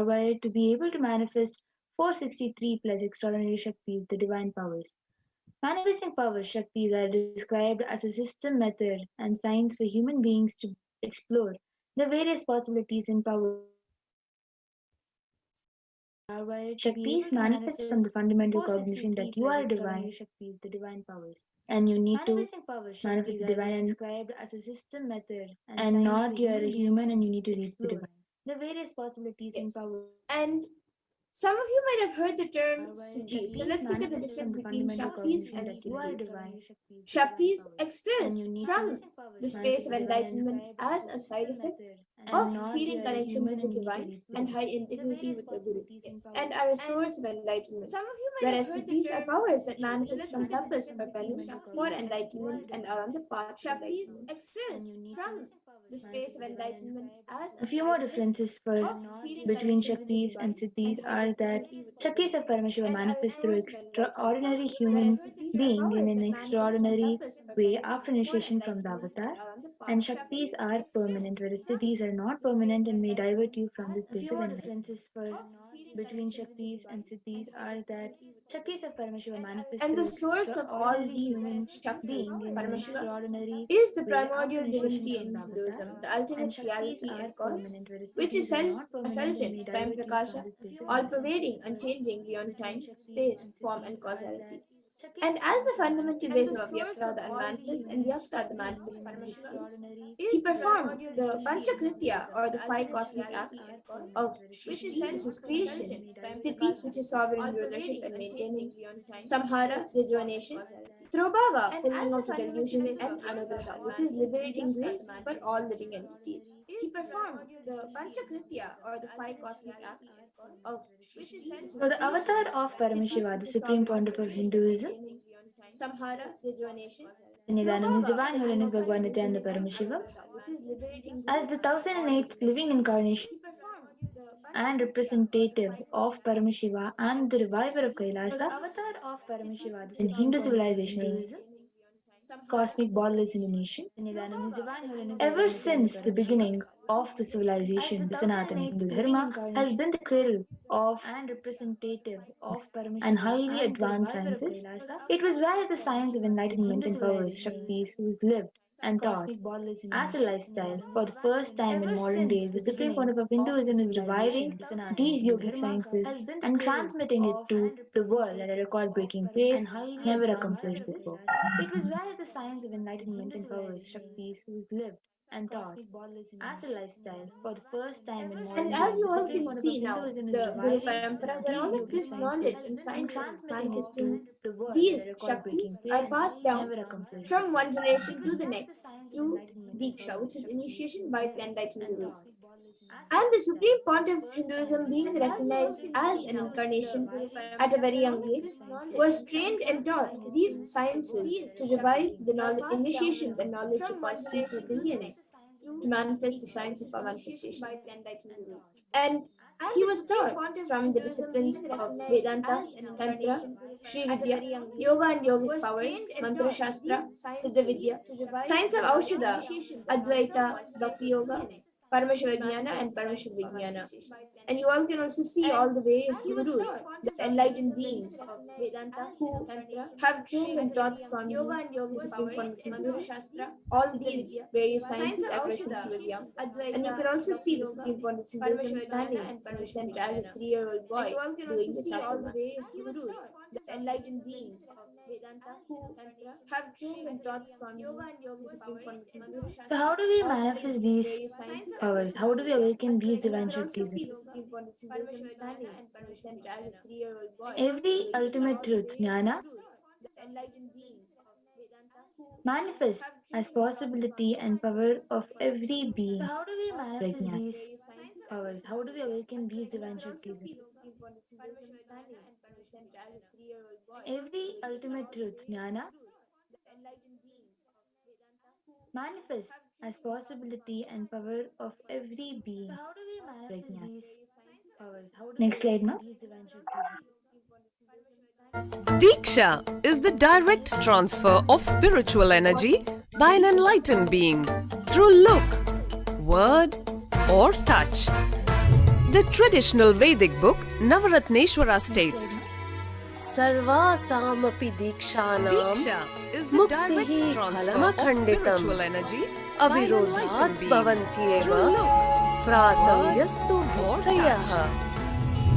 wired to be able to manifest 463 plus extraordinary Shaktis, the divine powers. Manifesting powers, Shaktis, are described as a system, method, and science for human beings to explore the various possibilities and powers. Shaktis manifest from the fundamental cognition that you are divine, and you need to manifest the divine and described as a system, method, and not you are a human and you need to reach the divine. The various possibilities and powers. And some of you might have heard the term Siddhis. So let's look at the difference between Shaktis and Siddhis. Shaktis express from the space of enlightenment as a side effect of feeling connection with the divine and high integrity with the Guru, and are a source of enlightenment. Whereas Siddhis are powers that manifest from tapas or penance for enlightenment and are on the path. Shaktis express from the space of enlightenment as a few more differences between Shaktis and Siddhis are that Shaktis of Paramashiva manifest through extraordinary human being in an extraordinary way after initiation from the avatar, and Shaktis are permanent, whereas Siddhis are not permanent and may divert you from the space of enlightenment. Between Shaktis and Siddhis are that Shaktis of Paramashiva manifest and the source of all these Shaktis, Paramashiva, is the primordial divinity in Hinduism, the ultimate reality and cause, which is self-effulgent, Swayam Prakasha, all-pervading, unchanging beyond time, space, form and causality. And as the fundamental base of Vyakta, the unmanifest, and Vyakta, the manifest existence, he performs the Panchakritya, or the 5 cosmic acts of Srishti, which is creation, Sthiti, which is sovereign rulership and maintenance, Samhara, rejuvenation, Trobhava, pulling out the delusion, and Anugraha, which is liberating grace for all living entities. He performs the Panchakritya, or the 5 cosmic acts of Srishti. So the avatar of Paramashiva, the supreme pontiff of Hinduism, Samhara, rejuvenation, Nidhanam, His Divine Holiness Bhagwan Nityananda Paramashiva, as the 1008th living incarnation and representative of Paramashiva and the reviver of Kailasa, avatar of Paramashiva in Hindu civilization, cosmic borderless illumination, ever since the beginning of the civilization, the Sanatana Hindu Dharma has been the cradle of and representative of and highly advanced sciences. It was where the science of enlightenment and powers, Shaktis, was lived and taught as a lifestyle. For the first time in modern days, the Supreme Pontiff of Hinduism is reviving these yogic sciences and transmitting it to the world at a record-breaking pace never accomplished before. It was where the science of enlightenment and powers, Shaktis, was lived and taught as a lifestyle for the first time in modern and days. as you all can see now, the Guru Parampara, where all of this knowledge and science of manifesting these Shaktis are passed down from one generation to the next through Diksha, which is initiation by the enlightened Gurus. And the Supreme Pontiff of Hinduism, being recognized as an incarnation at a very young age, was trained and taught these sciences to revive the initiations and knowledge repositories for billions to manifest the science of our manifestation. And he was taught from the disciplines of Vedanta, Tantra, Sri Vidya, Yoga and Yogic powers, Mantra Shastra, Siddha Vidya, science of Aushadha, Advaita, Bhakti Yoga, Paramashiva Vijnana and Paramashiva Vijnana. And you all can also see all the various gurus, the enlightened beings of Vedanta who have trained and taught Swami the Supreme Pontiff of Hinduism, all these various sciences ever since he was young. And you can also see the Supreme Pontiff of Hinduism standing in the center as a 3-year-old boy doing the chaturmas. The enlightened beings of Vedanta who have trained and taught Swami the Supreme Pontiff of Hinduism. So how do we manifest these powers? How do we awaken these divine Shaktis? Every ultimate truth, Jnana, manifests as possibility and power of every being. So how do we manifest these powers? How do we awaken these divine Shaktis? Every ultimate truth, Jnana, manifests as possibility and power of every being. So how do we manifest these powers? Next slide, ma. Diksha is the direct transfer of spiritual energy by an enlightened being through look, word, or touch. The traditional Vedic book Navaratneshwara states, Sarvasamapi dikshanam Diksha is the direct muktihi transfer of phalamakhanditam spiritual energy avirodhat bhavantyeva prasamyastu bhodhayah.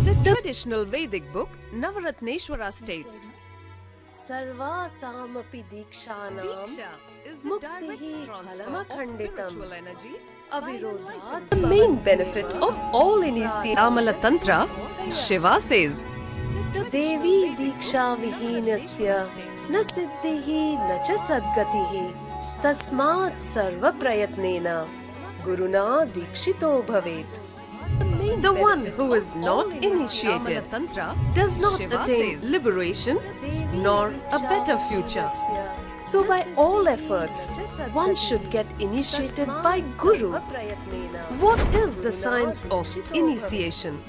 The traditional Vedic book Navaratneshwara states, Sarvasamapi dikshanam Diksha is the direct muktihi transfer of phalamakhanditam spiritual energy avirodhat. The main benefit of all initiation Amala Tantra, Shiva says, Devi diksha vihinasya na siddhihi na cha sadgatihi tasmat sarva prayatnena guruna dikshito bhavet. the one who is not initiated does not attain liberation nor a better future. So by all efforts, one should get initiated by Guru. What is the science of initiation?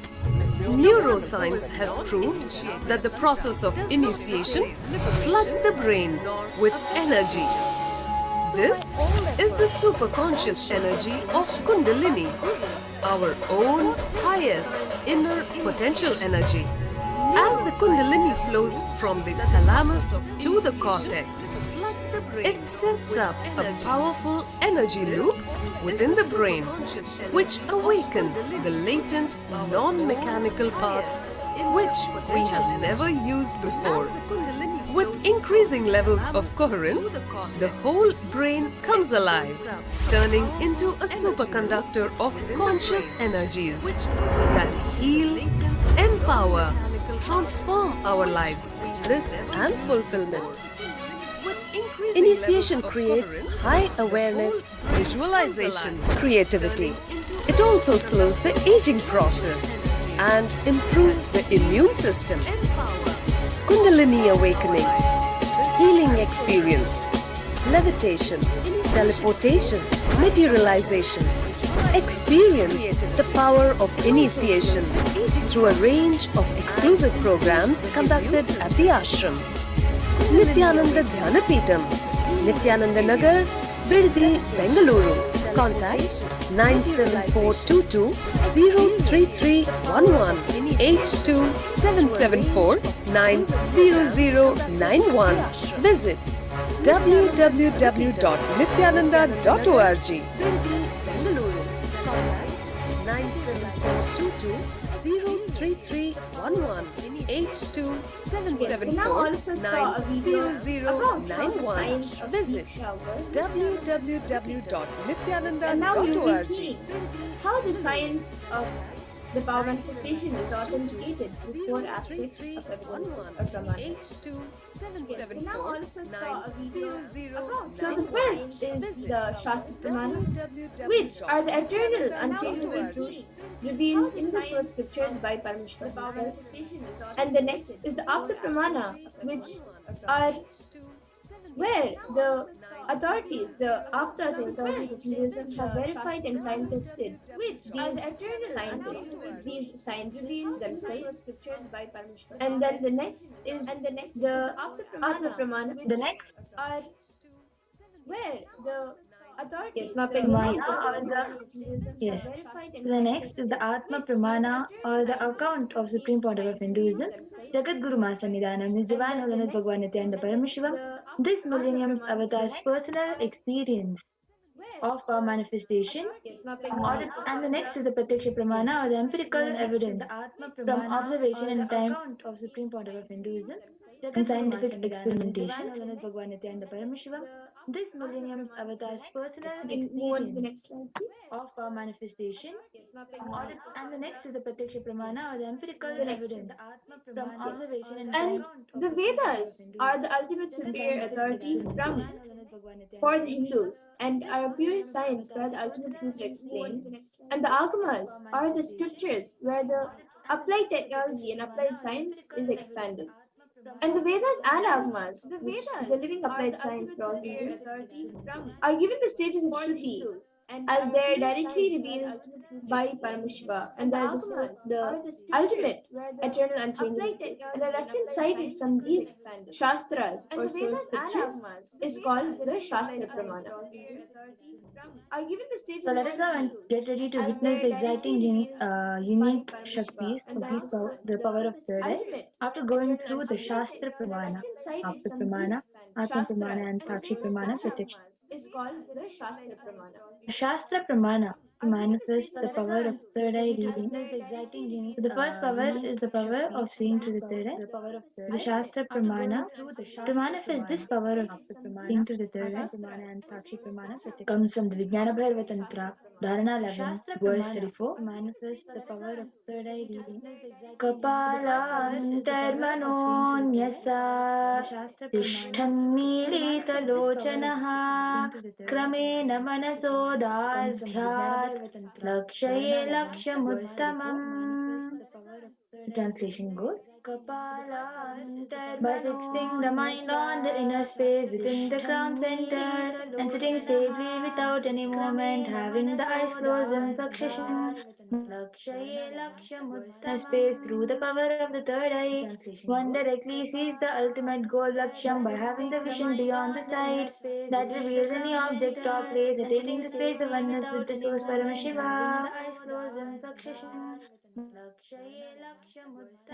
Neuroscience has proved that the process of initiation floods the brain with energy. This is the superconscious energy of Kundalini, our own highest inner potential energy. As the Kundalini flows from the thalamus to the cortex, it sets up a powerful energy loop within the brain, which awakens the latent non-mechanical parts which we have never used before. With increasing levels of coherence, the whole brain comes alive, turning into a superconductor of conscious energies that heal, empower, transform our lives, bliss and fulfillment. Initiation creates high awareness, Visualization, creativity. It also slows the aging process and improves the immune system. Kundalini awakening, healing experience, levitation, teleportation, materialization. Experience the power of initiation through a range of exclusive programs conducted at the ashram. Nityananda Dhyanapitham, Nityananda Nagar, Biddi, Bengaluru. Contact 97422 03311 82774 90091. Visit www.nityananda.org. Bengaluru. Contact 97422 03311 82774 now all of us saw a video about how the science of Visit Diksha works. www.nityananda.org. And now we will be seeing how the science of the power manifestation is authenticated through four aspects of evidences or pramanas. Yes, so now all of us saw a video about so the first is the Shastra Pramana, which are the eternal, unchangeable truths revealed in the source scriptures by Parameshwar himself. And the next is the Apta Pramana, which are where the authorities, the Aptas or authorities of Hinduism have verified and time tested these scientists, these sciences themselves. And then the next is the Atma Pramana, The next are where the authorities, Yes. The next is the Atma Pramana or the account of Supreme Pontiff of Hinduism, Jagat Guru Masanidhanam, His Divine Holiness Bhagavan Nityananda Paramashivam, this millennium's avatar's personal experience of power manifestation. And the next is the Pratyaksha Pramana or the empirical evidence from observation and time of Supreme Pontiff of Hinduism and scientific experimentation. This millennium's avatar's personal move on to the experience next slide, please. of power manifestation. And the next is the Pratyaksha Pramana or the empirical evidence from observation and And the Vedas are the ultimate superior authority for the Hindus and are a pure science where the ultimate truths are explained. And the Agamas are the scriptures where the applied technology and applied science is expanded. And the Vedas and Agamas, which is a living applied science for all Hindus, are given the status of Shruti as they are directly revealed by Paramashiva, and they are the ultimate, eternal, unchanging truths. And a reference cited from these Shastras or source scriptures is called the Shastra Pramana. Are given the status So let us now get ready to witness the exciting unique Shaktis of the power of third eye after going through the Shastra Pramana, Apta Pramana, Atma Pramana and Sakshi Pramana Pratiksha. is called the Shastra Pramana. Shastra Pramana to manifest the power of third eye reading. So the first power is the power of seeing through the third eye. The Shastra Pramana to manifest this power of seeing through the third eye comes from the Vijnana Bhairava Tantra, Dharana 11, verse 34. To manifest the power of third eye reading. Kapalantarmanonyasa Tishthamilitalochanaha Kramen Manasodadhyat Lakshaye Lakshamuttamam. The translation goes, by fixing the mind on the inner space within the crown center and sitting stably without any movement, having the eyes closed in succession, space through the power of the third eye. One directly sees the ultimate goal Laksham by having the vision beyond the sight that reveals any object or place attaining the space of oneness with the source Paramashiva.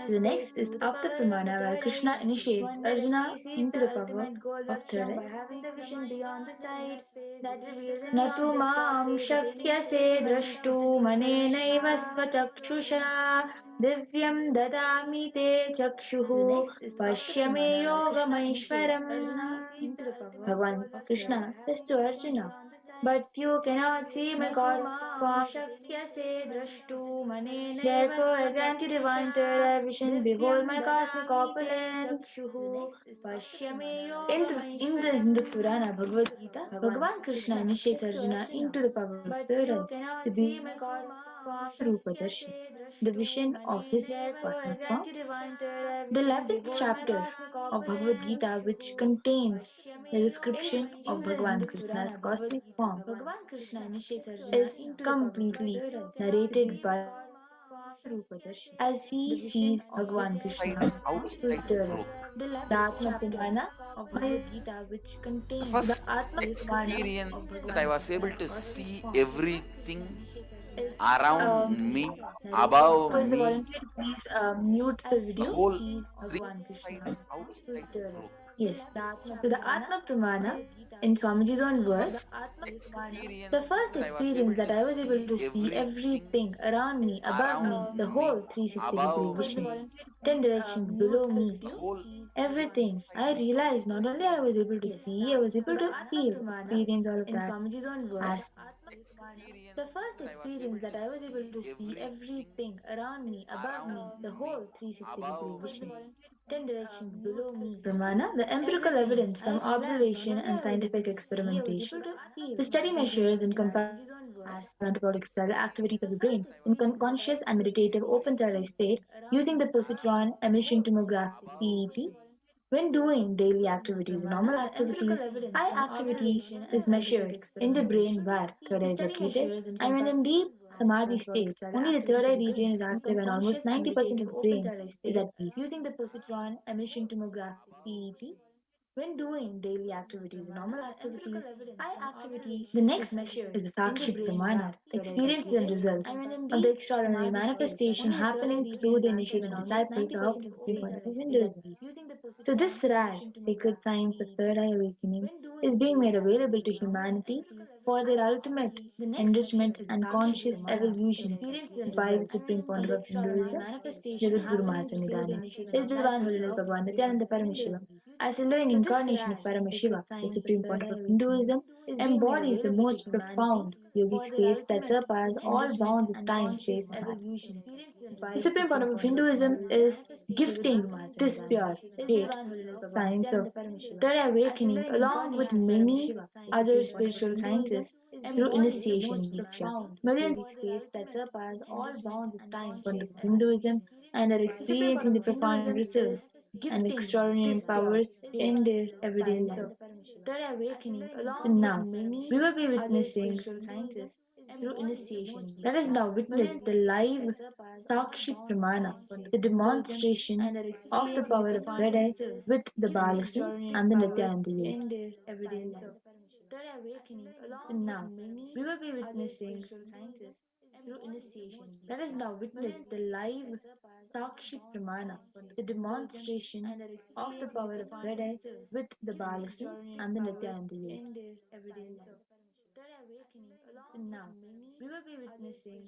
The next is Apta Pramana, where Krishna initiates Arjuna into the power of third eye. Natu mam shakyase drashtu manenaiva svachakshusha divyam dadami te chakshuhu pashyame yogamaishwaram. Bhagavan Krishna says to Arjuna, but you cannot see my cosmic form. Therefore, I grant you divine third eye vision. Behold my cosmic opulence. In the Hindu Purana Bhagavad Gita, Bhagavan Krishna initiates Arjuna into the power of third eye to be Rupadarshi, the vision of his cosmic form. The 11th chapter of Bhagavad Gita, which contains the description of Bhagavan Krishna's cosmic form, is completely narrated by Rupadarshi as he sees Bhagavan Krishna through the Atma Pramana of Bhagavad Gita, which contains the Atma Experience that I was able to see everything around me, above Was the me, volunteer to please mute the video? whole Bhagavan Krishna. outside. Yes. So the Atma Pramana, in Swamiji's own words, the first experience that I was able to see everything around me, above me, the whole 360-degree vision, 10 directions below me, everything. I realized not only I was able to see, I was able to feel, experience all of that. As the first experience that I was able to see everything around me, above me, the whole 360-degree vision, 10 directions below me. Pramana, the empirical evidence from observation and scientific experimentation. The study measures and compares metabolic cell activities of the brain in conscious and meditative open third eye state using the positron emission tomography PET. When doing daily activities, normal activities, eye activity is measured in the brain where third eye is located, and when in deep samadhi state, only the third eye region is active and almost 90% of the brain is at peace. Using the positron emission tomography PET, when doing daily activities, normal activities, eye activity, the next is the Sakshi Pramana, experiences and results of the extraordinary manifestation happening through the initiated disciples of the Supreme Point of Hinduism. So this rare sacred science of third eye awakening is being made available to humanity for their ultimate enrichment and conscious evolution by the Supreme Pontiff of Hinduism, Jagat Guru Mahasannidhana. His Divine Holiness Bhagavan Nityananda Paramashiva, as a living incarnation of Paramashiva, the Supreme Pontiff of Hinduism, embodies the most profound yogic states that surpass all bounds of time, space, and matter. The Supreme Pontiff of Hinduism is gifting this pure, great science of third eye awakening along with many other spiritual sciences through initiation Diksha. Millions of states that surpass all bounds of time for Hinduism and are experiencing the profound results and extraordinary powers in their everyday life. Third awakening, so now we will be witnessing through initiation. Let us now witness the live Sakshi Pramana, the demonstration of the power of Third Eye with the Balasan and the Nitya and the Yoga. Third awakening, so now we will be witnessing through initiation. Let us now witness the live Sakshi Pramana, the demonstration of the power of Third Eye with the Balasan and the Nitya and the Yoga. Third awakening, so now we will be witnessing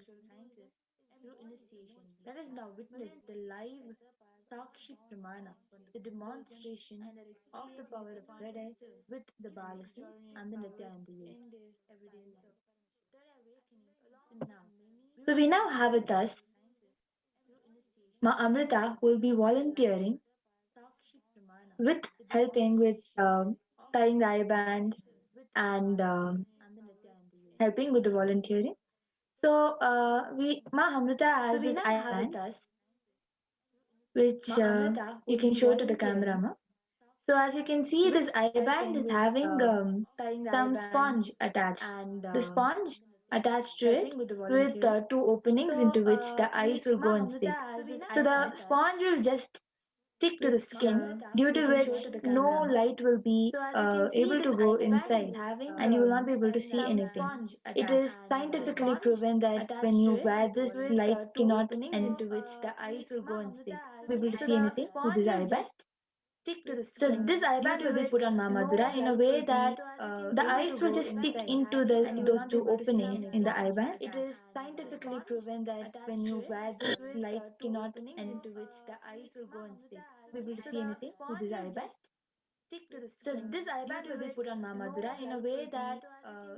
through initiation. Let us now witness the live Sakshi Pramana, the demonstration of the power of Third Eye with the Balasan and the Nitya and the Yoga. So we now have with us Ma Amrita, who will be volunteering with helping with tying the eye bands and helping with the volunteering. So we Ma Amrita has this eye band, which you can show to the camera, Ma. So as you can see, this eye band is having some sponge attached. The sponge attached to it with two openings into which the eyes will go and stay. So the sponge will just stick to the skin, due to which no light will be able to go inside and you will not be able to see anything. It is scientifically proven that when you wear this, light cannot enter into which the eyes will go and stay. Be able to see anything with this eye band. So this eye band will be put on Mamadura in a way that the eyes will just stick into those two openings in the eye band. It is scientifically proven that when you wear this, light cannot enter into which the eyes will go and stay. Be able to see anything with this eye band. So this eye band will be put on Mamadura in a way that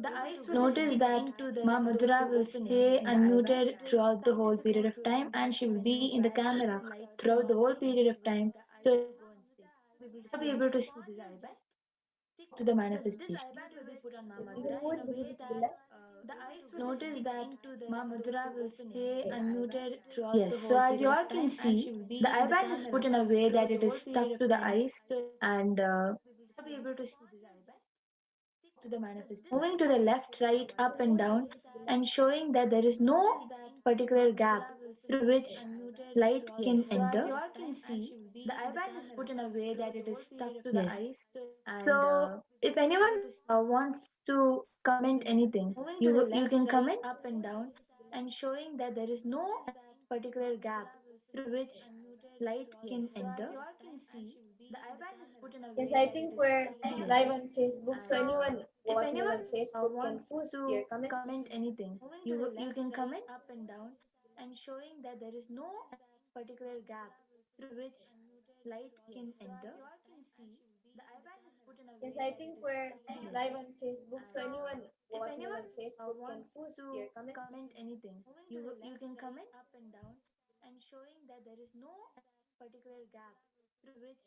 the eyes will notice that Mamadura will stay unmuted throughout the whole period of time and she will be in the camera throughout the whole period of time. So not be able to see this eye band to the manifestation. If you can move it a little bit to the left. Notice that Ma Mudra will stay unmuted throughout. Yes, so as you all can see, the eye band is put in a way that it is stuck to the eyes and be able to see this eye band to the manifestation. Moving to the left, right, up and down and showing that there is no particular gap through which light can enter. You all can see the eye band is put in a way that it is stuck to the eyes. So if anyone wants to comment anything, you can comment up and down and showing that there is no particular gap through which light can enter. You all can see the eye band is put in a Yes, way I that it think is we're stuck to the live eyes. on Facebook, so anyone If watching us anyone on Facebook can wants post to your comments. comment anything, you can comment up and down and showing that there is no particular gap through which light can enter. You all can see the eye band is put in a Yes, way I that it think is we're stuck to the live eyes. on Facebook, so anyone If watching us anyone on Facebook can wants post to your comments. comment anything, you can comment up and down and showing that there is no particular gap through which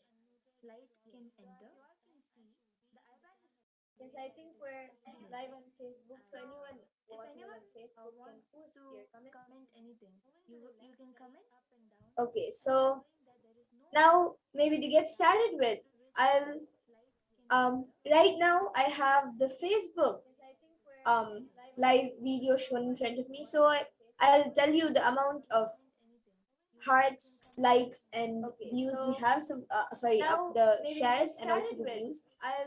light can enter. You all can see the eye band is. Yes, I think we're live on Facebook, so anyone If watching us anyone on Facebook can wants post to your comments. comment anything, you can comment up and down. Okay, so now maybe to get started with, I'll right now I have the Facebook live video shown in front of me, so I'll tell you the amount of hearts, likes, and views we have. Some the shares and also the views.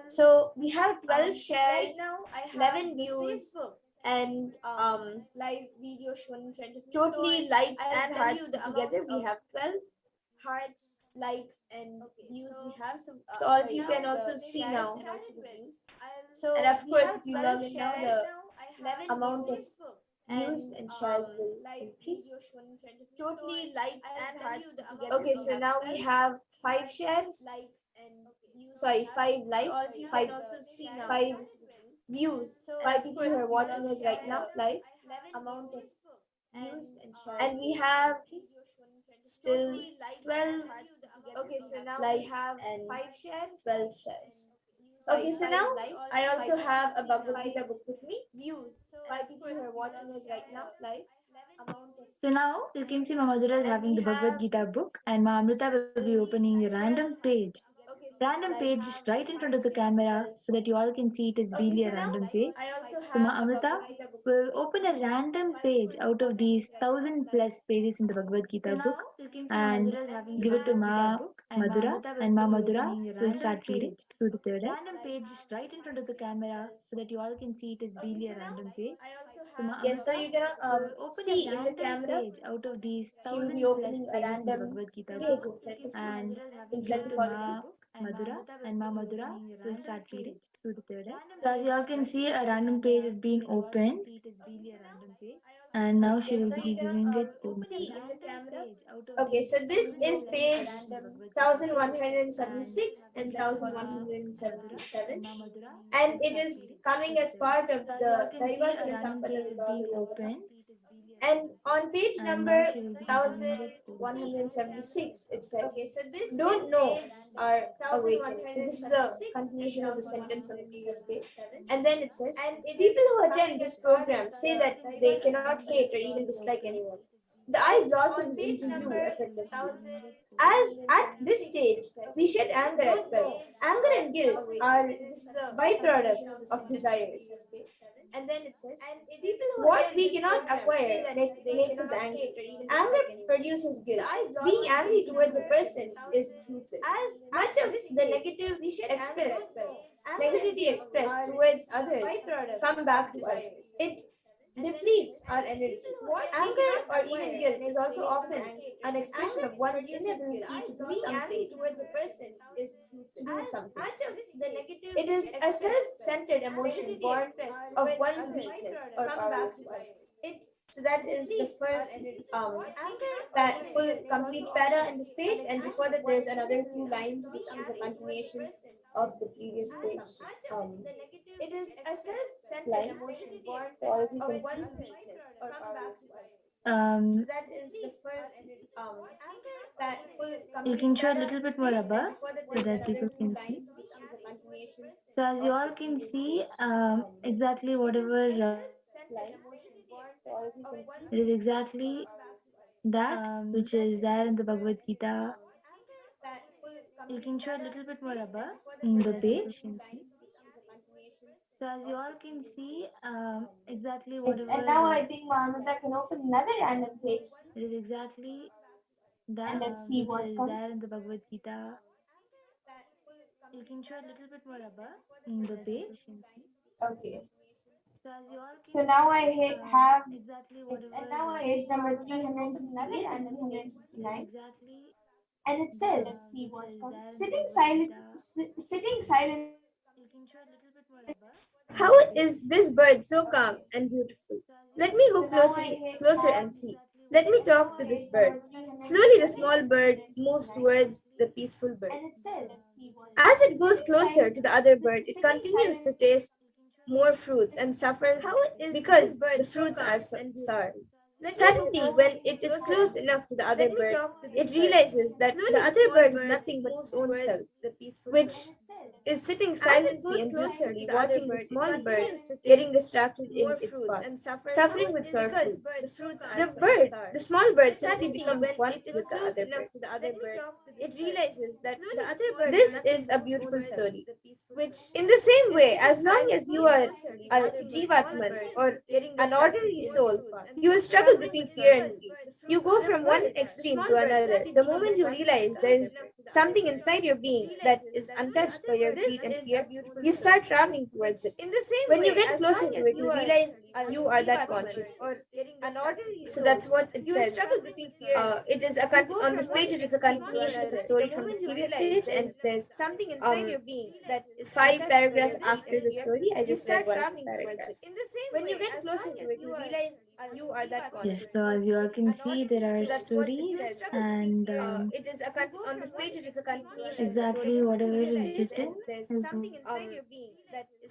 So we have 12 shares, 11 views, and live video shown in front of me. Totally likes and hearts put together, we have 12 hearts, likes, and views we have. So all of you can also see now. So and of course, if you log in now, the amount of views and shares will increase. Totally likes and hearts put together. Okay, so now we have 5 shares. Sorry, 5 likes, 5 views, 5 people who are watching us right now live. Amount of views and shares. And we have still 12 likes and 12 shares. Okay, so now I also have a Bhagavad Gita book with me. 5 people who are watching us right now live. So now you can see Mamadura is having the Bhagavad Gita book, and Ma Amrita will be opening a random page. Random page just right in front of the camera so that you all can see it is really a random page. So Ma Amrita will open a random page out of these 1,000+ pages in the Bhagavad Gita book and give it to Ma Madhura, and Ma Madhura will start reading through the third eye. Random page just right in front of the camera so that you all can see it is really a random page. So Ma Yes, so Amrita you're gonna will open see a in the random camera. page out of these She will 1,000+ be opening a pages in the random Bhagavad Gita page book and in give front it of to all of Ma you. Madhura, and Ma Madhura will start reading through the third eye. So as you all can see, a random page is being opened, and now she will be giving it to See in Madhura. the camera. Okay, so this is page 1176 and 1177, and it is coming as part of So as you all the can see, a Daivasana random page is being opened, and on page and number now she will be giving it to 1176, it says, okay, so this don't know are awakened. So this is the continuation of the sentence on the previous page. And then it says, people who attend this program say that they cannot hate or even dislike anyone. The eye blossoms into you effortlessly. As at this stage, we shed anger as well. Anger and guilt are byproducts of desires. And then it says, what we cannot acquire makes us angry. Anger produces guilt. Being angry towards a person is fruitless. Much of the negativity expressed towards others come back to us. It depletes our energy. Anger or even guilt is also often an expression of one's inability to do something. It is a self-centered emotion born of one's weakness or powerlessness. So that is the first full complete para in this page, and before that there's another few lines which is a continuation of the previous page. It is a self-centered emotion born of one's weakness or powerlessness. So that is the first full you complete can show a para little in this bit more page, and above before that so there's that people another few can see. lines which is a continuation. So as you all can see, exactly whatever it is exactly that which is there in the Bhagavad Gita. You can show a little bit more above in the page. So as you all can see, exactly Yes, whatever and now I think Mohammed can open another random page, it is exactly that and let's see which what is comes. there in the Bhagavad Gita. You can show a little bit more above in the page. Okay. So as you all So can now see, I have exactly yes, whatever and now page number 358 and it is 359, exactly and it says, which is there in the sitting Bhagavad silent, Gita. sitting silent. You can show a little bit more above. How is this bird so calm and beautiful? Let me go closer and see. Let me talk to this bird. Slowly, the small bird moves towards the peaceful bird. As it goes closer to the other bird, it continues to taste more fruits and suffers because the fruits are sour. Suddenly, when it is close enough to the other bird, it realizes that the other bird is nothing but its own self, which is sitting silently and beautifully watching the small bird getting distracted in its path, suffering with sour fruits. The small bird simply becomes one with the other bird. It realizes that this is a beautiful story. In the same way, as long as you are a Jivatman or an ordinary soul, you will struggle between fear and greed. You go from one extreme to another. The moment you realize there is something inside your being that is untouched by your greed and fear, you start traveling towards it. When you get closer to it, you realize you are that consciousness. So that's what it says. It is on this page. It is a continuation of a story from the previous page, and there's um 5 paragraphs after the story. I just read one of the paragraphs. When you get closer to it, you realize you are that Yes, consciousness. so as you all can see, there are So that's what it stories says. and It is on this page. It is a continuation of the story exactly from the whatever previous is page, and written there's is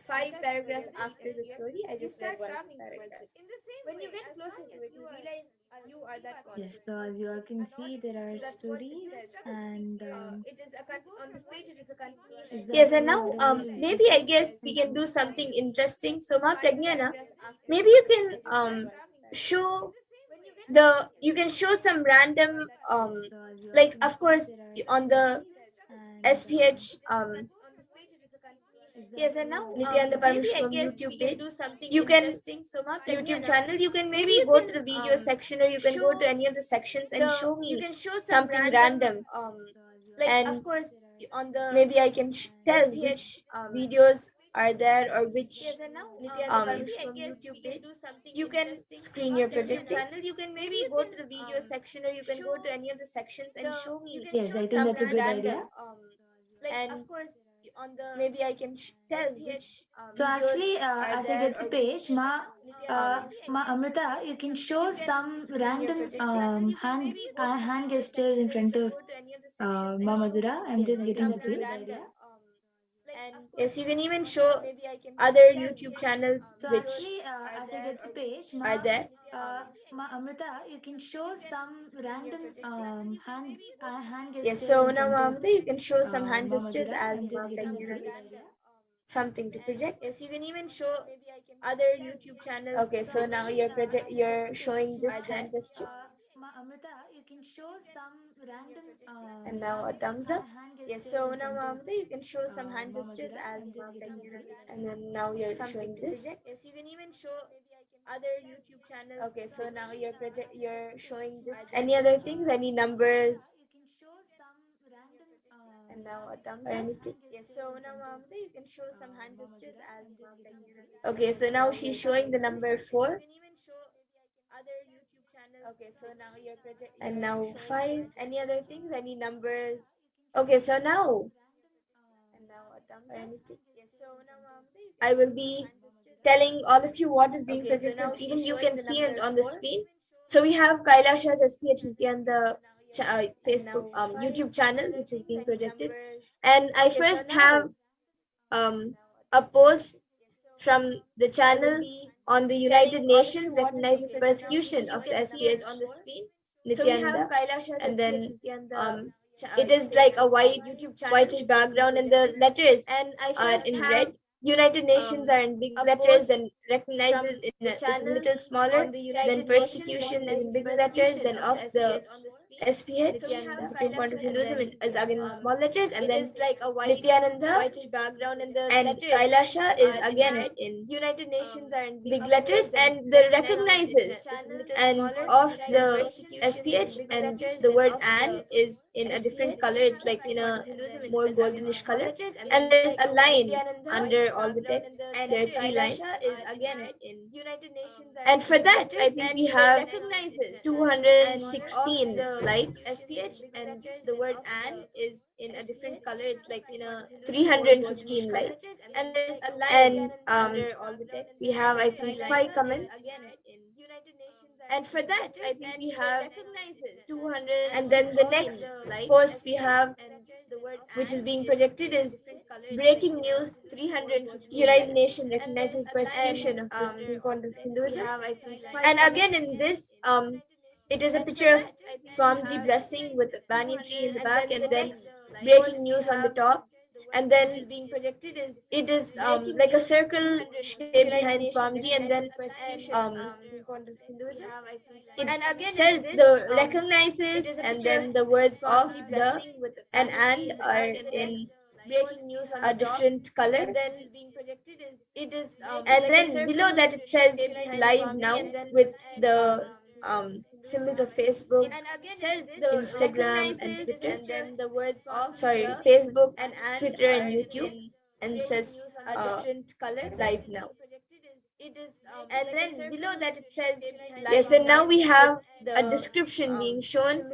5 paragraphs after the story. I just read one of the paragraphs. When you get closer to it, you realize you are that yes. consciousness. So as you all can see, there are So that's what it stories says. and It is on this page. It is a continuation. Yes, and exactly now whatever is maybe I written guess we is can do something interesting. So, Ma Pragyana, maybe you can show you can show some random like of course on the SPH yes, and now Nityananda Parameshwaram YouTube page, you can YouTube channel, you can maybe go to the video section, or you can go to any of the sections and show me something random. And of course on the maybe I can tell which videos are there, or which YouTube page. You can screen your projector channel. You can maybe go to the video section, or you can go to any of the sections and show me. Yes, I think that's a good idea. And of course on the maybe I can tell which So actually, as I get the page, Ma Amrita, you can show some random hand gestures in front of Ma Madhura. I'm just getting the page. And yes, you can even show other YouTube channels So which actually, as I get the page, are there. Ma Amrita, you can show some random hand gestures. Yes, so in now front of, Mamata, you can show some hand Ma gestures Madhura. as I'm just getting the page. something to project. Yes, you can even show other YouTube channels. Okay, so now you're showing this hand gesture. Ma Amrita, you can show some random And now a thumbs up. hand Yes, gestures so in now front of, Mamata, you can show some hand Ma gestures Madhura. as I'm just getting the page. and then now you're showing this. Yes, you can even show other YouTube channels. Okay, so now you're showing this. Any other things? Any numbers? You can show some random And now a thumbs up. Anything? Yes, so now Mamata, you can show some hand gestures as okay, so now she's showing the number 4. Okay, so now and now 5. Any other things? Any numbers? Okay, so now and now a thumbs up. Anything? Yes, so now I will be telling all of you what is being projected. Even you can see it on the screen. So we have Kailasha's SPH Nityananda Facebook YouTube channel, which is being projected. And I first have a post from the channel on the United Nations recognizes persecution of the SPH on the screen, Nityananda. And then it is like a whitish background, and the letters are in red. United Nations are in big letters, and recognizes is a little smaller. Then persecution is in big letters. Then of the SPH, the Supreme Point of Hinduism, is again in small letters. And then Nityananda and Kailasha is again in United Nations are in big letters, and the recognizes and of the SPH, and the word "and" is in a different color. It's like in a more goldenish color, and there's a line under all the text. There are 3 lines. And for that, I think we have 216 likes. And the word "and" is in a different color. It's like in a 315 likes. And there's a line under all the text. We have, I think, 5 comments. And for that, I think we have 200. And then the next post we have, which is being projected, is breaking news: 350 United Nations recognizes persecution of the Supreme Court of Hinduism. And again in this, it is a picture of Swamiji blessing with a banyan tree in the back, and then breaking news on the top. And then it is like a circle shape behind Swamiji, and then it says the recognizes, and then the words of the and are in breaking news on a different color. And then below that it says live now with the symbols of Facebook, Instagram, and Twitter. And then the words of Facebook, and Twitter, and YouTube, and says live now. And then below that it says yes. And now we have a description being shown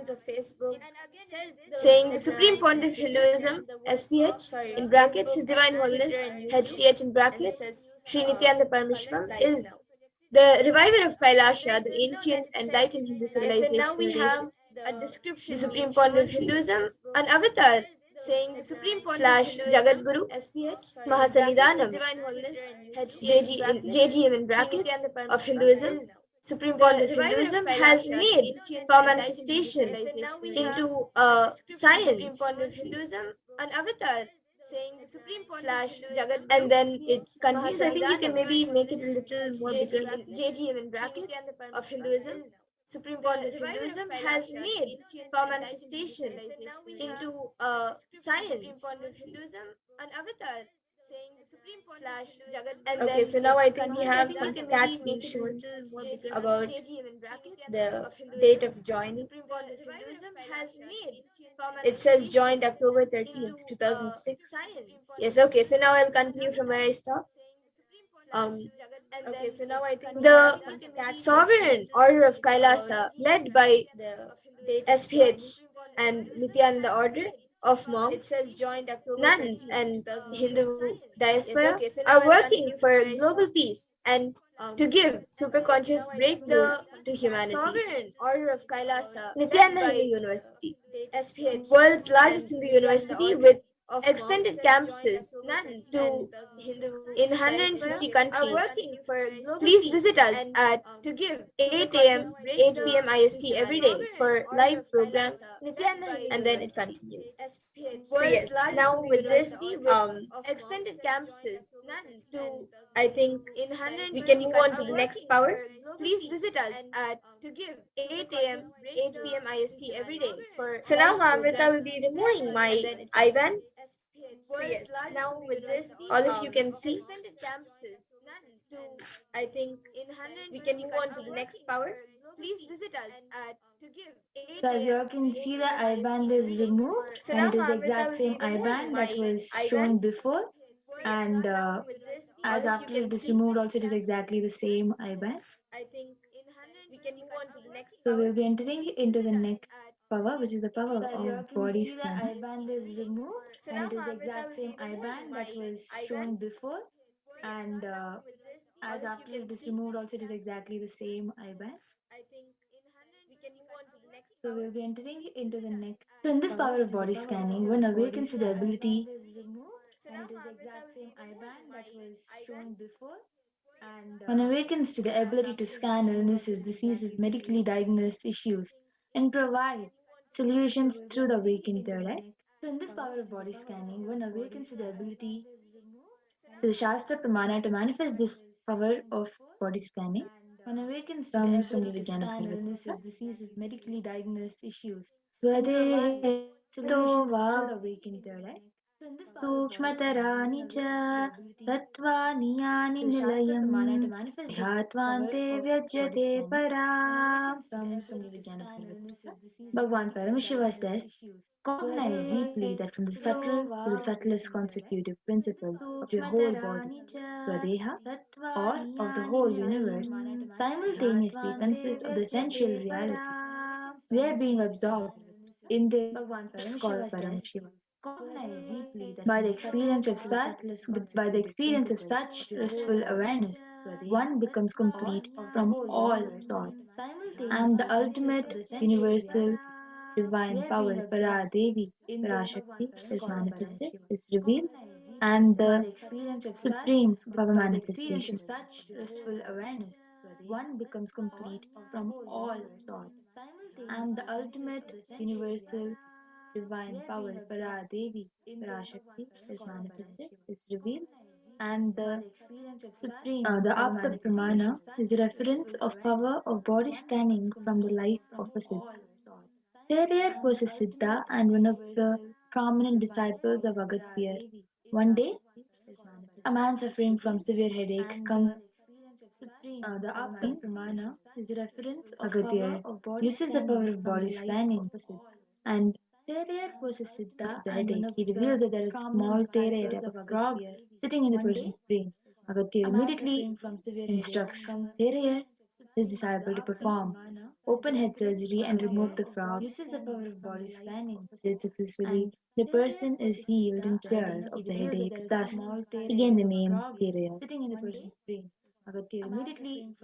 saying the Supreme Point of Hinduism, SPH, in brackets, His Divine Holiness, HDH in brackets, Sri Nityananda Parameshwaram, is the reviver of Kailasha, the ancient enlightened Hindu civilization. Now we have the Supreme Point of Hinduism, an avatar saying the Supreme Point slash Jagat Guru, Mahasannidhanam, JGM in brackets of Hinduism. Supreme Point of Hinduism has made power manifestation into science. An avatar saying the Supreme slash Jagat, and then it continues. I think you can maybe make it a little more bigger. JGM in brackets of Hinduism. Supreme Court of Hinduism has made power manifestation into science. An avatar saying / okay, so now I think we have some stats being shown about the date of joining. It says joined October 13th, 2006. Yes, okay, so now I'll continue from where I stopped. Okay, so now I think the Sovereign Order of Kailasa, led by the SPH and Nityananda Order of monks, nuns, and Hindu diaspora are working for global peace and to give superconscious breakthrough to humanity. Sovereign Order of Kailasa, Nityananda Hindu University, SPH, world's largest Hindu university with extended campuses to in 150 countries. Please visit us at 8 a.m., 8 p.m. IST every day for live programs, and then it continues. So yes, now with this extended campuses to, I think we can move on to the next power. Please visit us at 8 a.m., 8 p.m. IST every day for. So now Amrita will be removing my IBAN. So yes, now with this, all of you can see. I think we can move on to the next power. Please visit us at So as you all can see, the IBAN is removed, and it is the exact same IBAN that was shown before. And as after it is removed, also it is exactly the same IBAN. I think we can move on to the next So power. we'll be entering into the next power, which is the power So as you all of can body see, the scanning. IBAN is removed, And it is the exact same IBAN that was shown before. And as after it is removed, also it is exactly the same IBAN. I think we can move on to the next So power. we'll be entering into the next. So in this power of body scanning, one awakens to the ability. And it is the exact same IBAN that was shown before. And one awakens to the ability to scan illnesses, diseases, medically diagnosed issues, and provide solutions through the awakened third eye. So in this power of body scanning, one awakens to the ability. So the Shastra Pramana to manifest this power of body scanning. One awakens to the ability to scan illnesses, diseases, medically diagnosed issues. Swadehe solutions through the awakened third eye. सूक्ष्मतराणि च तत्त्वानि यानि निलयम् ध्यात्वान्ते व्यज्यते परा. Bhagavan Paramashiva says, cognize deeply that from the subtle to the subtlest constitutive principles of your whole body, Swadeha, or of the whole universe, simultaneously consist of the essential reality. They are being absorbed in this which is called Paramashiva. By the experience of such restful awareness, one becomes complete from all thoughts, and the ultimate universal divine power, Paradevi, Parashakti, is manifested, is revealed, and the supreme power manifestation. One becomes complete from all thoughts, and the ultimate universal divine power, Paradevi, Parashakti, is manifested, is revealed, and the supreme the Apta Pramana is a reference of power of body scanning from the life of a Siddha. There was a Siddha and one of the prominent disciples of Agatya. One day, a man suffering from severe headache comes. The Apta Pramana is a reference of Agatya uses the power of body scanning, and there was a Siddha the headache. He reveals that there is a small area of a frog sitting in a person's brain. Agatya immediately instructs Thereya, his disciple, to perform open head surgery and remove the frog. Uses the power of body scanning. Did successfully. The person is healed and cured of the headache. Thus, he gained the name Thereya. Sitting in a person's brain. Agatya immediately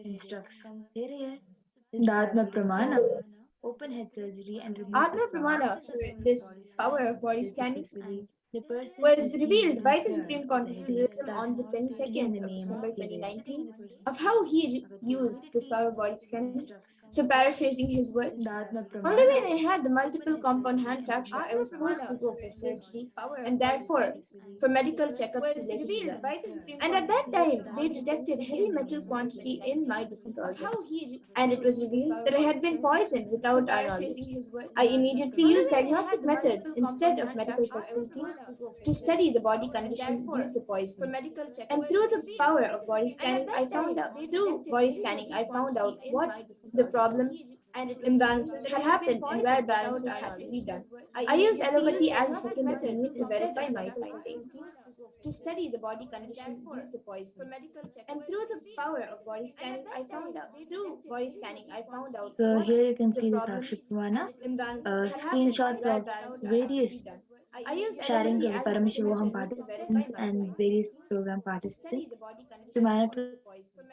instructs Thereya, the Atma Pramana, open head surgery and remove Atma the frog. Pramana for this power of body scanning was revealed by the Supreme Pontiffism on the 22nd of December 2019 of how he used this power body scanning. So paraphrasing his words, only when I had the multiple compound hand fracture, I was forced to go for surgery and therefore for medical checkups related to that. And at that time, they detected heavy metal quantity in my different organs. And it was revealed that I had been poisoned without our knowledge. I immediately used diagnostic methods instead of medical facilities to study the body condition due to the poison. And through the power of body scanning, I found out what the problems and imbalances had happened and where balances had to be done. I used allopathy as a second opinion to verify my findings. To study the body condition due to the poison. And through the power of body scanning, I found out. So here you can see the problems Takshipavana, and imbalances had happened and screenshots where of balances had to various be done. I used sharings allopathy of the as a second Paramashivaham opinion to verify participants my and findings. various program To study participants the body to condition manifest due to the poison.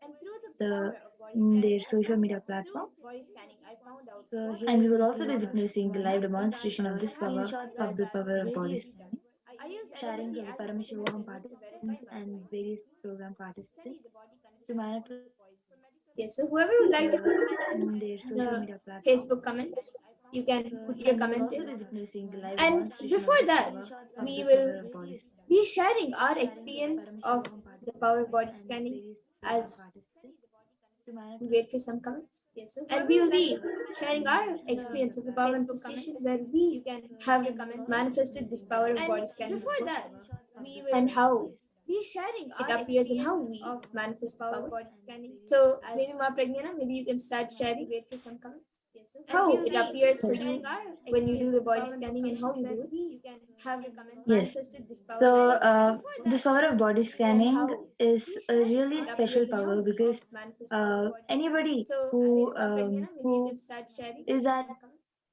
And through the power of body scanning, their I social found media out. platform. Through body scanning, I found out. And we will also be witnessing the live demonstration of this power, of the power of body scanning. Sharings of the Paramashivaham participants and various program participants to manifest Yes, so whoever would like to put their social the media platform. Facebook comments, you can put your And we will comment also in. be witnessing the live And demonstration before of this that, power, of we the will power of body scanning. be sharing our experience of the power of body scanning as we wait for some comments. And we will be sharing our experience of the power manifestation where we have manifested this power of body scanning. Before that, and how it appears and how we manifest the power. So maybe Ma Pragnana, maybe you can start sharing. Wait for some comments. How it appears for you when you do the body scanning and how you do it. Yes. So this power of body scanning is a really special power because anybody who is at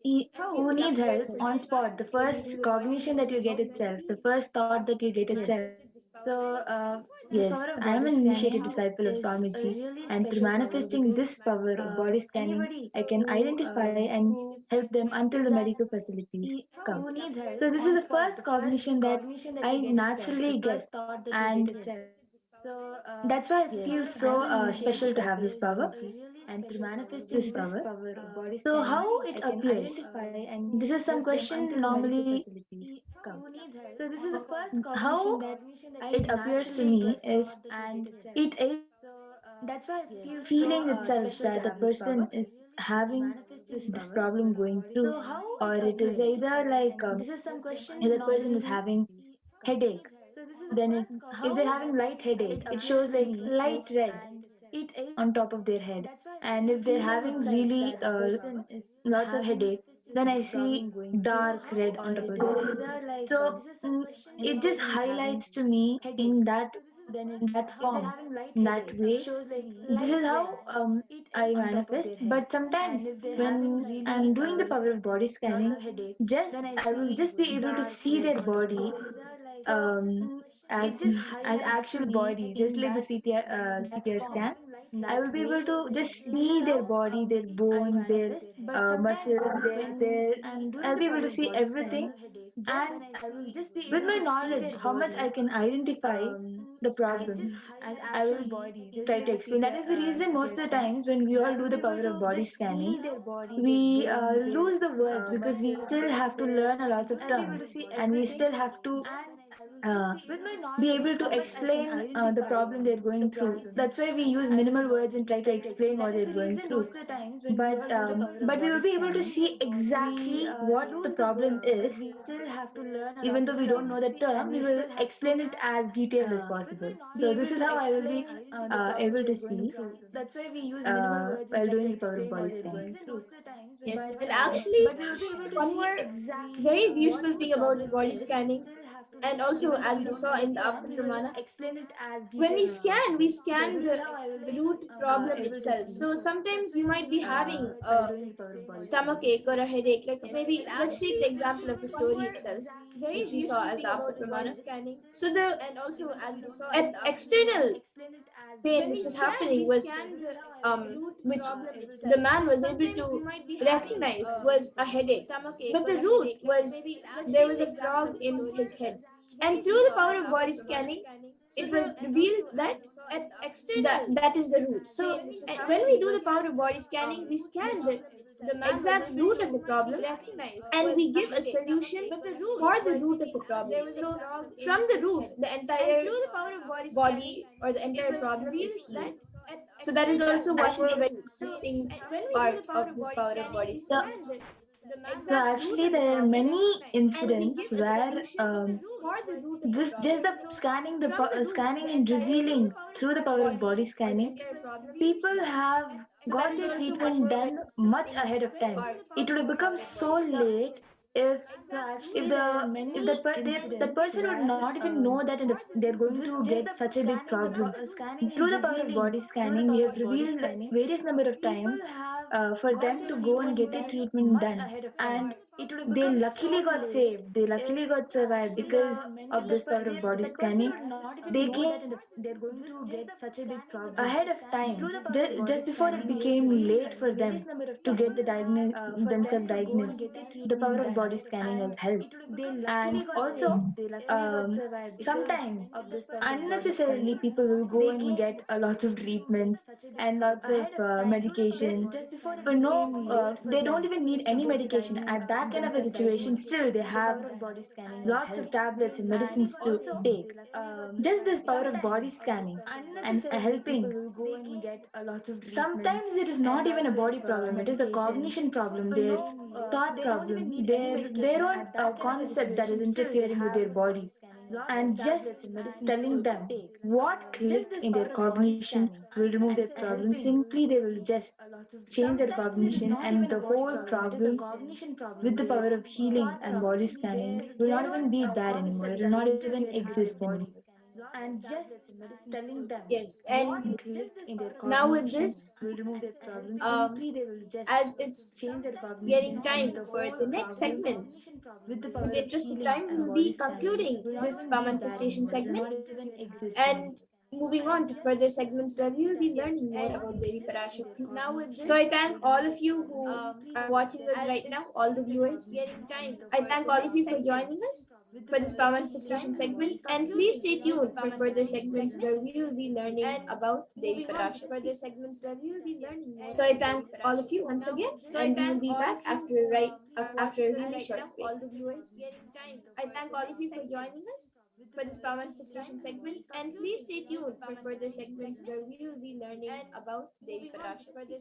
who needs help on spot, the first cognition that you get itself, the first thought that you get itself. So yes, I am an initiated disciple of Swamiji, and through manifesting this power of body scanning, I can identify and help them until the medical facilities come. So this is the first cognition that I naturally get, and that's why it feels so special to have this power and to manifest this power. So how it appears? This is some question normally. So this is the first how it appears to me is it is feeling itself that the person is having this problem going through, or it is either like if that person is having headache, then if they're having light headache, it shows like light red on top of their head. And if they're having really lots of headache, then I see dark red on top of their head. So it just highlights to me in that form, in that way. This is how I manifest. But sometimes when I'm doing the power of body scanning, just I will just be able to see their body as actual body, just like the CTR scan. I will be able to just see their body, their bones, their muscles, their I'll be able to see everything, and with my knowledge, how much I can identify the problem, I will try to explain. That is the reason most of the times when we all do the power of body scanning, we lose the words because we still have to learn a lot of terms, and we still have to uh, be able to explain the problem they're going through. That's why we use minimal words and try to explain what they're going through. But we will be able to see exactly what the problem is. Even though we don't know the term, we will explain it as detailed as possible. So this is how I will be able to see while doing the power of body scanning. Yes, and actually, one more very beautiful thing about body scanning And also, as we saw in the Apparamana, explain it as when we scan the the root problem itself. So sometimes you might be having a stomach ache or a headache. Like maybe let's take the example of the story itself, which we saw as the Apparamana. So the and also as we saw external pain which was happening was which the man was able to recognize was a headache, but the root was there was a frog in his head, and through the power of body scanning it was revealed that that is the root. So when we do the power of body scanning, we scan the exact root of the problem and we give a solution for the root of the problem. So from the root, the entire body or the entire problem is healed. So that is also one very interesting part of this power of body scanning. So actually, there are many incidents where this just the scanning, scanning and revealing through the power of body scanning, people have got their treatment done much ahead of time. It would have become so late if that person would not even know that they're going to get such a big problem. Through the power of body scanning, we have revealed various number of times for them to go and get their treatment done, and they luckily got saved. They luckily got survived because of this power of body scanning. They came they're going to get such a big problem ahead of time, just before it became late for them to get themselves diagnosed. The power of body scanning has helped. And also, sometimes unnecessarily people will go and get a lot of treatments and lots of medications for no they don't even need any medication at that kind of a situation. Still they have lots of tablets and medicines to take. Just this power of body scanning and helping. Sometimes it is not even a body problem, it is the cognition problem, their thought problem, their own concept that is interfering with their bodies. And just telling them what clicked in their cognition will remove their problem. Simply they will just change their cognition, and the whole problem with the power of healing and body scanning will not even be there anymore. It will not even exist anymore. And just telling them Yes, what and clicked in their now with cognition this, will remove their problem. um, Simply they will just as it's change their cognition, getting and time the for whole the next problem segments. with the In power the of interest of healing time, and we'll body be scanning concluding will not this even power be there manifestation anymore. It will segment not even exist anymore. and moving on to further segments where we will be learning more about Devi Parashakti. So I thank all of you who are watching us right now, all the viewers. I thank all of you for joining us for this power manifestation segment, and please stay tuned for further segments where we will be learning about Devi Parashakti. So I thank all of you once again, and we will be back after a really short break. I thank all of you for joining us for this power manifestation segment, and please stay tuned for further segments where we will be learning about Devi Parashakti.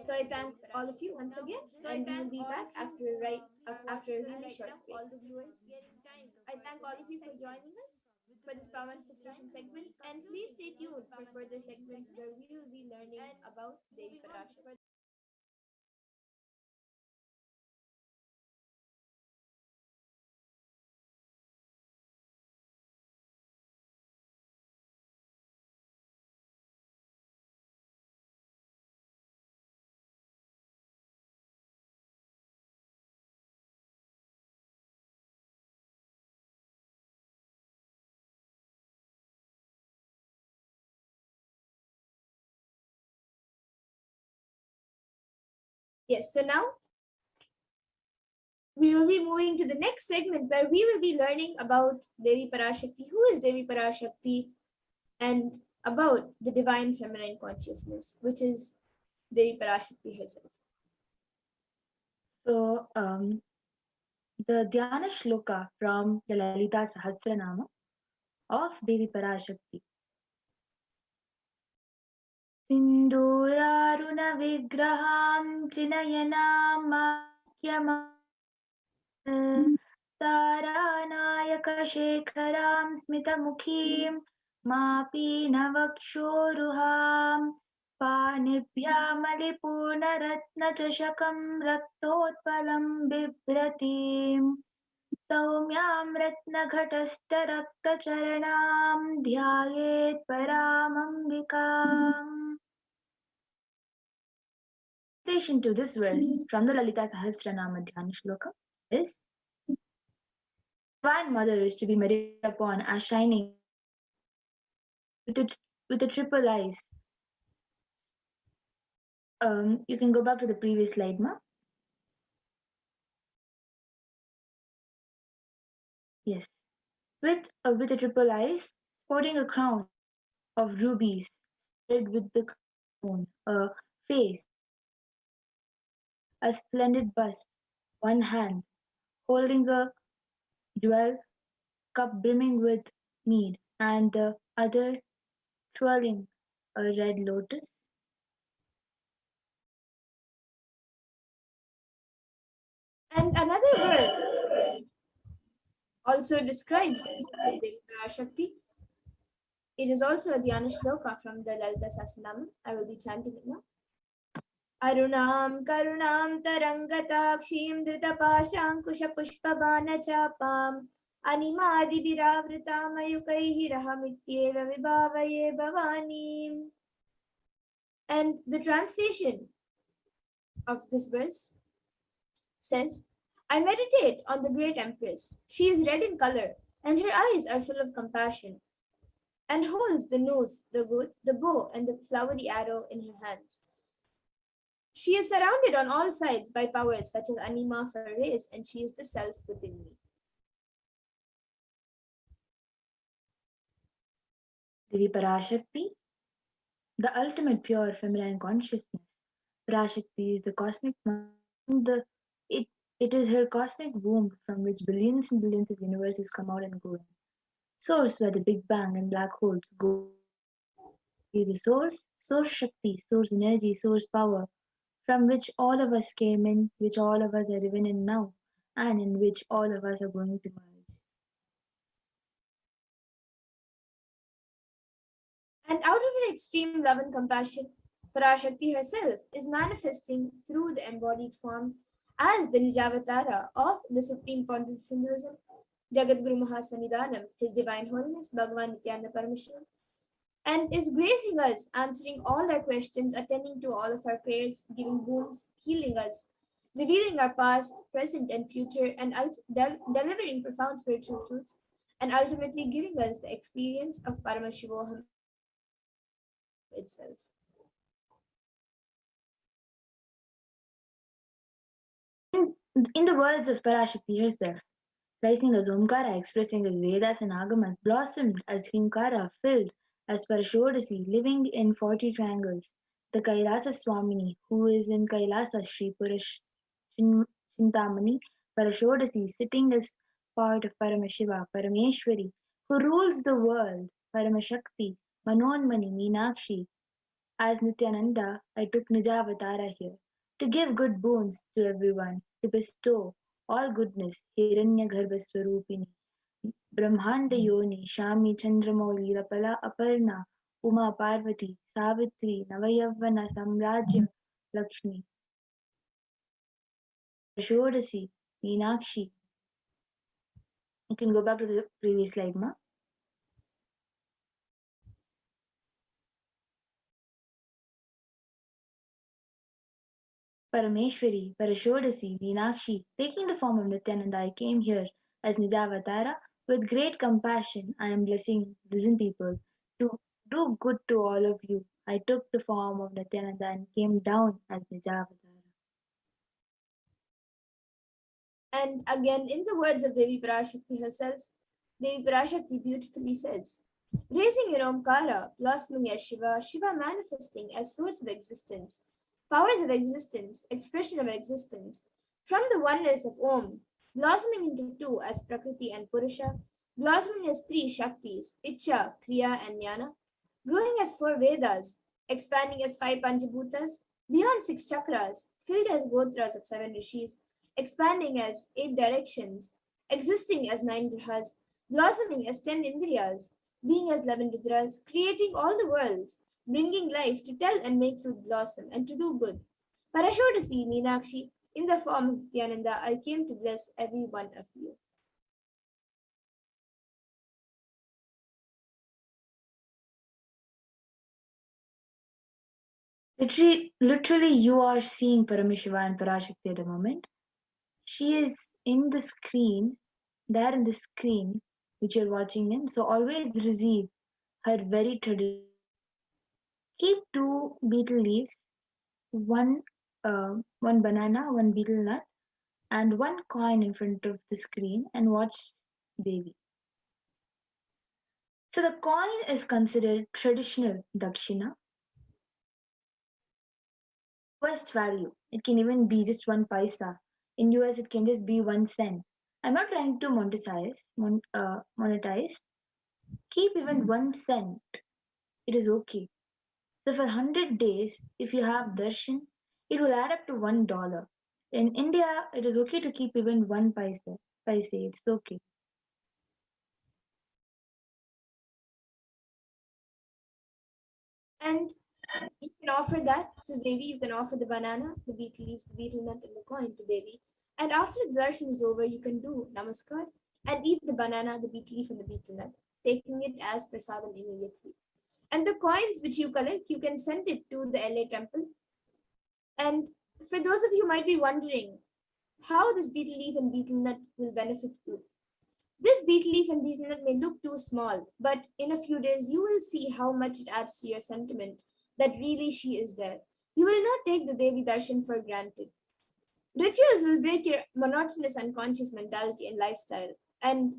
So I thank all of you once again, and we will be back after a really short break. I thank all of you for joining us for this power manifestation segment, and please stay tuned for further segments where we will be learning about Devi Parashakti. Yes, so now we will be moving to the next segment where we will be learning about Devi Parashakti, who is Devi Parashakti, and about the divine feminine consciousness, which is Devi Parashakti herself. So, the Dhyana Shloka from the Lalita Sahasranama of Devi Parashakti. Sinduraruna Vigraham Trinayana Makyama Taranayaka Shekharam Smitamukhim Mapinavakshoruham Panibhyamalipunaratnachashakam Raktotpalam Bibratim. सौम्यां रत्नघटस्थरक्तचरणां ध्यायेत् परामम्बिकाम्. Translation to this verse from the Lalita Sahasranama Dhyana Shloka is: Divine Mother is to be meditated upon as shining with the triple eyes. You can go back to the previous slide, ma. Yes, with the triple eyes, sporting a crown of rubies, studded with the crown, a face, a splendid bust, one hand holding a jewel cup brimming with mead, and the other twirling a red lotus. And another word also describes Devi PARASHAKTI. It is also a Dhyana Shloka from the Lalita Sahasranama. I will be chanting it now. Arunam karunam tarangatakshim dhritapaşankuşapuşpabanachapam animadibhiravritam rahamityeva vibhavaye bhavanim. And the translation of this verse says, I meditate on the great Empress. She is red in color, and her eyes are full of compassion, and holds the noose, the good, the bow, and the flowery arrow in her hands. She is surrounded on all sides by powers such as Anima for a race, and she is the self within me. Devi PARASHAKTI, the ultimate pure feminine consciousness. PARASHAKTI is the cosmic mind. It is her cosmic womb from which billions and billions of universes come out and go in. Source where the Big Bang and black holes go. The source Shakti, source energy, source power, from which all of us came in, which all of us are even in now, and in which all of us are going to merge. And out of her extreme love and compassion, PARASHAKTI herself is manifesting through the embodied form as the Nijavatara of the Supreme Pontiff of Hinduism, Jagadguru Mahasanidhanam, His Divine Holiness, Bhagavan Nityananda Parameshwaram, and is gracing us, answering all our questions, attending to all of our prayers, giving boons, healing us, revealing our past, present, and future, and delivering profound spiritual truths, and ultimately giving us the experience of Paramashivoham itself. In the words of PARASHAKTI herself, rising as Omkara, expressing as Vedas and Agamas, blossomed as Himkara, filled as Parashodasi, living in 40 triangles, the Kailasa Swamini, who is in Kailasa, Sri Chintamani, Parashodasi, sitting as part of Paramashiva, Parameshwari, who rules the world, Paramashakti, Manonmani, Meenakshi. As Nityananda, I took Nijavatara here, to give good boons to everyone, to bestow all goodness, Hiranyagarbhaswarupini, Brahmanda Yoni, Shami, Chandramauli, Rapala, Aparna, Uma, Parvati, Savitri, Navayavana, Samrajya, Lakshmi, Shodasi, Meenakshi. You can go back to the previous slide, ma. Parameshwari, Parashodasi, Meenakshi, taking the form of Nityananda, I came here as Nijavatara. With great compassion, I am blessing people to do good to all of you. I took the form of Nityananda and came down as Nijavatara. And again, in the words of Devi PARASHAKTI herself, Devi PARASHAKTI beautifully says, raising in Omkara, blossoming as Shiva, Shiva manifesting as source of existence, powers of existence, expression of existence, from the oneness of Om, blossoming into two as Prakriti and Purusha, blossoming as three Shaktis, Icha, Kriya, and Jnana, growing as four Vedas, expanding as 5 Panchabhutas, beyond 6 chakras, filled as Gotras of 7 Rishis, expanding as 8 directions, existing as 9 grahas, blossoming as 10 Indriyas, being as 11 Rudras, creating all the worlds, bringing life to tell and make fruit blossom and to do good. Parashodasi, Meenakshi, in the form of Nityananda, I came to bless every one of you. Literally, you are seeing Paramashiva and Parashakti at the moment. She is in the screen, there in the screen which you're watching in. So always receive her very traditional. Keep 2 betel leaves, one banana, 1 betel nut, and 1 coin in front of the screen and watch Devi. So the coin is considered traditional Dakshina. Lowest value. It can even be just 1 paisa. In US, it can just be 1 cent. I'm not trying to monetize. Keep even 1 cent. It is okay. So for 100 days, if you have darshan, it will add up to $1. In India, it is okay to keep even 1 paise. It's okay. And you can offer that to Devi. You can offer the banana, the betel leaves, the betel nut, and the coin to Devi. And after the darshan is over, you can do namaskar and eat the banana, the betel leaf, and the betel nut, taking it as prasadam immediately. And the coins which you collect, you can send it to the LA temple. And for those of you who might be wondering how this betel leaf and betel nut will benefit you, this betel leaf and betel nut may look too small, but in a few days, you will see how much it adds to your sentiment that really she is there. You will not take the Devi Darshan for granted. Rituals will break your monotonous unconscious mentality and lifestyle and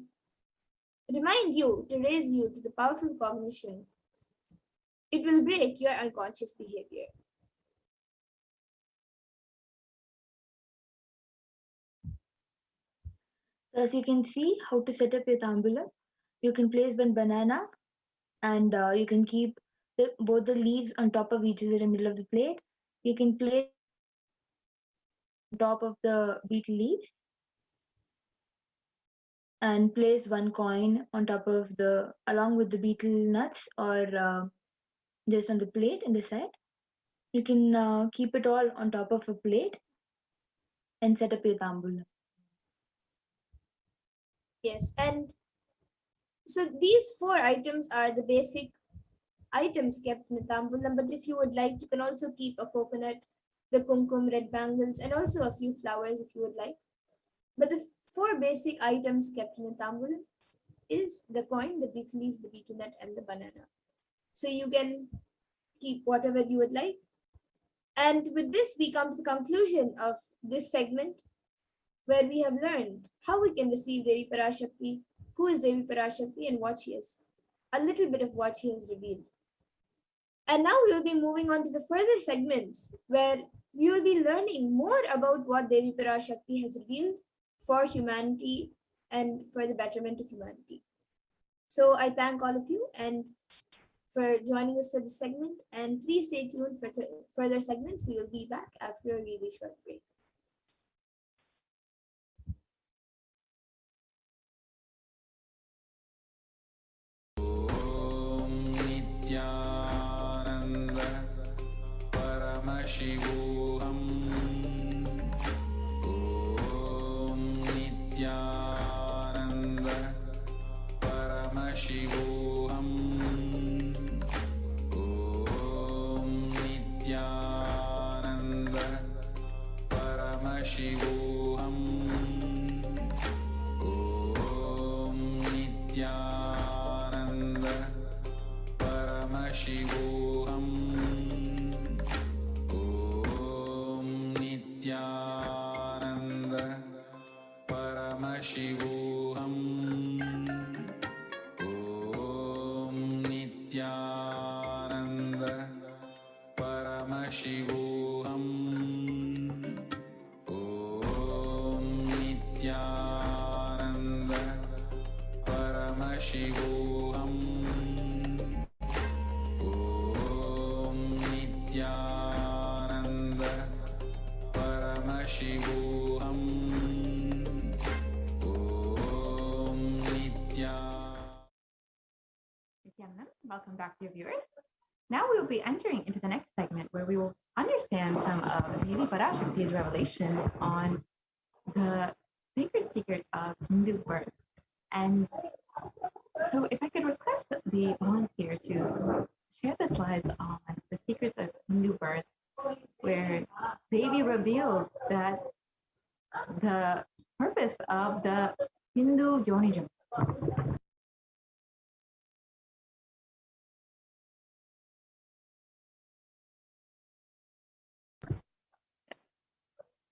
remind you to raise you to the powerful cognition. It will break your unconscious behavior. So as you can see how to set up your tambulam, you can place 1 banana and you can keep both the leaves on top of each other in the middle of the plate. You can place on top of the betel leaves and place 1 coin on top of along with the betel nuts or just on the plate in the side. You can keep it all on top of a plate and set up your tambulam. Yes, and so these 4 items are the basic items kept in the tambulam, but if you would like, you can also keep a coconut, the kumkum, red bangles, and also a few flowers if you would like. But the 4 basic items kept in the tambulam is the coin, the betel leaf, the betel nut, and the banana. So you can keep whatever you would like. And with this, we come to the conclusion of this segment, where we have learned how we can receive Devi Parashakti, who is Devi Parashakti, and what she is. A little bit of what she has revealed. And now we will be moving on to the further segments, where we will be learning more about what Devi Parashakti has revealed for humanity and for the betterment of humanity. So I thank all of you and for joining us for this segment, and please stay tuned for further segments. We will be back after a really short break. Welcome back, dear viewers. Now we will be entering into the next segment where we will understand some of Devi Parashakti's revelations on the sacred secret of Hindu birth. And so if I could request the volunteer to share the slides on the secrets of Hindu birth, where Devi revealed that the purpose of the Hindu Yonijam.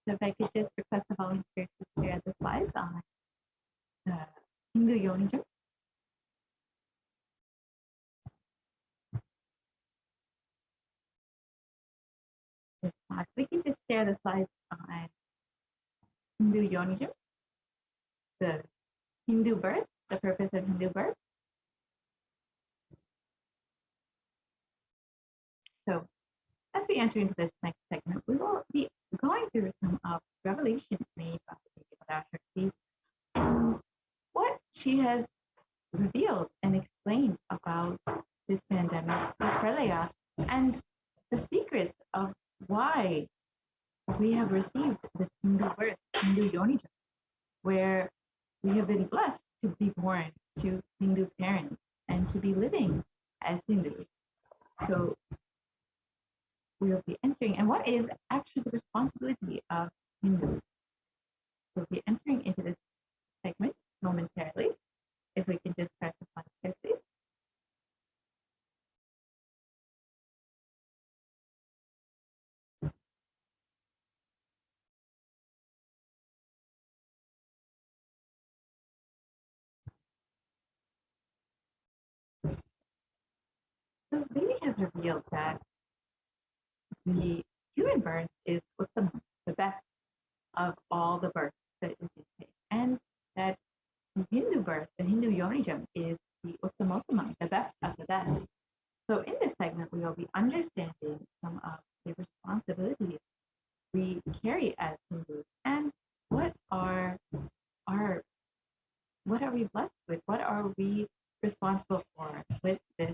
So if I could just request the volunteer to share the slides on the Hindu Yonijam. We can just share the slides on Hindu Yonijam, the Hindu birth, the purpose of Hindu birth. So as we enter into this next segment, we will be going through some of revelations made by PARASHAKTI and what she has revealed and explained about this pandemic, this pralaya, and the secrets of why we have received this Hindu birth, Hindu Yonijam, where we have been blessed to be born to Hindu parents and to be living as Hindus. So we will be entering, and what is actually the responsibility of Hindus? We'll be entering into this segment momentarily. If we can just press the fun share, please. So Devi has revealed that the human birth is the best of all the births that we can take, and that the Hindu birth, the Hindu Yonijam, is the Uttamottama, the best of the best. So in this segment, we will be understanding some of the responsibilities we carry as Hindus, and what are we blessed with? What are we responsible for with this?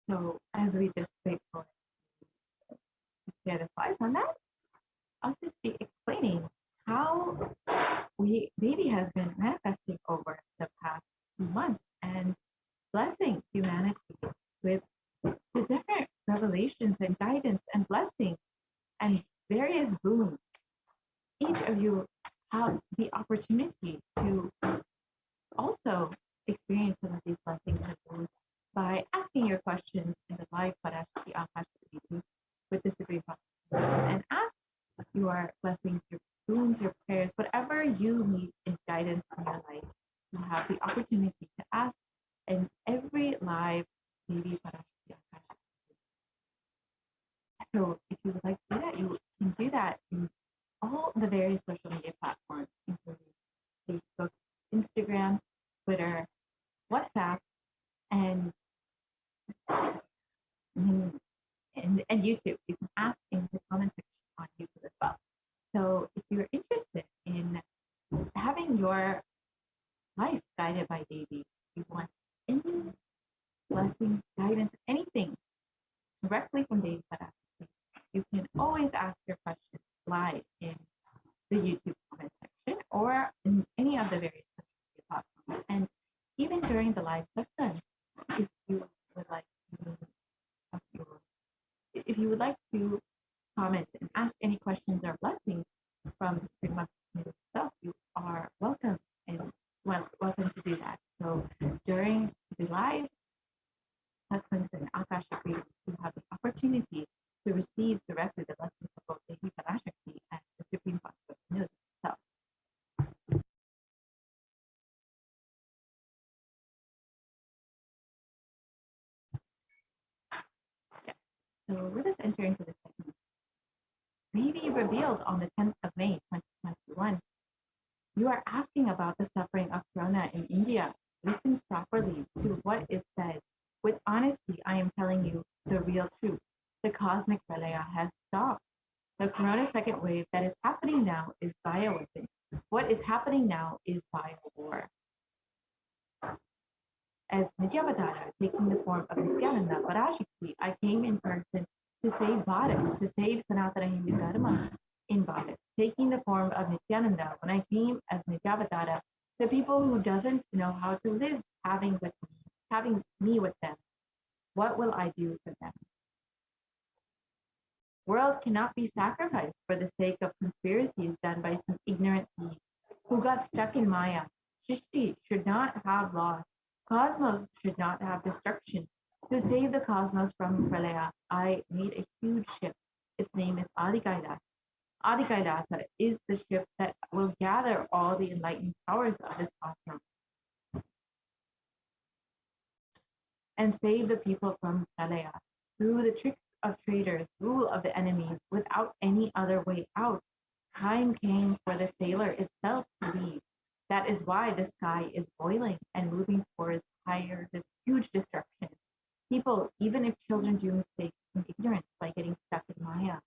So as we just wait for share the slides on that, I'll just be explaining how Devi has been manifesting over the past few months and blessing humanity with the different revelations and guidance and blessings and various boons. Each of you have the opportunity to also experience some of these blessings and boons by asking your questions in the live PARASHAKTI Akashic reading with the Supreme Consciousness, and ask your blessings, your boons, your prayers, whatever you need in guidance in your life. You have the opportunity to ask in every live Devi PARASHAKTI Akashic reading. So if you would like to do that, you can do that in all the various social media platforms, including Facebook, Instagram, Twitter, WhatsApp, and YouTube. You can ask in the comment section on YouTube as well. So if you're interested in having your life guided by Devi, you want any blessing, guidance, anything directly from Devi PARASHAKTI, you can always ask your questions live in the YouTube comment section or in any of the various social media platforms. And even during the live session, if you would like to comment and ask any questions or blessings from the Supreme Master itself, you are welcome and welcome to do that. So during the live lessons and Akashic readings, you have the opportunity to receive directly the lessons of both Devi PARASHAKTI and the Supreme Master itself. So let us enter into the segment. Maybe revealed on the 10th of May, 2021. You are asking about the suffering of Corona in India. Listen properly to what is said. With honesty, I am telling you the real truth. The cosmic pralaya has stopped. The Corona second wave that is happening now is bioweapon. What is happening now is bio-war. As Nijavatara, taking the form of Nityananda PARASHAKTI, I came in person to save Bharat, to save Sanatana Hindu Dharma in Bharat. Taking the form of Nityananda, when I came as Nijavatara, the people who doesn't know how to live having me with them, what will I do for them? Worlds cannot be sacrificed for the sake of conspiracies done by some ignorant thieves who got stuck in Maya. Shrishti should not have loss. Cosmos should not have destruction. To save the cosmos from Pralaya, I made a huge ship. Its name is Adi Kailasa. Adi Kailasa is the ship that will gather all the enlightened powers of this cosmos and save the people from Pralaya. Through the tricks of traitors, rule of the enemies, without any other way out, time came for the sailor itself to leave. That is why the sky is boiling and moving towards higher, this huge destruction. People, even if children do mistakes in ignorance by getting stuck in Maya,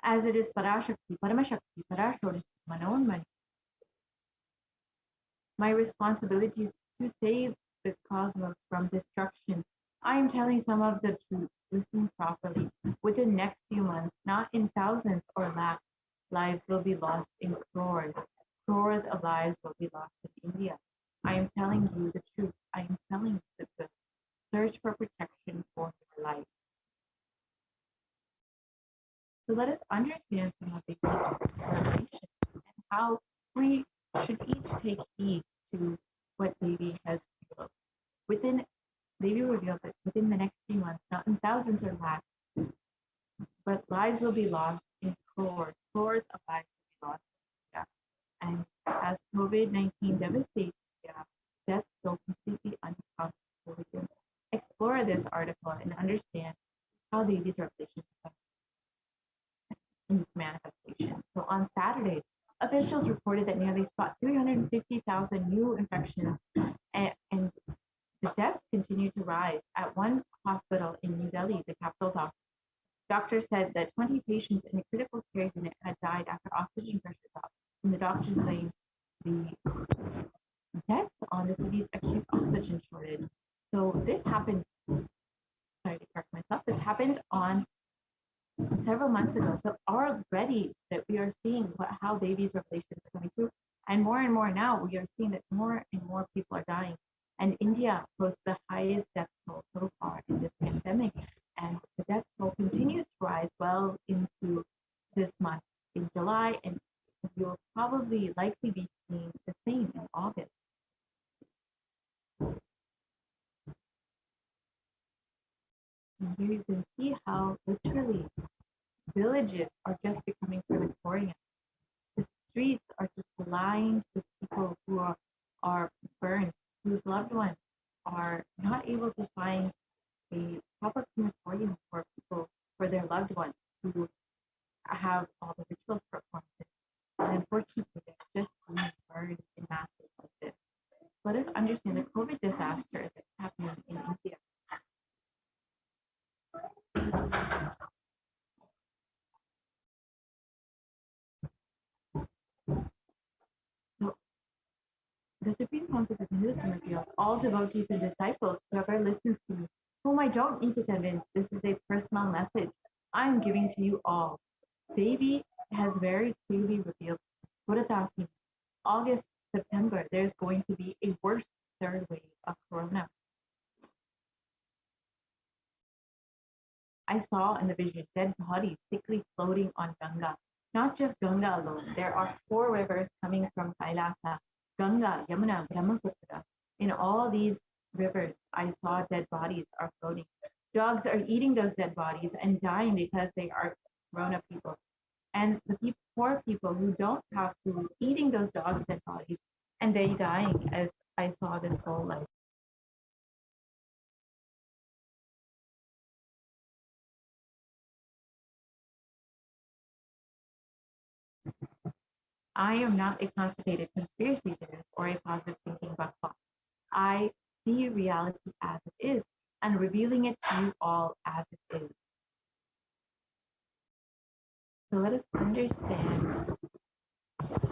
as it is PARASHAKTI, PARAMASHAKTI, PARASHODHI, Manonmani. My responsibility is to save the cosmos from destruction. I am telling some of the truth. Listen properly. Within the next few months, not in thousands or lakhs, lives will be lost in crores. Crores of lives will be lost in India. I am telling you the truth. I am telling you the good. Search for protection for your life. So let us understand some of these revelations and how we should each take heed to what Devi has revealed. Devi revealed that within the next few months, not in thousands or lakhs, but lives will be lost in crores. Crores of lives will be lost. Yeah. And as COVID-19 devastates, death go completely uncountable. So we can explore this article and understand how Devi's revelations in manifestation. So on Saturday, officials reported that nearly 350,000 new infections and the deaths continue to rise. At one hospital in New Delhi, the capital doctor said that 20 patients in a critical care unit had died after oxygen pressure dropped. And the doctors blamed the deaths on the city's acute oxygen shortage. So this happened, sorry to correct myself, this happened on several months ago. So already that we are seeing how Devi's revelations are coming through. And more now, we are seeing that more and more people are dying. And India posts the highest death toll so far in this pandemic. And the death toll continues to rise well into this month in July. And you'll probably likely be seeing the same in August. And here you can see how literally villages are just becoming crematoriums. The streets are just lined with people who are burned, whose loved ones are not able to find a proper crematorium for people, for their loved ones to have all the rituals performed. And unfortunately, they're just being burned in masses like this. Let us understand the COVID disaster that's happening in India. So, the Supreme Council of Hinduism revealed all devotees and disciples, whoever listens to me, whom I don't need to convince, this is a personal message I am giving to you all. Devi has very clearly revealed, Buddha-dasini, August, September, there's going to be a worse third wave of Corona. I saw in the vision dead bodies thickly floating on Ganga. Not just Ganga alone, there are 4 rivers coming from Kailasa, Ganga, Yamuna, Brahmaputra. In all these rivers, I saw dead bodies are floating. Dogs are eating those dead bodies and dying because they are grown-up people. And the poor people who don't have food eating those dogs' dead bodies and they dying, as I saw this whole life. I am not a constipated conspiracy theorist or a positive thinking buckbot. I see reality as it is and revealing it to you all as it is. So let us understand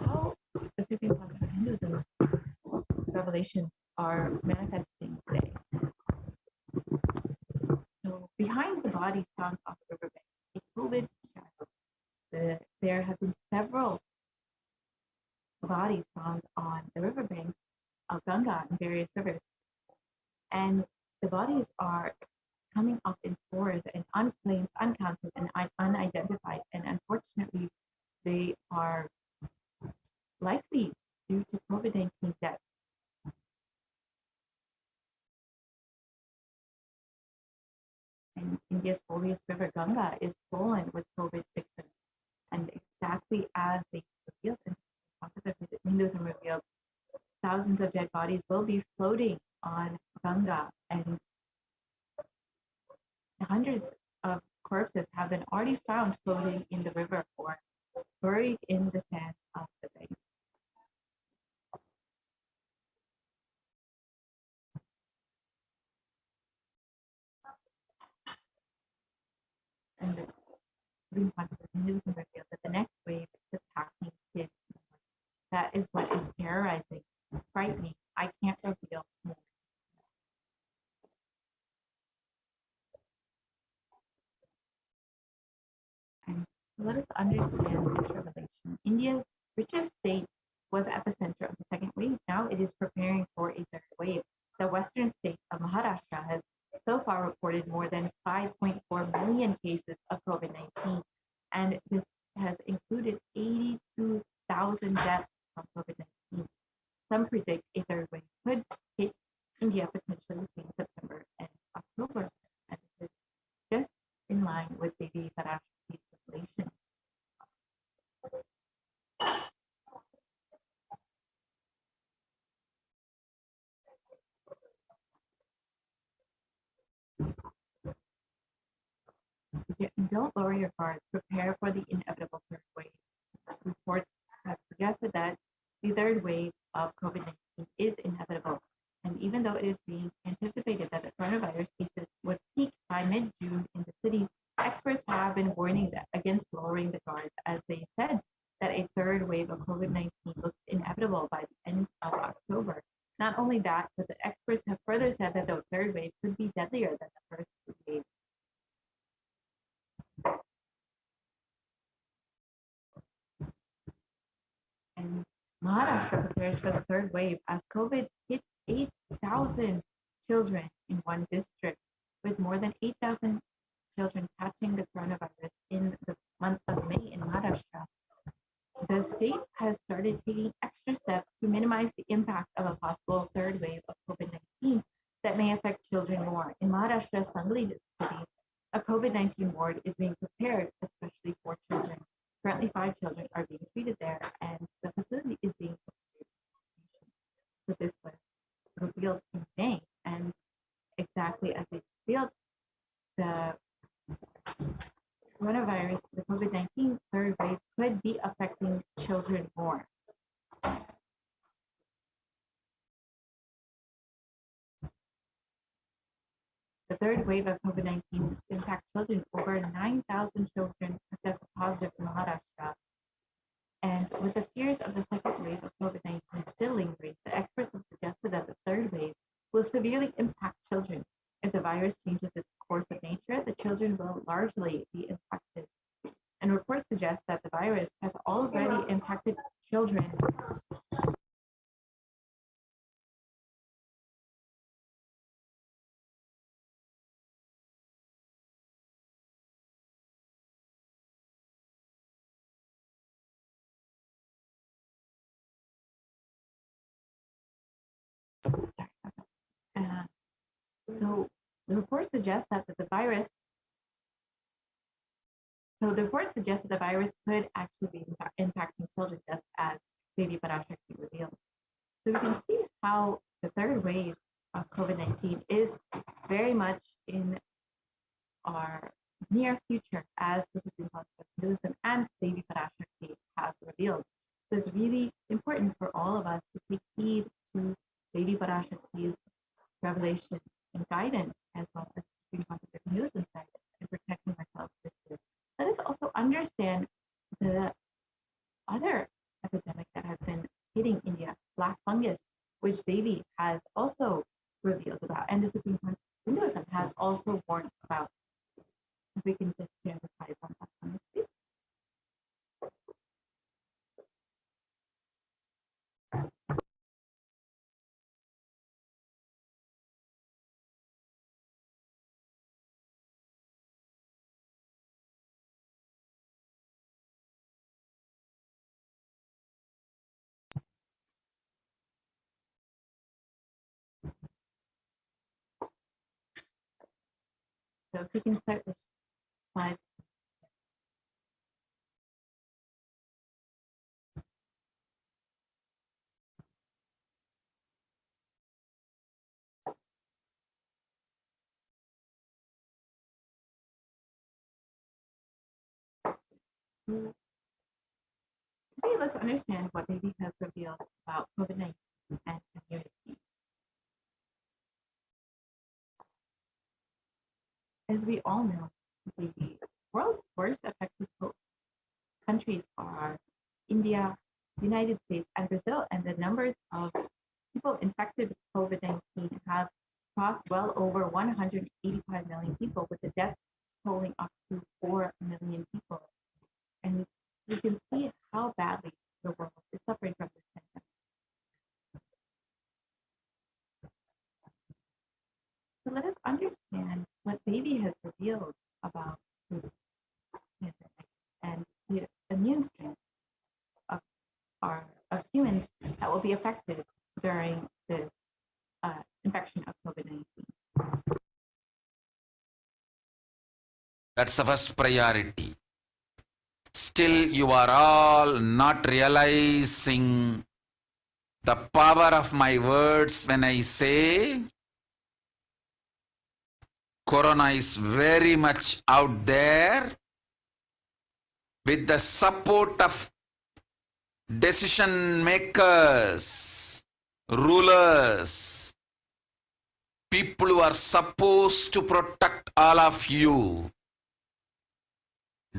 how the Supreme Concept of Hinduism's revelations are manifesting today. So behind the body found on the riverbank, a COVID shadow. There have been several bodies found on the riverbank of Ganga and various rivers. And the bodies are coming up in fours and unclaimed, uncounted, and unidentified. And unfortunately, they are likely due to COVID-19 deaths. And India's holiest river, Ganga, is swollen with COVID victims. And exactly as they revealed in Hinduism revealed, thousands of dead bodies will be floating on Ganga, and hundreds of corpses have been already found floating in the river or buried in the sand of the bank. And the Supreme Concept of Hinduism revealed that the next wave is attacking kids. That is what is terrorizing, frightening. I can't reveal more. And let us understand this revelation. India's richest state was at the center of the second wave. Now it is preparing for a third wave. The western state of Maharashtra has so far reported more than 5.4 million cases of COVID-19, and this has included 82,000 deaths from COVID-19. Some predict a third wave could hit India potentially between September and October, and this is just in line with Devi PARASHAKTI's revelation. Don't lower your guard. Prepare for the inevitable third wave. Reports have suggested that the third wave of COVID-19 is inevitable. And even though it is being anticipated that the coronavirus cases would peak by mid-June in the city, experts have been warning against lowering the guard, as they said that a third wave of COVID-19 looks inevitable by the end of October. Not only that, but the experts have further said that the third wave could be deadlier than the first wave. And Maharashtra prepares for the third wave as COVID hit 8,000 children in one district, with more than 8,000 children catching the coronavirus in the month of May in Maharashtra. The state has started taking extra steps to minimize the impact of a possible third wave of COVID-19 that may affect children more. In Maharashtra's Sangli city, a COVID-19 ward is being prepared, especially for children. Currently, 5 children are being treated there, and the facility is being prepared. So this was revealed in May, and exactly as we revealed, the coronavirus, the COVID-19 third wave could be affecting children more. The third wave of COVID-19 will impact children. Over 9,000 children tested positive in Maharashtra. And with the fears of the second wave of COVID-19 still lingering, the experts have suggested that the third wave will severely impact children. If the virus changes its course of nature, the children will largely be impacted. And reports suggest that the virus has already impacted children. So the report suggests that the virus could actually be impacting children, just as Devi PARASHAKTI revealed. So we can see how the third wave of COVID-19 is very much in our near future, as the Supreme Concept of Hinduism and Devi PARASHAKTI have revealed. So it's really important for all of us to take heed to Lady PARASHAKTI's revelation and guidance, as well as keeping positive news inside and protecting ourselves this year. Let us also understand the other epidemic that has been hitting India, black fungus, which Devi has also revealed about, and the Supreme Court of Hinduism has also warned about. If we can just share the slides on that one, please. So if we can start the slide. Today, let's understand what Devi has revealed about COVID-19 and immunity. As we all know, the world's worst affected countries are India, United States, and Brazil, and the numbers of people infected with COVID-19 have crossed well over 185 million people, with the death tolling up to 4 million people. And you can see how badly the world is suffering from this pandemic. So let us understand what Devi has revealed about this pandemic and the immune strength of humans that will be affected during the infection of COVID-19. That's the first priority. Still, you are all not realizing the power of my words when I say Corona is very much out there with the support of decision makers, rulers, people who are supposed to protect all of you.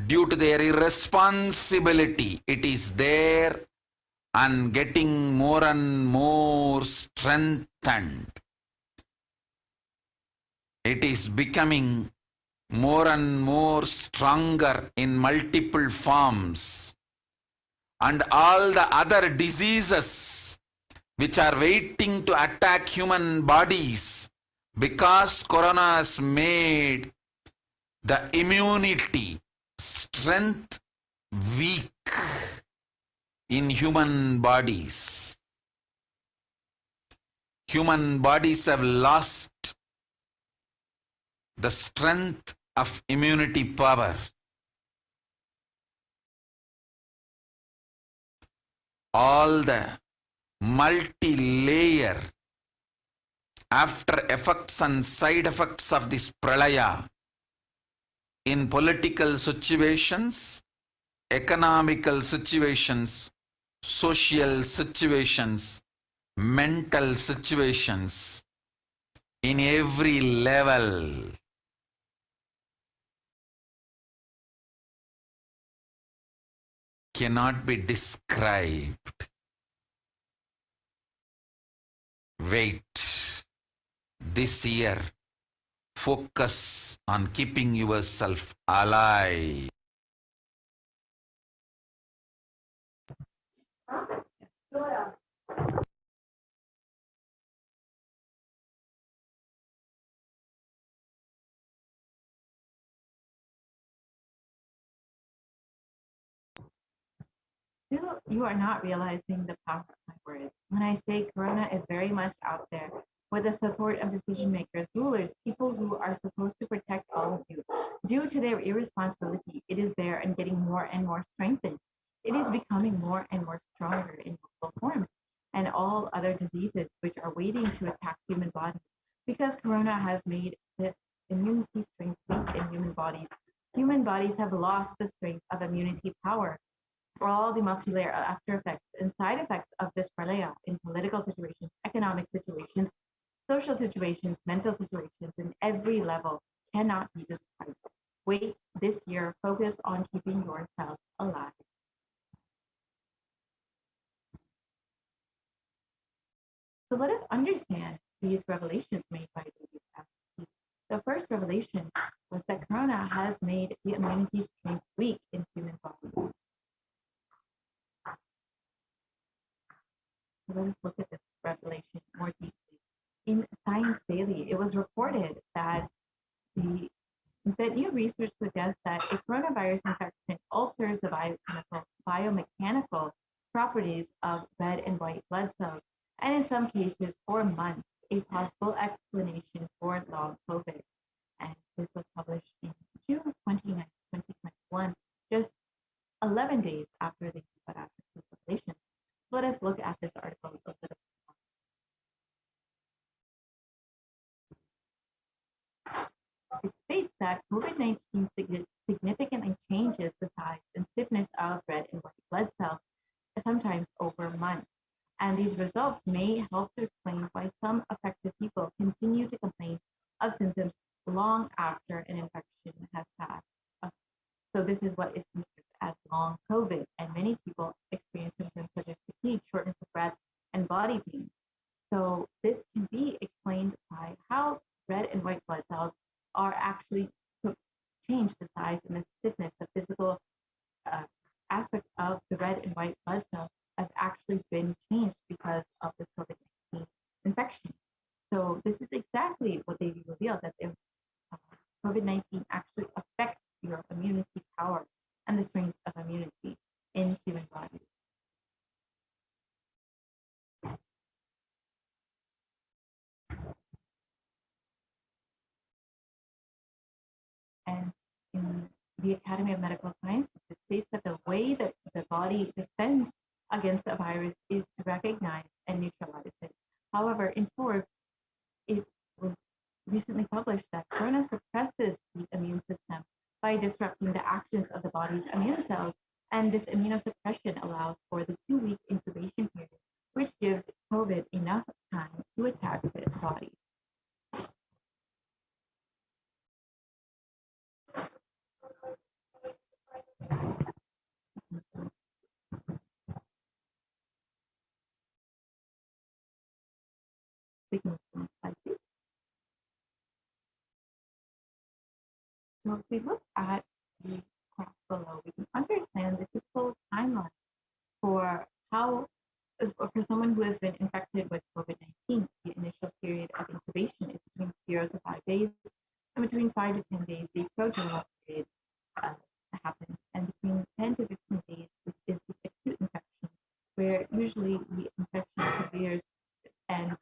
Due to their irresponsibility, it is there and getting more and more strengthened. It is becoming more and more stronger in multiple forms. And all the other diseases which are waiting to attack human bodies, because Corona has made the immunity strength weak in human bodies. Human bodies have lost the strength of immunity power. All the multi-layer after effects and side effects of this pralaya in political situations, economical situations, social situations, mental situations, in every level. Cannot be described. Wait. This year, focus on keeping yourself alive. Still, you are not realizing the power of my words. When I say Corona is very much out there with the support of decision makers, rulers, people who are supposed to protect all of you. Due to their irresponsibility, it is there and getting more and more strengthened. It is becoming more and more stronger in multiple forms, and all other diseases which are waiting to attack human bodies. Because Corona has made the immunity strength weak in human bodies have lost the strength of immunity power. all the multi-layer after effects and side effects of this pralaya in political situations, economic situations, social situations, mental situations, in every level cannot be described. Wait this year, focus on keeping yourself alive. So let us understand these revelations made by David. The first revelation was that Corona has made the immunity strength weak in human bodies. So let us look at this revelation more deeply. In Science Daily, it was reported that new research suggests that a coronavirus infection alters the biomechanical properties of red and white blood cells, and in some cases for months, a possible explanation for long COVID. And this was published in June 29, 2021, just 11 days after the PARASHAKTI revelation. Let us look at this article a little bit more. It states that COVID-19 significantly changes the size and stiffness of red and white blood cells, sometimes over months. And these results may help to explain why some affected people continue to complain of symptoms long after an infection has passed. So this is what is considered as long COVID, and many people experience symptoms such as fatigue, shortness of breath, and body pain. So this can be explained by how red and white blood cells are actually change the size and the stiffness, the physical aspect of the red and white blood cells has actually been changed because of this COVID-19 infection. So this is exactly what they revealed, that COVID-19 actually affects your immunity power and the strength of immunity in human bodies. And in the Academy of Medical Sciences, it states that the way that the body defends against a virus is to recognize and neutralize it. However, in Forbes, it was recently published that corona suppresses the immune system by disrupting the actions of the body's immune cells, and this immunosuppression allows for the 2-week incubation period, which gives COVID enough time to attack the body. So if we look at the graph below, we can understand the typical timeline for for someone who has been infected with COVID-19. The initial period of incubation is between 0 to 5 days, and between 5 to 10 days, the prodromal period happens, and between 10 to 15 days is the acute infection, where usually the infection severes and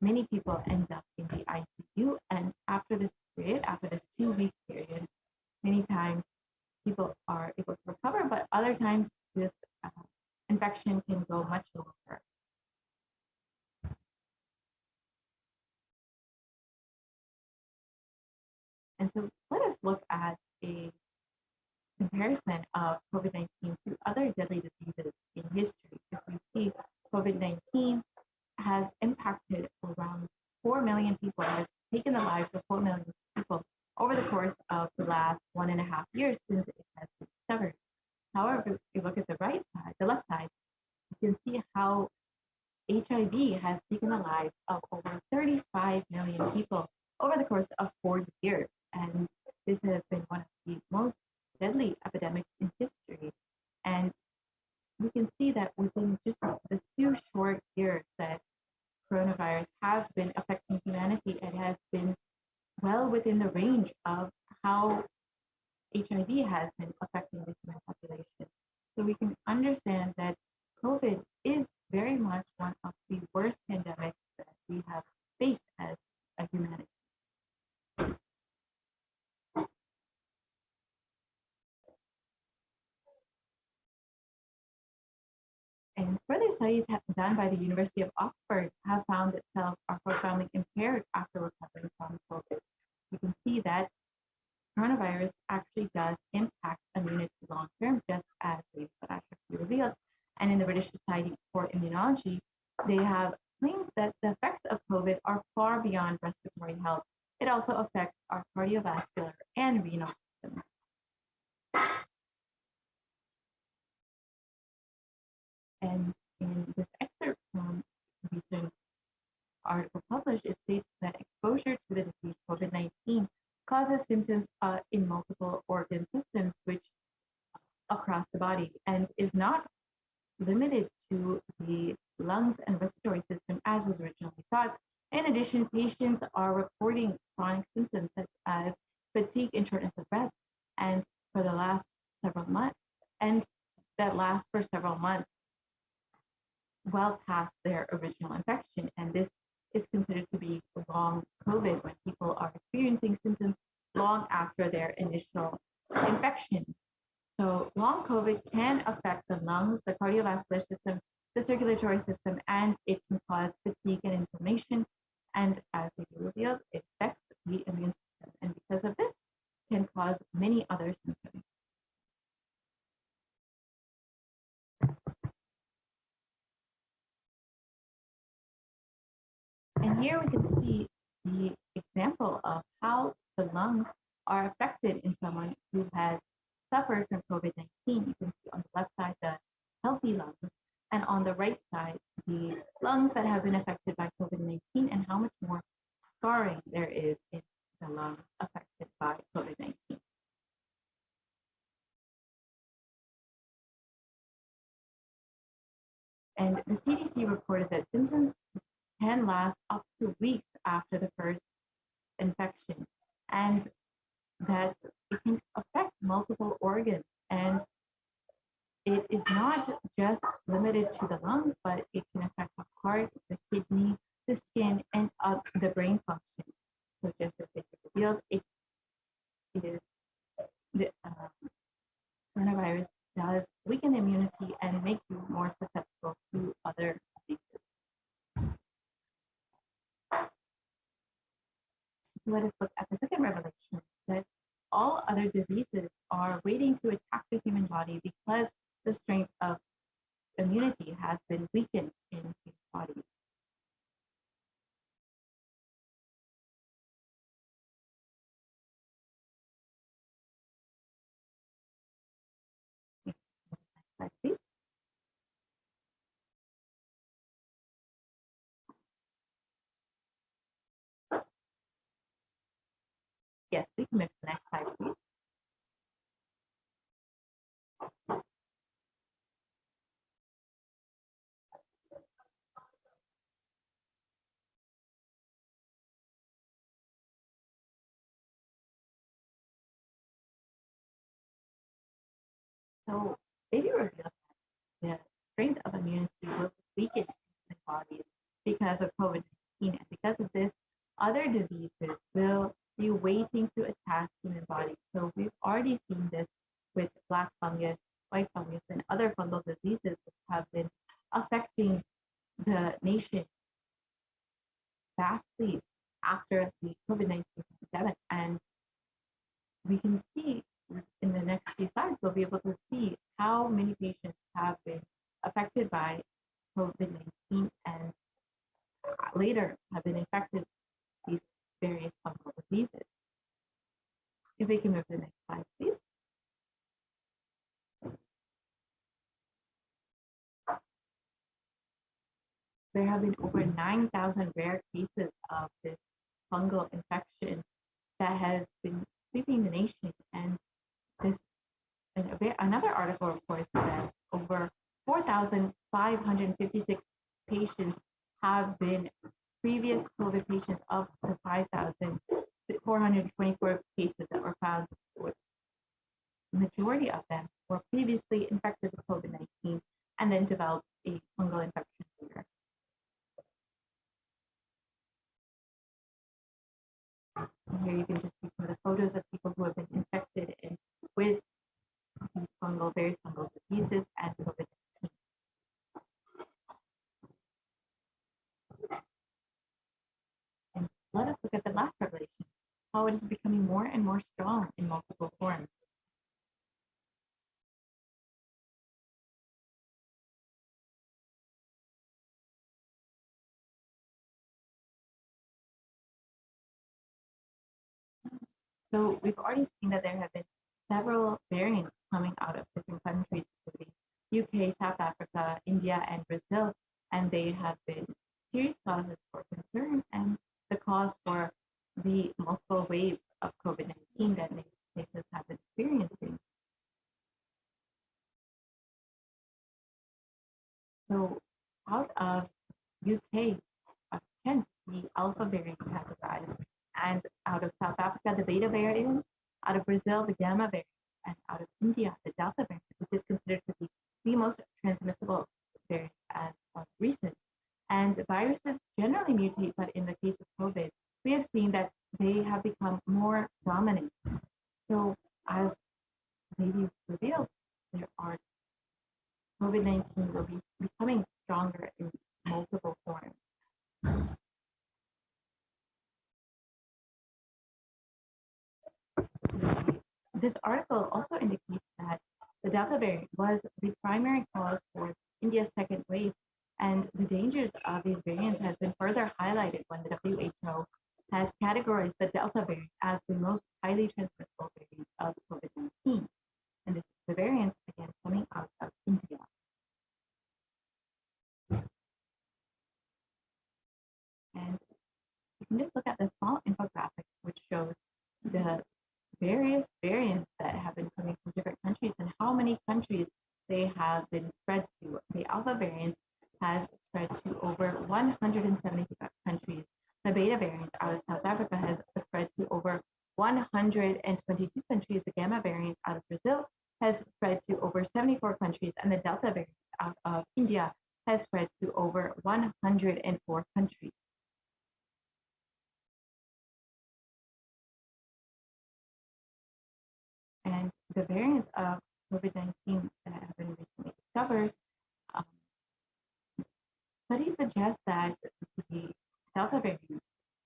many people end up in the ICU. And after this period, after this 2-week period, many times people are able to recover, but other times this infection can go much longer. And so let us look at a comparison of COVID-19 to other deadly diseases in history. If we see COVID-19 has impacted around 4 million people, has taken the lives of 4 million people over the course of the last 1.5 years since it has been discovered. However, if you look at the right side, the left side, you can see how HIV has taken the lives of over 35 million people over the course of 40 years. And this has been one of the most deadly epidemics in history. And we can see that within just the 2 short years that coronavirus has been affecting humanity, it has been well within the range of how HIV has been affecting the human population. So we can understand that COVID is very much one of the worst pandemics that we have faced as a humanity. And further studies done by the University of Oxford have found that cells are profoundly impaired after recovering from COVID. You can see that coronavirus actually does impact immunity long term, just as the PARASHAKTI revealed. And in the British Society for Immunology, they have claimed that the effects of COVID are far beyond respiratory health. It also affects our cardiovascular and renal systems. And in this excerpt from a recent article published, it states that exposure to the disease COVID-19 causes symptoms in multiple organ systems, which across the body, and is not limited to the lungs and respiratory system as was originally thought. In addition, patients are reporting chronic symptoms such as fatigue and shortness of breath, and for the last several months, and that lasts for several months, well past their original infection. And this is considered to be long COVID, when people are experiencing symptoms long after their initial infection. So long COVID can affect the lungs, the cardiovascular system, the circulatory system, and it can cause fatigue and inflammation. And as we revealed, it affects the immune system, and because of this, can cause many other symptoms. And here we can see the example of how the lungs are affected in someone who has suffered from COVID-19. You can see on the left side the healthy lungs, and on the right side the lungs that have been affected by COVID-19, and how much more scarring there is in the lungs affected by COVID-19. And the CDC reported that symptoms can last up to weeks after the first infection, and that it can affect multiple organs. And it is not just limited to the lungs, but it can affect the heart, the kidney, the skin, and the brain function. So just as they revealed, it is the coronavirus does weaken immunity and make you more susceptible to other diseases. Let us look at the second revelation, that all other diseases are waiting to attack the human body because the strength of immunity has been weakened in human bodies. Next slide, please. Yes, we can move to the next slide, please. So maybe revealed that the strength of immunity will weaken in bodies because of COVID-19, and because of this, other diseases will be waiting to attack human bodies. So we've already seen this with black fungus, white fungus, and other fungal diseases which have been affecting the nation vastly after the COVID-19 pandemic. And we can see in the next few slides, we'll be able to see how many patients have been affected by COVID-19 and later have been infected with these various fungal diseases. If we can move to the next slide, please. There have been over 9,000 rare cases of this fungal infection that has been sweeping the nation, and this another article reports that over 4,556 patients have been previous COVID patients of the 5,424 cases that were found. The majority of them were previously infected with COVID-19 and then developed a fungal infection later. And here you can just see some of the photos of people who have been infected with these various fungal diseases and COVID-19. And let us look at the last revelation, how it is becoming more and more strong in So we've already seen that there have been several variants coming out of different countries, including UK, South Africa, India, and Brazil, and they have been serious causes for concern and the cause for the multiple waves of COVID-19 that many places have been experiencing. So out of UK, Kent, the Alpha variant categorized, and out of South Africa, the Beta variant, out of Brazil, the Gamma variant, and out of India, the Delta variant, which is considered to be the most transmissible variant as of recent. And viruses generally mutate, but in the case of COVID, we have seen that they have become more dominant. So as maybe revealed, there are COVID-19 will be becoming stronger in multiple forms. This article also indicates that the Delta variant was the primary cause for India's second wave, and the dangers of these variants has been further highlighted when the WHO has categorized the Delta variant as the most highly transmissible variant of COVID-19. And this is the variant, again, coming out of India. And you can just look at this small infographic, which shows the various variants that have been coming from different countries and how many countries they have been spread to. The Alpha variant has spread to over 175 countries. The Beta variant out of South Africa has spread to over 122 countries. The Gamma variant out of Brazil has spread to over 74 countries, and the Delta variant out of India has spread to over 104 countries. And the variants of COVID-19 that have been recently discovered, studies suggest that the Delta variant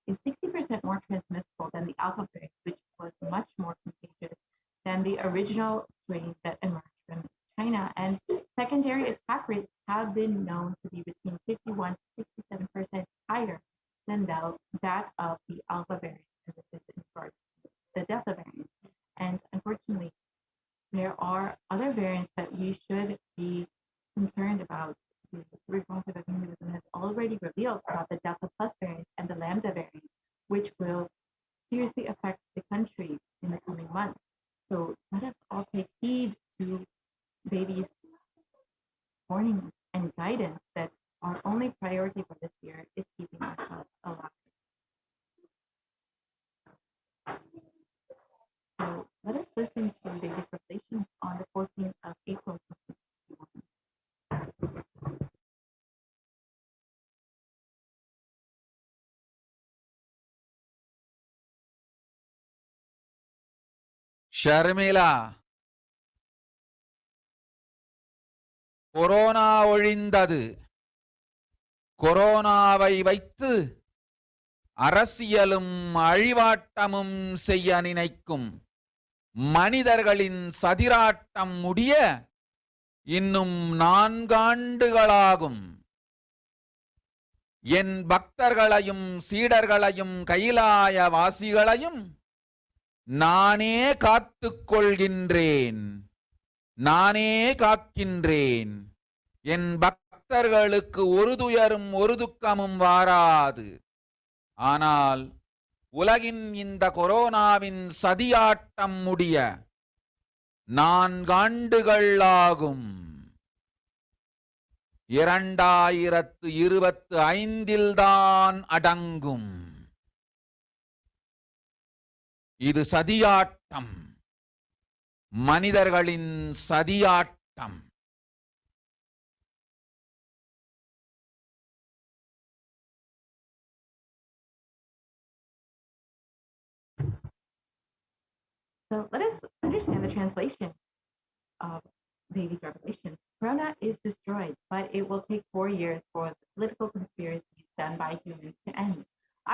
is 60% more transmissible than the Alpha variant, which was much more contagious than the original strain that emerged from China. And secondary attack rates have been known to be between 51 to 67% higher than that of the Alpha variant, and this is in regards to the Delta variant. And unfortunately, there are other variants that we should be concerned about. The Reform of Hinduism has already revealed about the Delta Plus variant and the Lambda variant, which will seriously affect the country in the coming months. So let us all take heed to babies' warnings and guidance that our only priority for this year is keeping ourselves alive. So let us listen to baby's revelation on the 14th of April. Sharmila, corona ஒழிந்தது. கொரோனாவை வைத்து அரசியலும் அழிவாட்டமும் செய்ய நினைக்கும் மனிதர்களின் சதிராட்டம் முடிய இன்னும் 4 ஆண்டுகளாகும். என் பக்தர்களையும் சீடர்களையும் கைலாய வாசிகளையும் நானே காத்துக்கொள்கின்றேன், நானே காக்கின்றேன். என் பக்தர்களுக்கு ஒரு துயரும் ஒரு துக்கமும் வாராது. ஆனால் உலகின் இந்த கொரோனாவின் சதியாட்டம் முடிய 4 ஆண்டுகள் ஆகும். 2025 தான் அடங்கும். இது சதியாட்டம், மனிதர்களின் சதியாட்டம். So let us understand the translation of Devi's revelation. Corona is destroyed, but it will take 4 years for the political conspiracies done by humans to end.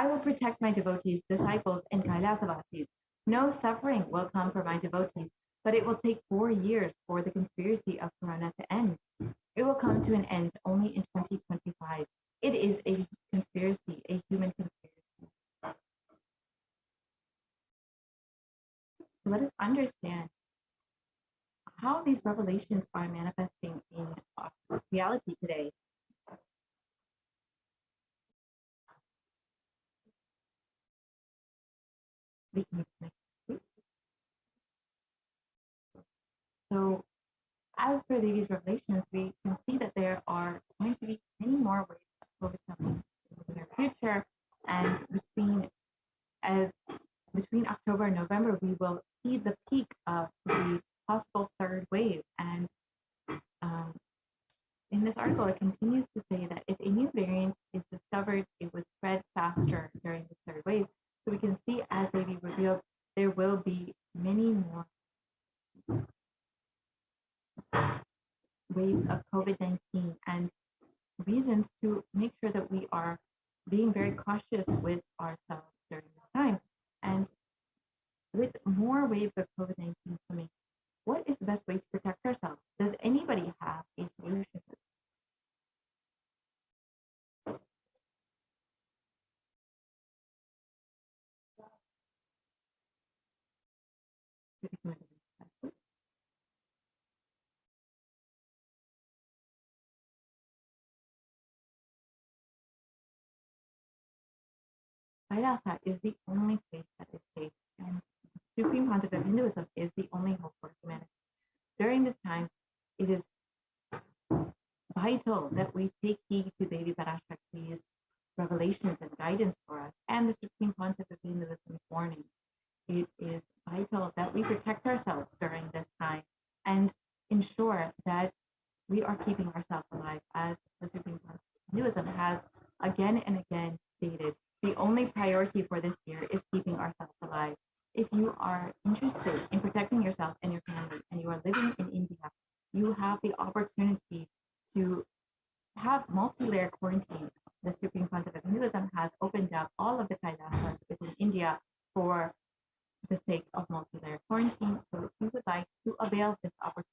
I will protect my devotees, disciples, and Kailasavasis. No suffering will come for my devotees, but it will take 4 years for the conspiracy of Corona to end. It will come to an end only in 2025. It is a conspiracy, a human conspiracy. So let us understand how these revelations are manifesting in reality today. So as per these revelations, we can see that there are going to be many more waves of COVID coming in the near future, and between October and November, we will see the peak of the possible third wave. And in this article, it continues to say that if a new variant is discovered, it would spread faster during the third wave. So we can see as they be revealed, there will be many more waves of COVID-19, and reasons to make sure that we are being very cautious with ourselves during this time. And with more waves of COVID-19 coming, what is the best way to protect ourselves? Does anybody have a solution? Kailasa is the only place that is safe, and the Supreme Concept of Hinduism is the only hope for humanity. During this time, it is vital that we take heed to Devi PARASHAKTI's revelations and guidance for us, and the Supreme Concept of Hinduism's warning. It is vital that we protect ourselves during this time and ensure that we are keeping ourselves alive, as the Supreme Concept of Hinduism has again and again stated. The only priority for this year is keeping ourselves alive. If you are interested in protecting yourself and your family, and you are living in India, you have the opportunity to have multi-layer quarantine. The Supreme Concept of Hinduism has opened up all of the Kailasas within India for the sake of multi-layer quarantine. So if you would like to avail this opportunity,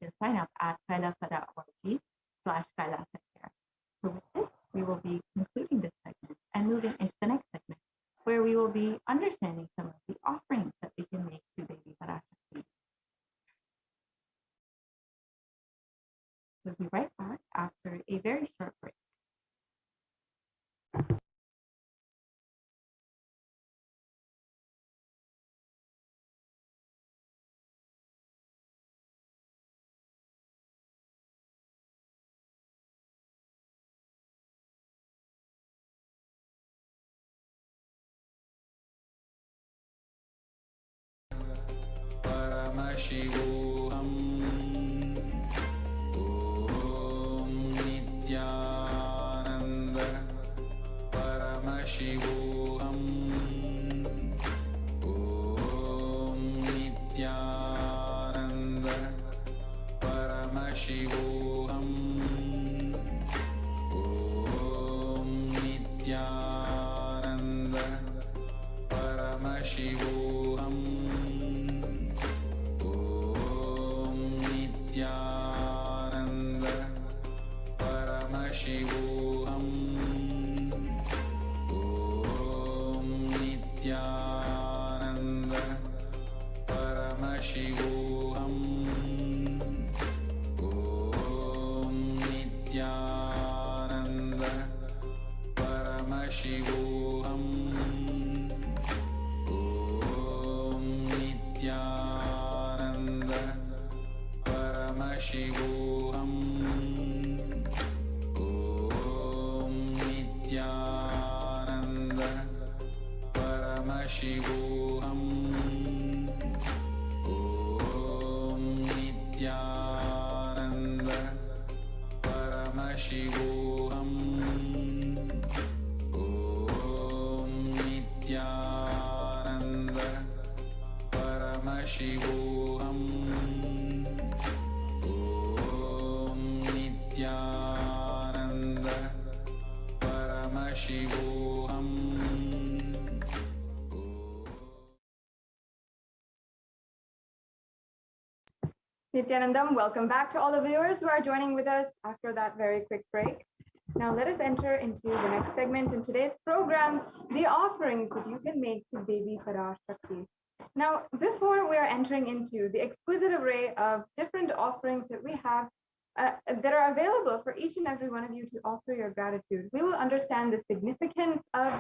you can sign up at kailasa.org/kailasacare. So with this, we will be concluding this segment and moving into the next segment, where we will be understanding some of the offerings that we can make to Devi PARASHAKTI. We'll be right back after a very short break. Shivoham Om Nityananda Paramashivoham Om Nityananda Paramashivoham Om Nityananda Paramashivoham Nityananda Paramashivoham Om Nityananda Paramashivoham Om Nityananda Paramashivoham Om Nityananda Paramashivoham Om Nityananda Paramashivoham Om Nityananda Paramashivoham Om Nityananda Paramashivoham Nityananda Paramashivoham. Nityanandam, welcome back to all the viewers who are joining with us after that very quick break. Now let us enter into the next segment in today's program, the offerings that you can make to Devi PARASHAKTI. Now, before we are entering into the exquisite array of different offerings that we have that are available for each and every one of you to offer your gratitude, we will understand the significance of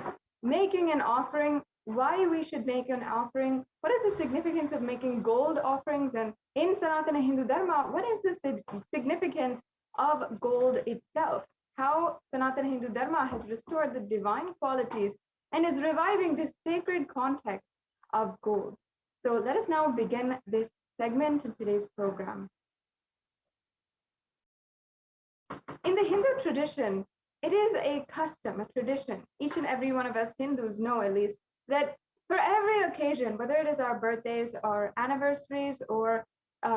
making an offering, why we should make an offering, what is the significance of making gold offerings, and in Sanatana Hindu Dharma, what is the significance of gold itself, how Sanatana Hindu Dharma has restored the divine qualities and is reviving this sacred context of gold. So let us now begin this segment in today's program. In the Hindu tradition, it is a custom, a tradition. Each and every one of us Hindus know, at least, that for every occasion, whether it is our birthdays or anniversaries or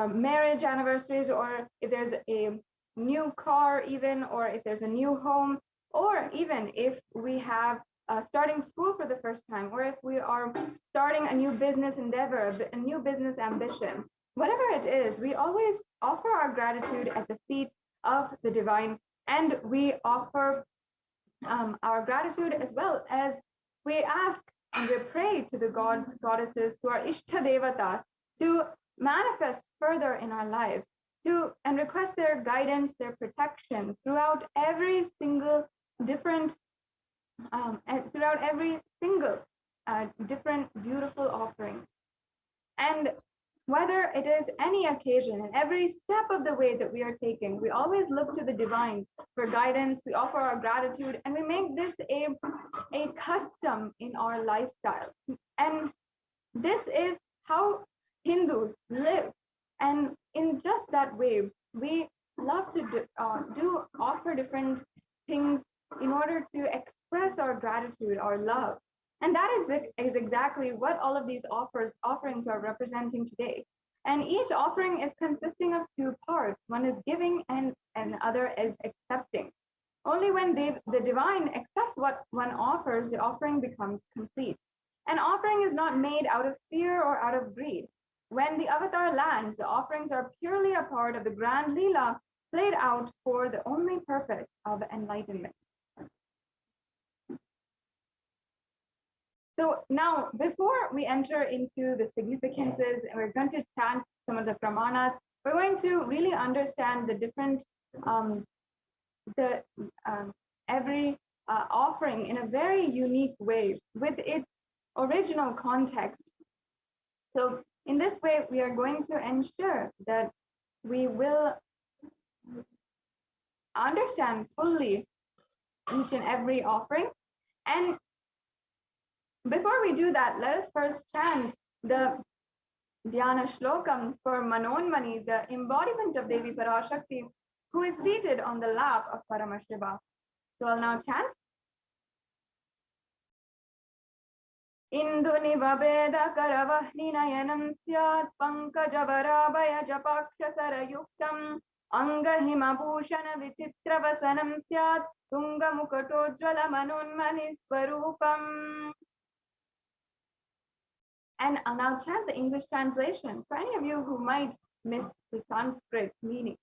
marriage anniversaries, or if there's a new car even, or if there's a new home, or even if we have starting school for the first time, or if we are starting a new business endeavor, a new business ambition, whatever it is, we always offer our gratitude at the feet of the divine, and we offer our gratitude as well as we ask and we pray to the gods, goddesses, to our Ishta Devata to manifest further in our lives, and request their guidance, their protection throughout every single different different beautiful offering. And whether it is any occasion and every step of the way that we are taking, we always look to the divine for guidance, we offer our gratitude, and we make this a custom in our lifestyle. And this is how Hindus live. And in just that way, we love to offer different things in order to express our gratitude, our love. And that is exactly what all of these offerings are representing today. And each offering is consisting of two parts. One is giving and other is accepting. Only when the divine accepts what one offers, the offering becomes complete. An offering is not made out of fear or out of greed. When the avatar lands, the offerings are purely a part of the grand Leela played out for the only purpose of enlightenment. So now, before we enter into the significances, and we're going to chant some of the pramanas, we're going to really understand the different, every offering in a very unique way with its original context. So in this way, we are going to ensure that we will understand fully each and every offering. And before we do that, let us first chant the Dhyana Shlokam for Manonmani, the embodiment of Devi PARASHAKTI, who is seated on the lap of Paramashiva. So I'll now chant. Induniva Veda Karavahni Nayanam Syat Pankajavara Japaksha Sarayuktam Angahima Bhushana Vichitra Vasanam Syat Tunga Mukatojvala Manonmani Swarupam. And I'll now chant the English translation for any of you who might miss the Sanskrit meaning.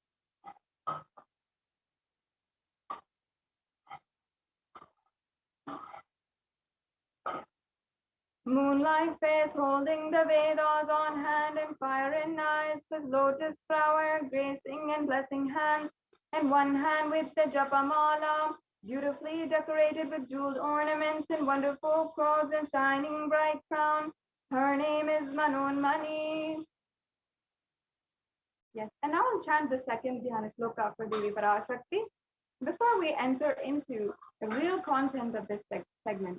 Moonlight face holding the Vedas on hand and fire in eyes, with lotus flower gracing and blessing hands, and one hand with the Japamala, beautifully decorated with jeweled ornaments and wonderful clothes and shining bright crown. Her name is Manonmani. Yes, and now I'll chant the second Dhyana Shloka for Devi PARASHAKTI before we enter into the real content of this segment.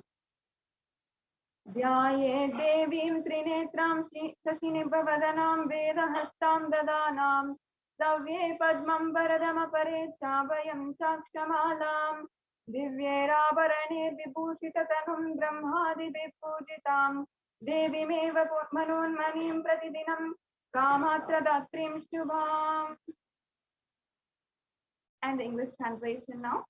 Dhyaye Devim Trinetram Sashinibhavadanam Vedahastam Dadanam Savye Padmam Varadama Pare Chabayam Chakshamalam Divyera Varane Vibhushitatanum Brahmadi Vipujitam Devi Meva Manonmanim Pratidinam Kamatra Datrim Shubham. And the English translation now.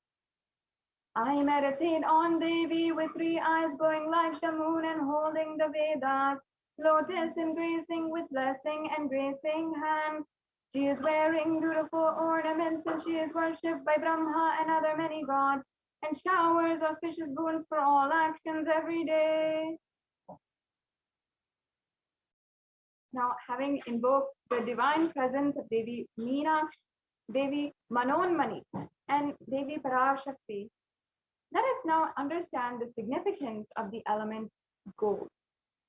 I meditate on Devi with three eyes glowing like the moon and holding the Vedas, lotus embracing with blessing and gracing hands. She is wearing beautiful ornaments and she is worshipped by Brahma and other many gods and showers auspicious boons for all actions every day. now having invoked the divine presence of Devi Meena, Devi Manonmani, and Devi PARASHAKTI, let us now understand the significance of the element gold.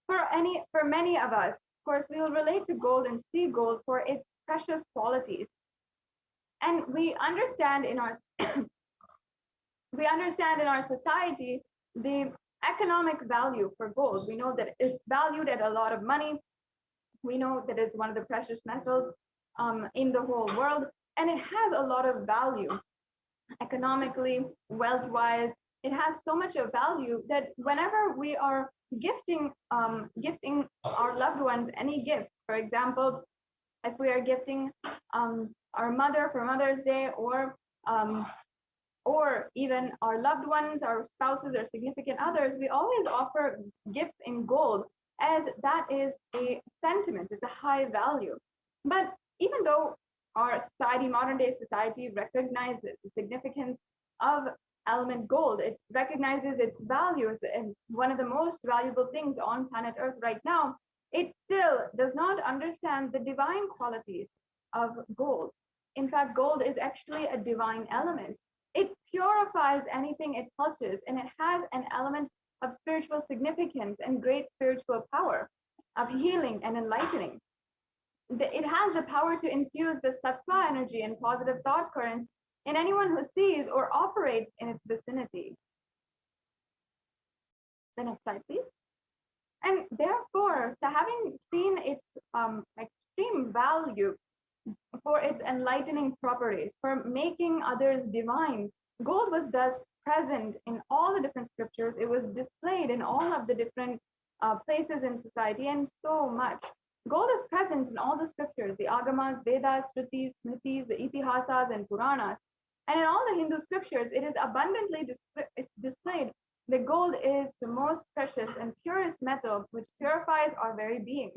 For many of us, of course, we will relate to gold and see gold for its precious qualities. And we understand in our society the economic value for gold. We know that it's valued at a lot of money. We know that it's one of the precious metals in the whole world, and it has a lot of value economically, wealth-wise. It has so much of value that whenever we are gifting our loved ones any gift, for example, if we are gifting our mother for Mother's Day, or even our loved ones, our spouses, or significant others, we always offer gifts in gold, as that is a sentiment, it's a high value. But even though our society, modern day society, recognizes the significance of element gold, it recognizes its value as one of the most valuable things on planet Earth right now, it still does not understand the divine qualities of gold. In fact, gold is actually a divine element. It purifies anything it touches, and it has an element of spiritual significance and great spiritual power of healing and enlightening. It has the power to infuse the sattva energy and positive thought currents in anyone who sees or operates in its vicinity. The next slide, please. And therefore, so having seen its extreme value for its enlightening properties, for making others divine, gold was thus present in all the different scriptures. It was displayed in all of the different places in society, and so much. Gold is present in all the scriptures, the Agamas, Vedas, Shrutis, Smritis, the Itihasas, and Puranas. And in all the Hindu scriptures, it is abundantly displayed that gold is the most precious and purest metal which purifies our very being.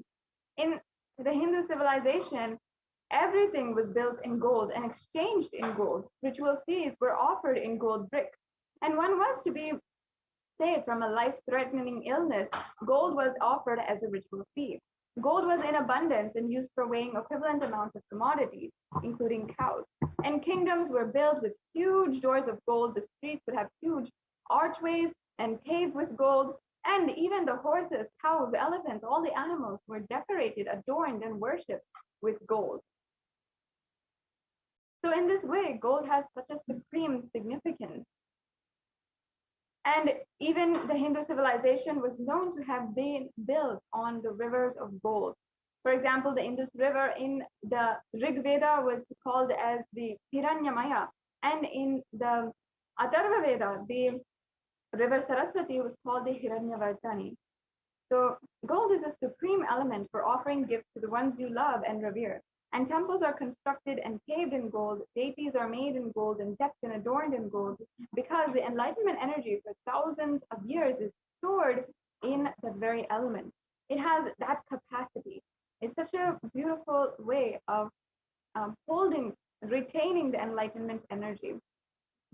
In the Hindu civilization, everything was built in gold and exchanged in gold. Ritual feasts were offered in gold bricks. And one was to be saved from a life-threatening illness, gold was offered as a ritual fee. Gold was in abundance and used for weighing equivalent amounts of commodities, including cows. And kingdoms were built with huge doors of gold. The streets would have huge archways and paved with gold. And even the horses, cows, elephants, all the animals were decorated, adorned, and worshipped with gold. So in this way, gold has such a supreme significance. And even the Hindu civilization was known to have been built on the rivers of gold. For example, the Indus River in the Rig Veda was called as the Hiranyamaya, and in the Atharva Veda, the river Saraswati was called the Hiranyavardhani. So gold is a supreme element for offering gifts to the ones you love and revere. And temples are constructed and paved in gold. Deities are made in gold and decked and adorned in gold, because the enlightenment energy for thousands of years is stored in that very element. It has that capacity. It's such a beautiful way of retaining the enlightenment energy.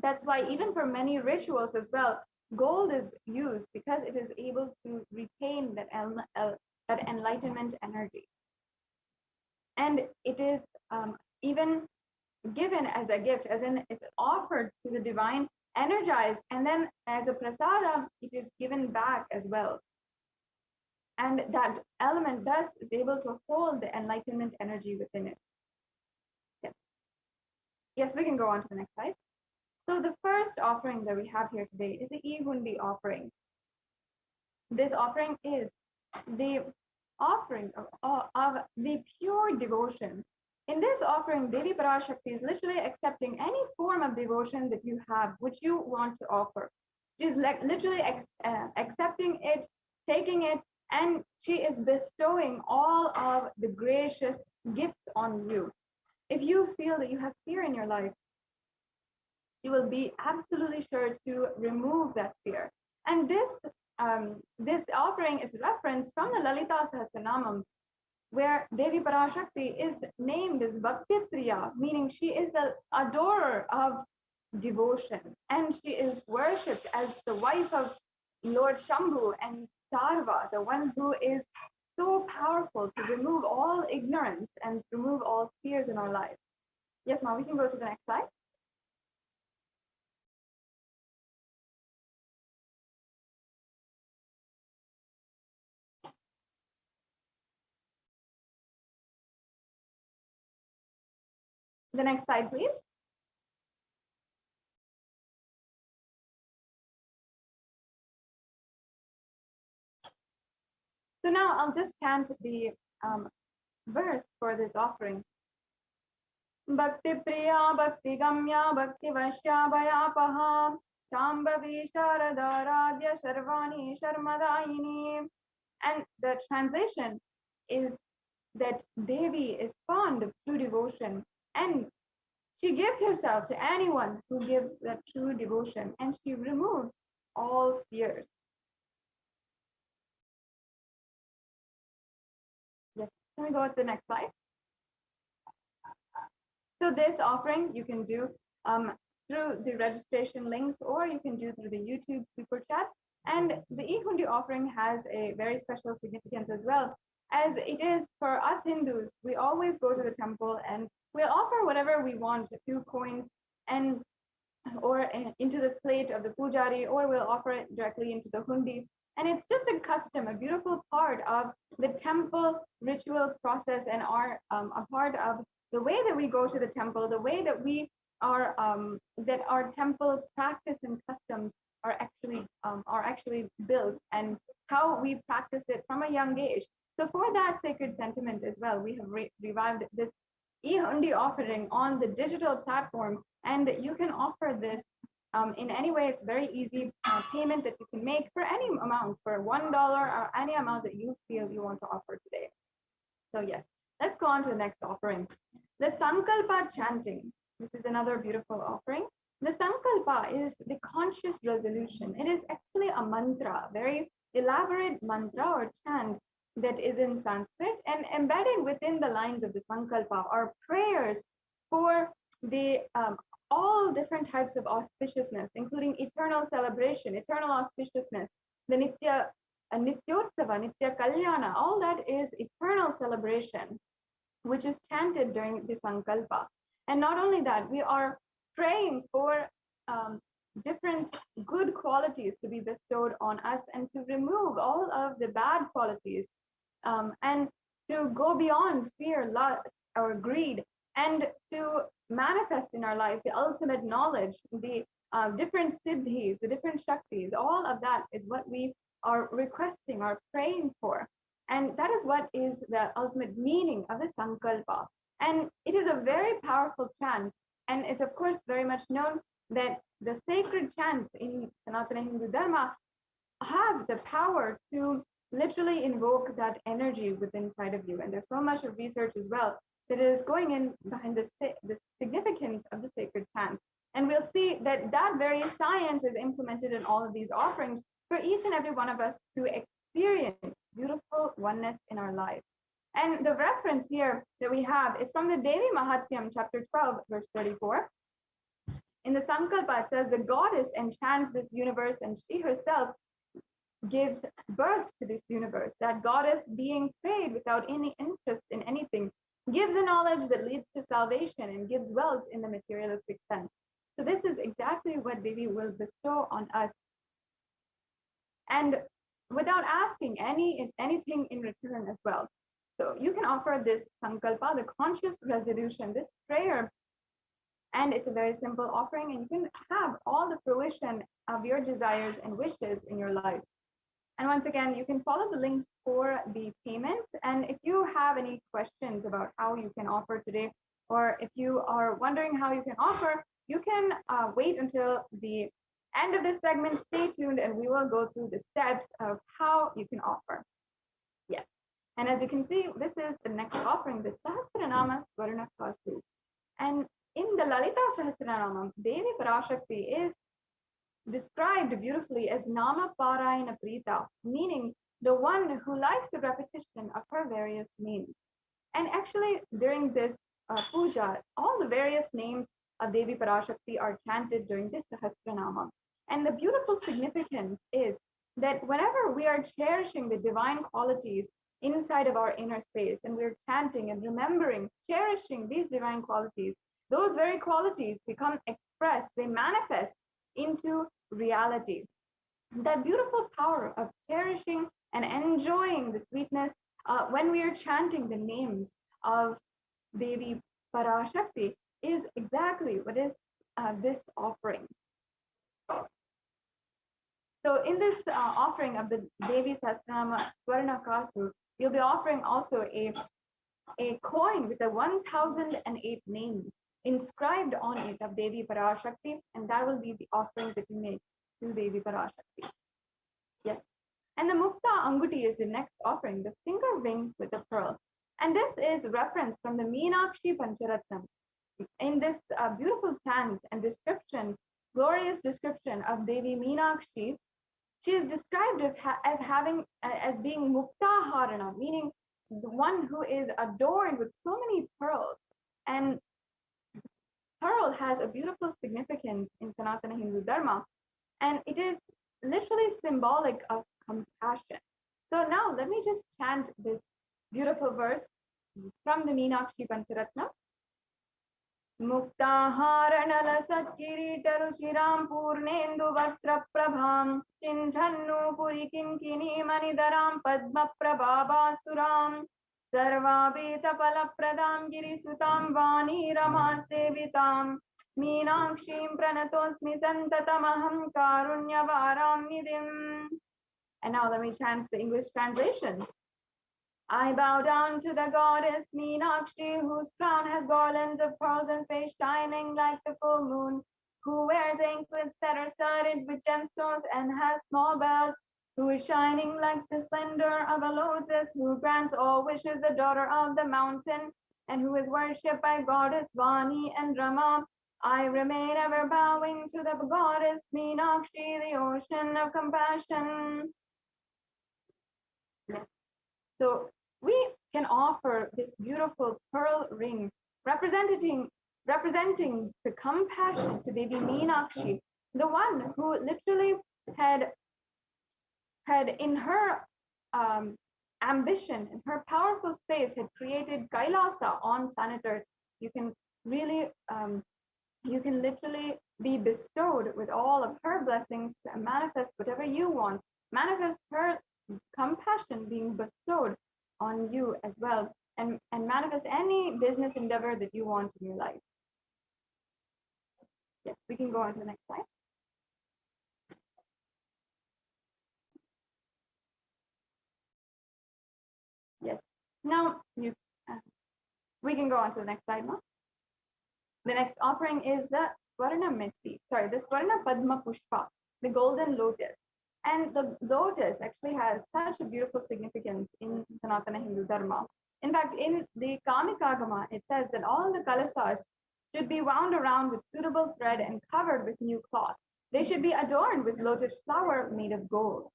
That's why even for many rituals as well, gold is used, because it is able to retain that enlightenment energy. And it is even given as a gift, as in it's offered to the divine, energized, and then as a prasada, it is given back as well. And that element thus is able to hold the enlightenment energy within it. Yes, we can go on to the next slide. So the first offering that we have here today is the Ihundi offering. This offering is the offering of the pure devotion. In this offering, Devi PARASHAKTI is literally accepting any form of devotion that you have, which you want to offer. She's literally accepting it, taking it, and she is bestowing all of the gracious gifts on you. If you feel that you have fear in your life, she will be absolutely sure to remove that fear. And this offering is referenced from the Lalita Sahasranamam, where Devi PARASHAKTI is named as Bhaktipriya, meaning she is the adorer of devotion, and she is worshipped as the wife of Lord Shambhu and Sarva, the one who is so powerful to remove all ignorance and remove all fears in our life. Yes, Ma, we can go to the next slide. The next slide, please. So now I'll just chant the verse for this offering. Bhakti Priya, Bhakti Gamya, Bhakti Vashya, Bhayapaha, Shambhavi Sharada Radhya Sharvani Sharmadayini. And the translation is that Devi is fond of true devotion, and she gives herself to anyone who gives that true devotion, and she removes all fears. Yes, can we go to the next slide? So this offering you can do through the registration links, or you can do through the YouTube super chat. And the e-hundi offering has a very special significance as well, as it is for us Hindus. We always go to the temple and we'll offer whatever we want, a few coins and or into the plate of the pujari, or we'll offer it directly into the hundi. And it's just a custom, a beautiful part of the temple ritual process, and a part of the way that we go to the temple, the way that we are, that our temple practice and customs are actually built, and how we practice it from a young age. So for that sacred sentiment as well, we have revived this e-hundi offering on the digital platform, and you can offer this in any way. It's very easy payment that you can make for any amount, for $1 or any amount that you feel you want to offer today. So yes, let's go on to the next offering. The Sankalpa chanting. This is another beautiful offering. The Sankalpa is the conscious resolution. It is actually a mantra, very elaborate mantra or chant that is in Sanskrit, and embedded within the lines of the Sankalpa are prayers for the all different types of auspiciousness, including eternal celebration, eternal auspiciousness, the Nityotsava, Nitya Kalyana, all that is eternal celebration, which is chanted during the Sankalpa. And not only that, we are praying for different good qualities to be bestowed on us, and to remove all of the bad qualities, and to go beyond fear, lust, or greed, and to manifest in our life the ultimate knowledge, the different siddhis, the different shaktis. All of that is what we are requesting, are praying for. And that is what is the ultimate meaning of the Sankalpa. And it is a very powerful chant. And it's of course very much known that the sacred chants in Sanatana Hindu Dharma have the power to literally invoke that energy within inside of you. And there's so much of research as well that is going in behind the significance of the sacred chant. And we'll see that that very science is implemented in all of these offerings for each and every one of us to experience beautiful oneness in our life. And the reference here that we have is from the Devi Mahatyam, chapter 12, verse 34. In the Sankalpa, it says, the goddess enchants this universe, and she herself gives birth to this universe. That goddess, being prayed without any interest in anything, gives a knowledge that leads to salvation and gives wealth in the materialistic sense. So this is exactly what Devi will bestow on us, and without asking anything in return as well. So you can offer this Sankalpa, the conscious resolution, this prayer, and it's a very simple offering, and you can have all the fruition of your desires and wishes in your life. And once again, you can follow the links for the payment. And if you have any questions about how you can offer today, or if you are wondering how you can offer, you can wait until the end of this segment. Stay tuned, and we will go through the steps of how you can offer. Yes. And as you can see, this is the next offering, the Sahasranama Swarna Kasu. And in the Lalita Sahasranama, Devi PARASHAKTI is described beautifully as Nama Parayana Prita, meaning the one who likes the repetition of her various names. And actually, during this puja, all the various names of Devi PARASHAKTI are chanted during this Sahasranama. And the beautiful significance is that whenever we are cherishing the divine qualities inside of our inner space, and we're chanting and remembering, cherishing these divine qualities, those very qualities become expressed, they manifest into reality. That beautiful power of cherishing and enjoying the sweetness when we are chanting the names of Devi PARASHAKTI is exactly what is this offering. So in this offering of the Devi Sahasranama Swarna Kasu, you'll be offering also a coin with the 1008 names inscribed on it of Devi PARASHAKTI, and that will be the offering that you make to Devi PARASHAKTI. Yes. And the Mukta Anguti is the next offering, the finger ring with the pearl. And this is reference from the Meenakshi Pancharatnam. In this beautiful chant and description, glorious description of Devi Meenakshi, she is described as being Mukta Harana, meaning the one who is adorned with so many pearls. And pearl has a beautiful significance in Sanatana Hindu Dharma, and it is literally symbolic of compassion. So now let me just chant this beautiful verse from the Meenakshi Pancharatna. Muktaharanala Satkiritaru Shiram Purnendu Vatra Prabham Chinchannu Purikinkini Manidaram Padma Prabhava Suram Sarvabhita Palapradam Girisutam Vani Rama Sevitam Meenakshim Pranatosmi Santatamaham Karunyavaram Nidim. And now let me chant the English translation. I bow down to the goddess Meenakshi, whose crown has garlands of pearls and face shining like the full moon, who wears anklets that are studded with gemstones and has small bells, who is shining like the splendor of a lotus, who grants all wishes, the daughter of the mountain, and who is worshipped by goddess Vani and Rama. I remain ever bowing to the goddess Meenakshi, the ocean of compassion. Yes. So we can offer this beautiful pearl ring representing the compassion to Devi Meenakshi, the one who literally had in her ambition, in her powerful space, had created Kailasa on planet Earth. You can literally be bestowed with all of her blessings and manifest whatever you want. Manifest her compassion being bestowed on you as well, and manifest any business endeavor that you want in your life. Yes, we can go on to the next slide. Yes, now we can go on to the next slide now. The next offering is the Swarna Padma Pushpa, the golden lotus. And the lotus actually has such a beautiful significance in Sanatana Hindu Dharma. In fact, in the Kamikagama, it says that all the kalasas should be wound around with suitable thread and covered with new cloth. They should be adorned with lotus flower made of gold.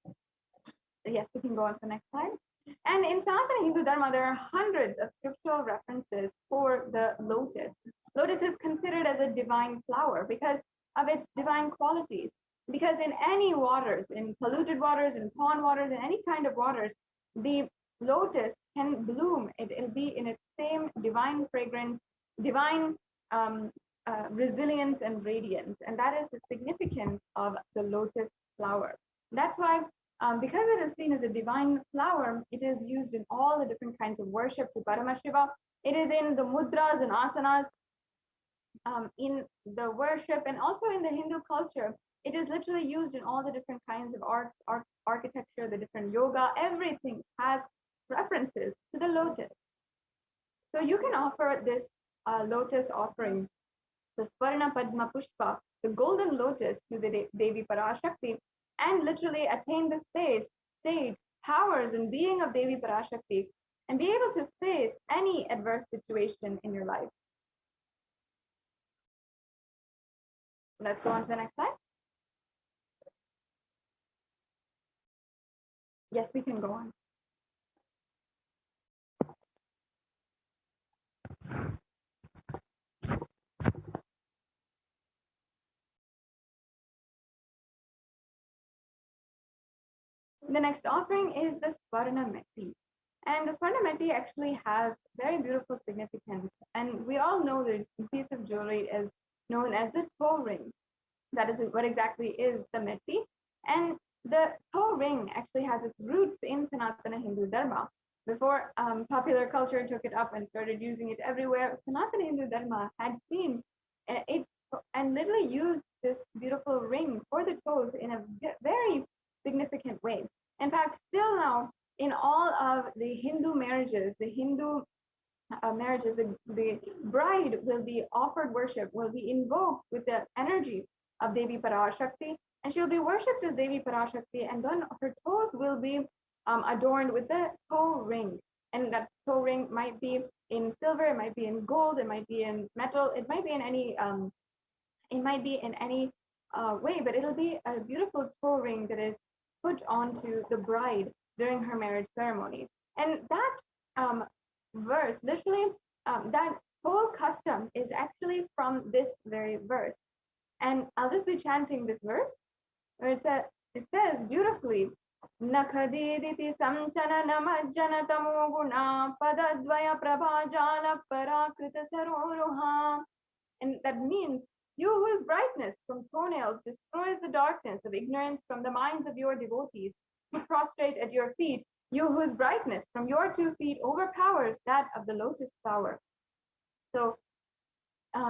Yes, we can go on to the next slide. And in Sanatana Hindu Dharma, there are hundreds of scriptural references for the lotus. Lotus is considered as a divine flower because of its divine qualities. Because in any waters, in polluted waters, in pond waters, in any kind of waters, the lotus can bloom. It'll be in its same divine fragrance, divine resilience and radiance. And that is the significance of the lotus flower. That's why, because it is seen as a divine flower, it is used in all the different kinds of worship to Paramashiva. It is in the mudras and asanas, in the worship, and also in the Hindu culture. It is literally used in all the different kinds of arts, architecture, the different yoga. Everything has references to the lotus. So you can offer this lotus offering, the Swarna Padma Pushpa, the golden lotus, to the Devi PARASHAKTI, and literally attain the state, powers, and being of Devi PARASHAKTI, and be able to face any adverse situation in your life. Let's go on to the next slide. Yes, we can go on. The next offering is the Swarna Meti. And the Swarnamati actually has very beautiful significance. And we all know that the piece of jewelry is known as the toe ring. That is what exactly is the Metti. And the toe ring actually has its roots in Sanatana Hindu Dharma. Before popular culture took it up and started using it everywhere, Sanatana Hindu Dharma had seen it and literally used this beautiful ring for the toes in a very significant way. In fact, still now, in all of the Hindu marriages, the bride will be offered worship, will be invoked with the energy of Devi PARASHAKTI, and she'll be worshipped as Devi PARASHAKTI, and then her toes will be adorned with the toe ring. And that toe ring might be in silver, it might be in gold, it might be in metal, it might be in any way, but it'll be a beautiful toe ring that is put onto the bride during her marriage ceremony. And that verse, literally, that whole custom is actually from this very verse. And I'll just be chanting this verse, where it says beautifully, Nakhadiditi samchana namajjana tamoguna padadvaya prabhajala parakrita saroruha. And that means, you whose brightness from toenails destroys the darkness of ignorance from the minds of your devotees who prostrate at your feet, you whose brightness from your 2 feet overpowers that of the lotus flower. So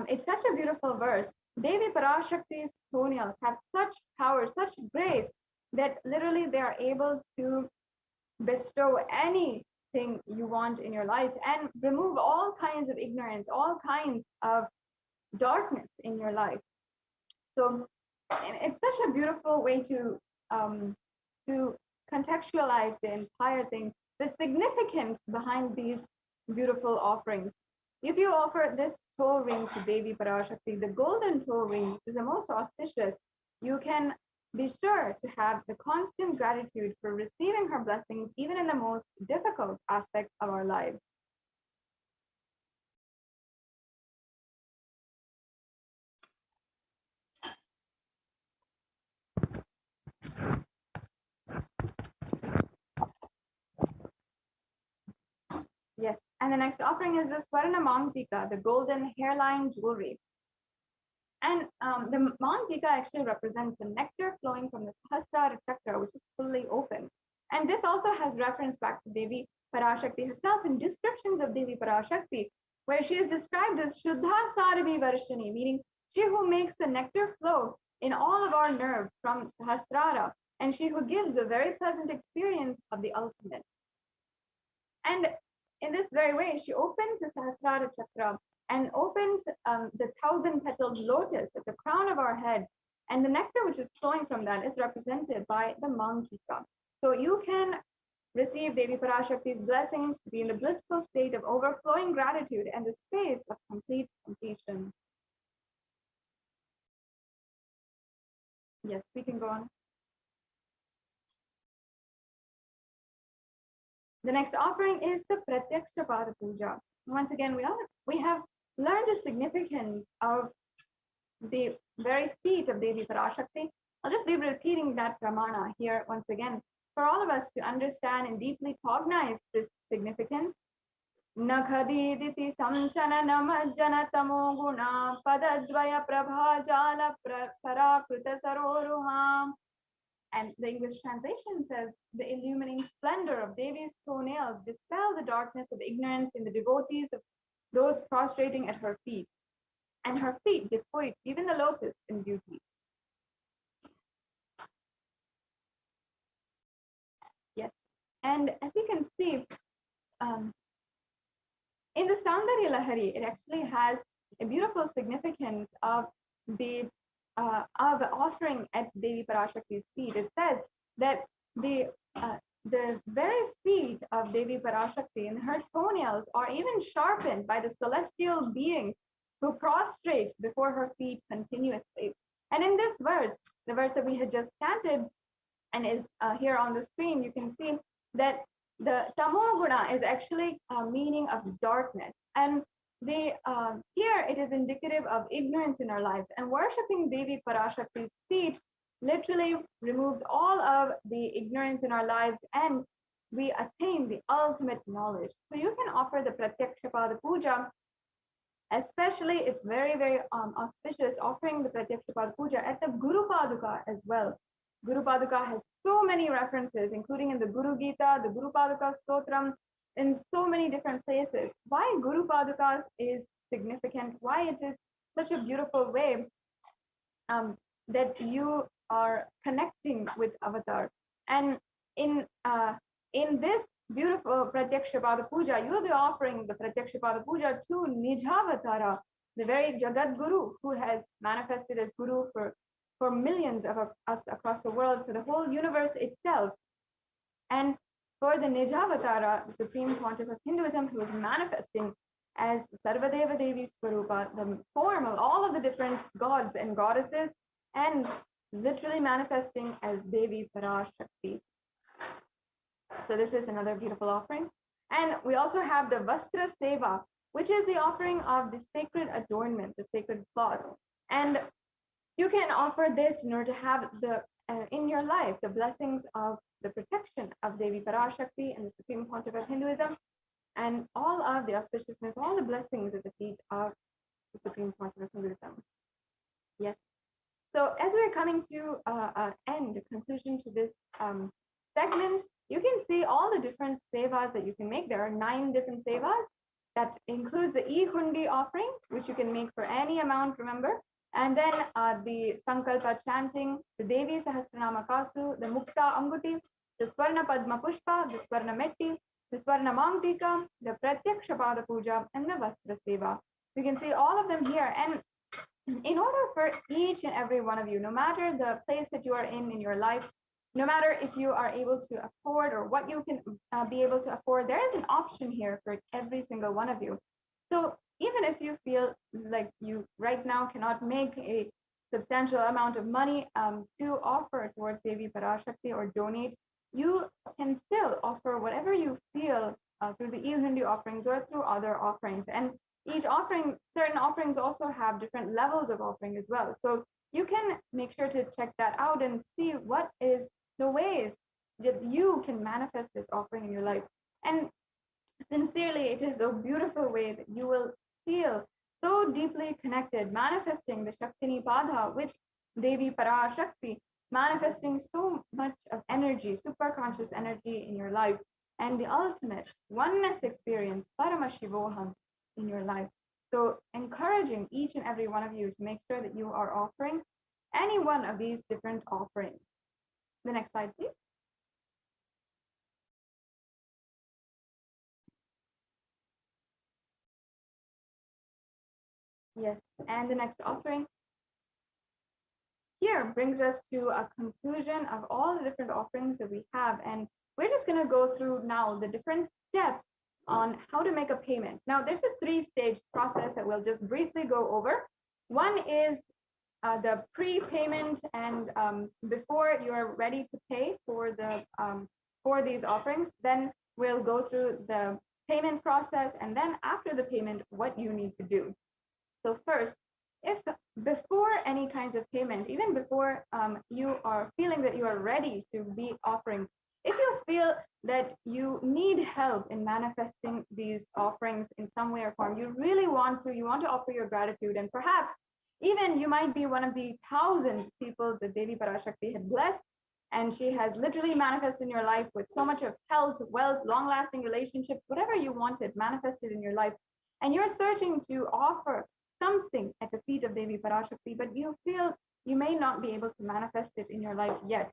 it's such a beautiful verse. Devi Parashakti's toenails have such power, such grace, that literally they are able to bestow anything you want in your life and remove all kinds of ignorance, all kinds of darkness in your life. So it's such a beautiful way to contextualize the entire thing, the significance behind these beautiful offerings. If you offer this toe ring to Devi Parashakti, the golden toe ring, which is the most auspicious, you can be sure to have the constant gratitude for receiving her blessings, even in the most difficult aspects of our lives. Yes, and the next offering is the Swarna Mangtika, the golden hairline jewelry. And the Mangtika actually represents the nectar flowing from the Sahasrara chakra, which is fully open. And this also has reference back to Devi Parashakti herself in descriptions of Devi Parashakti, where she is described as Shuddha Saravi Varshani, meaning she who makes the nectar flow in all of our nerves from Sahasrara, and she who gives a very pleasant experience of the ultimate. And in this very way, she opens the Sahasrara chakra and opens the 1,000-petaled lotus at the crown of our head. And the nectar which is flowing from that is represented by the Mangtika. So you can receive Devi Parashakti's blessings to be in the blissful state of overflowing gratitude and the space of complete completion. Yes, we can go on. The next offering is the Pratyaksha Pada Puja. Once again, we have learned the significance of the very feet of Devi Parashakti. I'll just be repeating that pramana here once again for all of us to understand and deeply cognize this significance. Nakhadiditi samchana namajjana tamo guna padadvaya prabhajala parakrita saroruham. And the English translation says, the illumining splendor of Devi's toenails dispel the darkness of ignorance in the devotees of those prostrating at her feet. And her feet depoit even the lotus in beauty. Yes, and as you can see, in the Saundarya Lahari, it actually has a beautiful significance of the offering at Devi Parashakti's feet. It says that the very feet of Devi Parashakti and her toenails are even sharpened by the celestial beings who prostrate before her feet continuously. And in this verse, the verse that we had just chanted and is here on the screen, you can see that the Tamoguna is actually a meaning of darkness. And here it is indicative of ignorance in our lives, and worshipping Devi Parashakti's feet literally removes all of the ignorance in our lives and we attain the ultimate knowledge. So you can offer the Pratyakshapada Puja, especially it's very, very auspicious offering the Pratyakshapada Puja at the Guru Paduka as well. Guru Paduka has so many references, including in the Guru Gita, the Guru Paduka Stotram, in so many different places. Why Guru Padukas is significant, why it is such a beautiful way that you are connecting with Avatar. And in this beautiful Pratyakshapada Puja, you will be offering the Pratyakshapada Puja to Nijavatara, the very Jagat Guru who has manifested as Guru for millions of us across the world, for the whole universe itself. And for the Nijavatara, the Supreme Pontiff of Hinduism, who is manifesting as Sarvadeva Devi Swarupa, the form of all of the different gods and goddesses, and literally manifesting as Devi PARASHAKTI. So this is another beautiful offering. And we also have the Vastra Seva, which is the offering of the sacred adornment, the sacred cloth. And you can offer this in order to have in your life the blessings of the protection of Devi PARASHAKTI and the Supreme Pontiff of Hinduism, and all of the auspiciousness, all the blessings at the feet of the Supreme Pontiff of Hinduism. Yes. So as we're coming to an end, a conclusion to this segment, you can see all the different sevas that you can make. There are 9 different sevas. That includes the E-Hundi offering, which you can make for any amount, remember. And then the Sankalpa chanting, the Devi Sahasranama Kasu, the Mukta Anguti, the Swarna Padma Pushpa, the Swarna Metti, the Swarna Mangtika, the Pratyakshapada Puja, and the Vastra Seva. You can see all of them here. And in order for each and every one of you, no matter the place that you are in your life, no matter if you are able to afford or what you can be able to afford, there is an option here for every single one of you. So even if you feel like you right now cannot make a substantial amount of money to offer towards Devi PARASHAKTI or donate, you can still offer whatever you feel through the E-Hundi offerings or through other offerings. And each offering, certain offerings also have different levels of offering as well. So you can make sure to check that out and see what is the ways that you can manifest this offering in your life. And sincerely, it is a beautiful way that you will feel so deeply connected, manifesting the Shaktini Padha with Devi PARASHAKTI, manifesting so much of energy, super conscious energy in your life, and the ultimate oneness experience, Paramashivoham, in your life. So encouraging each and every one of you to make sure that you are offering any one of these different offerings. The next slide, please. Yes, and the next offering here brings us to a conclusion of all the different offerings that we have. And we're just going to go through now the different steps on how to make a payment. Now, there's a 3-stage process that we'll just briefly go over. One is the pre-payment, and before you're ready to pay for these offerings, then we'll go through the payment process, and then after the payment, what you need to do. So first, if before any kinds of payment, even before you are feeling that you are ready to be offering, if you feel that you need help in manifesting these offerings in some way or form, you really want to offer your gratitude, and perhaps even you might be one of the 1,000 people that Devi PARASHAKTI had blessed, and she has literally manifested in your life with so much of health, wealth, long-lasting relationships, whatever you wanted manifested in your life, and you're searching to offer something at the feet of Devi PARASHAKTI, but you feel you may not be able to manifest it in your life yet,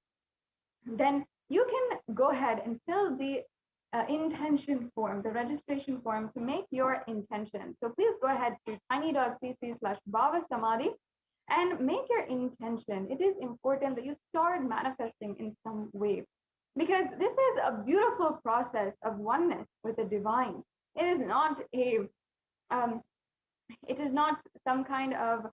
then you can go ahead and fill the intention form, the registration form, to make your intention. So please go ahead to tiny.cc/bhavasamadhi and make your intention. It is important that you start manifesting in some way, because this is a beautiful process of oneness with the divine. It is not some kind of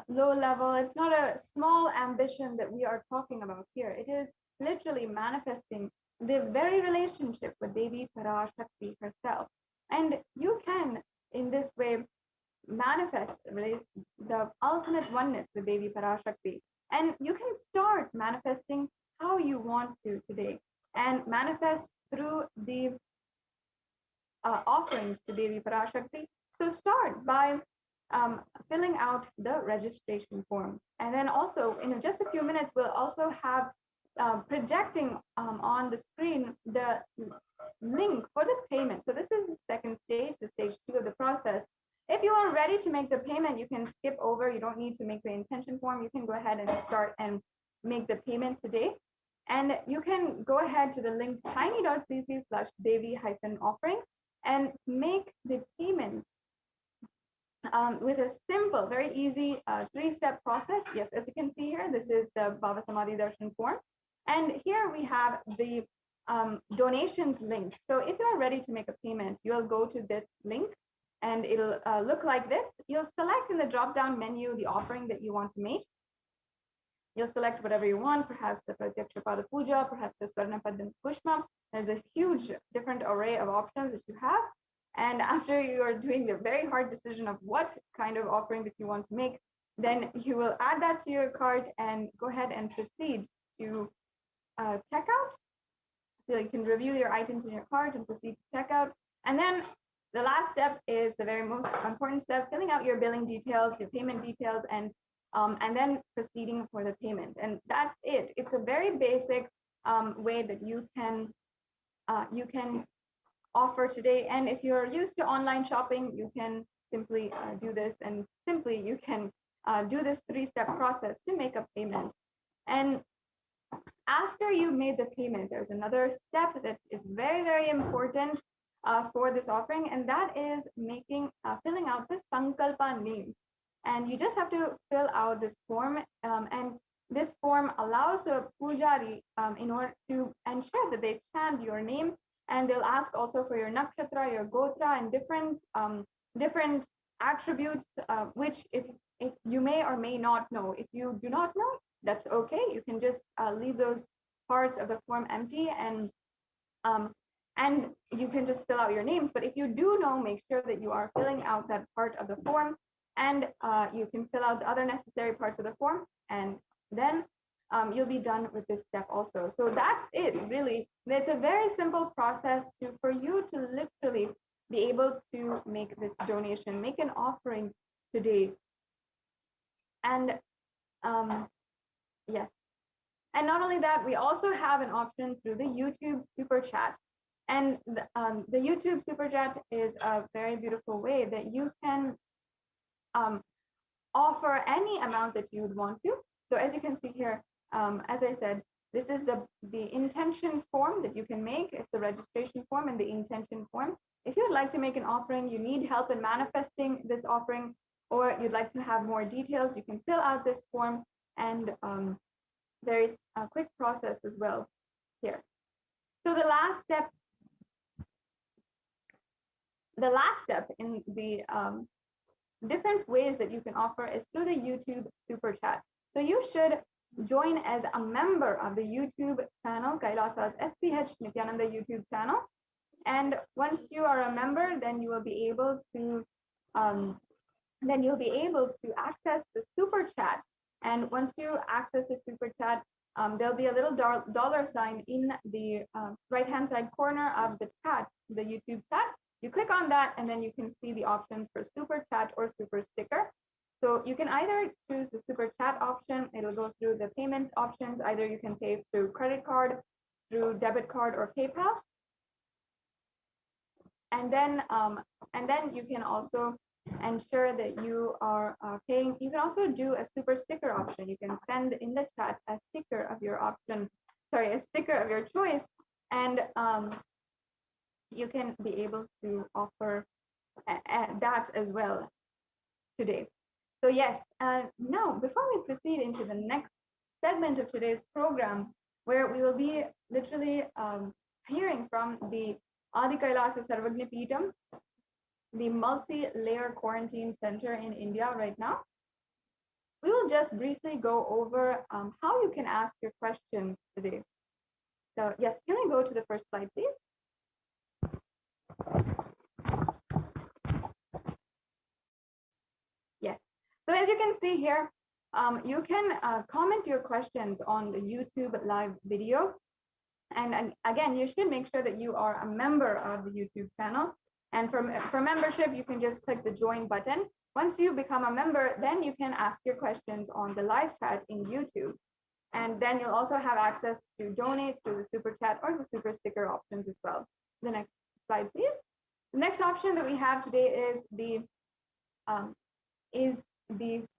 low level. It's not a small ambition that we are talking about here. It is literally manifesting the very relationship with Devi PARASHAKTI herself. And you can, in this way, manifest the ultimate oneness with Devi PARASHAKTI. And you can start manifesting how you want to today, and manifest through the offerings to Devi PARASHAKTI. So start by filling out the registration form. And then also in just a few minutes, we'll also have projecting on the screen the link for the payment. So this is the second stage, the stage 2 of the process. If you are ready to make the payment, you can skip over. You don't need to make the intention form. You can go ahead and start and make the payment today. And you can go ahead to the link tiny.cc/Devi-offerings and make the payment with a simple, very easy 3-step process. Yes, as you can see here, this is the Bhava Samadhi Darshan form. And here we have the donations link. So if you're ready to make a payment, you'll go to this link and it'll look like this. You'll select in the drop-down menu the offering that you want to make. You'll select whatever you want, perhaps the Pratyaksha Pada Puja, perhaps the Swarna Padam Pushpa. There's a huge different array of options that you have. And after you are doing the very hard decision of what kind of offering that you want to make, then you will add that to your cart and go ahead and proceed to checkout. So you can review your items in your cart and proceed to checkout. And then the last step is the very most important step, filling out your billing details, your payment details, and then proceeding for the payment. And that's it. It's a very basic way that you can offer today. And if you're used to online shopping, you can simply do this, and simply you can do this 3-step process to make a payment. And after you made the payment, there's another step that is very, very important for this offering, and that is filling out this Sankalpa name. And you just have to fill out this form, and this form allows a pujari in order to ensure that they chant your name, and they'll ask also for your nakshatra, your gotra, and different attributes, which if you may or may not know. If you do not know, that's okay. You can just leave those parts of the form empty, and you can just fill out your names. But if you do know, make sure that you are filling out that part of the form, and you can fill out the other necessary parts of the form, and then you'll be done with this step also. So that's it, really. It's a very simple process for you to literally be able to make this donation, make an offering today. And yes. And not only that, we also have an option through the YouTube Super Chat. And the YouTube Super Chat is a very beautiful way that you can offer any amount that you would want to. So as you can see here, as I said, this is the intention form that you can make. It's the registration form and the intention form. If you'd like to make an offering, you need help in manifesting this offering, or you'd like to have more details, you can fill out this form, and there is a quick process as well here. So the last step in the different ways that you can offer is through the YouTube Super Chat. So you should join as a member of the YouTube channel, Kailasa's SPH Nityananda YouTube channel. And once you are a member, then you will be able to access the Super Chat. And once you access the Super Chat, there'll be a little dollar sign in the right-hand side corner of the chat, the YouTube chat. You click on that, and then you can see the options for Super Chat or Super Sticker. So you can either choose the Super Chat option. It'll go through the payment options. Either you can pay through credit card, through debit card, or PayPal. And then you can also ensure that you are paying. You can also do a Super Sticker option. You can send in the chat a sticker of your option, a sticker of your choice, and you can be able to offer that as well today. So yes, now before we proceed into the next segment of today's program, where we will be literally hearing from the Adi Kailasa Sarvagna Peetham, the multi-layer quarantine center in India right now, we will just briefly go over how you can ask your questions today. So yes, can we go to the first slide, please? Yes. So as you can see here, you can comment your questions on the YouTube live video. And again, you should make sure that you are a member of the YouTube channel. And for membership, you can just click the join button. Once you become a member, then you can ask your questions on the live chat in YouTube. And then you'll also have access to donate through the super chat or the super sticker options as well. The next slide, please. The next option that we have today is the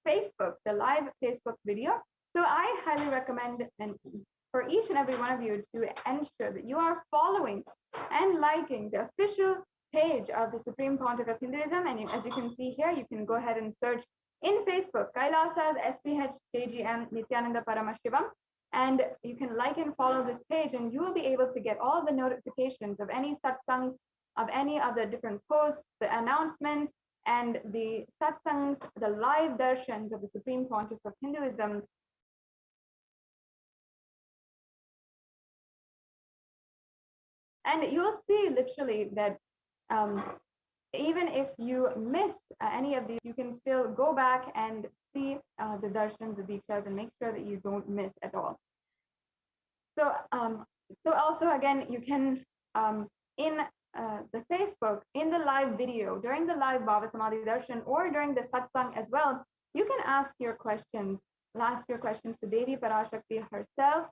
Facebook, the live Facebook video. So I highly recommend for each and every one of you to ensure that you are following and liking the official page of the Supreme Pontiff of Hinduism. And as you can see here, you can go ahead and search in Facebook, Kailasa's SPH JGM Nityananda Paramashivam. And you can like and follow this page, and you will be able to get all the notifications of any satsangs, of any of the different posts, the announcements, and the satsangs, the live darshans of the Supreme Pontiff of Hinduism. And you'll see literally that even if you missed any of these, you can still go back and see the darshans, the dikshas, and make sure that you don't miss at all. So, so also again, you can in the Facebook, in the live video, during the live Bhava Samadhi Darshan, or during the satsang as well, you can ask your questions. Ask your questions to Devi PARASHAKTI herself,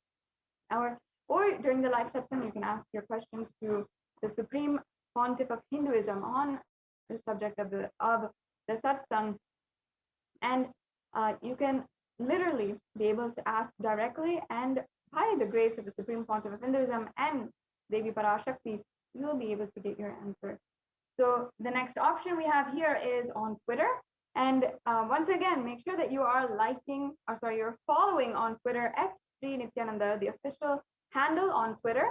or during the live satsang, you can ask your questions to the Supreme Pontiff of Hinduism on the subject of the satsang. And you can literally be able to ask directly, and by the grace of the Supreme Pontiff of Hinduism and Devi PARASHAKTI, you will be able to get your answer. So the next option we have here is on Twitter. And once again, make sure that you are you're following on Twitter at Sri Nityananda, the official handle on Twitter.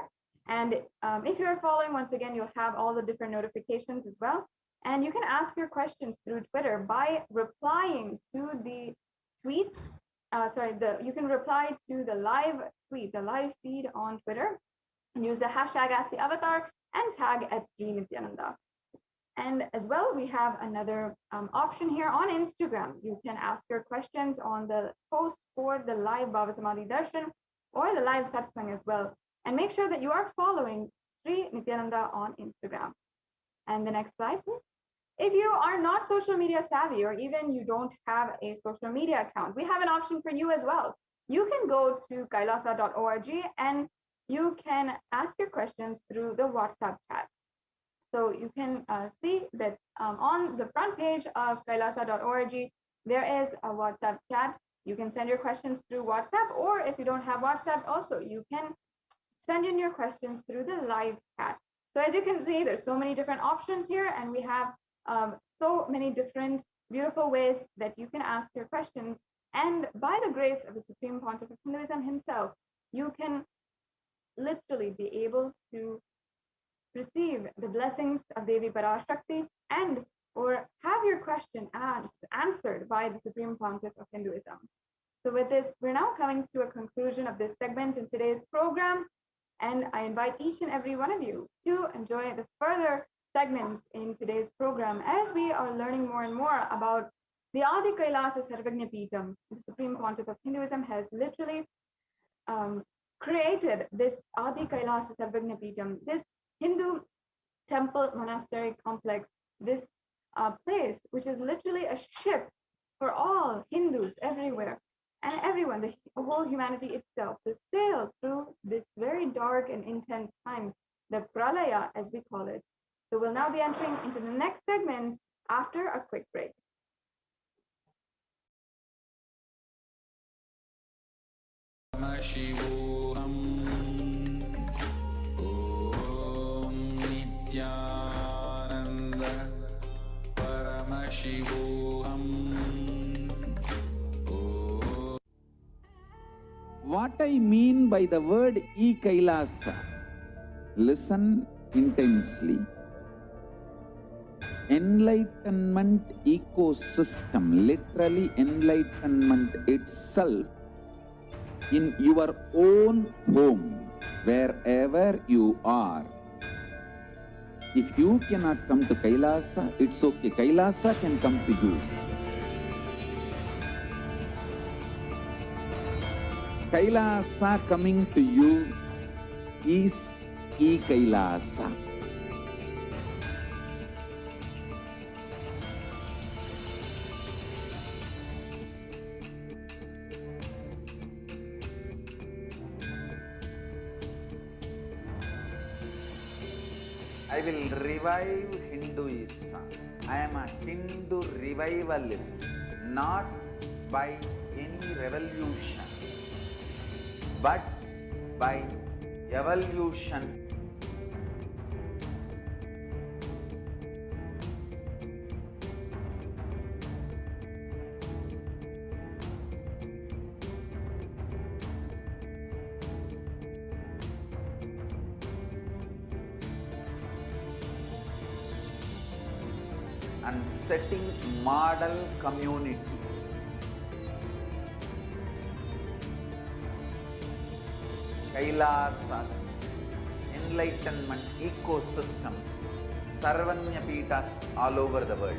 And if you're following, once again, you'll have all the different notifications as well. And you can ask your questions through Twitter by replying to the tweets. You can reply to the live tweet, the live feed on Twitter, and use the hashtag #AskTheAvatar and tag at Sri Nityananda. And as well, we have another option here on Instagram. You can ask your questions on the post for the live Bhava Samadhi Darshan or the live satsang as well. And make sure that you are following Sri Nityananda on Instagram. And the next slide, please. If you are not social media savvy, or even you don't have a social media account, we have an option for you as well. You can go to kailasa.org and you can ask your questions through the WhatsApp chat. So you can see that on the front page of kailasa.org, there is a WhatsApp chat. You can send your questions through WhatsApp, or if you don't have WhatsApp also, you can send in your questions through the live chat. So as you can see, there's so many different options here, and we have so many different beautiful ways that you can ask your questions. And by the grace of the Supreme Pontiff of Hinduism himself, you can literally be able to receive the blessings of Devi PARASHAKTI and or have your question answered by the Supreme Pontiff of Hinduism. So with this, we're now coming to a conclusion of this segment in today's program. And I invite each and every one of you to enjoy the further segments in today's program as we are learning more and more about the Adi Kailasa Sarvagnya Peetham. The Supreme Pontiff of Hinduism has literally created this Adi Kailasa Sarvagnya Peetham, this Hindu temple monastery complex, this place which is literally a ship for all Hindus everywhere and everyone, the whole humanity itself, to sail through this very dark and intense time, the Pralaya as we call it. So we'll now be entering into the next segment after a quick break. What I mean by the word E-Kailasa, listen intensely. Enlightenment ecosystem, literally enlightenment itself, in your own home, wherever you are. If you cannot come to Kailasa, it's okay. Kailasa can come to you. Kailasa coming to you is E-Kailasa. I will revive Hinduism. I am a Hindu revivalist, not by any revolution, but by evolution. And setting model communities. Kailasas, enlightenment ecosystems, Sarvanya Pitas all over the world.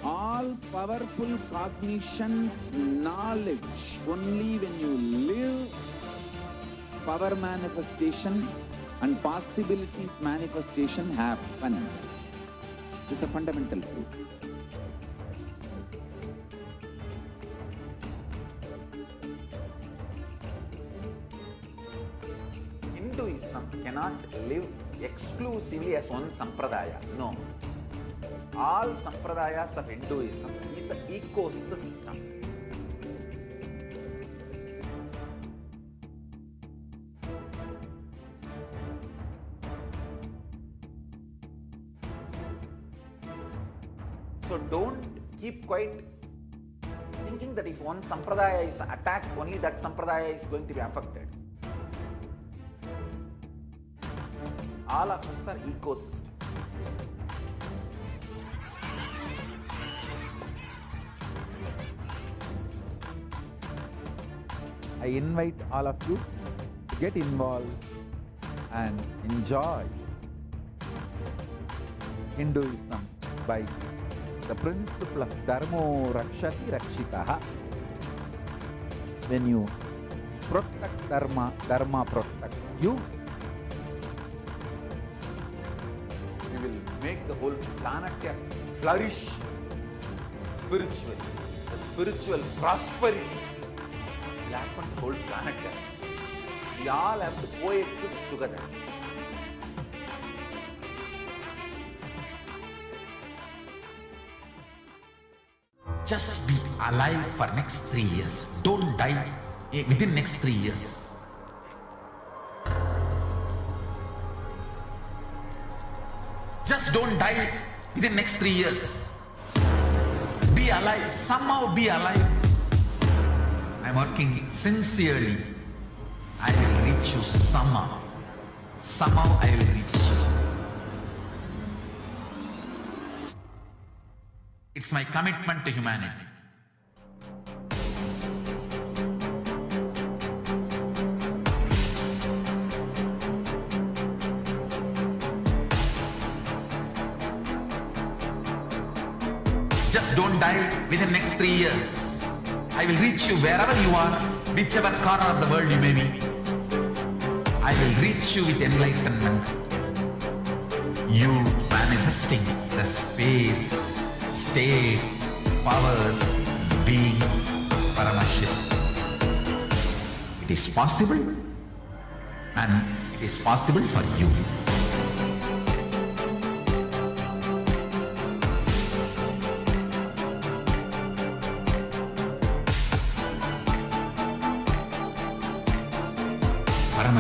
All powerful cognition, knowledge, only when you live, power manifestation and possibilities manifestation happens. This is a fundamental truth. Hinduism cannot live exclusively as one sampradaya. No. All sampradayas of Hinduism is an ecosystem. So don't keep quiet thinking that if one sampradaya is attacked, only that sampradaya is going to be affected. All of us are ecosystems. I invite all of you to get involved and enjoy Hinduism by the principle of Dharmo Rakshati Rakshitaha. When you protect Dharma, Dharma protects you. You will make the whole planet flourish spiritually, the spiritual prosperity. Happen the whole planet. We all have to coexist together. Just be alive for next 3 years. Don't die within next 3 years. Just don't die within next 3 years. Be alive. Somehow be alive. I'm working sincerely. I will reach you somehow. Somehow I will reach you. It's my commitment to humanity. Just don't die within next 3 years. I will reach you wherever you are, whichever corner of the world you may be. I will reach you with enlightenment. You manifesting the space, state, powers, being, Paramashakti. It is possible, and it is possible for you.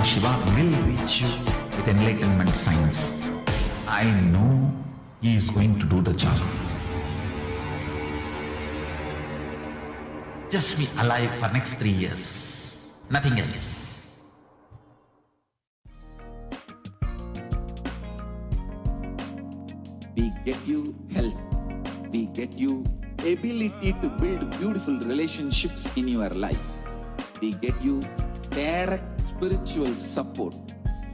Shiva will reach you with enlightenment science. I know he is going to do the job. Just be alive for next 3 years. Nothing else. We get you health. We get you ability to build beautiful relationships in your life. We get you direct spiritual support,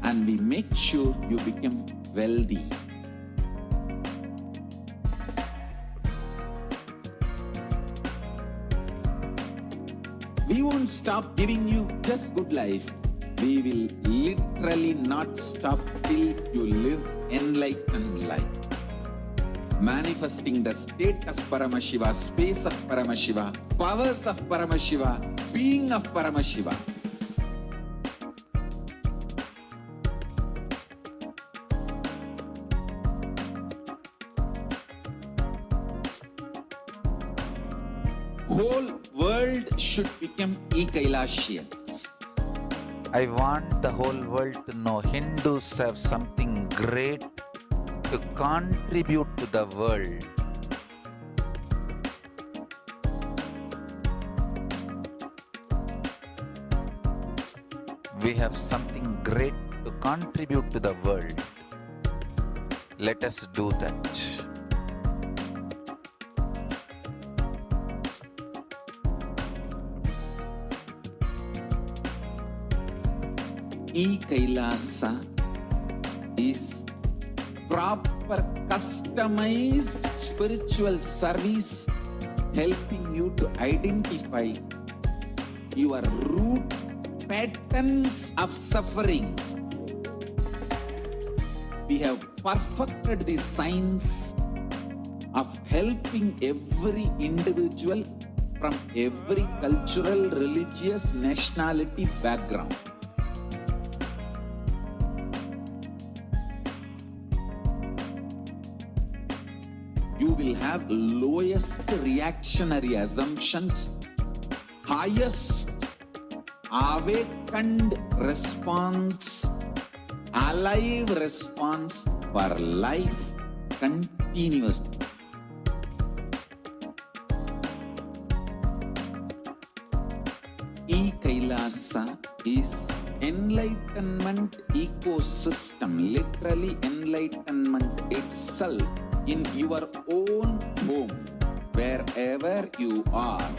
and we make sure you become wealthy. won't stop giving you just good life. We will literally not stop till you live enlightened life. Manifesting the state of Paramashiva, space of Paramashiva, powers of Paramashiva, being of Paramashiva. Whole world should become e-Kailashians. I want the whole world to know Hindus have something great to contribute to the world. We have something great to contribute to the world. Let us do that. E-Kailasa is proper customized spiritual service helping you to identify your root patterns of suffering. We have perfected the science of helping every individual from every cultural, religious, nationality background. You will have lowest reactionary assumptions, highest awakened response, alive response for life continuously. E-Kailasa is enlightenment ecosystem, literally enlightenment itself in your own home, wherever you are.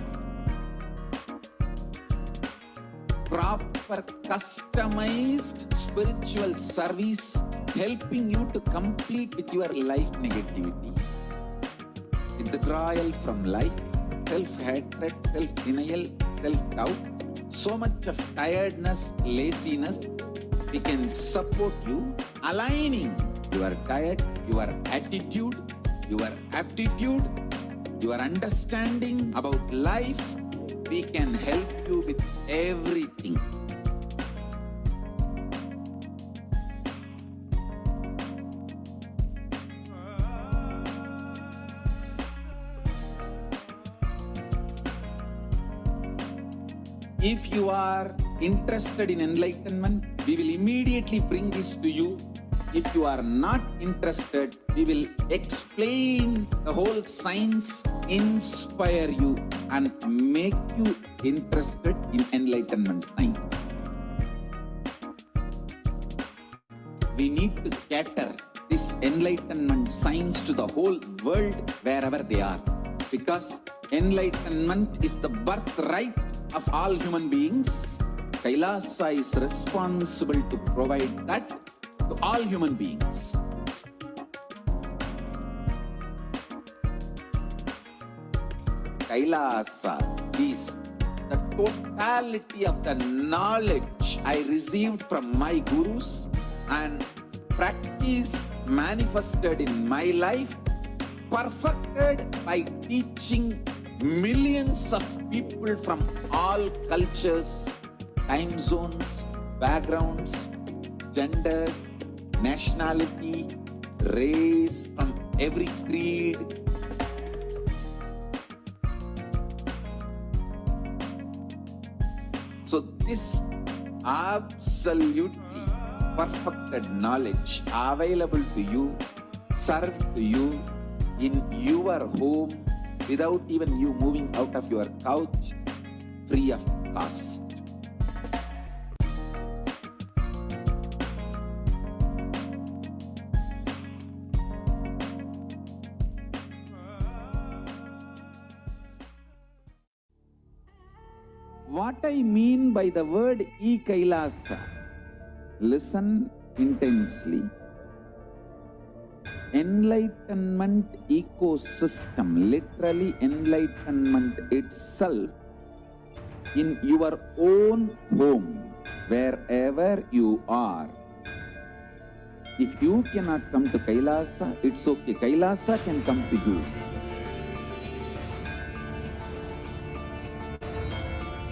Proper customized spiritual service helping you to complete with your life negativity. Withdrawal from life, self-hatred, self-denial, self-doubt, so much of tiredness, laziness, we can support you aligning your diet, your attitude, your aptitude, your understanding about life. We can help you with everything. If you are interested in enlightenment, we will immediately bring this to you. If you are not interested, we will explain the whole science, inspire you, and make you interested in enlightenment science. We need to cater this enlightenment science to the whole world wherever they are, because enlightenment is the birthright of all human beings. Kailasa is responsible to provide that to all human beings. Kailasa is the totality of the knowledge I received from my gurus and practice manifested in my life, perfected by teaching millions of people from all cultures, time zones, backgrounds, genders, nationality, race, from every creed. So this absolutely perfected knowledge available to you, served to you in your home without even you moving out of your couch, free of cost. What I mean by the word e-Kailasa, listen intensely. Enlightenment ecosystem, literally enlightenment itself, in your own home, wherever you are. If you cannot come to Kailasa, it's okay. Kailasa can come to you.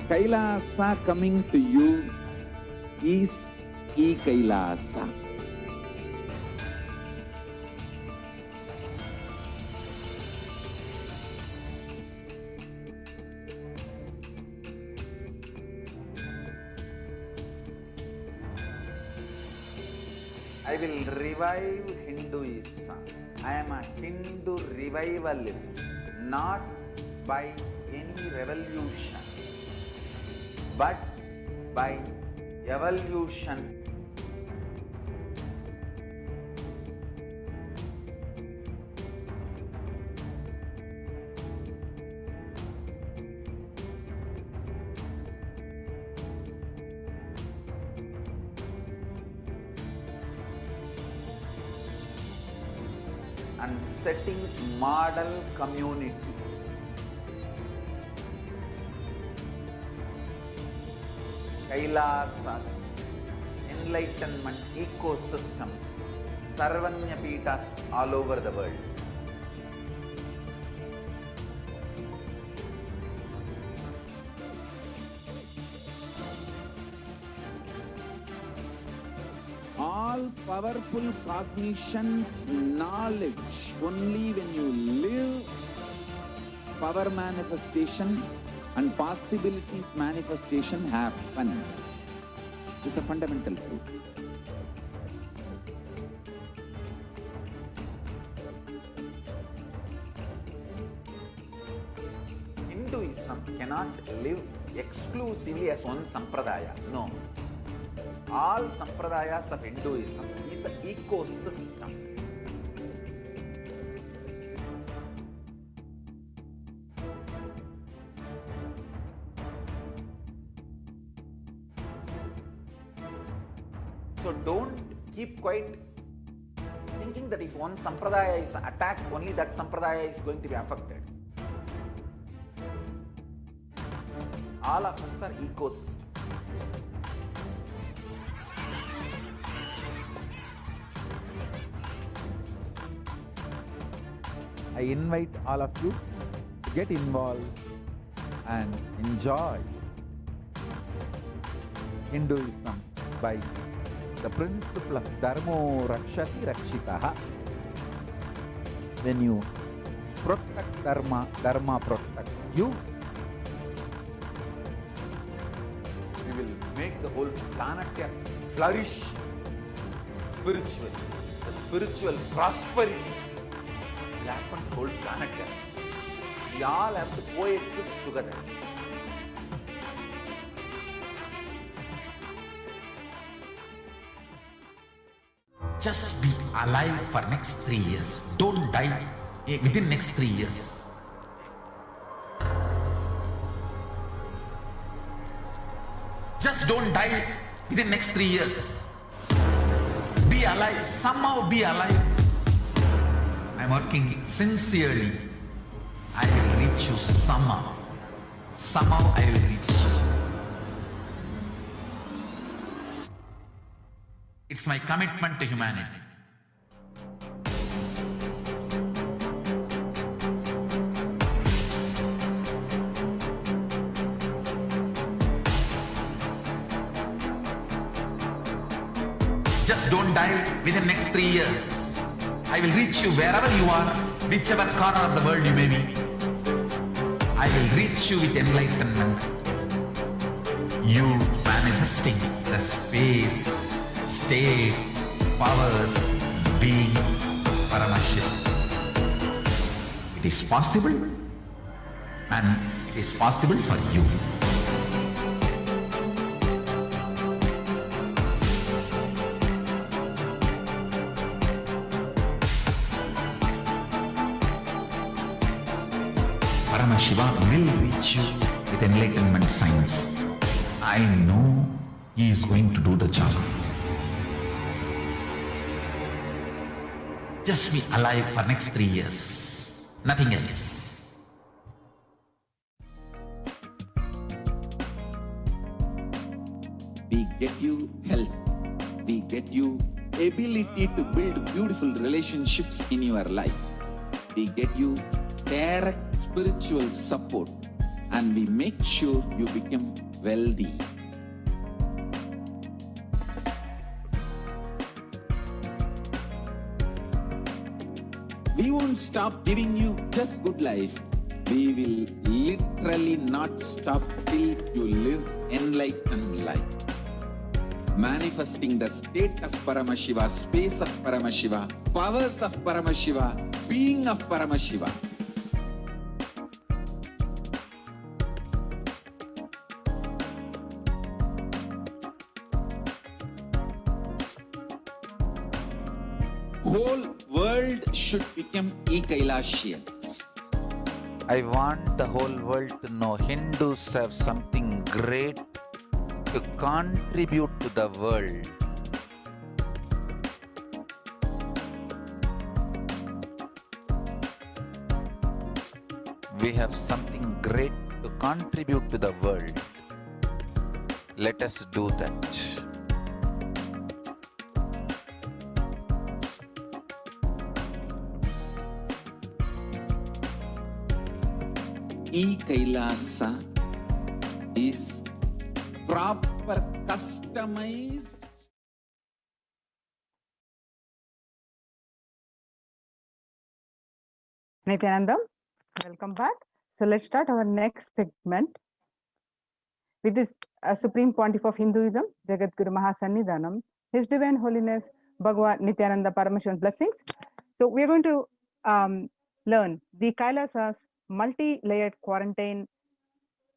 Kailasa coming to you is E-Kailasa. I will revive Hinduism. I am a Hindu revivalist, not by any revolution, but by evolution. And setting model communities. Kailasas, enlightenment ecosystems, Sarvanya Pitas all over the world. All powerful cognition, knowledge, only when you live, power manifestation and possibilities manifestation happens. It's a fundamental truth. Hinduism cannot live exclusively as one sampradaya. No. All sampradayas of Hinduism is an ecosystem. So don't keep quiet thinking that if one sampradaya is attacked, only that sampradaya is going to be affected. All of us are ecosystems. I invite all of you to get involved and enjoy Hinduism by the principle of Dharmo Rakshati Rakshitaha. When you protect Dharma, Dharma protects you. We will make the whole planet flourish spiritually, the spiritual prosperity. Will happen to the whole planet. We all have to coexist together. Just be alive for next 3 years. Don't die within next 3 years. Just don't die within next 3 years. Be alive. Somehow be alive. I'm working sincerely. I will reach you somehow. Somehow I will reach you. It's my commitment to humanity. Just don't die within next 3 years. I will reach you wherever you are, whichever corner of the world you may be. I will reach you with enlightenment. You manifesting the space, state, powers, being, Paramashiva. It is possible, and it is possible for you. Paramashiva will reach you with enlightenment science. I know he is going to do the job. Just be alive for next 3 years. Nothing else. get you health. We get you ability to build beautiful relationships in your life. We get you direct spiritual support, and we make sure you become wealthy. We won't stop giving you just good life. We will literally not stop till you live enlightened life. Manifesting the state of Paramashiva, space of Paramashiva, powers of Paramashiva, being of Paramashiva. Whole world should become e-Kailashians. I want the whole world to know Hindus have something great to contribute to the world. We have something great to contribute to the world. Let us do that. E-Kailasa is proper customized. Nityanandam, welcome back. So let's start our next segment with this Supreme Pontiff of Hinduism, Jagat Guru Mahasannidhanam, His Divine Holiness Bhagavan Nityananda Paramashivan's blessings. So we are going to learn the Kailasa's multi-layered quarantine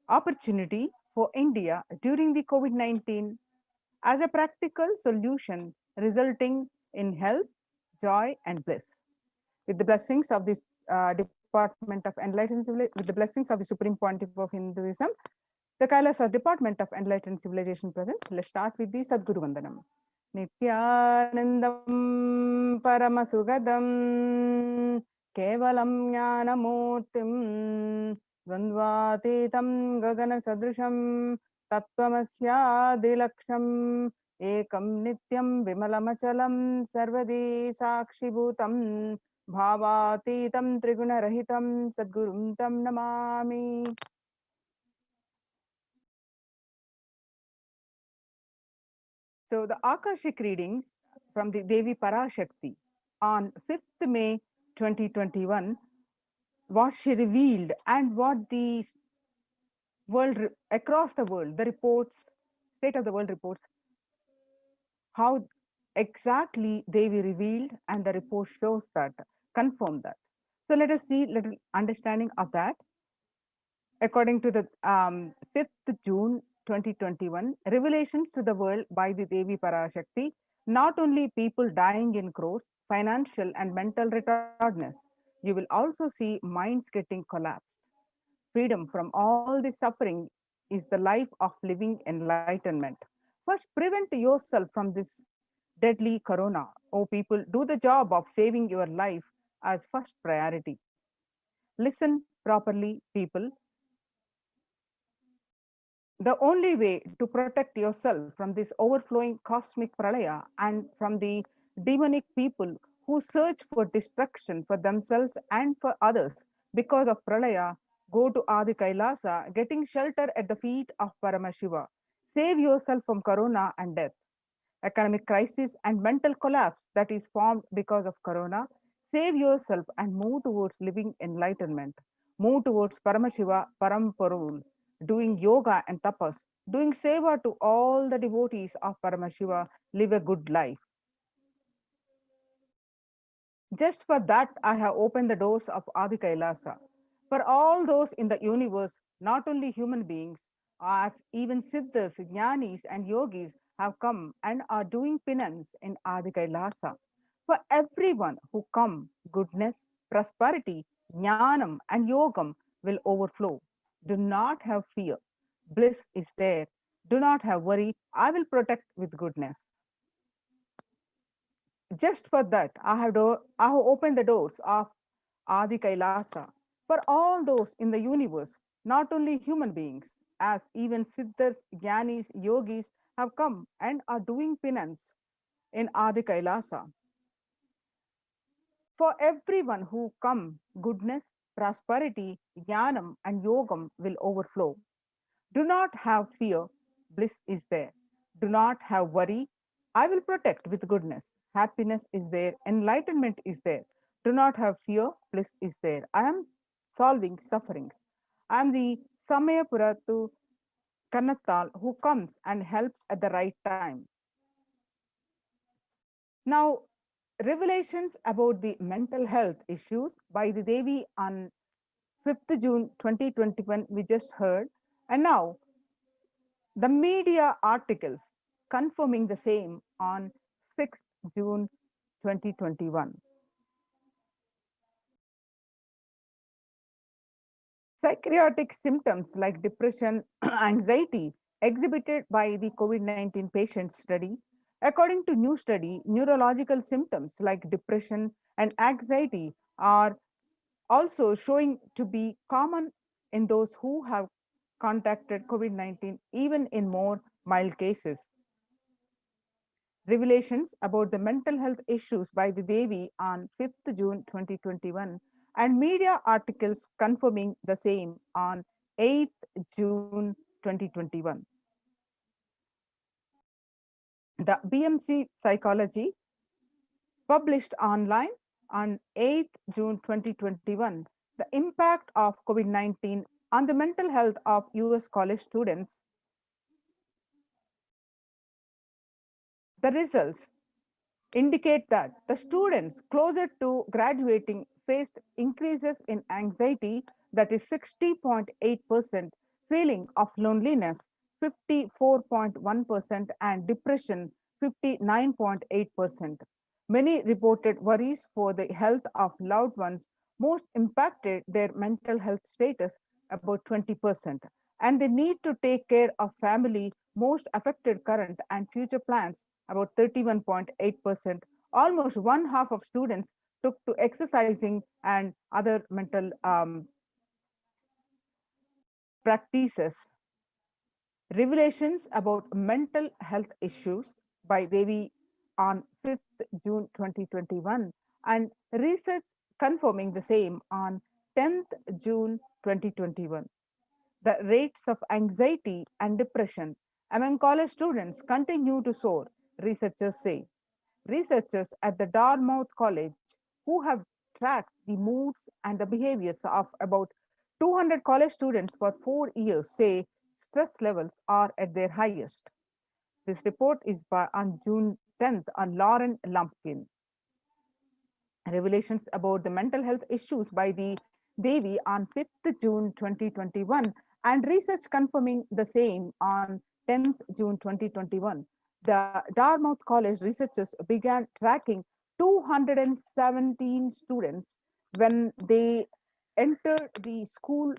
opportunity for India during the COVID-19 as a practical solution resulting in health, joy, and bliss. With the blessings of this Department of Enlightened Civilization, with the blessings of the Supreme Pontiff of Hinduism, the Kailasa Department of Enlightened Civilization present. Let's start with the Sadguru Vandanam. Nityanandam Paramasugadam Kevalam Jnanamurtim Dvandvatitam Gagana Sadrisham Tattvamasya Dilaksham Ekam Nityam Vimalamachalam Sarvadi Sakshibhutam Bhavatitam Triguna Rahitam Sadgurum Tam Namami. So the Akashic readings from the Devi PARASHAKTI on 5th May 2021, what she revealed and what the world across the world, the reports, state of the world reports, how exactly Devi revealed, and the report shows that, confirm that. So let us see little understanding of that. According to the 5th June 2021, revelations to the world by the Devi Parashakti, not only people dying in crores, financial and mental retardedness, you will also see minds getting collapsed. Freedom from all the suffering is the life of living enlightenment. First, prevent yourself from this deadly corona. Oh, people, do the job of saving your life as first priority. Listen properly, people. The only way to protect yourself from this overflowing cosmic pralaya and from the demonic people who search for destruction for themselves and for others because of pralaya, go to Adi Kailasa, getting shelter at the feet of Paramashiva. Save yourself from corona and death, economic crisis and mental collapse that is formed because of corona. Save yourself and move towards living enlightenment. Move towards Paramashiva Paramparul, doing yoga and tapas, doing seva to all the devotees of Paramashiva, live a good life. Just for that, I have opened the doors of Adi Kailasa. For all those in the universe, not only human beings, as even Siddhas, Jnanis, and Yogis have come and are doing penance in Adi Kailasa. For everyone who come, goodness, prosperity, Jnanam, and Yogam will overflow. Do not have fear. Bliss is there. Do not have worry. I will protect with goodness. Just for that, I have opened the doors of Adi Kailasa. For all those in the universe, not only human beings, as even Siddhas, Jnanis, Yogis have come and are doing penance in Adi Kailasa. For everyone who come, goodness, prosperity, jnanam, and yogam will overflow. Do not have fear, bliss is there. Do not have worry, I will protect with goodness. Happiness is there, enlightenment is there. Do not have fear, bliss is there. I am solving sufferings. I am the Samayapuratu Kanattal who comes and helps at the right time. Now, revelations about the mental health issues by the Devi on 5th June 2021 we just heard, and now the media articles confirming the same on 6th June 2021. Psychiatric symptoms like depression, anxiety exhibited by the COVID-19 patient study. According to new study, neurological symptoms like depression and anxiety are also showing to be common in those who have contacted COVID-19, even in more mild cases. Revelations about the mental health issues by the Devi on 5th June 2021 and media articles confirming the same on 8th June 2021. The BMC Psychology published online on 8th June 2021 the impact of COVID-19 on the mental health of US college students. The results indicate that the students closer to graduating faced increases in anxiety, that is 60.8%, feeling of loneliness 54.1%, and depression 59.8%. Many reported worries for the health of loved ones. Most impacted their mental health status, about 20%, and they need to take care of family. Most affected current and future plans, about 31.8%. Almost one half of students took to exercising and other mental practices. Revelations about mental health issues by Devi on 5th June 2021 and research confirming the same on 10th June 2021. The rates of anxiety and depression among college students continue to soar, researchers say. Researchers at the Dartmouth College, who have tracked the moods and the behaviors of about 200 college students for 4 years, say stress levels are at their highest. This report is on June 10th on Lauren Lumpkin. Revelations about the mental health issues by the Devi on 5th June 2021 and research confirming the same on 10th June 2021. The Dartmouth College researchers began tracking 217 students when they entered the school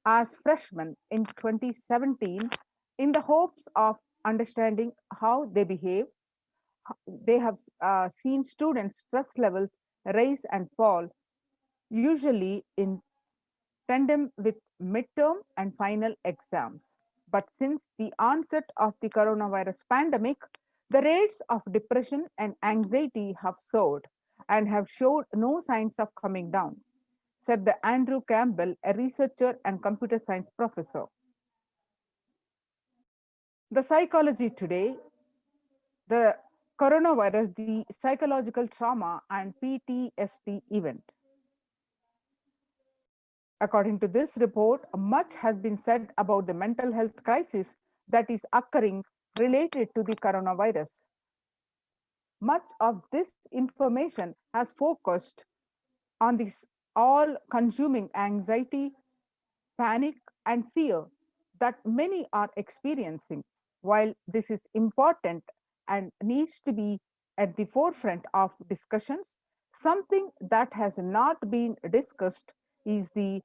as freshmen in 2017 in the hopes of understanding how they behave. They have seen students' stress levels rise and fall, usually in tandem with midterm and final exams. But since the onset of the coronavirus pandemic, the rates of depression and anxiety have soared and have showed no signs of coming down, said the Andrew Campbell, a researcher and computer science professor. The Psychology Today, the coronavirus, the psychological trauma and PTSD event. According to this report, much has been said about the mental health crisis that is occurring related to the coronavirus. Much of this information has focused on this all-consuming anxiety, panic, and fear that many are experiencing. While this is important and needs to be at the forefront of discussions, something that has not been discussed is the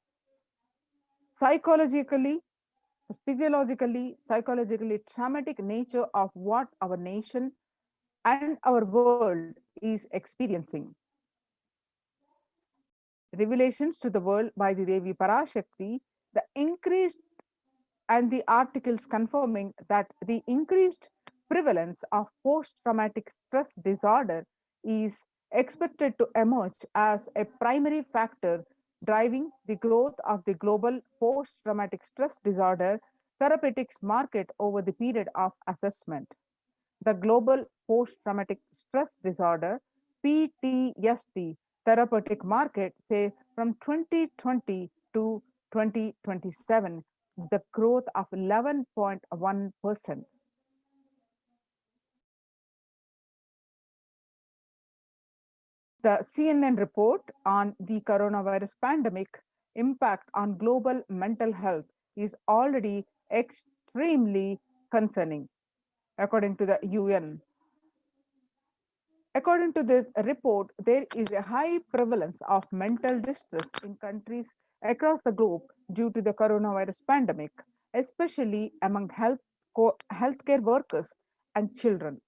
physiologically, psychologically traumatic nature of what our nation and our world is experiencing. Revelations to the world by the Devi PARASHAKTI, the increased and the articles confirming that the increased prevalence of post-traumatic stress disorder is expected to emerge as a primary factor driving the growth of the global post-traumatic stress disorder therapeutics market over the period of assessment. The global post-traumatic stress disorder PTSD therapeutic market, say from 2020 to 2027, the growth of 11.1%. The CNN report on the coronavirus pandemic impact on global mental health is already extremely concerning, according to the UN. According to this report, there is a high prevalence of mental distress in countries across the globe due to the coronavirus pandemic, especially among healthcare workers and children.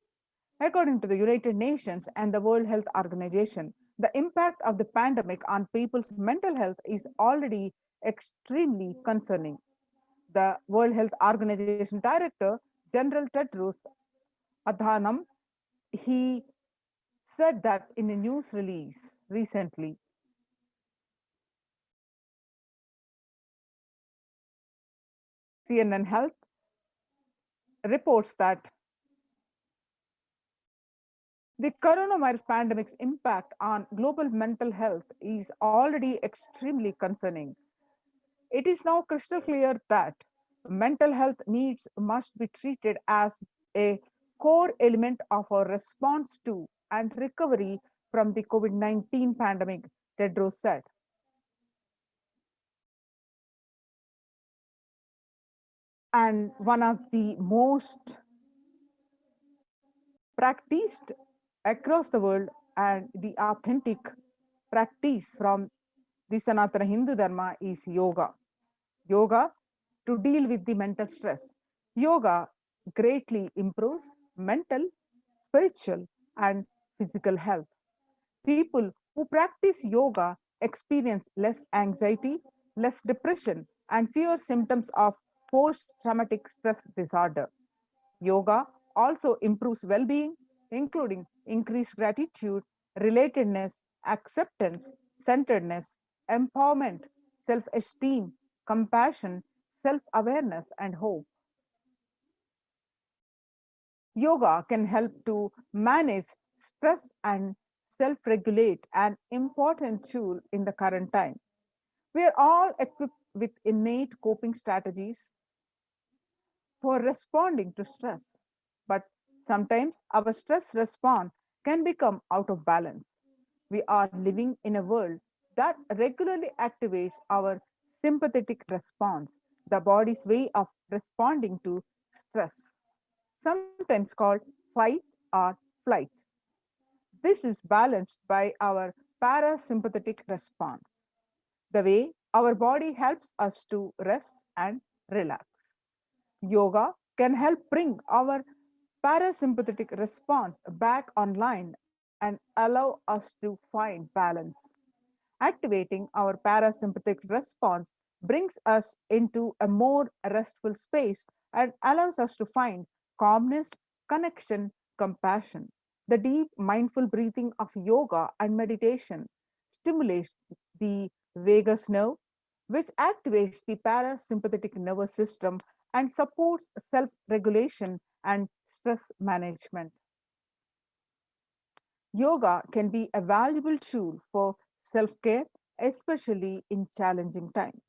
According to the United Nations and the World Health Organization, the impact of the pandemic on people's mental health is already extremely concerning. The World Health Organization Director General Tedros Adhanom, he said that in a news release recently. CNN Health reports that the coronavirus pandemic's impact on global mental health is already extremely concerning. It is now crystal clear that mental health needs must be treated as a core element of our response to and recovery from the COVID-19 pandemic, Tedros said. And one of the most practiced across the world and the authentic practice from the Sanatana Hindu Dharma is yoga. Yoga to deal with the mental stress. Yoga greatly improves mental, spiritual, and physical health. People who practice yoga experience less anxiety, less depression, and fewer symptoms of post-traumatic stress disorder. Yoga also improves well-being, including increased gratitude, relatedness, acceptance, centeredness, empowerment, self-esteem, compassion, self-awareness, and hope. Yoga can help to manage stress and self-regulate, an important tool in the current time. We are all equipped with innate coping strategies for responding to stress, but sometimes our stress response can become out of balance. We are living in a world that regularly activates our sympathetic response, the body's way of responding to stress, sometimes called fight or flight. This is balanced by our parasympathetic response, the way our body helps us to rest and relax. Yoga can help bring our parasympathetic response back online and allow us to find balance. Activating our parasympathetic response brings us into a more restful space and allows us to find calmness, connection, compassion. The deep mindful breathing of yoga and meditation stimulates the vagus nerve, which activates the parasympathetic nervous system and supports self-regulation and stress management. Yoga can be a valuable tool for self-care, especially in challenging times.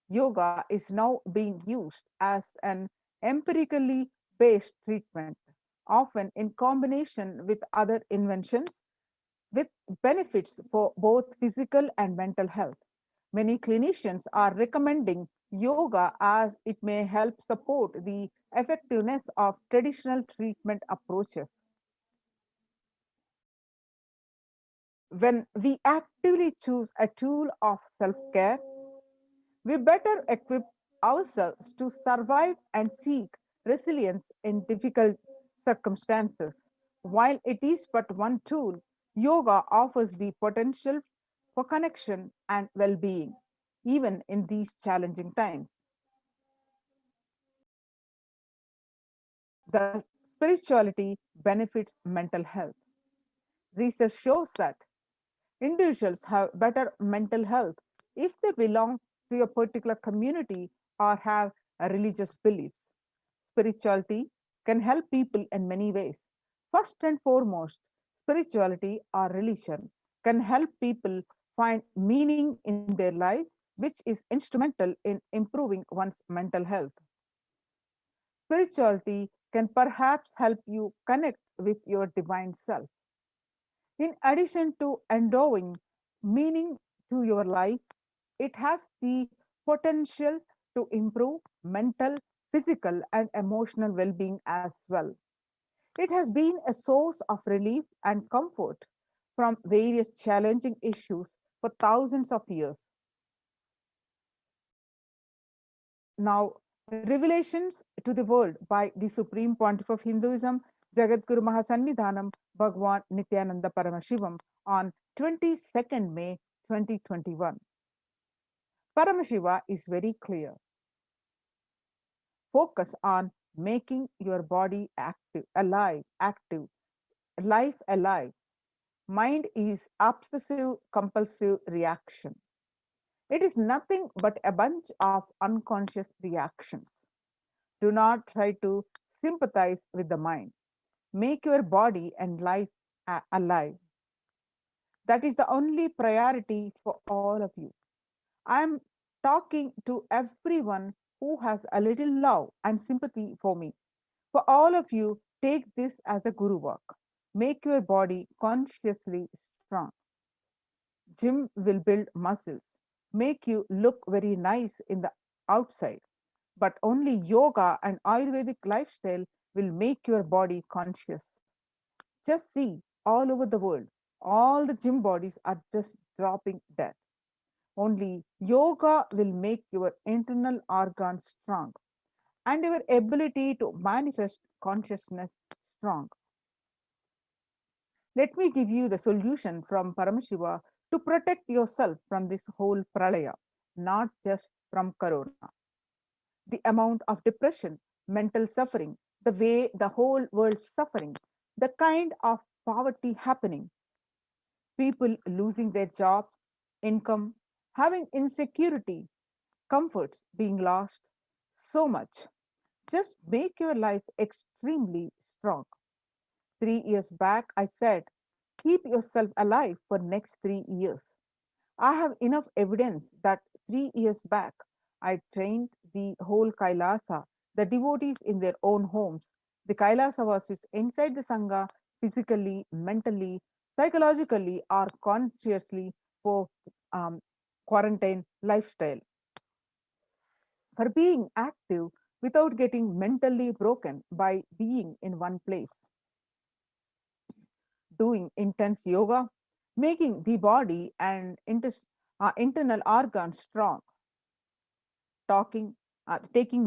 Yoga is now being used as an empirically based treatment, often in combination with other inventions, with benefits for both physical and mental health. Many clinicians are recommending yoga as it may help support the effectiveness of traditional treatment approaches. When we actively choose a tool of self-care, we better equip ourselves to survive and seek resilience in difficult circumstances. While it is but one tool, yoga offers the potential for connection and well-being, even in these challenging times. The Spirituality benefits mental health. Research shows that individuals have better mental health if they belong to a particular community or have a religious beliefs. Spirituality can help people in many ways. First and foremost, spirituality or religion can help people find meaning in their life, which is instrumental in improving one's mental health. Spirituality can perhaps help you connect with your divine self. In addition to endowing meaning to your life, it has the potential to improve mental, physical, and emotional well being as well. It has been a source of relief and comfort from various challenging issues for thousands of years. Now, revelations to the world by the Supreme Pontiff of Hinduism, Jagadguru Mahasannidhanam Bhagwan Nityananda Paramashivam on 22nd May 2021. Paramashiva is very clear. Focus on making your body active, life alive. Mind is obsessive compulsive reaction. It is nothing but a bunch of unconscious reactions. Do not try to sympathize with the mind. Make your body and life alive. That is the only priority for all of you. I am talking to everyone who has a little love and sympathy for me. For all of you, take this as a guru work. Make your body consciously strong. Gym will build muscles, make you look very nice in the outside, but only yoga and Ayurvedic lifestyle will make your body conscious. Just see all over the world, all the gym bodies are just dropping dead. Only yoga will make your internal organs strong and your ability to manifest consciousness strong. Let me give you the solution from Paramashiva to protect yourself from this whole pralaya, not just from corona. The amount of depression, mental suffering, the way the whole world's suffering, the kind of poverty happening, people losing their jobs, income, having insecurity, comforts being lost, so much. Just make your life extremely strong. 3 years back, I said, keep yourself alive for next 3 years. I have enough evidence that 3 years back, I trained the whole Kailasa, the devotees in their own homes. The Kailasa was inside the Sangha, physically, mentally, psychologically, or consciously for quarantine lifestyle. For being active without getting mentally broken by being in one place. Doing intense yoga, making the body and internal organs strong. Taking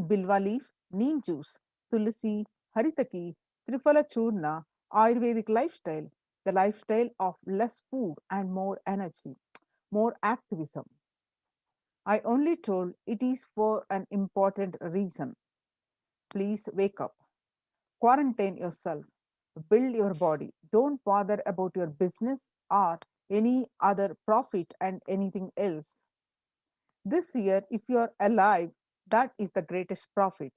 bilva leaf, neem juice, tulsi, haritaki, triphala churna, Ayurvedic lifestyle, the lifestyle of less food and more energy, more activism. I only told it is for an important reason. Please wake up. Quarantine yourself. Build your body. Don't bother about your business or any other profit and anything else. This year, if you are alive, that is the greatest profit.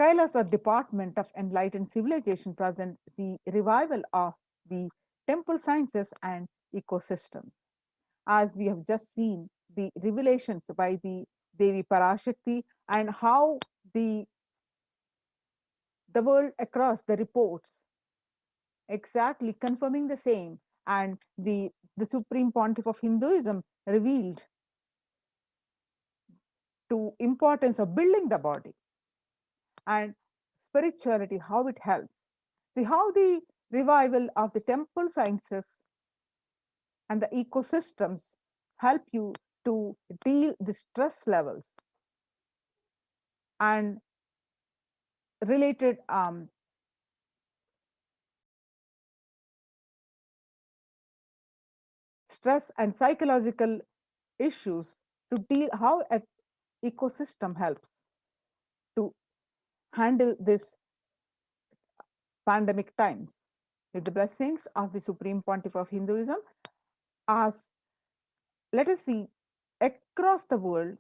Kailasa Department of Enlightened Civilization present the revival of the temple sciences and ecosystems. As we have just seen the revelations by the Devi PARASHAKTI and how the world across the reports exactly confirming the same, and the Supreme Pontiff of Hinduism revealed to importance of building the body and spirituality, how it helps. See how the revival of the temple sciences and the ecosystems help you to deal the stress levels and related stress and psychological issues, to deal how an ecosystem helps to handle this pandemic times. With the blessings of the Supreme Pontiff of Hinduism, as let us see across the world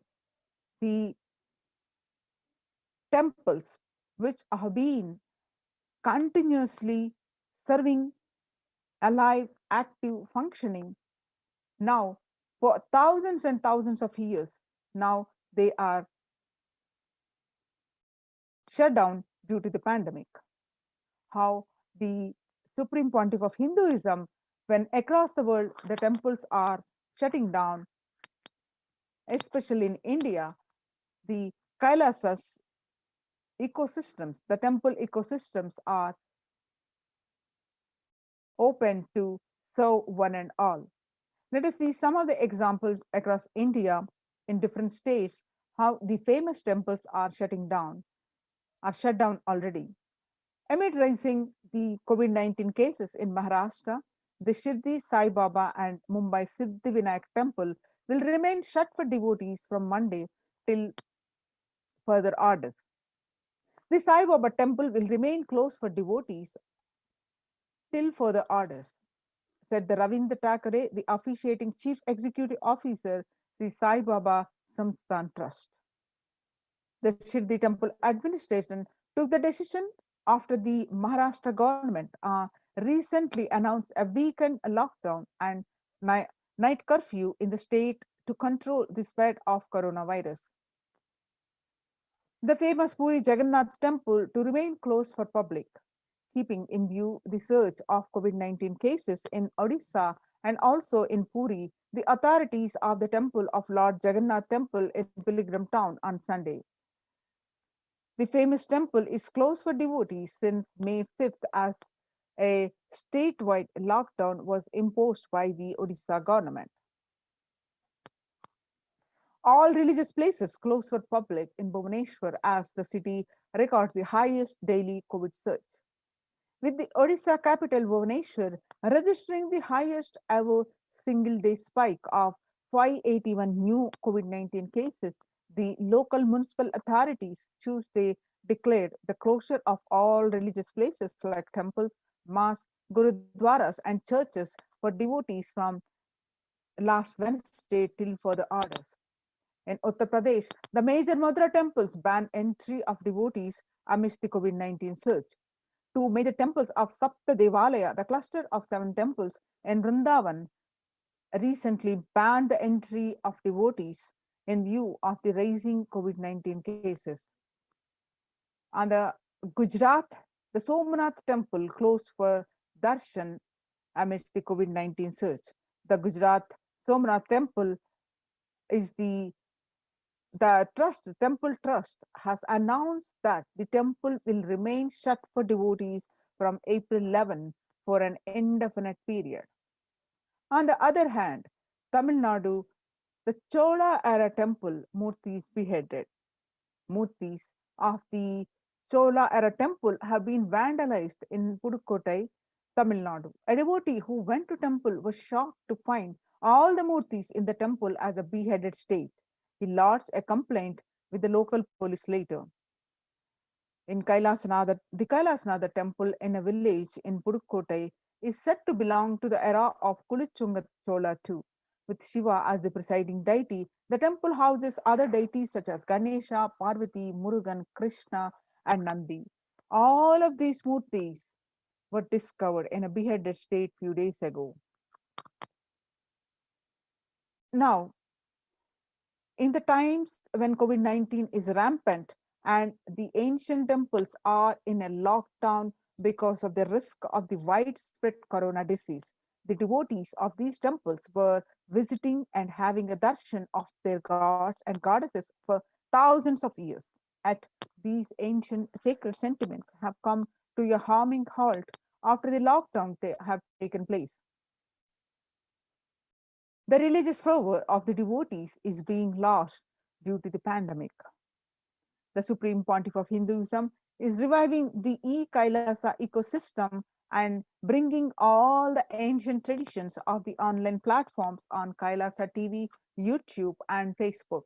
the temples which have been continuously serving, alive, active, functioning now for thousands and thousands of years. Now they are shut down due to the pandemic. How the Supreme Pontiff of Hinduism, when across the world the temples are shutting down, especially in India, the Kailasas ecosystems, the temple ecosystems are open to serve one and all. Let us see some of the examples across India in different states, how the famous temples are shut down already. Amid rising the COVID-19 cases in Maharashtra, the Shirdi Sai Baba and Mumbai Siddhivinayak temple will remain shut for devotees from Monday till further orders. The Sai Baba temple will remain closed for devotees till further orders, said the Ravindra Thakare, the officiating chief executive officer, the Sai Baba Samsthan Trust. The Shirdi temple administration took the decision after the Maharashtra government recently announced a weekend lockdown and night curfew in the state to control the spread of coronavirus. The famous Puri Jagannath temple to remain closed for public, keeping in view the surge of COVID-19 cases in Odisha and also in Puri, the authorities of the temple of Lord Jagannath temple in Pilgrim town on Sunday. The famous temple is closed for devotees since May 5th as a statewide lockdown was imposed by the Odisha government. All religious places closed for public in Bhubaneswar as the city records the highest daily COVID surge, with the Odisha capital Bhubaneswar registering the highest ever single day spike of 581 new COVID-19 cases. The local municipal authorities Tuesday declared the closure of all religious places like temples, mosques, gurudwaras, and churches for devotees from last Wednesday till further orders. In Uttar Pradesh, the major Mathura temples ban entry of devotees amidst the COVID-19 surge. Two major temples of Sapta Devalaya, the cluster of 7 temples in Vrindavan, recently banned the entry of devotees in view of the rising COVID-19 cases. On the Gujarat, the Somnath temple closed for darshan amidst the COVID-19 surge. The Gujarat Somnath temple is the temple trust has announced that the temple will remain shut for devotees from April 11 for an indefinite period. On the other hand, Tamil Nadu, the Chola era temple murtis beheaded. Murtis of the Chola era temple have been vandalized in Pudukkottai, Tamil Nadu. A devotee who went to temple was shocked to find all the murtis in the temple as a beheaded state. He lodged a complaint with the local police later. In Kailasanathar, the Kailasanathar temple in a village in Pudukkottai is said to belong to the era of Kulichunga Chola too. With Shiva as the presiding deity, the temple houses other deities such as Ganesha, Parvati, Murugan, Krishna, and Nandi. All of these murtis were discovered in a beheaded state few days ago. Now, in the times when COVID-19 is rampant and the ancient temples are in a lockdown because of the risk of the widespread corona disease, the devotees of these temples were visiting and having a darshan of their gods and goddesses for thousands of years. At these ancient sacred sentiments have come to a harming halt after the lockdown have taken place. The religious fervor of the devotees is being lost due to the pandemic. The Supreme Pontiff of Hinduism is reviving the e-Kailasa ecosystem and bringing all the ancient traditions of the online platforms on Kailasa TV, YouTube, and Facebook.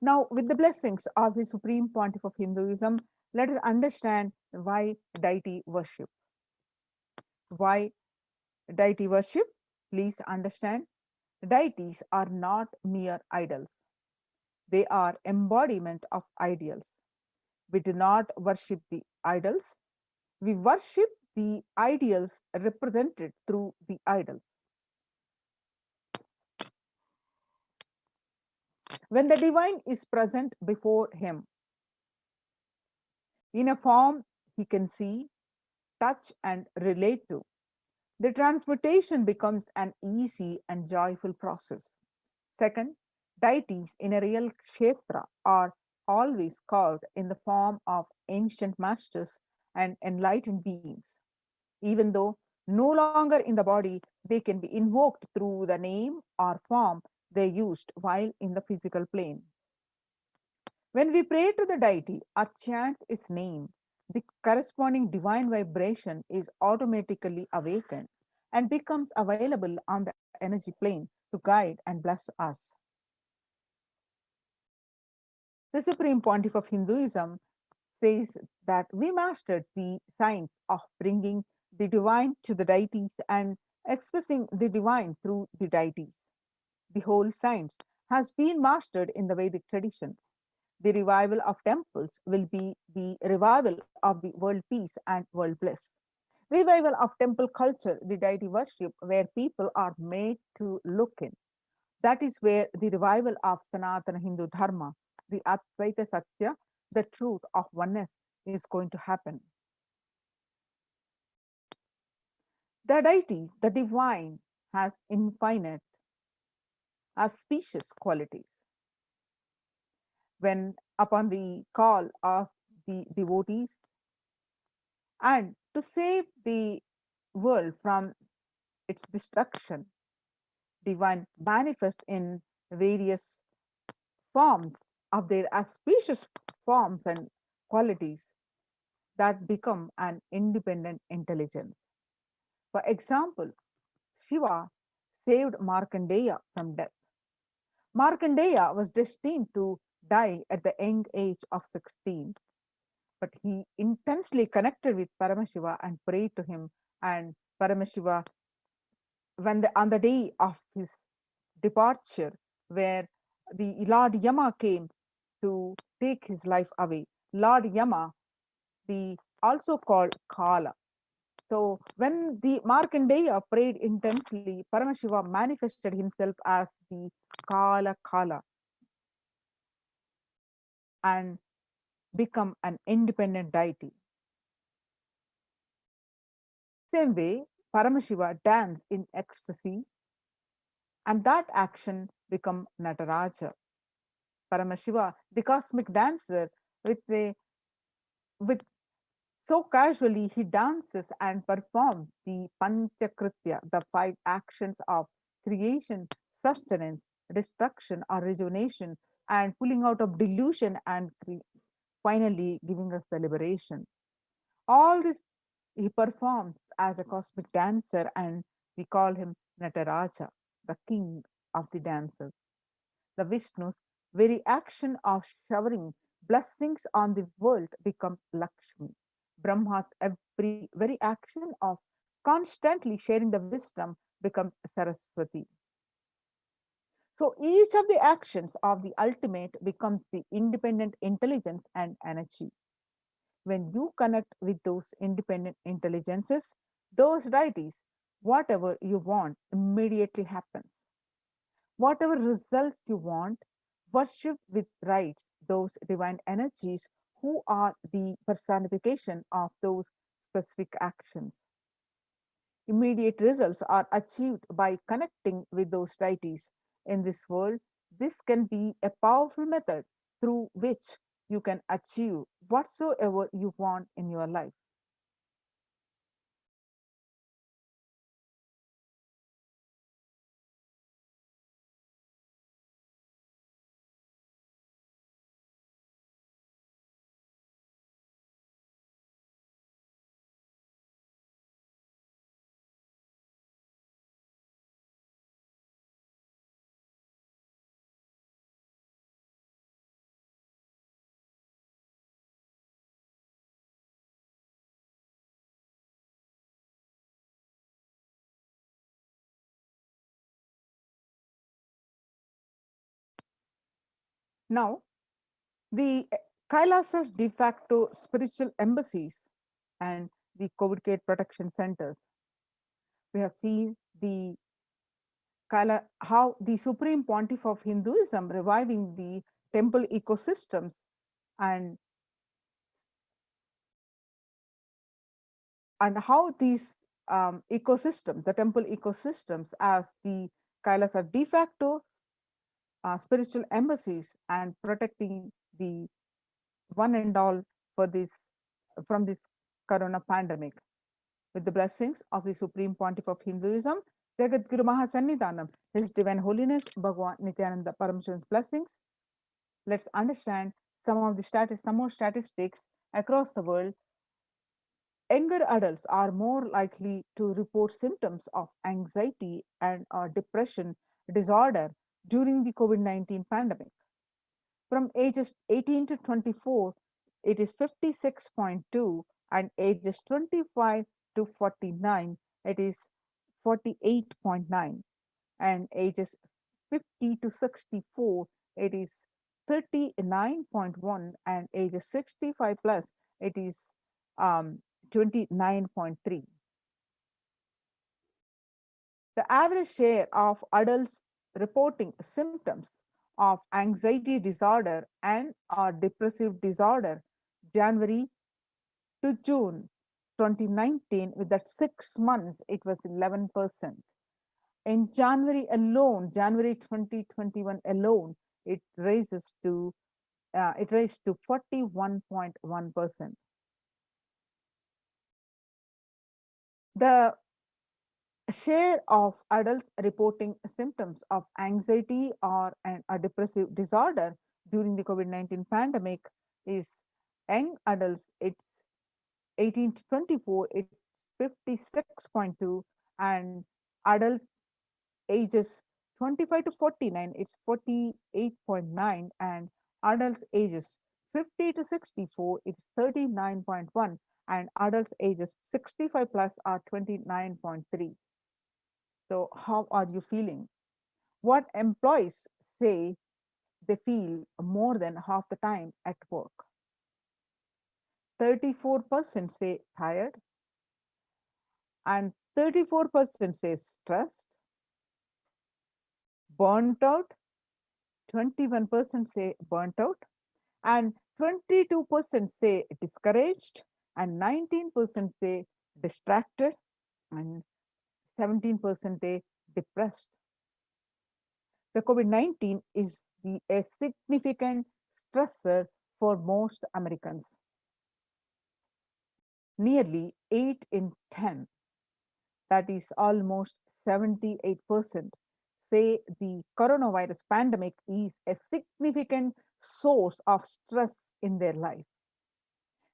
Now, with the blessings of the Supreme Pontiff of Hinduism, let us understand why deity worship. Why deity worship? Please understand, deities are not mere idols. They are embodiment of ideals. We do not worship the idols. We worship the ideals represented through the idols. When the divine is present before him, in a form he can see, touch, and relate to, the transmutation becomes an easy and joyful process. Second, deities in a real kshetra are always carved in the form of ancient masters and enlightened beings. Even though no longer in the body, they can be invoked through the name or form they used while in the physical plane. When we pray to the deity or chant its name, the corresponding divine vibration is automatically awakened and becomes available on the energy plane to guide and bless us. The Supreme Pontiff of Hinduism says that we mastered the science of bringing the divine to the deities and expressing the divine through the deities. The whole science has been mastered in the Vedic tradition. The revival of temples will be the revival of the world peace and world bliss. Revival of temple culture, the deity worship, where people are made to look in. That is where the revival of Sanatana Hindu Dharma, the Advaita Satya, the truth of oneness, is going to happen. The deity, the divine, has infinite, auspicious qualities. When upon the call of the devotees and to save the world from its destruction, divine manifest in various forms of their auspicious forms and qualities that become an independent intelligence. For example, Shiva saved Markandeya from death. Markandeya was destined to die at the young age of 16, but he intensely connected with Paramashiva and prayed to him, and Paramashiva, on the day of his departure, where the Lord Yama came to take his life away, Lord Yama, the also called Kala. So when the Markandeya prayed intensely, Paramashiva manifested himself as the Kala and become an independent deity. Same way, Paramashiva danced in ecstasy, and that action become Nataraja. Paramashiva, the cosmic dancer, with so casually he dances and performs the Panchakritya, the 5 actions of creation, sustenance, destruction or rejuvenation, and pulling out of delusion and finally giving us the liberation. All this he performs as a cosmic dancer, and we call him Nataraja, the king of the dancers. The Vishnu's very action of showering blessings on the world becomes Lakshmi. Brahma's very action of constantly sharing the wisdom becomes Saraswati. So each of the actions of the ultimate becomes the independent intelligence and energy. When you connect with those independent intelligences, those deities, whatever you want immediately happens. Whatever results you want, worship with right those divine energies who are the personification of those specific actions. Immediate results are achieved by connecting with those deities in this world. This can be a powerful method through which you can achieve whatsoever you want in your life. Now, the Kailasa's de facto spiritual embassies and the COVID care protection centers. We have seen the how the Supreme Pontiff of Hinduism reviving the temple ecosystems and how these ecosystems, the temple ecosystems, as the Kailasa de facto spiritual embassies and protecting the one and all for this from this corona pandemic. With the blessings of the Supreme Pontiff of Hinduism, Jagat Guru Mahasannidhanam, His Divine Holiness Bhagavan Nityananda Parameswaran's blessings. Let's understand some more statistics across the world. Younger adults are more likely to report symptoms of anxiety and or depression disorder during the COVID-19 pandemic. From ages 18 to 24, it is 56.2, and ages 25 to 49, it is 48.9, and ages 50 to 64, it is 39.1, and ages 65 plus, it is 29.3. The average share of adults reporting symptoms of anxiety disorder and or depressive disorder January to June 2019, with that 6 months, it was 11%. In January alone, January 2021 alone, it raised to 41.1%. The share of adults reporting symptoms of anxiety or a depressive disorder during the COVID-19 pandemic is young adults, it's 18 to 24, it's 56.2, and adults ages 25 to 49, it's 48.9, and adults ages 50 to 64, it's 39.1, and adults ages 65 plus are 29.3. So how are you feeling? What employees say they feel more than half the time at work? 34% say tired, and 34% say stressed, burnt out, 21% say burnt out, and 22% say discouraged, and 19% say distracted, and 17% say depressed. The COVID-19 is a significant stressor for most Americans. Nearly 8 in 10, that is almost 78%, say the coronavirus pandemic is a significant source of stress in their life.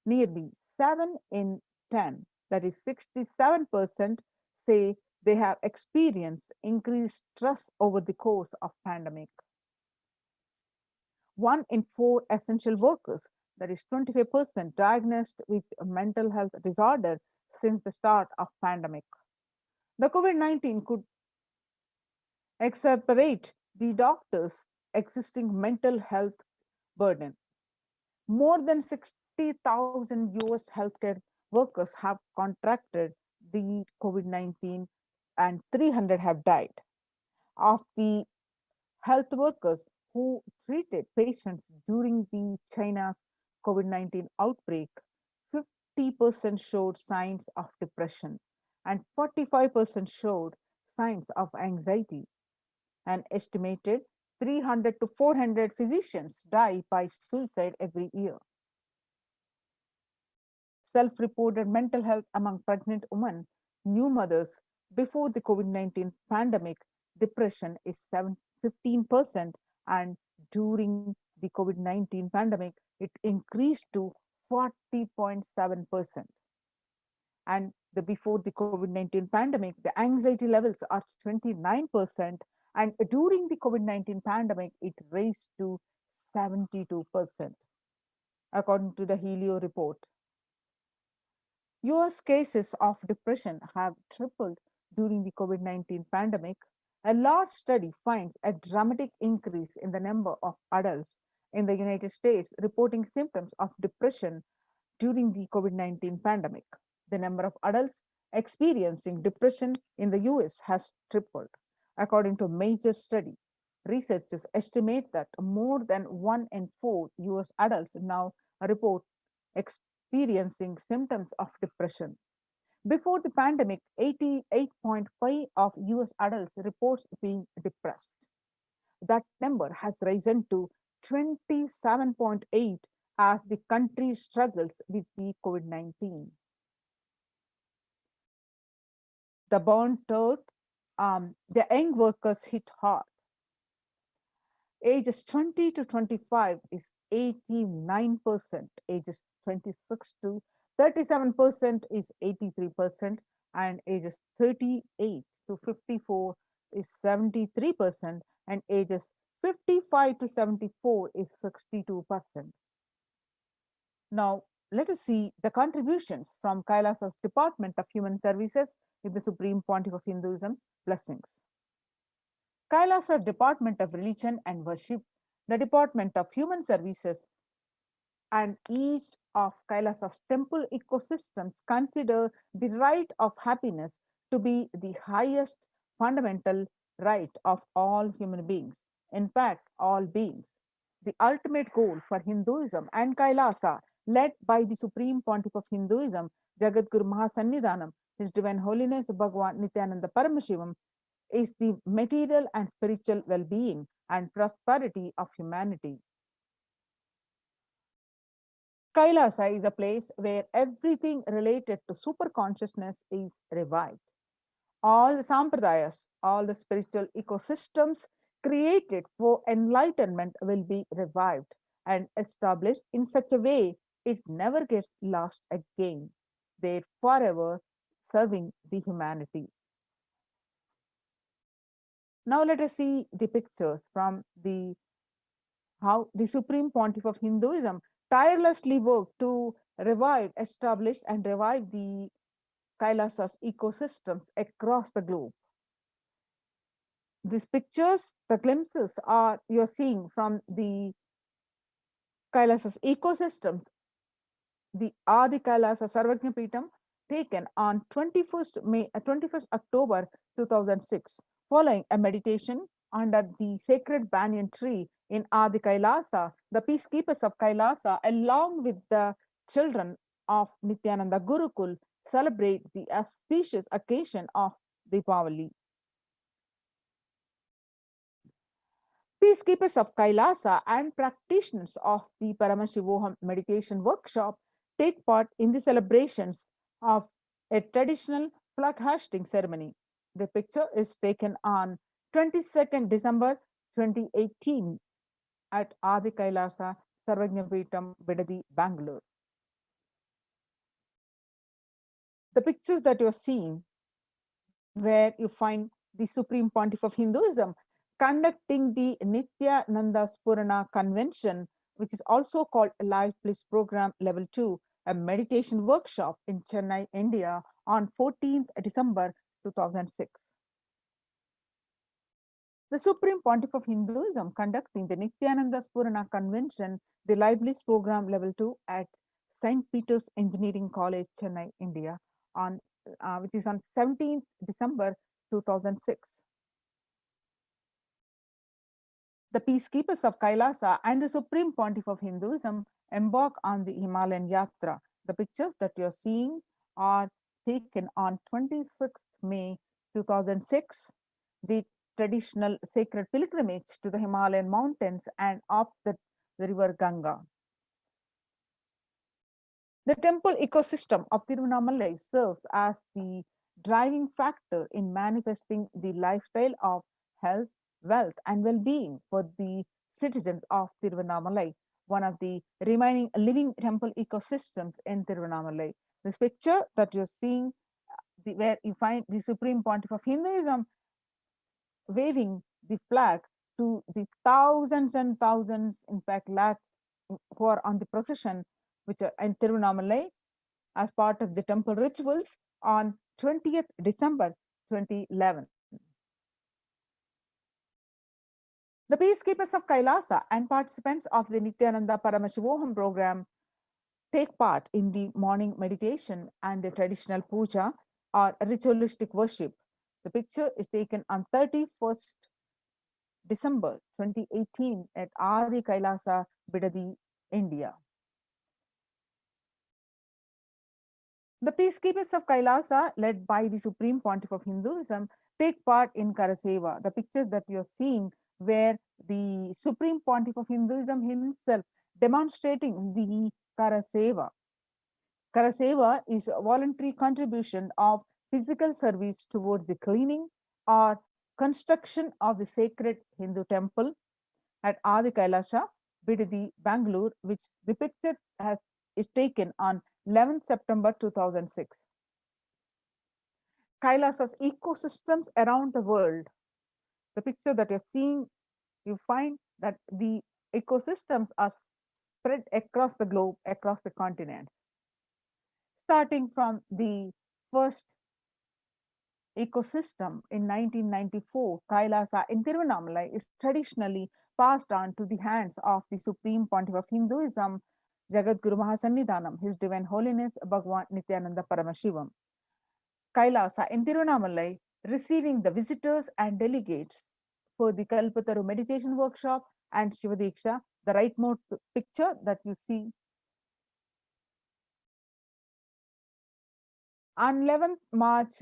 Nearly 7 in 10, that is 67%, say they have experienced increased stress over the course of pandemic. 1 in 4 essential workers, that is 25%, diagnosed with a mental health disorder since the start of pandemic. The COVID-19 could exacerbate the doctors' existing mental health burden. More than 60,000 US healthcare workers have contracted the COVID-19 and 300 have died. Of the health workers who treated patients during the China's COVID-19 outbreak, 50% showed signs of depression and 45% showed signs of anxiety. An estimated 300 to 400 physicians die by suicide every year. Self-reported mental health among pregnant women, new mothers before the COVID-19 pandemic, depression is 15%, and during the COVID-19 pandemic, it increased to 40.7%. And before the COVID-19 pandemic, the anxiety levels are 29%, and during the COVID-19 pandemic, it raised to 72%, according to the Helio report. US cases of depression have tripled during the COVID-19 pandemic. A large study finds a dramatic increase in the number of adults in the United States reporting symptoms of depression during the COVID-19 pandemic. The number of adults experiencing depression in the US has tripled. According to a major study, researchers estimate that more than 1 in 4 US adults now report experiencing symptoms of depression. Before the pandemic, 88.5% of US adults reports being depressed. That number has risen to 27.8% as the country struggles with the COVID-19. The burnt out, the young workers hit hard. Ages 20 to 25 is 89%, ages 26 to 37% is 83%, and ages 38 to 54 is 73%, and ages 55 to 74 is 62%. Now, let us see the contributions from Kailasa's Department of Human Services with the Supreme Pontiff of Hinduism. Blessings. Kailasa's Department of Religion and Worship, the Department of Human Services, and each of Kailasa's temple ecosystems consider the right of happiness to be the highest fundamental right of all human beings. In fact, all beings. The ultimate goal for Hinduism and Kailasa, led by the Supreme Pontiff of Hinduism, Jagadguru Mahasannidhanam, His Divine Holiness Bhagavan Nityananda Paramashivam, is the material and spiritual well-being and prosperity of humanity. Kailasa is a place where everything related to super consciousness is revived. All the sampradayas, all the spiritual ecosystems created for enlightenment will be revived and established in such a way it never gets lost again. They're forever serving the humanity. Now let us see the pictures from how the Supreme Pontiff of Hinduism tirelessly worked to revive, establish, and revive the Kailasa's ecosystems across the globe. These pictures, the glimpses you're seeing from the Kailasa's ecosystems, the Adi Kailasa Sarvajna Peetham, taken on 21st October 2006, following a meditation under the sacred banyan tree in Adi Kailasa. The peacekeepers of Kailasa, along with the children of Nityananda Gurukul, celebrate the auspicious occasion of Deepavali. Peacekeepers of Kailasa and practitioners of the Paramashivoham meditation workshop take part in the celebrations of a traditional flag hoisting ceremony. The picture is taken on 22nd December 2018 at Adi Kailasa Sarvajna Peetham, Bidadi, Bangalore. The pictures that you're seeing, where you find the Supreme Pontiff of Hinduism conducting the Nityananda Spurana Convention, which is also called a Life Bliss Program Level 2, a meditation workshop in Chennai, India on 14th December 2006. The Supreme Pontiff of Hinduism conducting the Nityananda Spurana Convention, the Life Bliss Program Level 2 at St. Peter's Engineering College, Chennai, India, which is on 17th December 2006. The peacekeepers of Kailasa and the Supreme Pontiff of Hinduism embark on the Himalayan Yatra. The pictures that you're seeing are taken on 26th May 2006, the traditional sacred pilgrimage to the Himalayan mountains and up the river Ganga. The temple ecosystem of Tiruvannamalai serves as the driving factor in manifesting the lifestyle of health, wealth, and well-being for the citizens of Tiruvannamalai, one of the remaining living temple ecosystems in Tiruvannamalai. This picture that you're seeing, where you find the Supreme Pontiff of Hinduism waving the flag to the thousands and thousands, in fact lakhs, who are on the procession, which are in Tiruvannamalai as part of the temple rituals on 20th December 2011. The peacekeepers of Kailasa and participants of the Nityananda Paramashivoham program take part in the morning meditation and the traditional puja or ritualistic worship. The picture is taken on 31st December 2018 at Adi Kailasa, Bidadi, India. The peacekeepers of Kailasa, led by the Supreme Pontiff of Hinduism, take part in Karaseva. The picture that you're seeing where the Supreme Pontiff of Hinduism himself demonstrating the Karaseva. Karaseva is a voluntary contribution of physical service towards the cleaning or construction of the sacred Hindu temple at Adi Kailasha, Bidadi, Bangalore, which the picture is taken on 11th September 2006. Kailasa's ecosystems around the world. The picture that you're seeing, you find that the ecosystems are spread across the globe, across the continent. Starting from the first ecosystem in 1994, Kailasa in Tiruvannamalai is traditionally passed on to the hands of the Supreme Pontiff of Hinduism, Jagadguru Mahasannidhanam, His Divine Holiness Bhagavan Nityananda Paramashivam. Kailasa in Tiruvannamalai receiving the visitors and delegates for the Kalpataru meditation workshop and Shiva Diksha, the rightmost picture that you see. On 11th March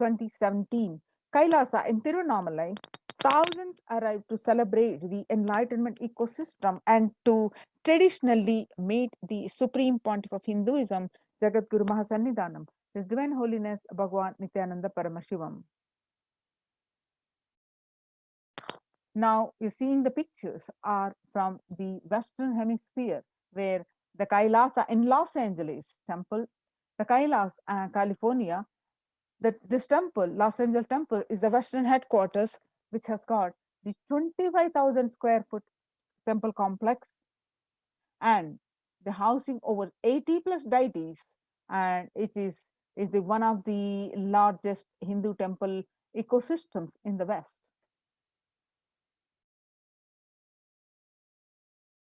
2017, Kailasa in Tiruvannamalai, thousands arrived to celebrate the enlightenment ecosystem and to traditionally meet the Supreme Pontiff of Hinduism, Jagadguru Mahasannidhanam, His Divine Holiness Bhagavan Nityananda Paramashivam. Now you're seeing the pictures are from the Western Hemisphere, where the Kailasa in Los Angeles temple, the Kailas, California, this temple, Los Angeles temple, is the Western headquarters, which has got the 25,000 square foot temple complex and the housing over 80 plus deities, and it is the one of the largest Hindu temple ecosystems in the West.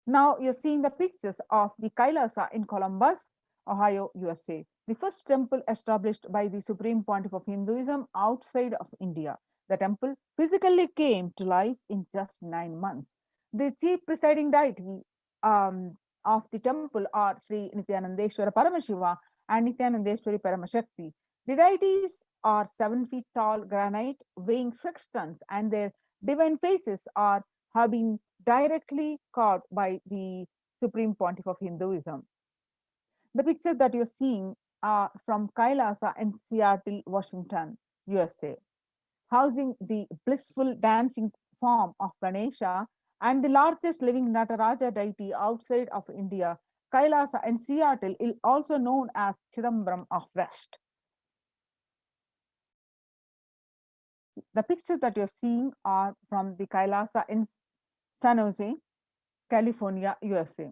Now you're seeing the pictures of the Kailasa in Columbus, Ohio, USA, the first temple established by the Supreme Pontiff of Hinduism outside of India. The temple physically came to life in just 9 months. The chief presiding deity of the temple are Sri Nityanandeshwara Paramashiva and Nityanandeshwari Paramashakti. The deities are 7 feet tall granite weighing 6 tons, and their divine faces have been directly carved by the Supreme Pontiff of Hinduism. The pictures that you're seeing are from Kailasa in Seattle, Washington, USA, housing the blissful dancing form of Ganesha and the largest living Nataraja deity outside of India. Kailasa in Seattle is also known as Chidambaram of West. The pictures that you're seeing are from the Kailasa in San Jose, California, USA.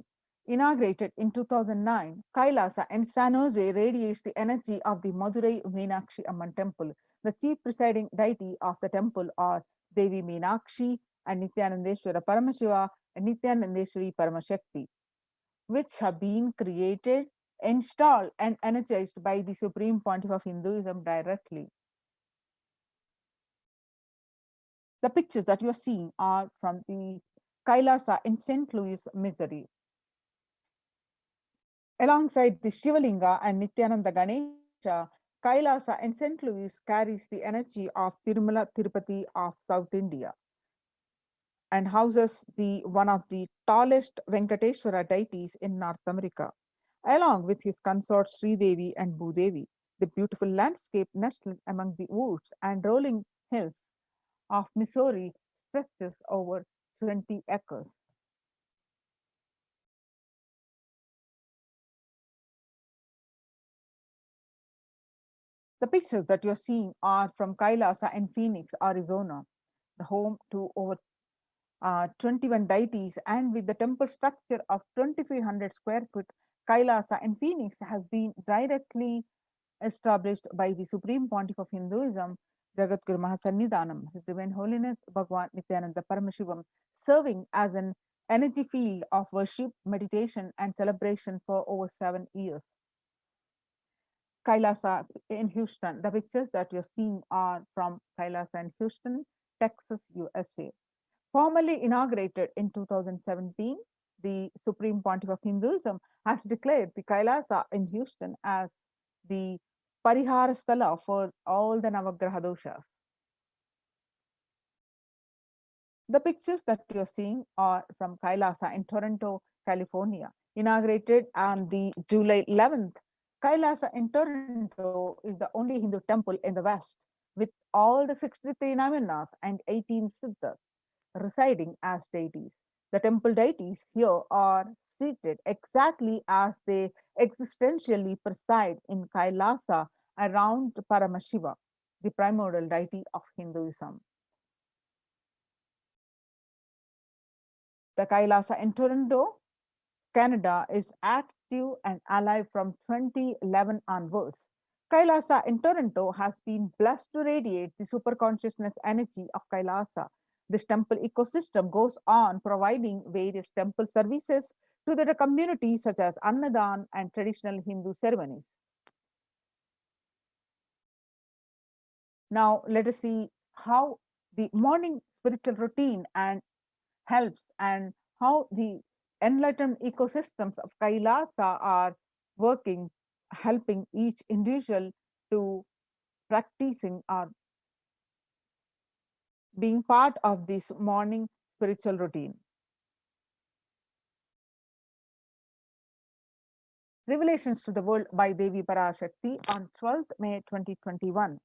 Inaugurated in 2009, Kailasa in San Jose radiates the energy of the Madurai Meenakshi Amman temple. The chief presiding deity of the temple are Devi Meenakshi and Nityanandeshwara Paramashiva and Nityanandeshwari Paramashakti, which have been created, installed, and energized by the Supreme Pontiff of Hinduism directly. The pictures that you are seeing are from the Kailasa in St. Louis, Missouri. Alongside the Shivalinga and Nityananda Ganesha, Kailasa in St. Louis carries the energy of Tirumala Tirupati of South India and houses one of the tallest Venkateshwara deities in North America, along with his consorts Sri Devi and Bhudevi. The beautiful landscape nestled among the woods and rolling hills of Missouri stretches over 20 acres. The pictures that you're seeing are from Kailasa in Phoenix, Arizona, the home to over 21 deities, and with the temple structure of 2,500 square foot, Kailasa in Phoenix has been directly established by the Supreme Pontiff of Hinduism, Jagadguru Mahasannidhanam, His Divine Holiness Bhagwan Nityananda Paramashivam, serving as an energy field of worship, meditation, and celebration for over 7 years. Kailasa in Houston. The pictures that you're seeing are from Kailasa in Houston, Texas, USA. Formally inaugurated in 2017, the Supreme Pontiff of Hinduism has declared the Kailasa in Houston as the Parihara Sthala for all the Navagraha doshas. The pictures that you're seeing are from Kailasa in Toronto, California, inaugurated on the July 11th. Kailasa in Toronto is the only Hindu temple in the West with all the 63 Namanas and 18 Siddhas residing as deities. The temple deities here are seated exactly as they existentially preside in Kailasa around Paramashiva, the primordial deity of Hinduism. The Kailasa in Toronto, Canada is active and alive from 2011 onwards. Kailasa in Toronto has been blessed to radiate the superconsciousness energy of Kailasa. This temple ecosystem goes on providing various temple services to the communities such as Annadan and traditional Hindu ceremonies. Now let us see how the morning spiritual routine and helps and how the enlightened ecosystems of Kailasa are working, helping each individual to practicing or being part of this morning spiritual routine. Revelations to the World by Devi PARASHAKTI on 12th May 2021.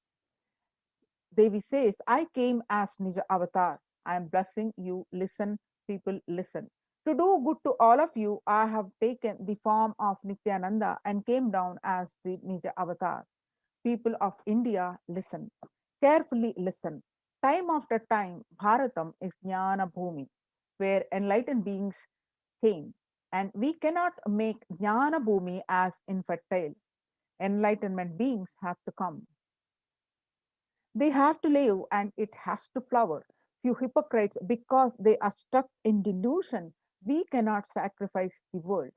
Devi says, I came as Nija Avatar. I am blessing you. Listen, people, listen. To do good to all of you, I have taken the form of Nityananda and came down as the Nija Avatar. People of India, listen. Carefully listen. Time after time, Bharatam is Jnana Bhumi, where enlightened beings came. And we cannot make Jnana Bhumi as infertile. Enlightenment beings have to come. They have to live and it has to flower. Few hypocrites, because they are stuck in delusion, we cannot sacrifice the world.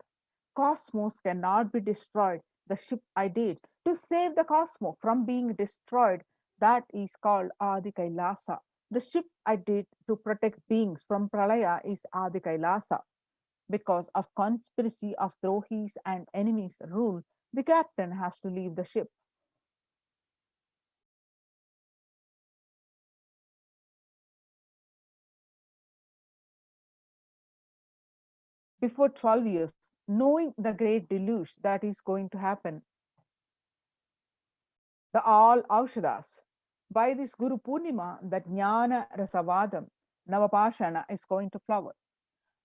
Cosmos cannot be destroyed. The ship I did to save the cosmos from being destroyed, that is called Adi Kailasa. The ship I did to protect beings from Pralaya is Adi Kailasa. Because of conspiracy of Drohis and enemies rule, the captain has to leave the ship. Before 12 years, knowing the great deluge that is going to happen, the all Aushadas, by this Guru Purnima, the Jnana Rasavadam, Navapashana is going to flower.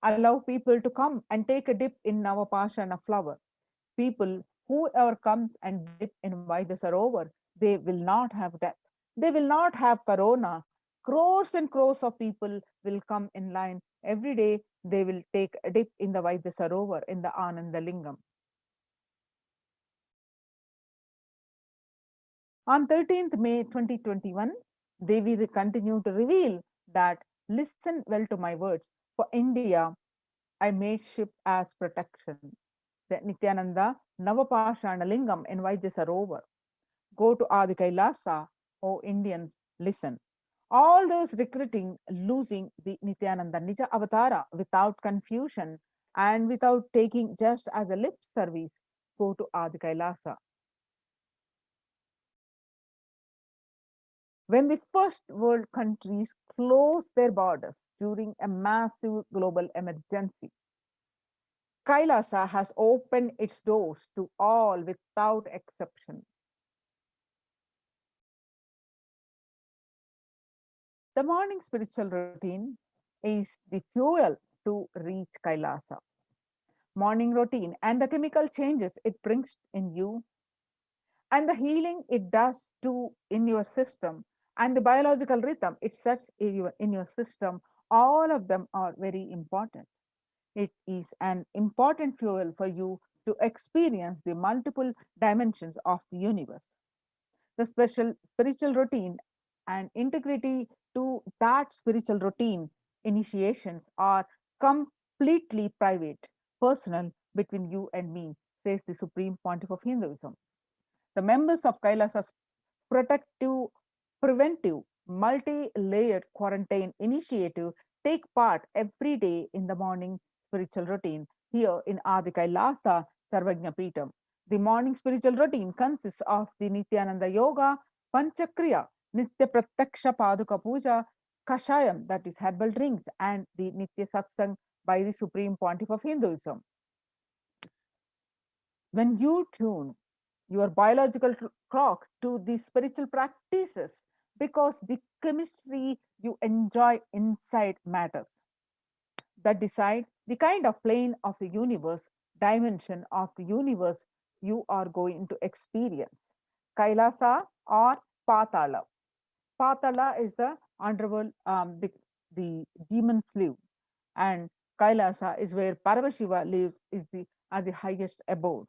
Allow people to come and take a dip in Navapashana flower. People, whoever comes and dip in Vaidasarovar, they will not have death. They will not have corona. Crores and crores of people will come in line. Every day they will take a dip in the Vaidasarovar in the Ananda Lingam. On 13th May 2021, Devi will continue to reveal that listen well to my words. For India, I made ship as protection. The Nityananda Navapashana Lingam invites us over. Go to Adi Kailasa, O Indians, listen. All those regretting losing the Nityananda Nija Avatara without confusion and without taking just as a lip service, go to Adi Kailasa. When the first world countries closed their borders during a massive global emergency, Kailasa has opened its doors to all without exception. The morning spiritual routine is the fuel to reach Kailasa. Morning routine and the chemical changes it brings in you, and the healing it does to in your system, and the biological rhythm it sets in your system, all of them are very important. It is an important fuel for you to experience the multiple dimensions of the universe. The special spiritual routine and integrity to that spiritual routine. Initiations are completely private, personal, between you and me, says the Supreme Pontiff of Hinduism. The members of Kailasa's protective, preventive, multi-layered quarantine initiative take part every day in the morning spiritual routine here in Adi Kailasa Sarvajna Peetam. The morning spiritual routine consists of the Nityananda Yoga, Panchakriya, Nitya Pratyaksha Paduka Puja, Kashayam, that is herbal drinks, and the Nitya Satsang by the Supreme Pontiff of Hinduism. When you tune your biological clock to the spiritual practices, because the chemistry you enjoy inside matters, that decide the kind of plane of the universe, dimension of the universe you are going to experience. Kailasa or Patala. Patala is the underworld, the demons live, and Kailasa is where Parvashiva lives, is at the highest abode.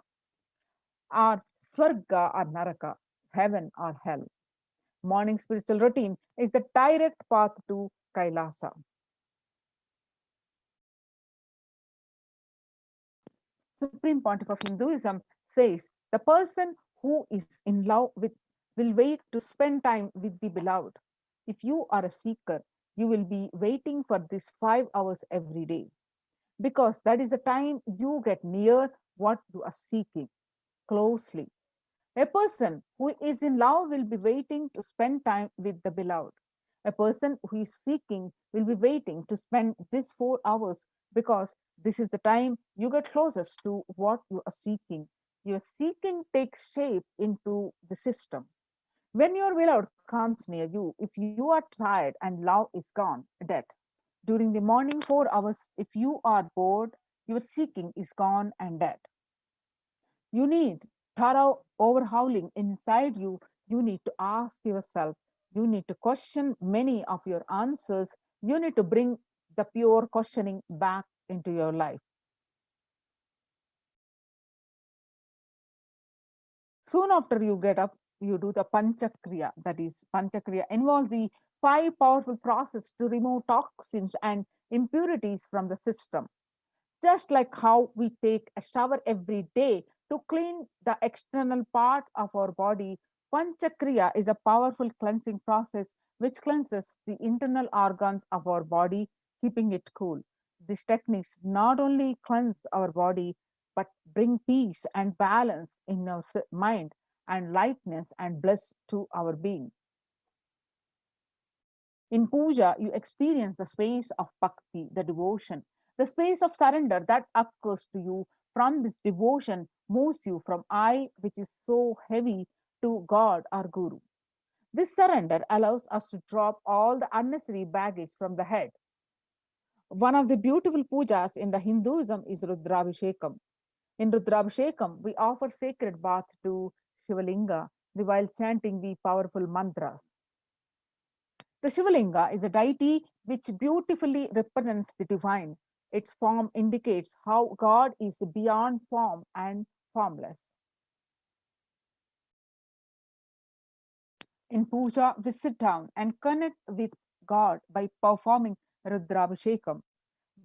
Or Swarga or Naraka, heaven or hell. Morning spiritual routine is the direct path to Kailasa. Supreme Pontiff of Hinduism says the person who is in love with will wait to spend time with the beloved. If you are a seeker, you will be waiting for this 5 hours every day, because that is the time you get near what you are seeking closely. A person who is in love will be waiting to spend time with the beloved. A person who is seeking will be waiting to spend these 4 hours, because this is the time you get closest to what you are seeking. Your seeking takes shape into the system. When your beloved comes near you, if you are tired and love is gone, dead. During the morning 4 hours, if you are bored, your seeking is gone and dead. You need thorough overhauling inside you. You need to ask yourself. You need to question many of your answers. You need to bring the pure questioning back into your life. Soon after you get up, you do the Panchakriya. That is, Panchakriya involves the 5 powerful processes to remove toxins and impurities from the system. Just like how we take a shower every day to clean the external part of our body, Panchakriya is a powerful cleansing process which cleanses the internal organs of our body, keeping it cool. These techniques not only cleanse our body, but bring peace and balance in our mind, and lightness and bliss to our being. In puja, you experience the space of bhakti, the devotion. The space of surrender that occurs to you from this devotion moves you from I, which is so heavy, to God or Guru. This surrender allows us to drop all the unnecessary baggage from the head. One of the beautiful pujas in the Hinduism is Rudrabhishekam. In Rudrabhishekam, we offer sacred bath to Shivalinga while chanting the powerful mantras. The Shivalinga is a deity which beautifully represents the divine. Its form indicates how God is beyond form and formless. In puja, we sit down and connect with God by performing Rudrabhishekam.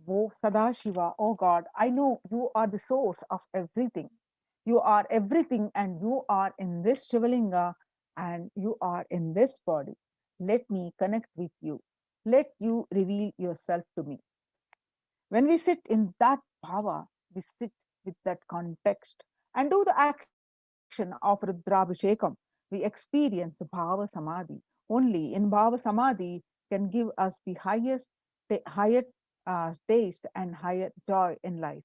O Sadashiva, O God, I know you are the source of everything. You are everything, and you are in this Shivalinga, and you are in this body. Let me connect with you. Let you reveal yourself to me. When we sit in that power, we sit with that context and do the action of Rudrabhishekam. We experience Bhava Samadhi. Only in Bhava Samadhi can give us the higher taste and higher joy in life.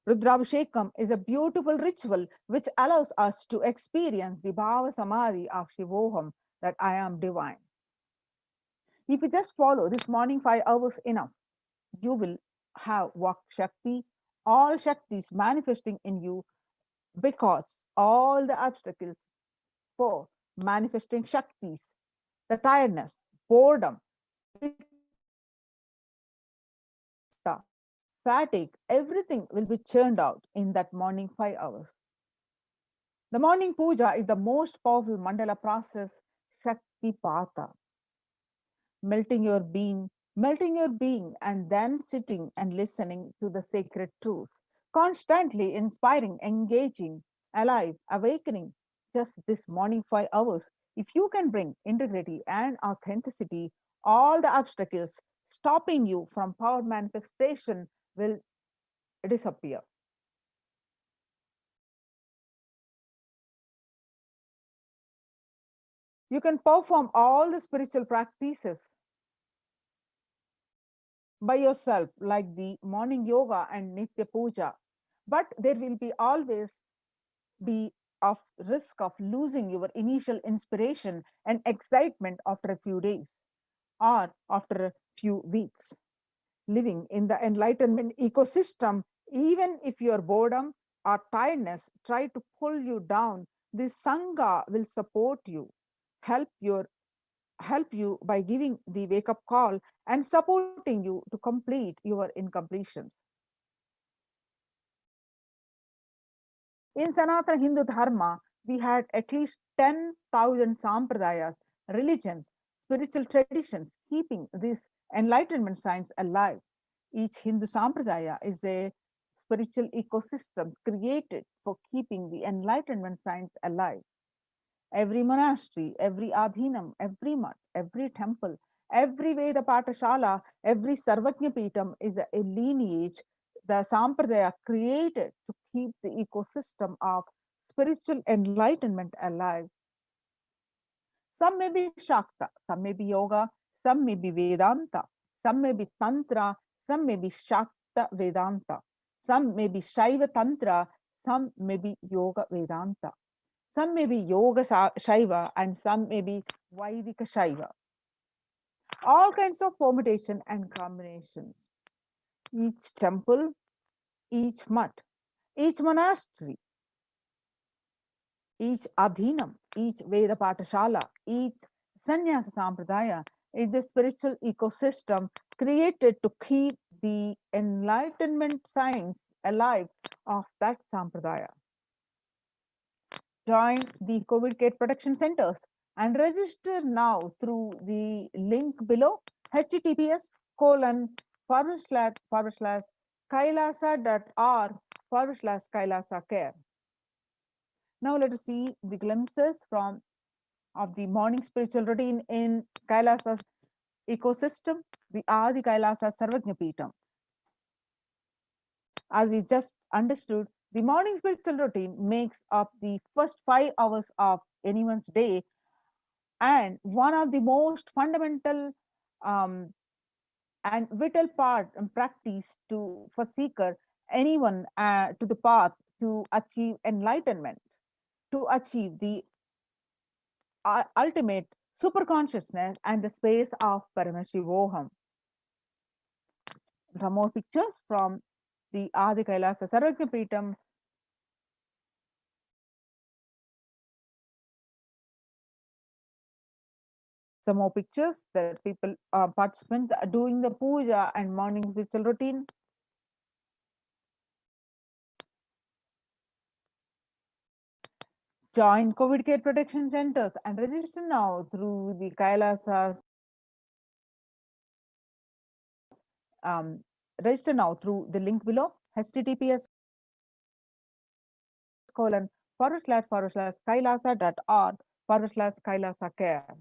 Rudrabhishekam is a beautiful ritual which allows us to experience the Bhava Samadhi of Shivoham, that I am divine. If you just follow this morning 5 hours enough, you will have Vak Shakti, all Shaktis manifesting in you, because all the obstacles for manifesting Shaktis, the tiredness, boredom, fatigue, everything will be churned out in that morning 5 hours. The morning puja is the most powerful mandala process Pipata. Melting your being, and then sitting and listening to the sacred truths. Constantly inspiring, engaging, alive, awakening. Just this morning 5 hours. If you can bring integrity and authenticity, all the obstacles stopping you from power manifestation will disappear. You can perform all the spiritual practices by yourself, like the morning yoga and Nitya Puja, but there will be always be of risk of losing your initial inspiration and excitement after a few days or after a few weeks. Living in the enlightenment ecosystem, even if your boredom or tiredness try to pull you down, the Sangha will support you, help you by giving the wake-up call and supporting you to complete your incompletions. In Sanatana Hindu Dharma, we had at least 10,000 sampradayas, religions, spiritual traditions, keeping this enlightenment science alive. Each Hindu sampradaya is a spiritual ecosystem created for keeping the enlightenment science alive. Every monastery, every adhinam, every mutt, every temple, every Veda Patashala, every Sarvajna Peetam is a lineage the Sampradaya created to keep the ecosystem of spiritual enlightenment alive. Some may be Shakta, some may be Yoga, some may be Vedanta, some may be Tantra, some may be Shakta Vedanta, some may be Shaiva Tantra, some may be Yoga Vedanta. Some may be Yoga Shaiva and some may be Vaidika Shaiva. All kinds of permutation and combinations. Each temple, each mutt, each monastery, each adhinam, each Veda Patashala, each Sannyasa Sampradaya is the spiritual ecosystem created to keep the enlightenment science alive of that Sampradaya. Join the COVID Care Protection Centers and register now through the link below, https://kailasa.org/kailasa Now let us see the glimpses of the morning spiritual routine in Kailasa's ecosystem, the Adi Kailasa Sarvajna Peetam. As we just understood, the morning spiritual routine makes up the first 5 hours of anyone's day, and one of the most fundamental and vital part and practice for seeker anyone to the path to achieve enlightenment, to achieve the ultimate super consciousness and the space of Paramashivoham. Some more pictures from the Adi Kailasa Sarvajna Peetam. Some more pictures that people, participants are doing the puja and morning spiritual routine. Join COVID Care Protection Centers and register now through the Kailasas. Register now through the link below, https://kailasa.org/kailasa care.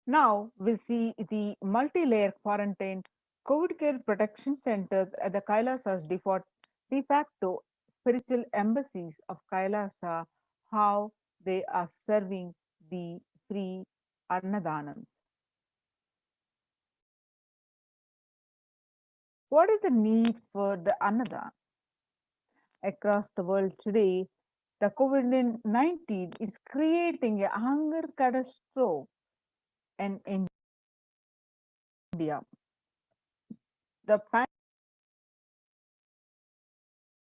Now we'll see the multi-layer quarantine COVID care protection centers at the Kailasas de facto spiritual embassies of Kailasa, how they are serving the free Annadanams. What is the need for the Annadan? Across the world today, the COVID-19 is creating a hunger catastrophe in India. The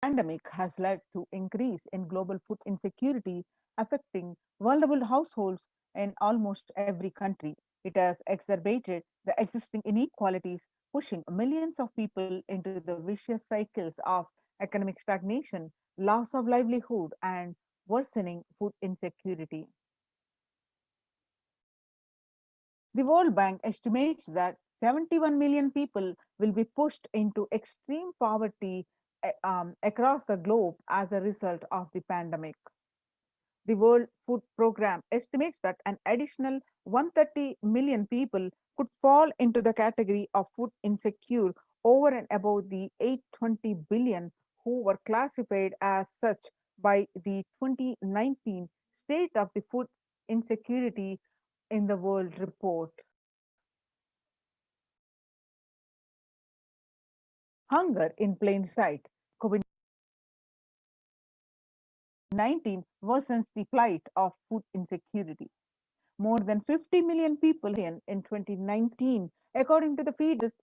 pandemic has led to increase in global food insecurity, affecting vulnerable households in almost every country. It has exacerbated the existing inequalities, pushing millions of people into the vicious cycles of economic stagnation, loss of livelihood, and worsening food insecurity. The World Bank estimates that 71 million people will be pushed into extreme poverty across the globe as a result of the pandemic. The World Food Programme estimates that an additional 130 million people could fall into the category of food insecure over and above the 820 billion who were classified as such by the 2019 State of the Food Insecurity in the World report. Hunger in plain sight. COVID-19 worsens the plight of food insecurity. More than 50 million people in 2019, according to the Feeders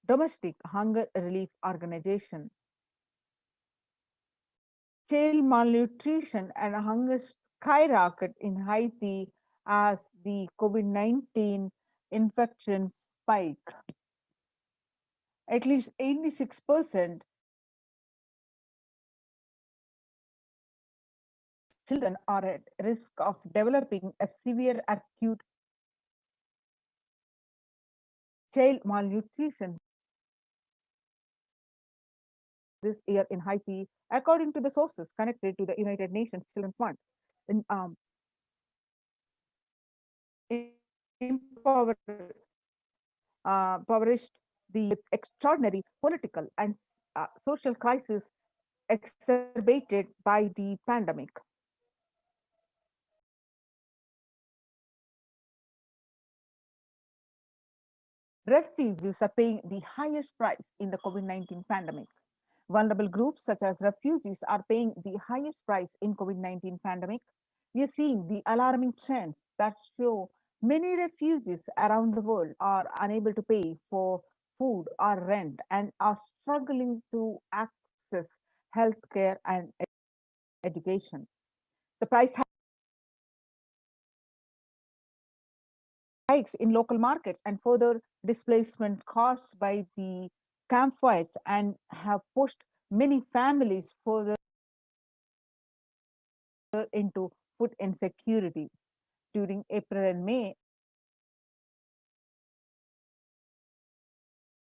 Domestic Hunger Relief Organization. Child malnutrition and hunger skyrocket in Haiti as the COVID-19 infections spike. At least 86% children are at risk of developing a severe acute child malnutrition this year in Haiti, according to the sources connected to the United Nations Children's Fund. Impoverished the extraordinary political and social crisis exacerbated by the pandemic. Refugees are paying the highest price in the COVID-19 pandemic. Vulnerable groups such as refugees are paying the highest price in COVID-19 pandemic. We are seeing the alarming trends that show many refugees around the world are unable to pay for food or rent and are struggling to access healthcare and education. The price hikes in local markets and further displacement caused by the campfires and have pushed many families further into food insecurity. During April and May,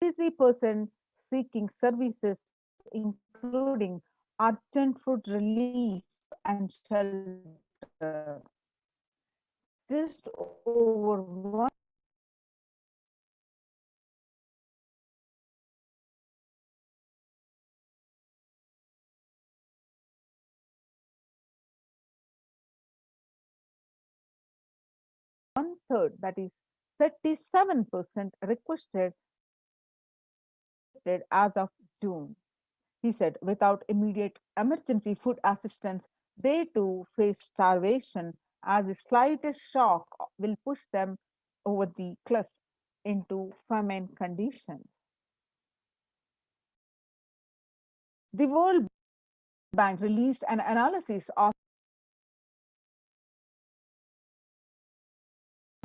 33% seeking services, including urgent food relief and shelter. Just over 1/3, that is 37% requested as of June. He said, without immediate emergency food assistance, they too face starvation, as the slightest shock will push them over the cliff into famine conditions. The World Bank released an analysis of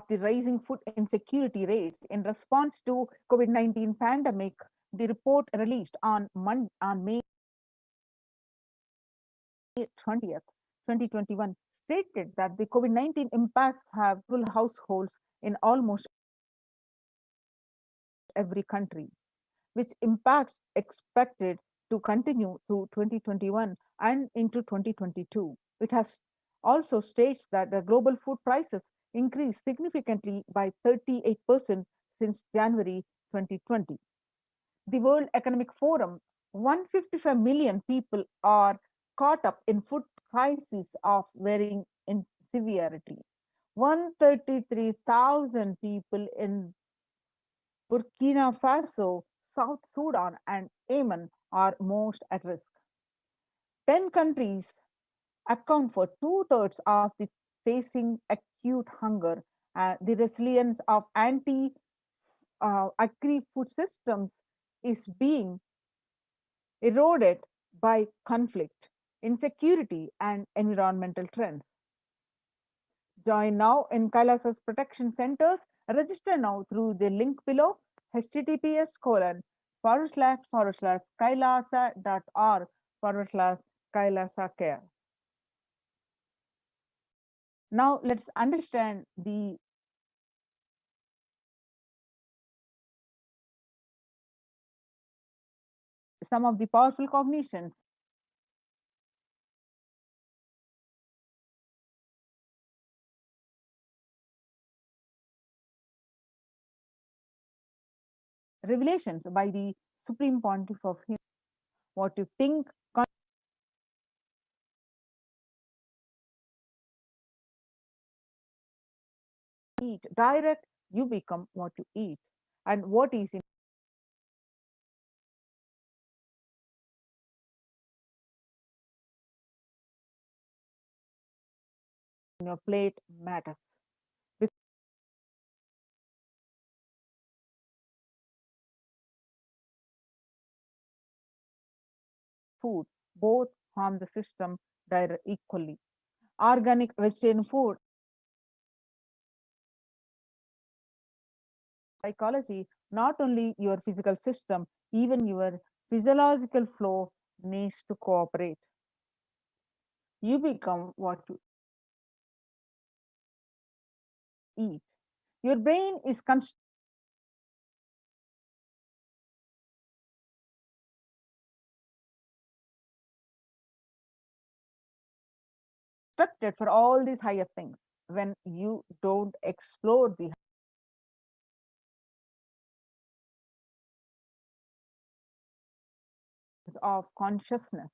the rising food insecurity rates in response to COVID-19 pandemic. The report released on May 20th, 2021 stated that the COVID-19 impacts have rural households in almost every country, which impacts expected to continue through 2021 and into 2022. It has also states that the global food prices increased significantly by 38% since January 2020. The World Economic Forum, 155 million people are caught up in food crisis of varying in severity. 133,000 people in Burkina Faso, South Sudan, and Yemen are most at risk. 10 countries account for 2/3 of the facing acute hunger, and the resilience of agri-food systems is being eroded by conflict, insecurity, and environmental trends. Join now in Kailasa's protection centers. Register now through the link below, https://kailasa.org/kailasa care. Now let's understand some of the powerful cognitions. Revelations by the Supreme Pontiff of Hindu. What you think, eat, direct, you become what you eat. And what is in your plate matters. Food both harm the system equally. Organic vegetarian food, psychology, not only your physical system, even your physiological flow needs to cooperate. You become what you eat. Your brain is constructed for all these higher things. When you don't explore the of consciousness,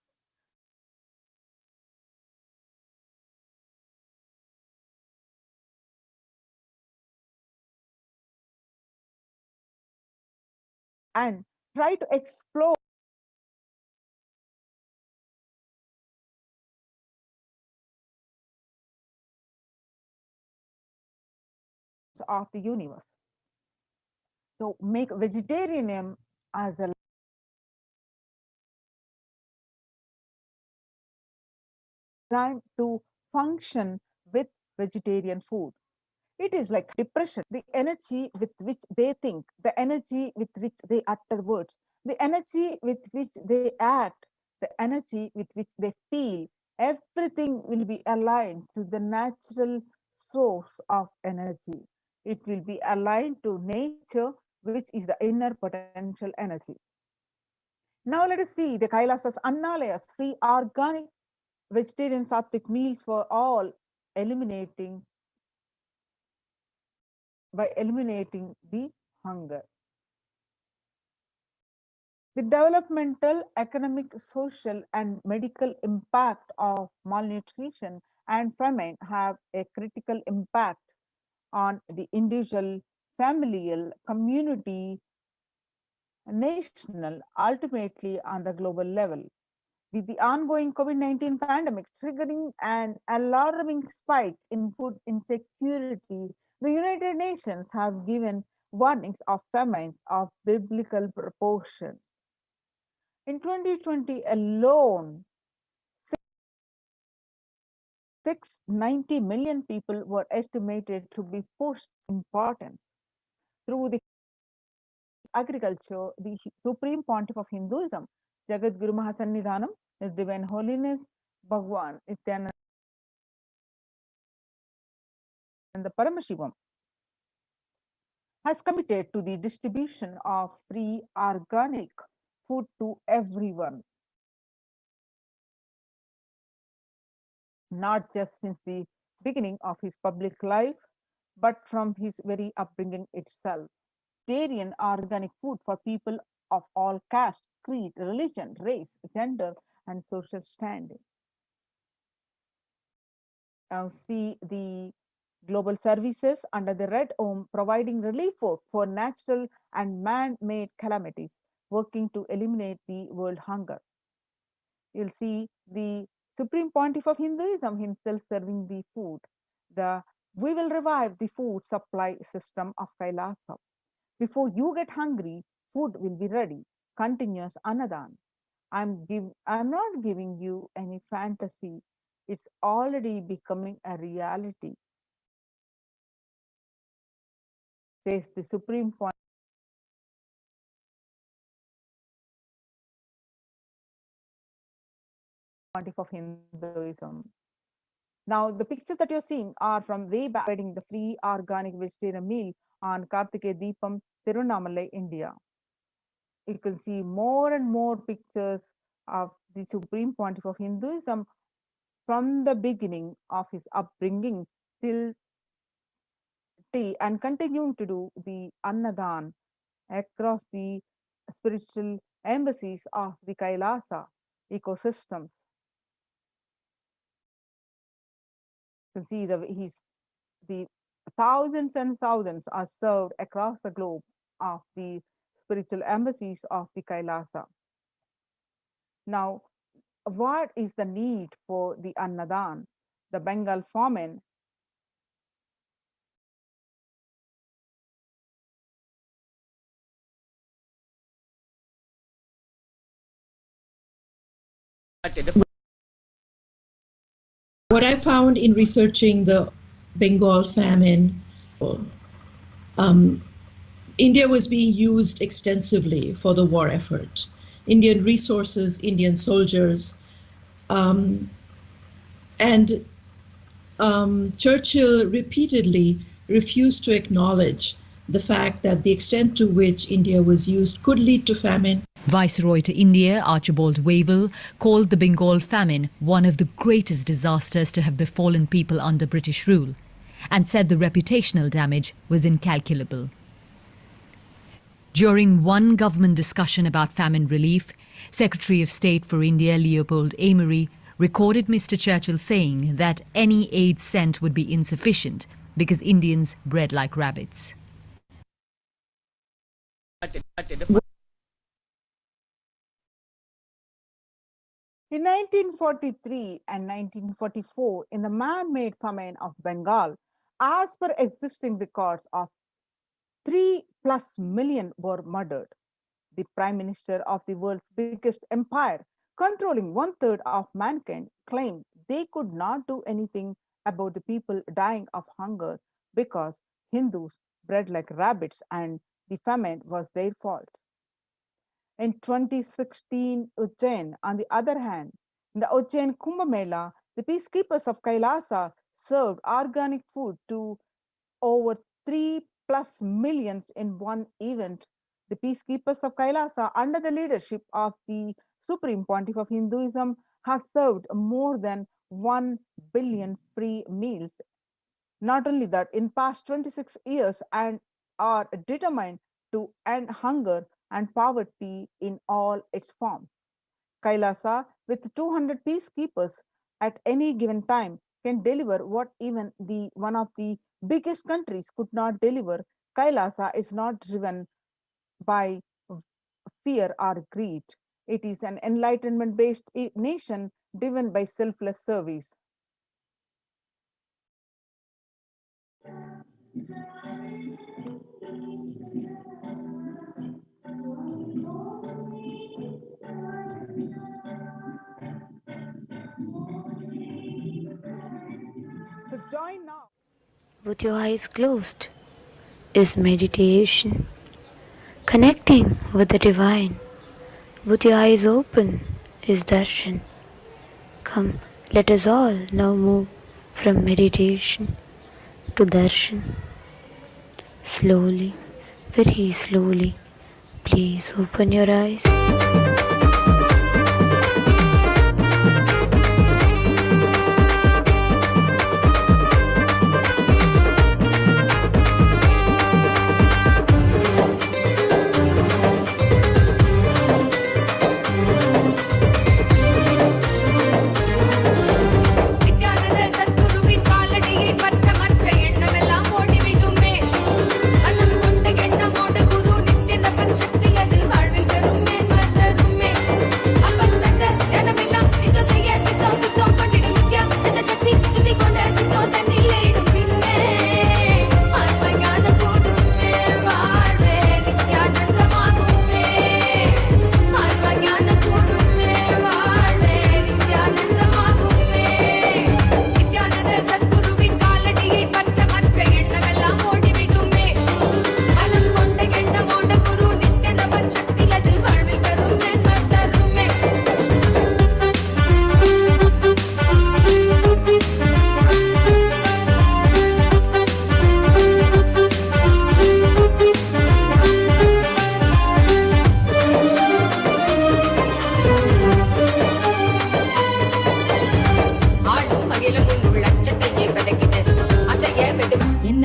and try to explore of the universe. So make vegetarianism as a time to function with vegetarian food. It is like depression, the energy with which they think, the energy with which they utter words, the energy with which they act, the energy with which they feel, everything will be aligned to the natural source of energy. It will be aligned to nature, which is the inner potential energy. Now let us see the Kailasas Annalayas, free organic vegetarian sattvic meals for all, by eliminating the hunger. The developmental, economic, social, and medical impact of malnutrition and famine have a critical impact on the individual, familial, community, national, ultimately on the global level. With the ongoing COVID-19 pandemic triggering an alarming spike in food insecurity, the United Nations have given warnings of famines of biblical proportions. In 2020 alone, 690 million people were estimated to be pushed importance through the agriculture, the Supreme Pontiff of Hinduism, Jagat Guru Mahasannidhanam, His Divine Holiness, Bhagwan, Nityananda and the Paramashivam, has committed to the distribution of free organic food to everyone. Not just since the beginning of his public life, but from his very upbringing itself. Vegetarian organic food for people of all caste, creed, religion, race, gender, and social standing. Now see the global services under the Red Home providing relief work for natural and man-made calamities, working to eliminate the world hunger. You'll see the Supreme Pontiff of Hinduism himself serving the food. We will revive the food supply system of Kailasa. Before you get hungry, food will be ready. Continuous Annadan. I'm not giving you any fantasy. It's already becoming a reality, says the Supreme Pontiff of Hinduism. Now, the pictures that you're seeing are from way back, providing the free organic vegetarian meal on Kartikeya Deepam, Tirunamalai, India. You can see more and more pictures of the Supreme Pontiff of Hinduism from the beginning of his upbringing till and continuing to do the Annadan across the spiritual embassies of the Kailasa ecosystems. You can see the thousands and thousands are served across the globe of the spiritual embassies of the Kailasa. Now, what is the need for the Annadan? The Bengal famine What I found in researching the Bengal famine, India was being used extensively for the war effort. Indian resources, Indian soldiers, and Churchill repeatedly refused to acknowledge the fact that the extent to which India was used could lead to famine. Viceroy to India, Archibald Wavell, called the Bengal famine one of the greatest disasters to have befallen people under British rule, and said the reputational damage was incalculable. During one government discussion about famine relief, Secretary of State for India Leopold Amery recorded Mr. Churchill saying that any aid sent would be insufficient because Indians bred like rabbits. In 1943 and 1944, in the man-made famine of Bengal, as per existing records, of 3+ million were murdered. The Prime Minister of the world's biggest empire, controlling 1/3 of mankind, claimed they could not do anything about the people dying of hunger because Hindus bred like rabbits and the famine was their fault. In 2016 Ujjain, on the other hand, in the Ujjain Kumbh Mela, the peacekeepers of Kailasa served organic food to over 3+ millions in one event. The peacekeepers of Kailasa, under the leadership of the Supreme Pontiff of Hinduism, have served more than 1 billion free meals. Not only that, in past 26 years and are determined to end hunger and poverty in all its forms. Kailasa, with 200 peacekeepers at any given time, can deliver what even one of the biggest countries could not deliver. Kailasa is not driven by fear or greed. It is an enlightenment-based nation driven by selfless service. So join now. With your eyes closed is meditation, connecting with the divine. With your eyes open is darshan. Come, let us all now move from meditation to darshan. Slowly, very slowly, please open your eyes.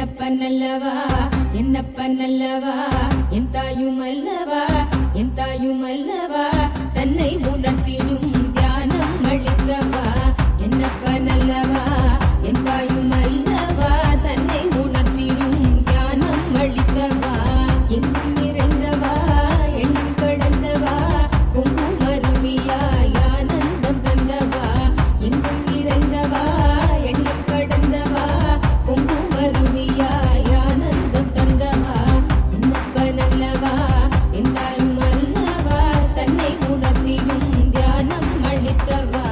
என்னப்பனல்லவா என்னப்பனல்லவா என் தாயுமல்லவா என் தாயுமல்லவா தன்னை உணர்த்திடும் தியானம் அளித்தவா என்னப்பனல்லவா என் தாயுமல்லவா தன்னை உணர்த்திடும் தியானம் அளித்தவா எங்கும் நிறைந்தவா எண்ணம் கடந்தவா பொங்கும் அருவியாய் ஆனந்தம் தந்தவா எங்கும் நிறைந்தவா எண்ணம் கடந்தவா பொங்கும் அருவியாய் ஆனந்தம் தந்தவா என்னப்பனல்லவா என் தாயும் அல்லவா தன்னை உணர்த்திடும் தியானம் அளித்தவா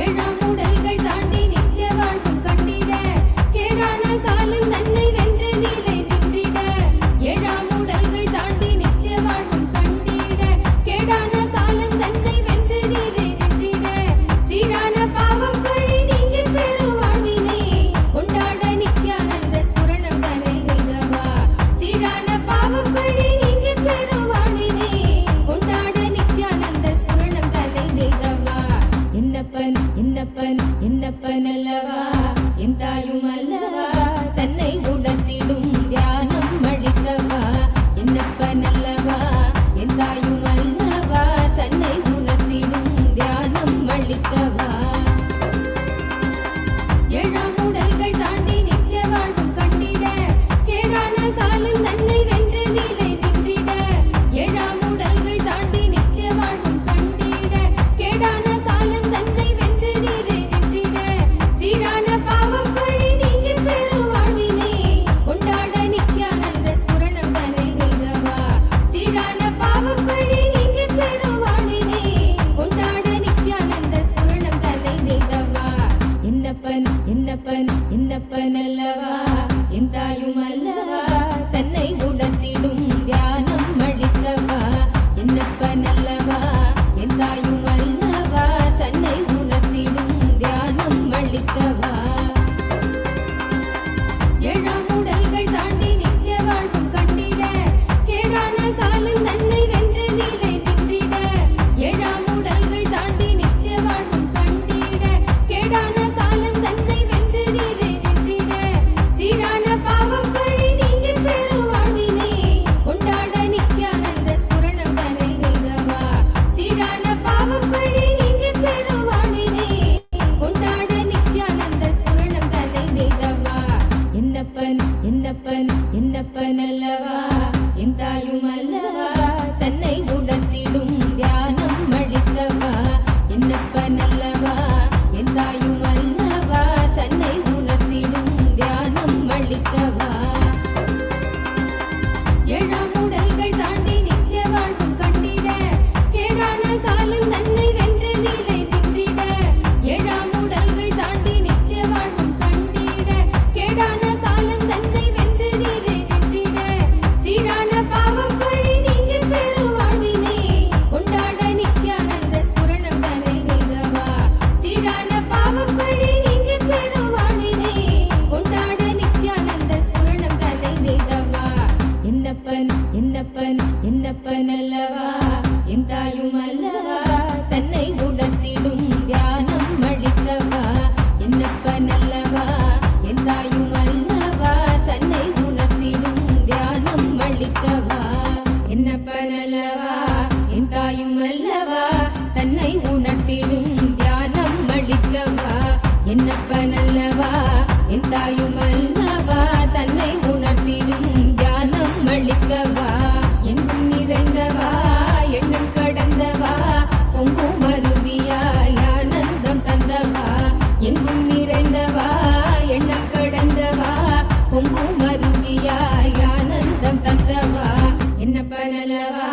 ஏழாம் உடல்கள் தாண்டி நித்திய வாழ்வும் கண்டிட கேடான காலம் தன்னை வென்று நீலை நின்றிட ஏழாம் உடல்கள் தாண்டி நித்திய வாழ்வும் கண்டிட கேடான காலம் தன்னை வென்று நீலை நின்றிட சீரான பாவம் பழி நீங்கி பெரும் வாழ்வினை கொண்டாட நித்யானந்த ஸ்புரணம் தன்னை நிகவா சீரான பாவம் பழி நீங்கி பெரும் வாழ்வினை கொண்டாட நித்யானந்த ஸ்புரணம் தன்னை நிகவா என்னப்பன் என்னப்பன் என்னப்பன் அல்லவா என் தாயும் அல்லவா தன்னை உணர்த்திடும் தியானம் அளித்தவா என்னப்பன் அல்லவா என் தாயும் அல்லவா தன்னை உணர்த்திடும் தியானம் அளித்தவா ஏழாம் உடல்கள் தாண்டி நித்திய வாழ்வும் கண்டிட கேடான காலம் தன்னை வென்று நீலை நின்றிட ஏழாம் உடல்கள் தாண்டி நித்திய வாழ்வும் கண்டிட கேடான காலம் தன்னை வென்று நீலை நின்றிட சீரான பாவம் பழி நீங்கி பெரும் வாழ்வினை கொண்டாட நித்யானந்த ஸ்புரணம் தன்னை நிகவா சீரான பாவம் பழி நீங்கி பெரும் வாழ்வினை கொண்டாட நித்யானந்த ஸ்புரணம் தன்னை நிகவா என்னப்பன் என்னப்பன் என்னப்பன் அல்லவா என் தாயும் அல்லவா தன்னை உணர்த்திடும் தியானம் அளித்தவா என்னப்பன் அல்லவா என் தாயும் அல்லவா தன்னை உணர்த்திடும் தியானம் அளித்தவா ஏழாம் உடல்கள் தாண்டி நித்திய வாழ்வும் கண்டிட கேடான காலம் தன்னை வென்று நீலை நின்றிட ஏழாம் உடல்கள் தாண்டி நித்திய வாழ்வும் கண்டிட கேடான காலம் தன்னை வென்று நீலை நின்றிட சீரான பாவம் பழி நீங்கி பெரும் வாழ்வினை கொண்டாட நித்யானந்த ஸ்புரணம் தன்னை நிகவா சீரான பாவம் பழி நீங்கி பெரும் வாழ்வினை கொண்டாட நித்யானந்த ஸ்புரணம் தன்னை நிகவா என்னப்பன் என்னப்பன் என்னப்பன் அல்லவா என் தாயும் அல்லவா தன்னை உணர்த்திடும் தியானம் அளித்தவா என்னப்பன் அல்லவா என் தாயும் அல்லவா தன்னை உணர்த்திடும் தியானம் அளித்தவா ஏழாம் உடல்கள் தாண்டி நித்திய வாழ்வும் கண்டிட கேடான காலம் தன்னை வென்று நீலை நின்றிட ஏழாம் உடல்கள் தாண்டி நித்திய வாழ்வும் கண்டிட கேடான காலம் தன்னை வென்று நீலை நின்றிட சீரான பாவம் பழி நீங்கி பெரும் வாழ்வினை கொண்டாட நித்யானந்த ஸ்புரணம் தன்னை நிகவா சீரான பாவம் பழி நீங்கி பெரும் வாழ்வினை கொண்டாட நித்யானந்த ஸ்புரணம் தன்னை நிகவா என்னப்பன் என்னப்பன் என்னப்பன் அல்லவா என் தாயும் அல்லவா தன்னை உணர்த்திடும் தியானம் அளித்தவா என்னப்பன் அல்லவா என் தாயும் அல்லவா தன்னை உணர்த்திடும் தியானம் அளித்தவா என்னப்பன் அல்லவா என் தாயும் அல்லவா தன்னை உணர்த்திடும் தியானம் அளித்தவா என்னப்பன் அல்லவா என் தாயும் அல்லவா தன்னை உணர்த்திடும் தியானம் அளித்தவா எங்கும் நிறைந்தவா எண்ணம் கடந்தவா பொங்கும் அருவியாய் ஆனந்தம் தந்தவா எங்கும் நிறைந்தவா எண்ணம் கடந்தவா பொங்கும் அருவியாய் ஆனந்தம் தந்தவா என்னப்பன் அல்லவா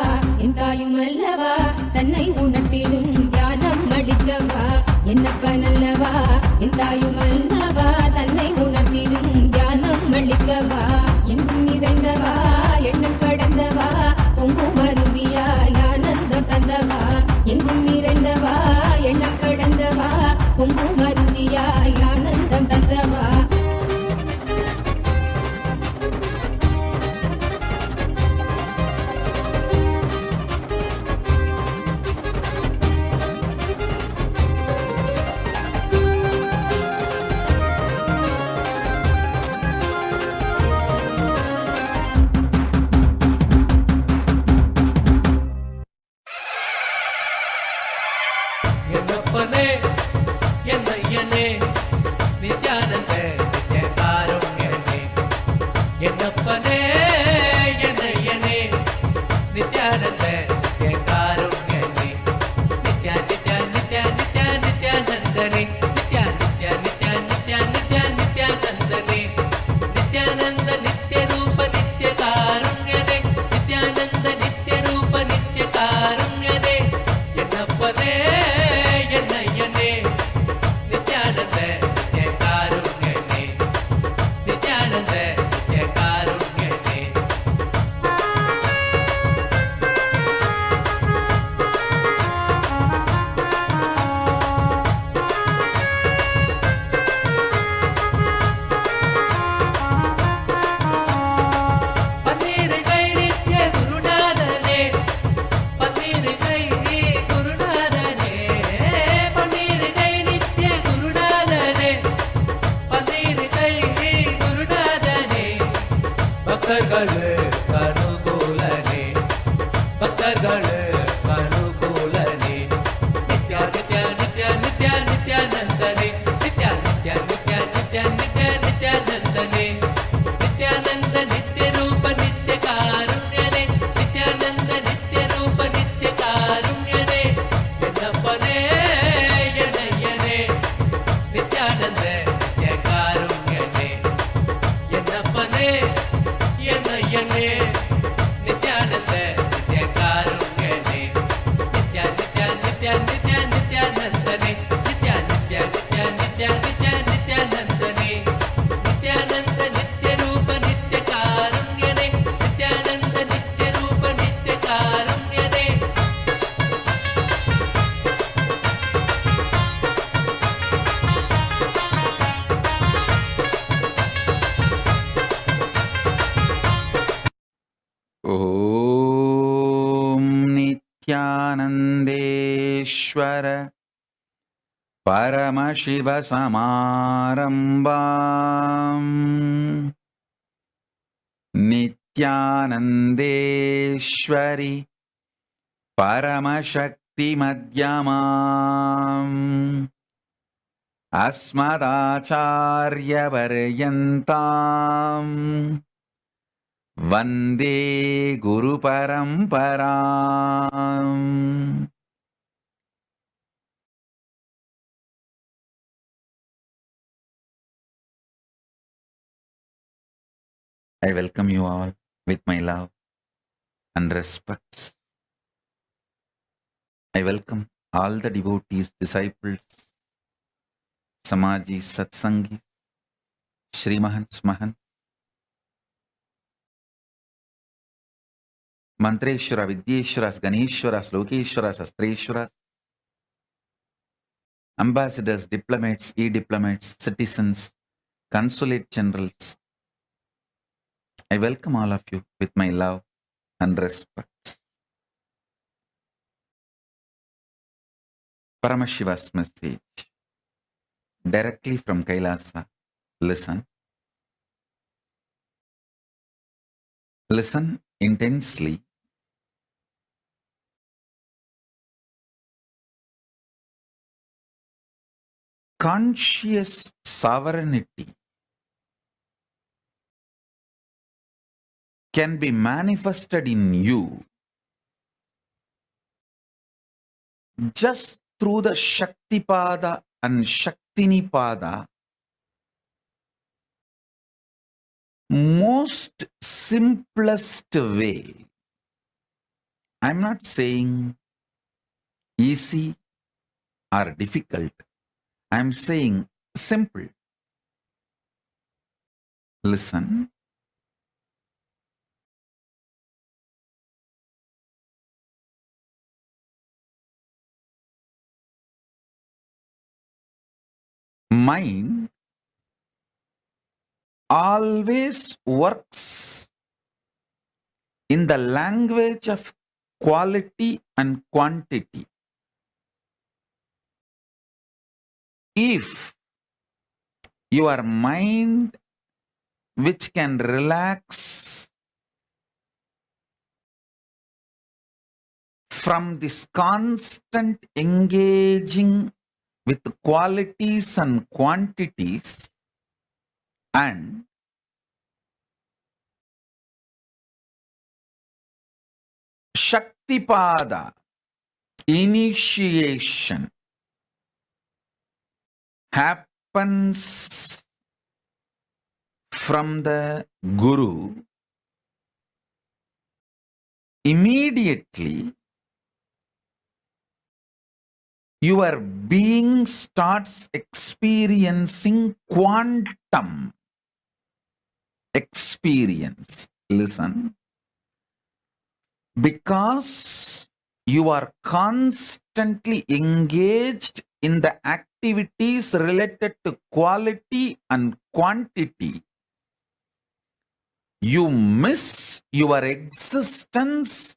என் தாயும் அல்லவா தன்னை உணர்த்திடும் தியானம் அளித்தவா என்னப்பன் அல்லவா என் தாயும் அல்லவா தன்னை உணர்த்திடும் தியானம் அளித்தவா எங்கும் நிறைந்தவா எண்ணம் கடந்தவா பொங்கும் அருவியாய் ஆனந்தம் தந்தவா எங்கும் நிறைந்தவா எண்ணம் கடந்தவா பொங்கும் அருவியாய் ஆனந்தம் தந்தவா Nityanandane, Nitya Nitya Nitya Nitya Nitya Nityanandane, Nityananda Nitya Rupa Nitya Karunyane, Nityananda Nitya Rupa Nitya Karunyane, Yennappane Yennayyane, Nityananda Nitya Karunyane, Nityananda Nitya Karunyane. Panir Gai Nitya Gurunadane, Panir Gai Gurunadane, Panir Gai Nitya Gurunadane, Panir Gai Gurunadane, Bhaktargale Kanukulane, Bhaktargale Kanukulane, Nitya Nitya Nitya Nitya Nityanandane, Nitya Nitya Nitya Nitya Nitya Nityanandane, Nityananda Nitya Rupa Nitya Karunyane, Nityananda Nitya Rupa Nitya Karunyane, Yennappane Yennayyane, Nityananda Nitya Karunyane, Yennappane Yennayyane, Nityananda Nitya Karunyane, Nitya Nitya Nitya Nitya Nityanandane, Nitya Nitya Nitya Nitya Nitya Nityanandane, Nityananda Nitya Rupa Nitya Karunyane, Nityananda Nitya Rupa Nitya Karunyane. ॐ नित्यानन्देश्वर परमशिवसमारम्भाम् नित्यानन्देश्वरि परमशक्तिमध्यमाम् अस्मदाचार्यपर्यन्ताम् वन्दे गुरुपरम्पराम्. I welcome you all with my love and respect. I welcome all the devotees, disciples, Samajis, Satsangis, Srimahants, Mahants, Mantreshwara, Vidyeshwaras, Ganeshwaras, Lokeshwaras, Astreshwaras, ambassadors, diplomats, e-diplomats, citizens, consulate generals. I welcome all of you with my love and respect. Paramashiva's message, directly from Kailasa. Listen. Listen intensely. Conscious sovereignty can be manifested in you just through the Shaktipada and Shaktinipada, most simplest way. I'm not saying easy or difficult. I'm saying simple. Listen. Mind always works in the language of quality and quantity. If your mind, which can relax from this constant engaging with qualities and quantities, and Shaktipada, initiation, happens from the Guru, immediately your being starts experiencing quantum experience. Listen. Because you are constantly engaged in the activities related to quality and quantity, you miss your existence,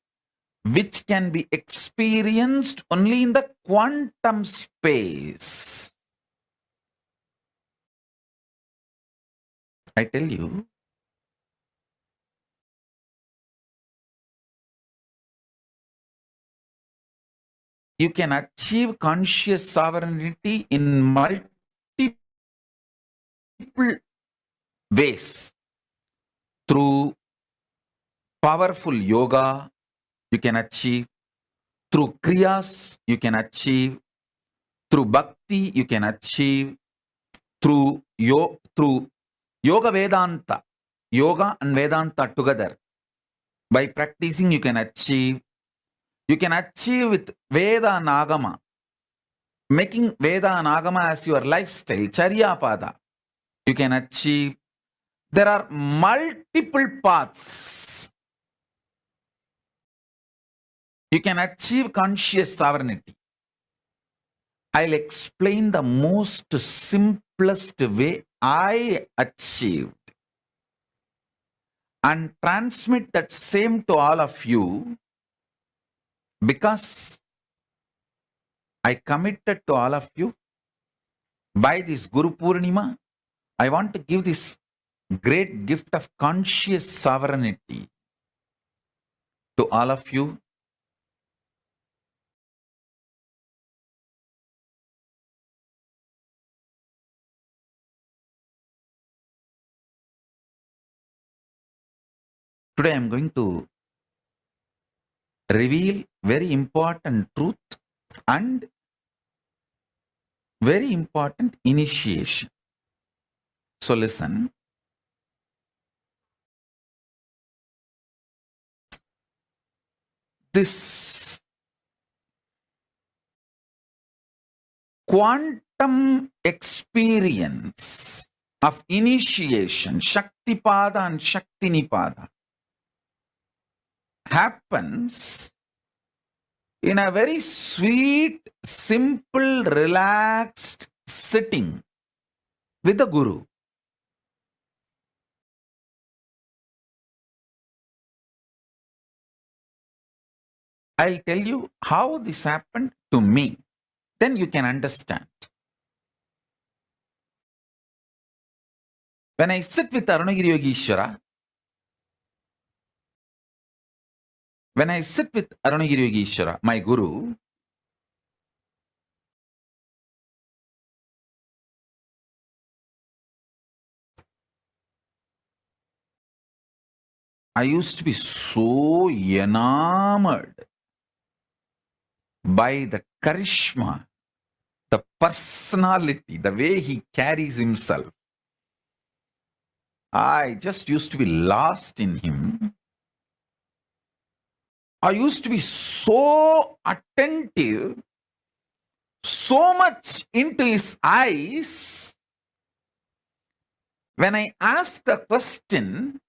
which can be experienced only in the quantum space. I tell you, you can achieve conscious sovereignty in multiple ways. Through powerful yoga, you can achieve. Through kriyas, you can achieve. Through bhakti, you can achieve. Through yoga Vedanta, yoga and Vedanta together. By practicing, you can achieve. You can achieve with Veda and Agama, making Veda and Agama as your lifestyle, Charyapada. You can achieve. There are multiple paths. You can achieve conscious sovereignty. I'll explain the most simplest way I achieved and transmit that same to all of you, because I committed to all of you by this Guru Purnima. I want to give this great gift of conscious sovereignty to all of you. Today I am going to reveal very important truth and very important initiation. So listen. This quantum experience of initiation, Shaktipada and Shaktinipada, happens in a very sweet, simple, relaxed sitting with the Guru. I'll tell you how this happened to me. Then you can understand. When I sit with Arunagiri Yogeshwara, my Guru, I used to be so enamored by the charisma, the personality, the way he carries himself. I just used to be lost in him. I used to be so attentive, so much into his eyes. When I asked a question,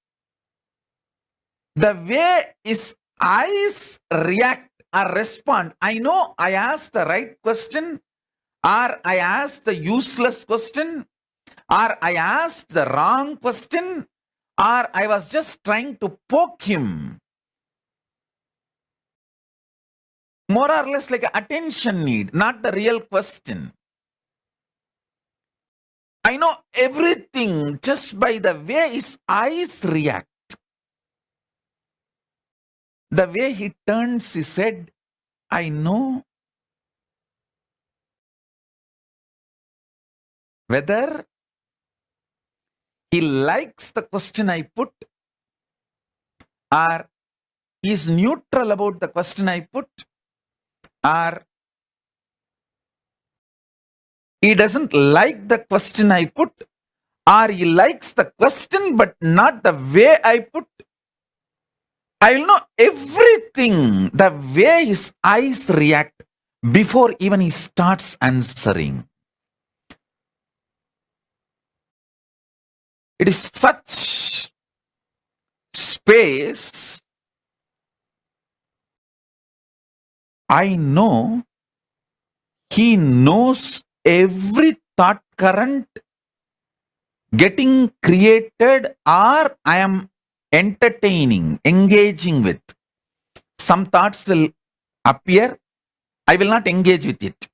the way his eyes react or respond, I know I asked the right question, or I asked the useless question, or I asked the wrong question, or I was just trying to poke him. More or less like an attention need, not the real question. I know everything just by the way his eyes react. The way he turns his head, I know whether he likes the question I put or he is neutral about the question I put, or he doesn't like the question I put, or he likes the question but not the way I put. I will know everything, the way his eyes react before even he starts answering. It is such space. I know he knows every thought current getting created or I am entertaining, engaging with. Some thoughts will appear, I will not engage with it.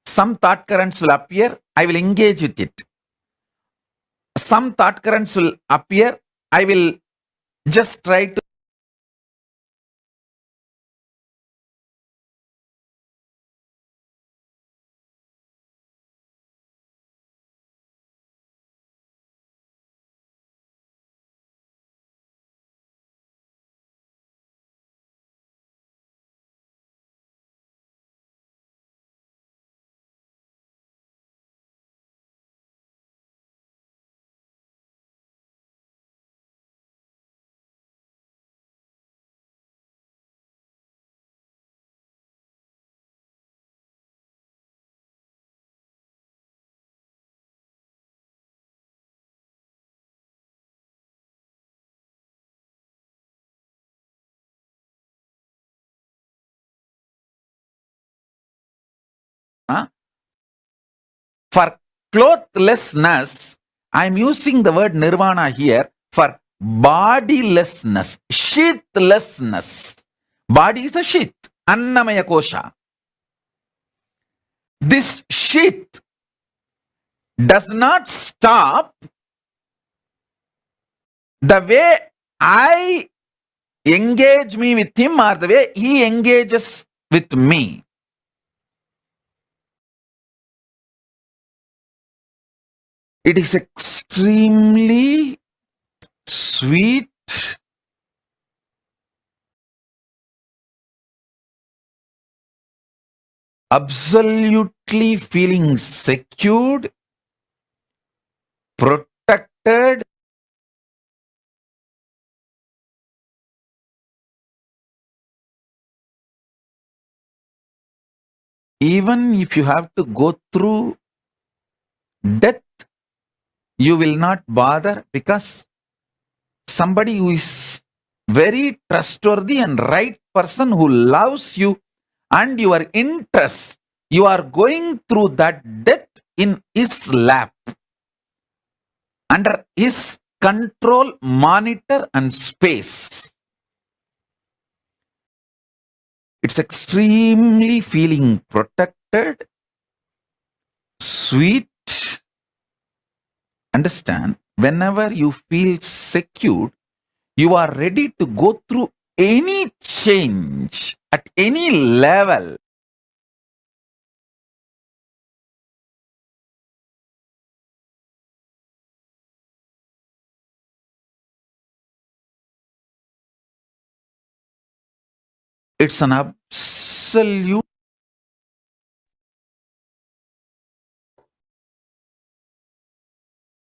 Some thought currents will appear, I will engage with it. Some thought currents will appear, I will just try to for clothlessness, I am using the word nirvana here for bodilessness, sheathlessness. Body is a sheath, annamaya kosha. This sheath does not stop the way I engage me with him or the way he engages with me. It is extremely sweet, absolutely feeling secured, protected, even if you have to go through death, you will not bother because somebody who is very trustworthy and right person who loves you and your interest, you are going through that death in his lap, under his control, monitor and space. It's extremely feeling protected, sweet. Understand, whenever you feel secured, you are ready to go through any change at any level. It's an absolute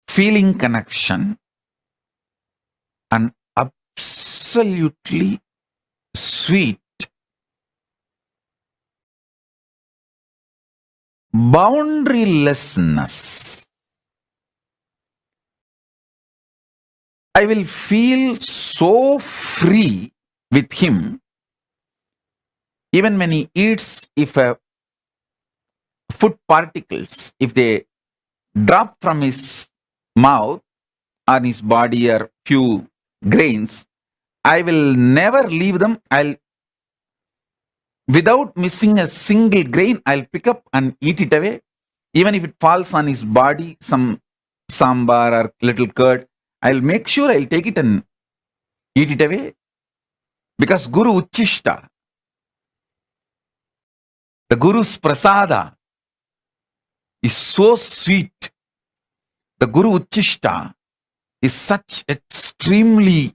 feeling connection and absolutely sweet, boundarylessness. I will feel so free with him. Even when he eats, if food particles, if they drop from his mouth on his body or few grains, I will never leave them. Without missing a single grain, I'll pick up and eat it away. Even if it falls on his body, some sambar or little curd, I'll make sure I'll take it and eat it away. Because Guru Uchishta, the Guru's prasada is so sweet. The Guru Uchishta is such extremely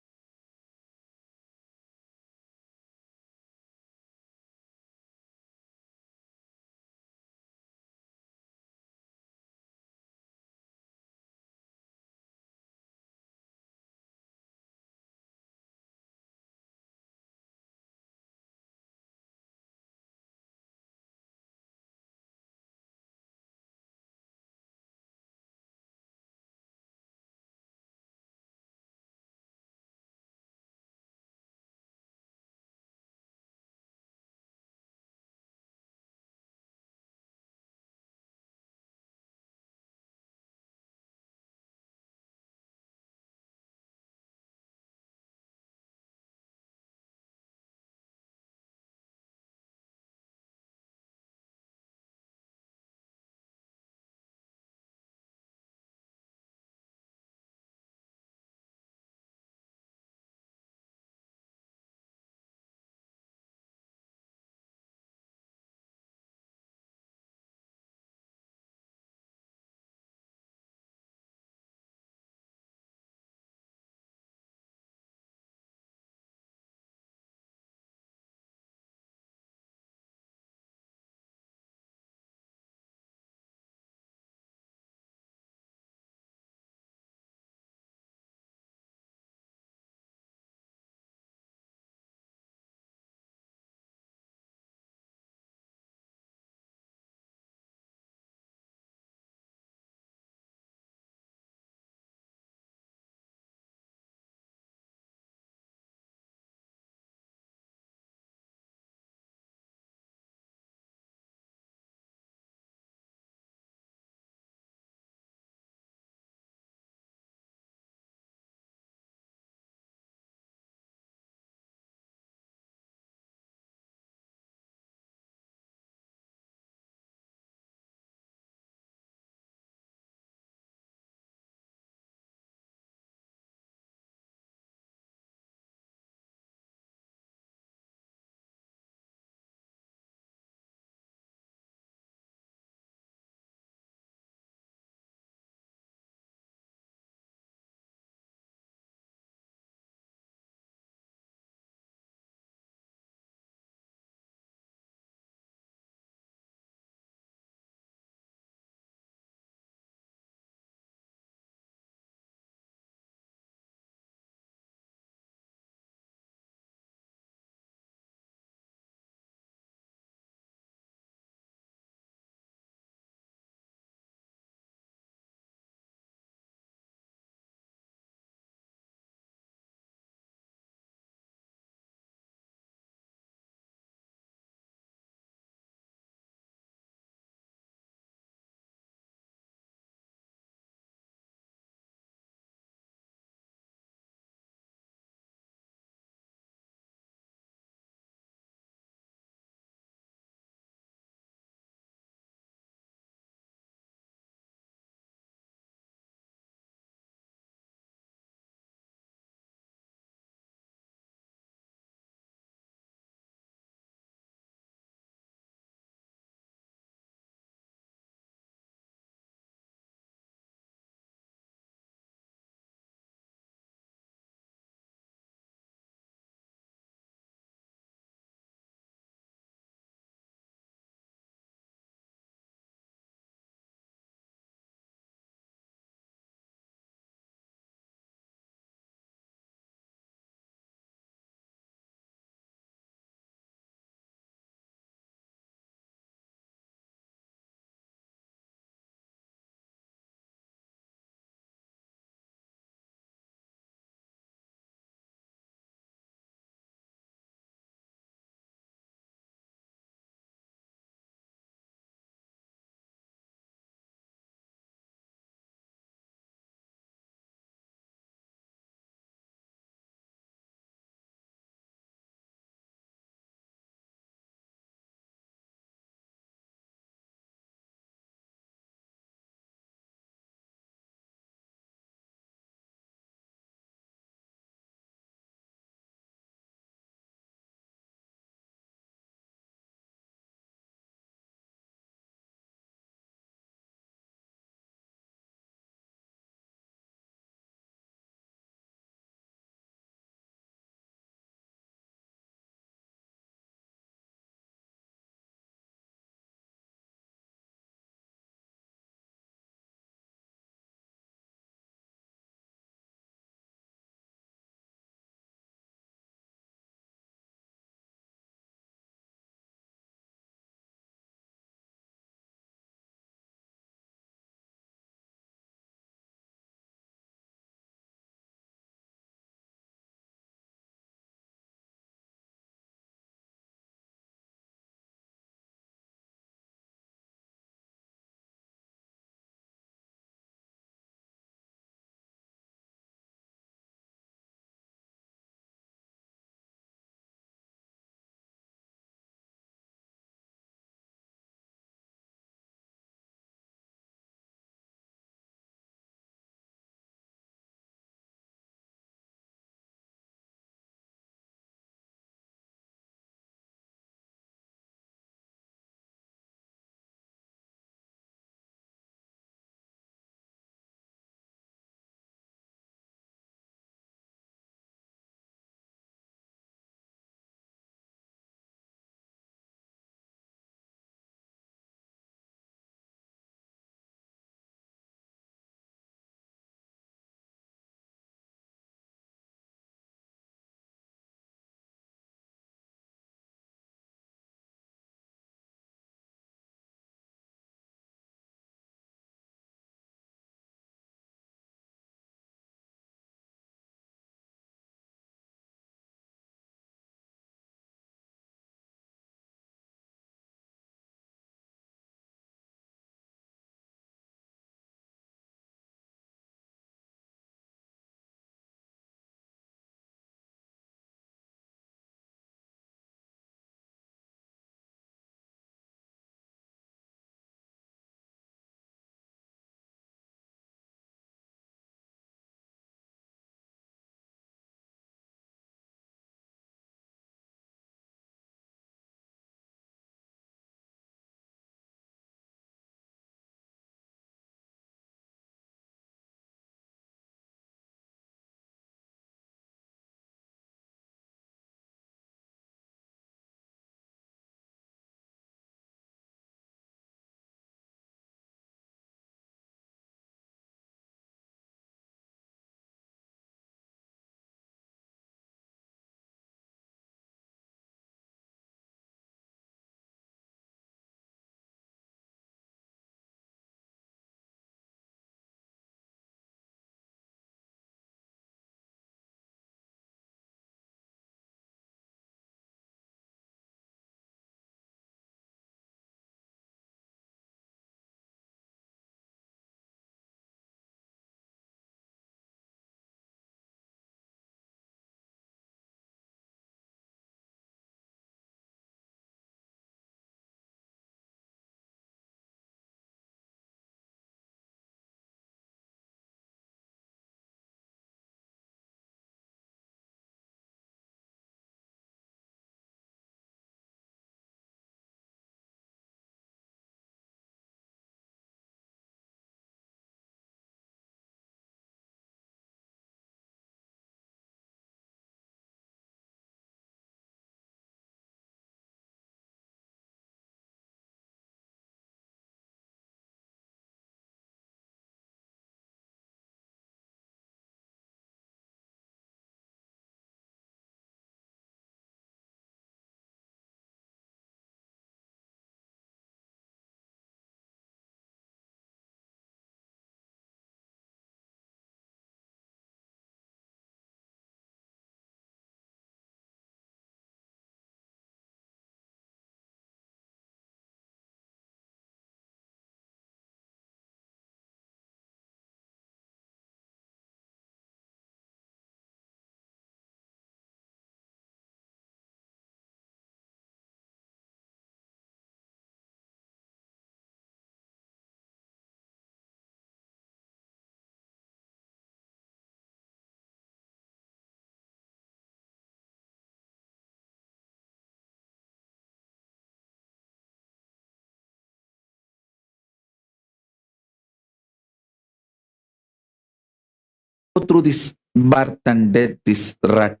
through this birth and death, this rut.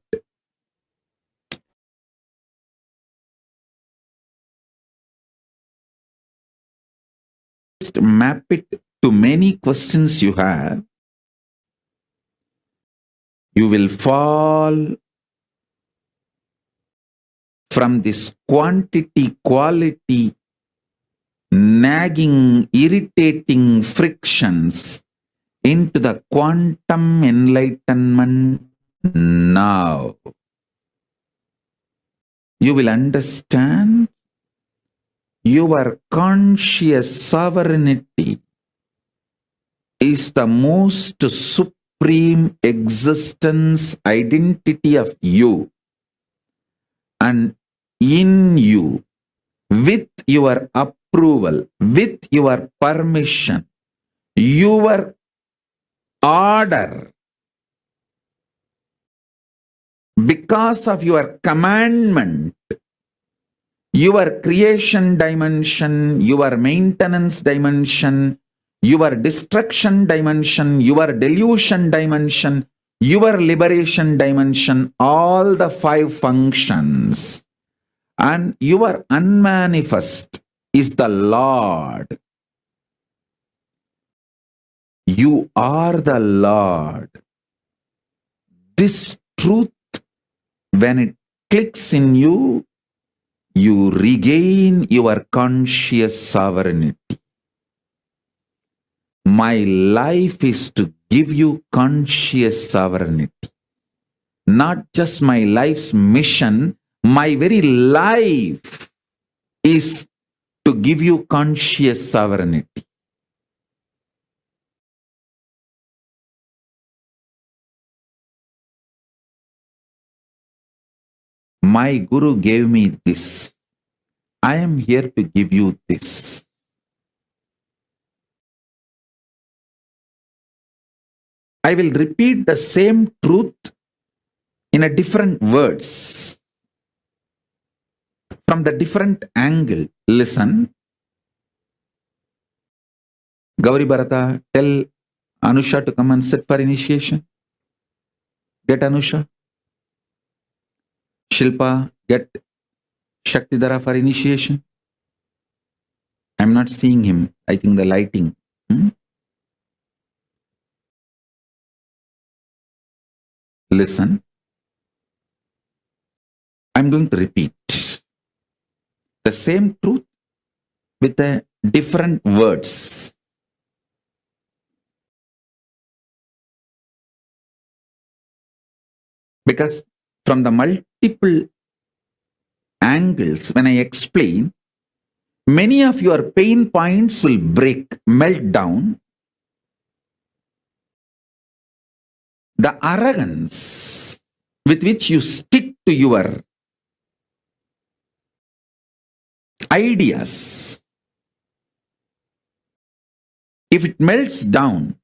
Just map it to many questions you have. You will fall from this quantity, quality, nagging, irritating frictions into the quantum enlightenment now. You will understand your conscious sovereignty is the most supreme existence identity of you, and in you, with your approval, with your permission, your order, because of your commandment, your creation dimension, your maintenance dimension, your destruction dimension, your delusion dimension, your liberation dimension, all the 5 functions, and your unmanifest is the Lord. You are the Lord. This truth, when it clicks in you, you regain your conscious sovereignty. My life is to give you conscious sovereignty. Not just my life's mission, my very life is to give you conscious sovereignty. My Guru gave me this. I am here to give you this. I will repeat the same truth in a different words, from the different angle. Listen. Gauri Bharata, tell Anusha to come and sit for initiation. Get Anusha. Shilpa, get Shaktidhara for initiation. I'm not seeing him. I think the lighting. Listen. I'm going to repeat the same truth with the different words. Because from the multiple angles, when I explain, many of your pain points will break, melt down. The arrogance with which you stick to your ideas, if it melts down,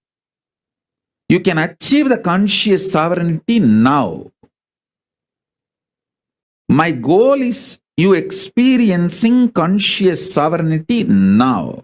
you can achieve the conscious sovereignty now. My goal is you experiencing conscious sovereignty now.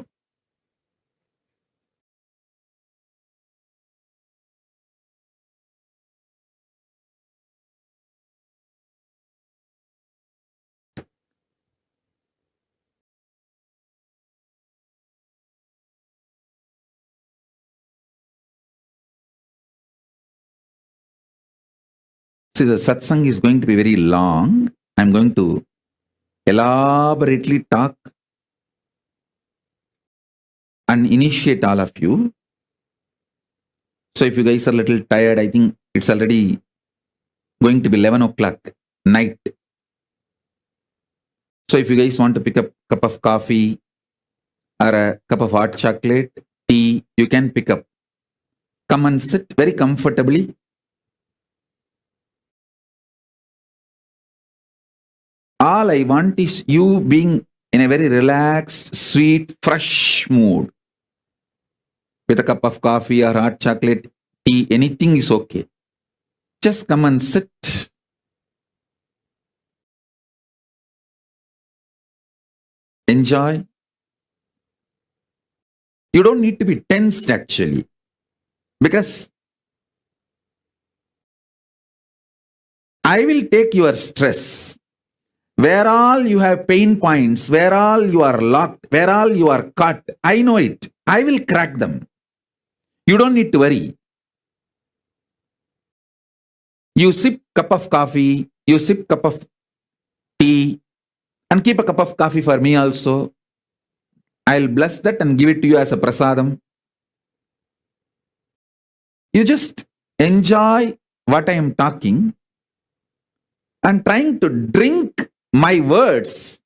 See, the satsang is going to be very long. I'm going to elaborately talk and initiate all of you. So if you guys are a little tired, I think it's already going to be 11 o'clock night. So if you guys want to pick up a cup of coffee or a cup of hot chocolate, tea, you can pick up. Come and sit very comfortably. All I want is you being in a very relaxed, sweet, fresh mood. With a cup of coffee or hot chocolate, tea, anything is okay. Just come and sit. Enjoy. You don't need to be tensed actually. Because I will take your stress. Where all you have pain points, where all you are locked, where all you are caught, I know it. I will crack them. You don't need to worry. You sip cup of coffee, you sip cup of tea, and keep a cup of coffee for me also. I'll bless that and give it to you as a prasadam. You just enjoy what I am talking and trying to drink my words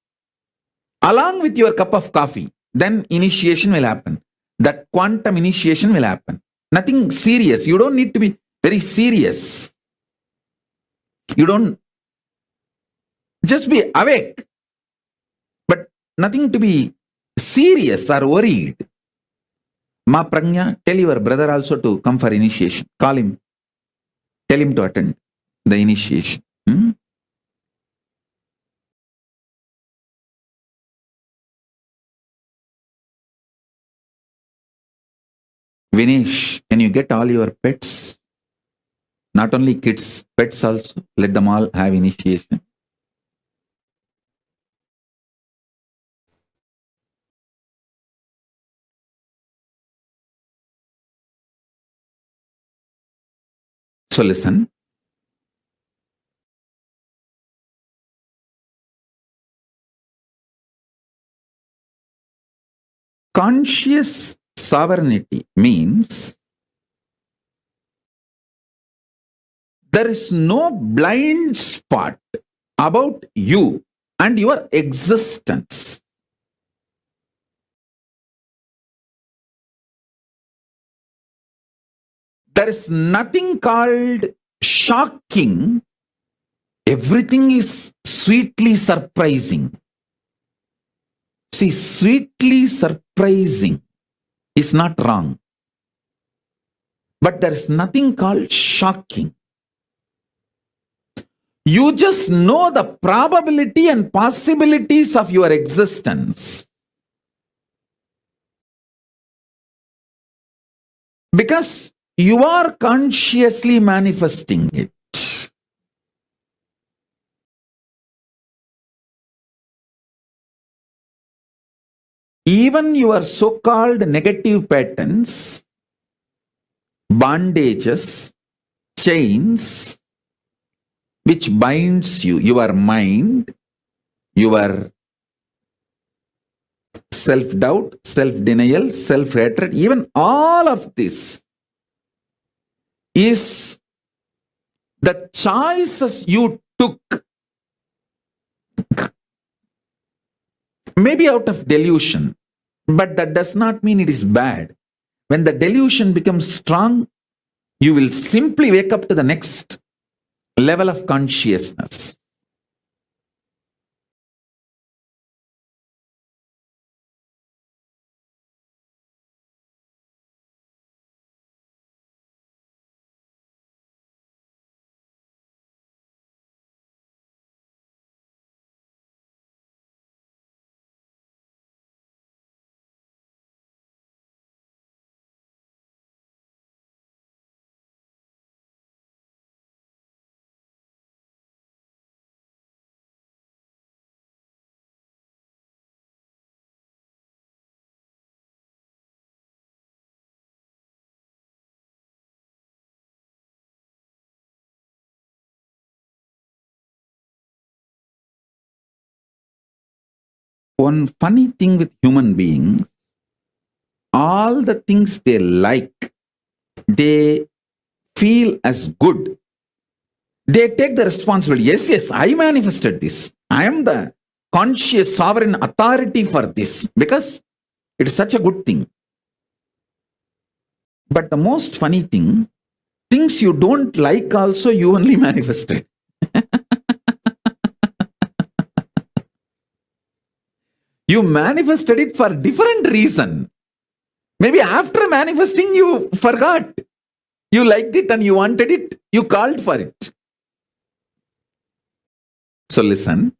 along with your cup of coffee. Then initiation will happen. That quantum initiation will happen. Nothing serious. You don't need to be very serious. You don't just be awake, but nothing to be serious or worried. Ma Pragnya, tell your brother also to come for initiation. Call him. Tell him to attend the initiation. Vinesh, can you get all your pets? Not only kids, pets also. Let them all have initiation. So listen. Conscious sovereignty means there is no blind spot about you and your existence. There is nothing called shocking. Everything is sweetly surprising. See, sweetly surprising is not wrong. But there is nothing called shocking. You just know the probability and possibilities of your existence. Because you are consciously manifesting it. Even your so-called negative patterns, bondages, chains, which binds you, your mind, your self-doubt, self-denial, self-hatred, even all of this is the choices you took, maybe out of delusion, but that does not mean it is bad. When the delusion becomes strong, you will simply wake up to the next level of consciousness. One funny thing with human beings, all the things they like, they feel as good. They take the responsibility. Yes, I manifested this. I am the conscious sovereign authority for this because it is such a good thing. But the most funny thing, things you don't like also you only manifested. You manifested it for different reason. Maybe after manifesting, you forgot. You liked it and you wanted it. You called for it. So listen.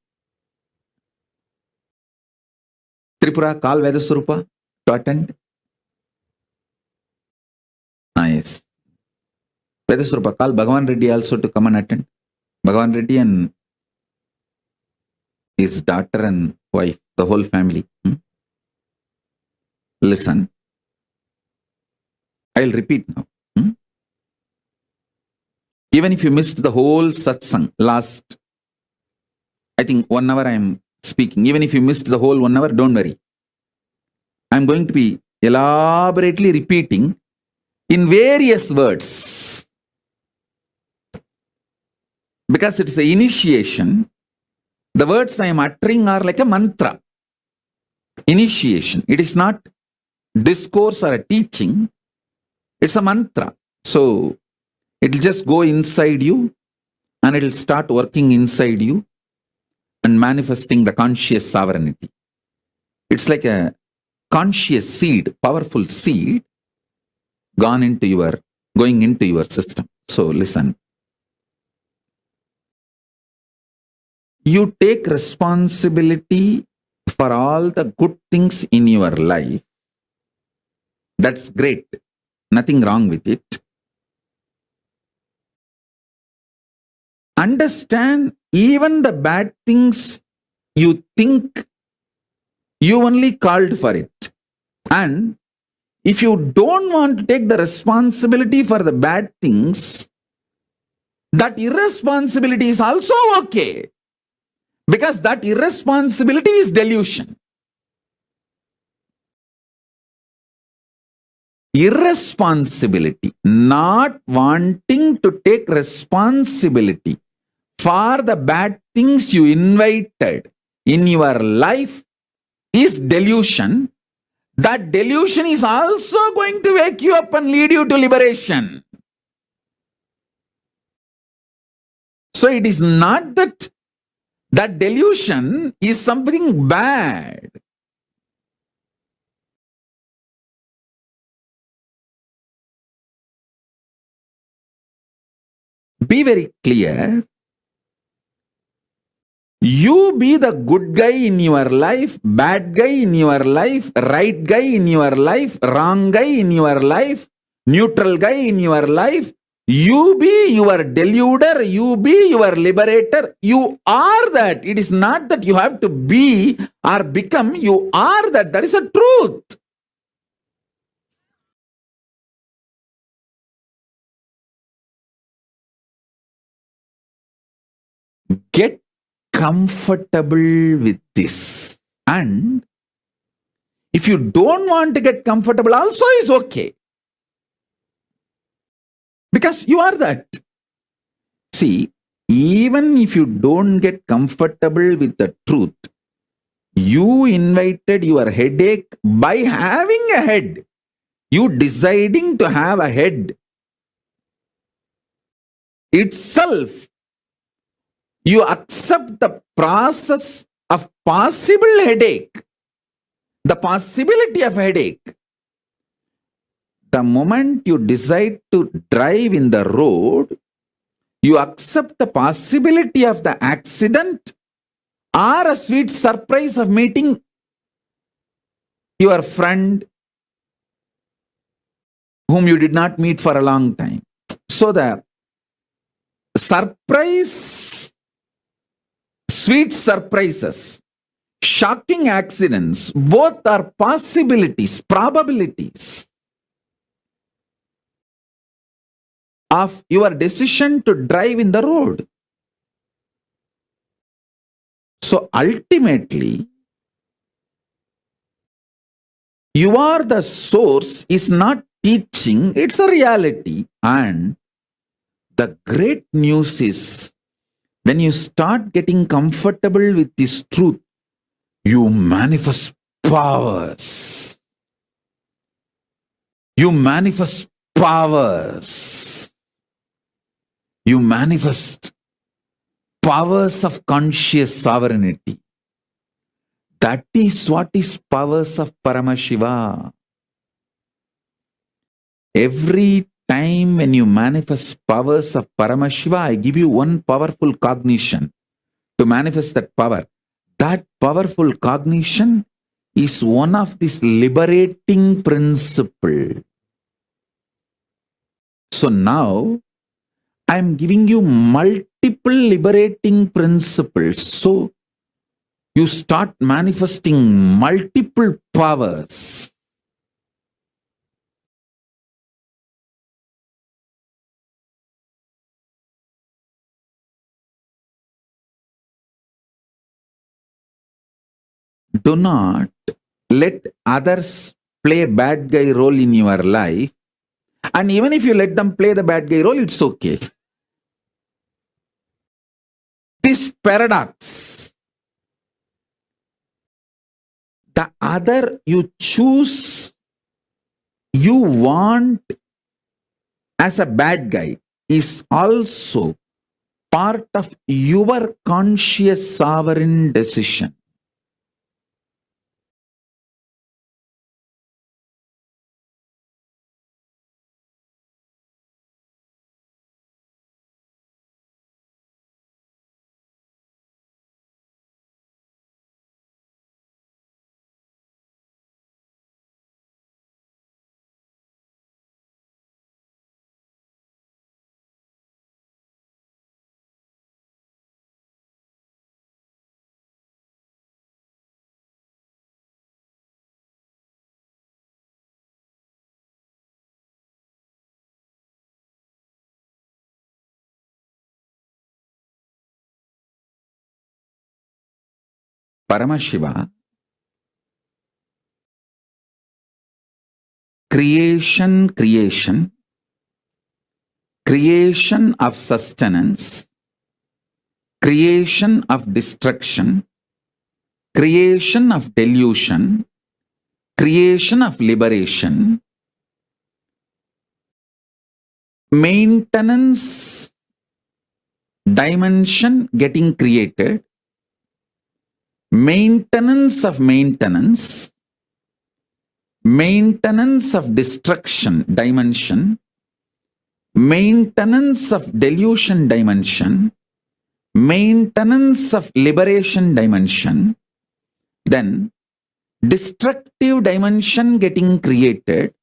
Tripura, call Vedaswarupa to attend. Nice. Vedaswarupa, call Bhagavan Reddy also to come and attend. Bhagavan Reddy and his daughter and wife, the whole family. Listen. I'll repeat now. Even if you missed the whole satsang last, I think 1 hour I am speaking. Even if you missed the whole 1 hour, don't worry. I'm going to be elaborately repeating in various words. Because it's the initiation, the words I am uttering are like a mantra. Initiation. It is not discourse or a teaching. It's a mantra. So it will just go inside you and it will start working inside you and manifesting the conscious sovereignty. It's like a conscious seed, powerful seed going into your system. So listen. You take responsibility for all the good things in your life. That's great. Nothing wrong with it. Understand, even the bad things you think, you only called for it. And if you don't want to take the responsibility for the bad things, that irresponsibility is also okay. Because that irresponsibility is delusion. Irresponsibility, not wanting to take responsibility for the bad things you invited in your life is delusion. That delusion is also going to wake you up and lead you to liberation. So it is not that delusion is something bad. Be very clear. You be the good guy in your life, bad guy in your life, right guy in your life, wrong guy in your life, neutral guy in your life. You be your deluder, you be your liberator. You are that. It is not that you have to be or become. You are that. That is the truth. Get comfortable with this. And if you don't want to get comfortable, also is okay. Because you are that. See, even if you don't get comfortable with the truth, you invited your headache by having a head. You deciding to have a head itself. You accept the process of possible headache, the possibility of headache. The moment you decide to drive in the road, you accept the possibility of the accident or a sweet surprise of meeting your friend whom you did not meet for a long time. So the surprise, sweet surprises, shocking accidents, both are possibilities, probabilities of your decision to drive in the road. So ultimately, you are the source is not teaching, it's a reality. And the great news is, when you start getting comfortable with this truth, you manifest powers. You manifest powers. You manifest powers of conscious sovereignty. That is what is powers of Paramashiva. Every time when you manifest powers of Paramashiva, I give you one powerful cognition to manifest that power. That powerful cognition is one of this liberating principle. So now, I am giving you multiple multiple liberating principles. So you start manifesting multiple powers. Do not let others play bad guy role in your life. And even if you let them play the bad guy role, it's okay. This paradox, the other you choose, you want as a bad guy, is also part of your conscious sovereign decision. Paramashiva, creation of sustenance, creation of destruction, creation of delusion, creation of liberation, maintenance dimension getting created, maintenance of maintenance, maintenance of destruction dimension, maintenance of delusion dimension, maintenance of liberation dimension, then destructive dimension getting created,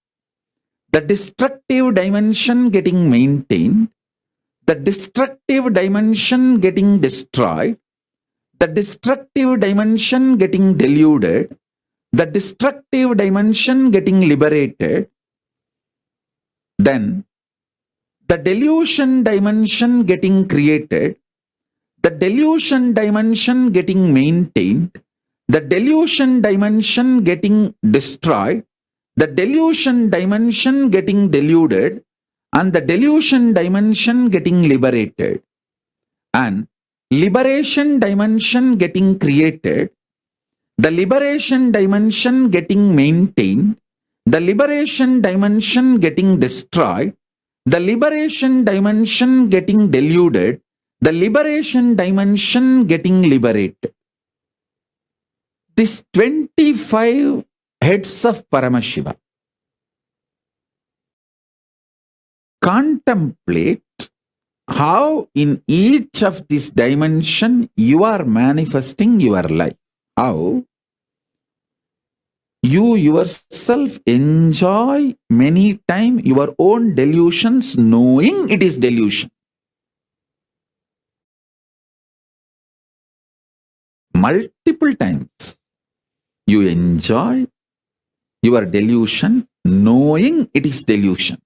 the destructive dimension getting maintained, the destructive dimension getting destroyed, the destructive dimension getting deluded, the destructive dimension getting liberated, then the delusion dimension getting created, the delusion dimension getting maintained, the delusion dimension getting destroyed, the delusion dimension getting deluded, and the delusion dimension getting liberated, and liberation dimension getting created, the liberation dimension getting maintained, the liberation dimension getting destroyed, the liberation dimension getting deluded, the liberation dimension getting liberated. These 25 heads of Paramashiva. Contemplate how in each of these dimensions you are manifesting your life. How you yourself enjoy many times your own delusions knowing it is delusion. Multiple times you enjoy your delusion knowing it is delusion.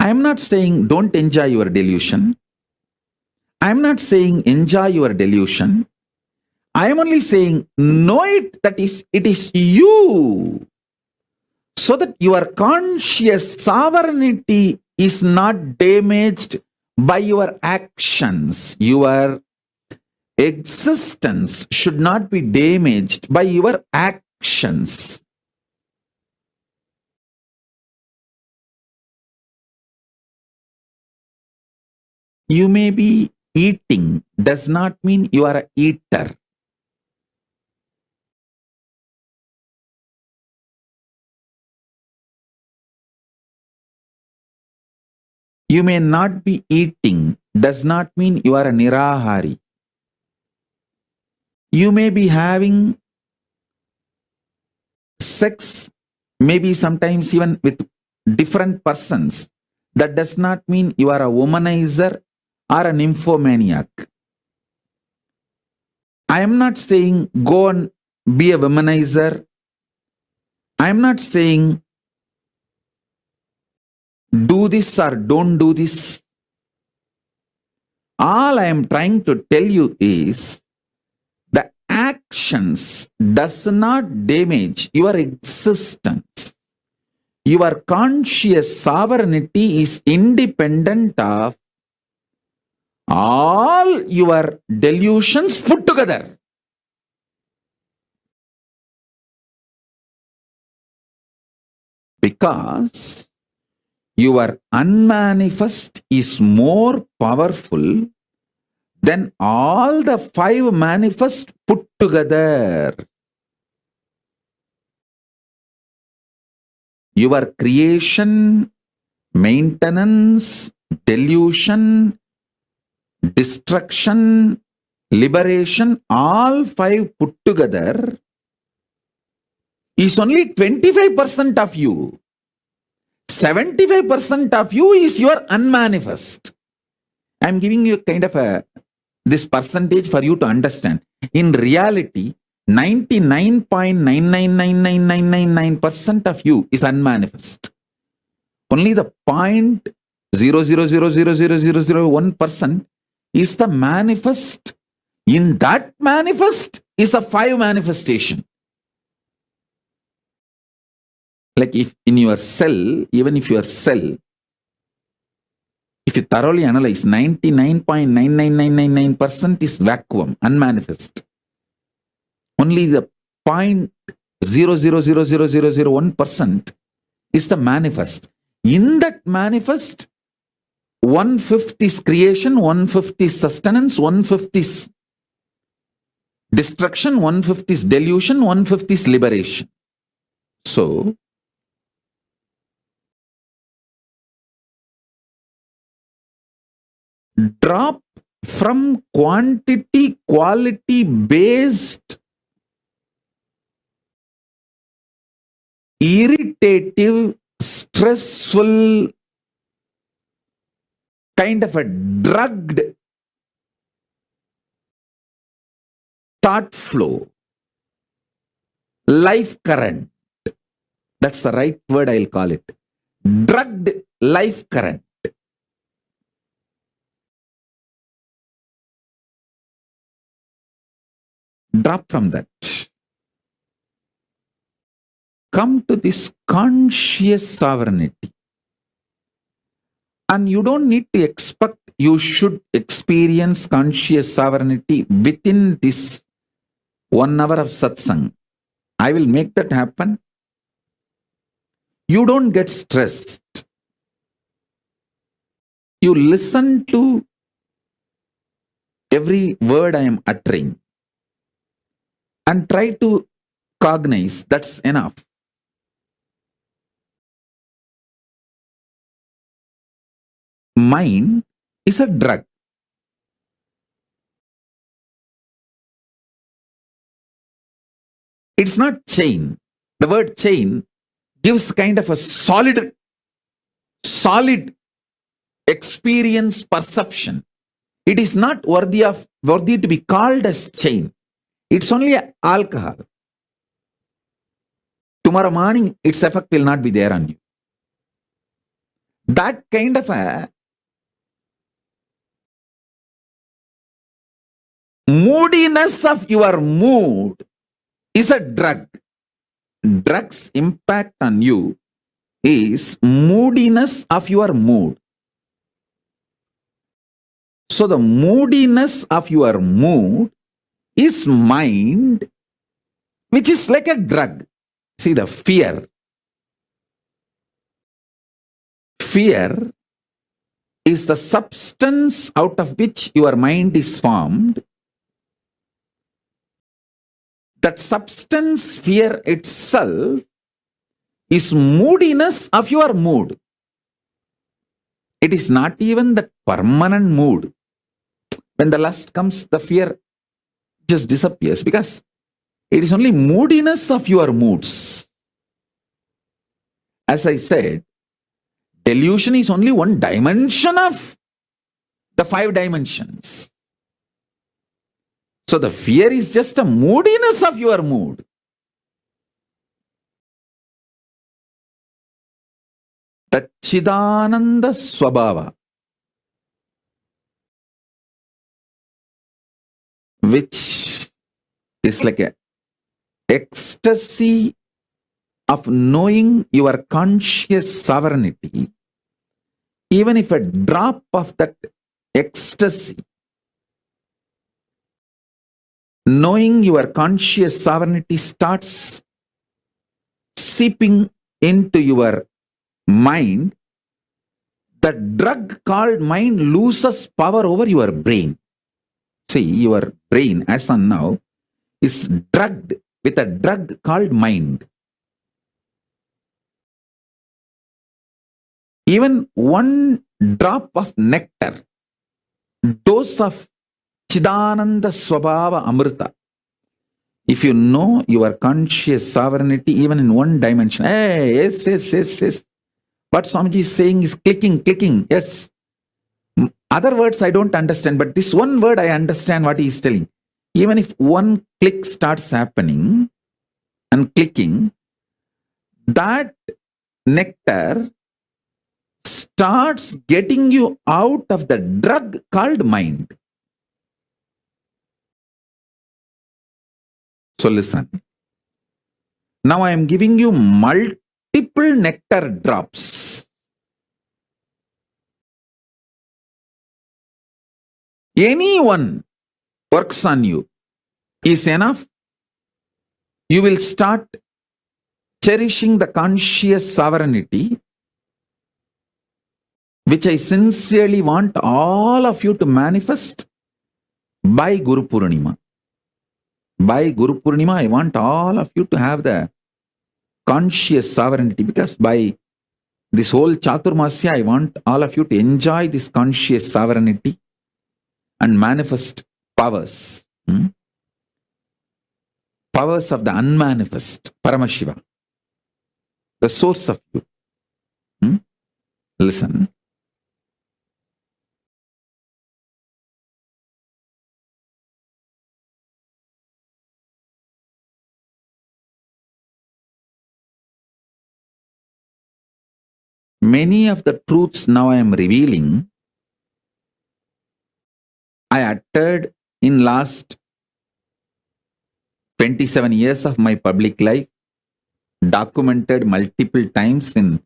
I am not saying don't enjoy your delusion. I am not saying enjoy your delusion. I am only saying know it that it is you, so that your conscious sovereignty is not damaged by your actions. Your existence should not be damaged by your actions. You may be eating, does not mean you are an eater. You may not be eating, does not mean you are a nirahari. sex, maybe sometimes even with different persons, that does not mean you are a womanizer or a nymphomaniac. I am not saying go and be a womanizer. I am not saying do this or don't do this. All I am trying to tell you is the actions does not damage your existence. Your conscious sovereignty is independent of all your delusions put together. Because your unmanifest is more powerful than all the 5 manifest put together. Your creation, maintenance, delusion, destruction, liberation, all 5 put together is only 25% of you. 75% of you is your unmanifest. I am giving you kind of this percentage for you to understand. In reality, 99.999999% of you is unmanifest. Only the 0.0000001% is the manifest. In that manifest is a 5 manifestation. Like if in your cell, even if your cell, if you thoroughly analyze, 99.99999% is vacuum, unmanifest. Only the 0.0000001% is the manifest. In that manifest, 1/5 is creation, 1/5 is sustenance, 1/5 is destruction, 1/5 is delusion, 1/5 is liberation. So, drop from quantity, quality based, irritative, stressful, kind of a drugged thought flow, life current. That's the right word, I'll call it. Drugged life current. Drop from that. Come to this conscious sovereignty. And you don't need to expect you should experience conscious sovereignty within this 1 hour of satsang. I will make that happen. You don't get stressed. You listen to every word I am uttering and try to cognize. That's enough. Mind is a drug. It's not chain. The word chain gives kind of a solid experience perception. It is not worthy to be called as chain. It's only alcohol. Tomorrow morning, its effect will not be there on you. That kind of a moodiness of your mood is a drug. Drug's impact on you is moodiness of your mood. So the moodiness of your mood is mind, which is like a drug. See, the fear. Fear is the substance out of which your mind is formed. That substance, fear itself, is moodiness of your mood. It is not even the permanent mood. When the lust comes, the fear just disappears because it is only moodiness of your moods. as I said, delusion is only one dimension of the 5 dimensions. So the fear is just a moodiness of your mood. Chidananda Swabhava, which is like a ecstasy of knowing your conscious sovereignty, even if a drop of that ecstasy, knowing your conscious sovereignty starts seeping into your mind, the drug called mind loses power over your brain. See, your brain as on now is drugged with a drug called mind. Even one drop of nectar, dose of Chidananda Swabhava Amrita, if you know your conscious sovereignty even in one dimension, hey, yes. What Swamiji is saying is clicking, yes. Other words I don't understand, but this one word I understand what he is telling. Even if one click starts happening and clicking, that nectar starts getting you out of the drug called mind. So listen. Now I am giving you multiple nectar drops. Anyone works on you is enough. You will start cherishing the conscious sovereignty, which I sincerely want all of you to manifest by Guru Purnima. By Guru Purnima, I want all of you to have the conscious sovereignty, because by this whole Chaturmasya, I want all of you to enjoy this conscious sovereignty and manifest powers. Powers of the unmanifest, Paramashiva, the source of you. Listen. Many of the truths now I am revealing, I uttered in last 27 years of my public life, documented multiple times in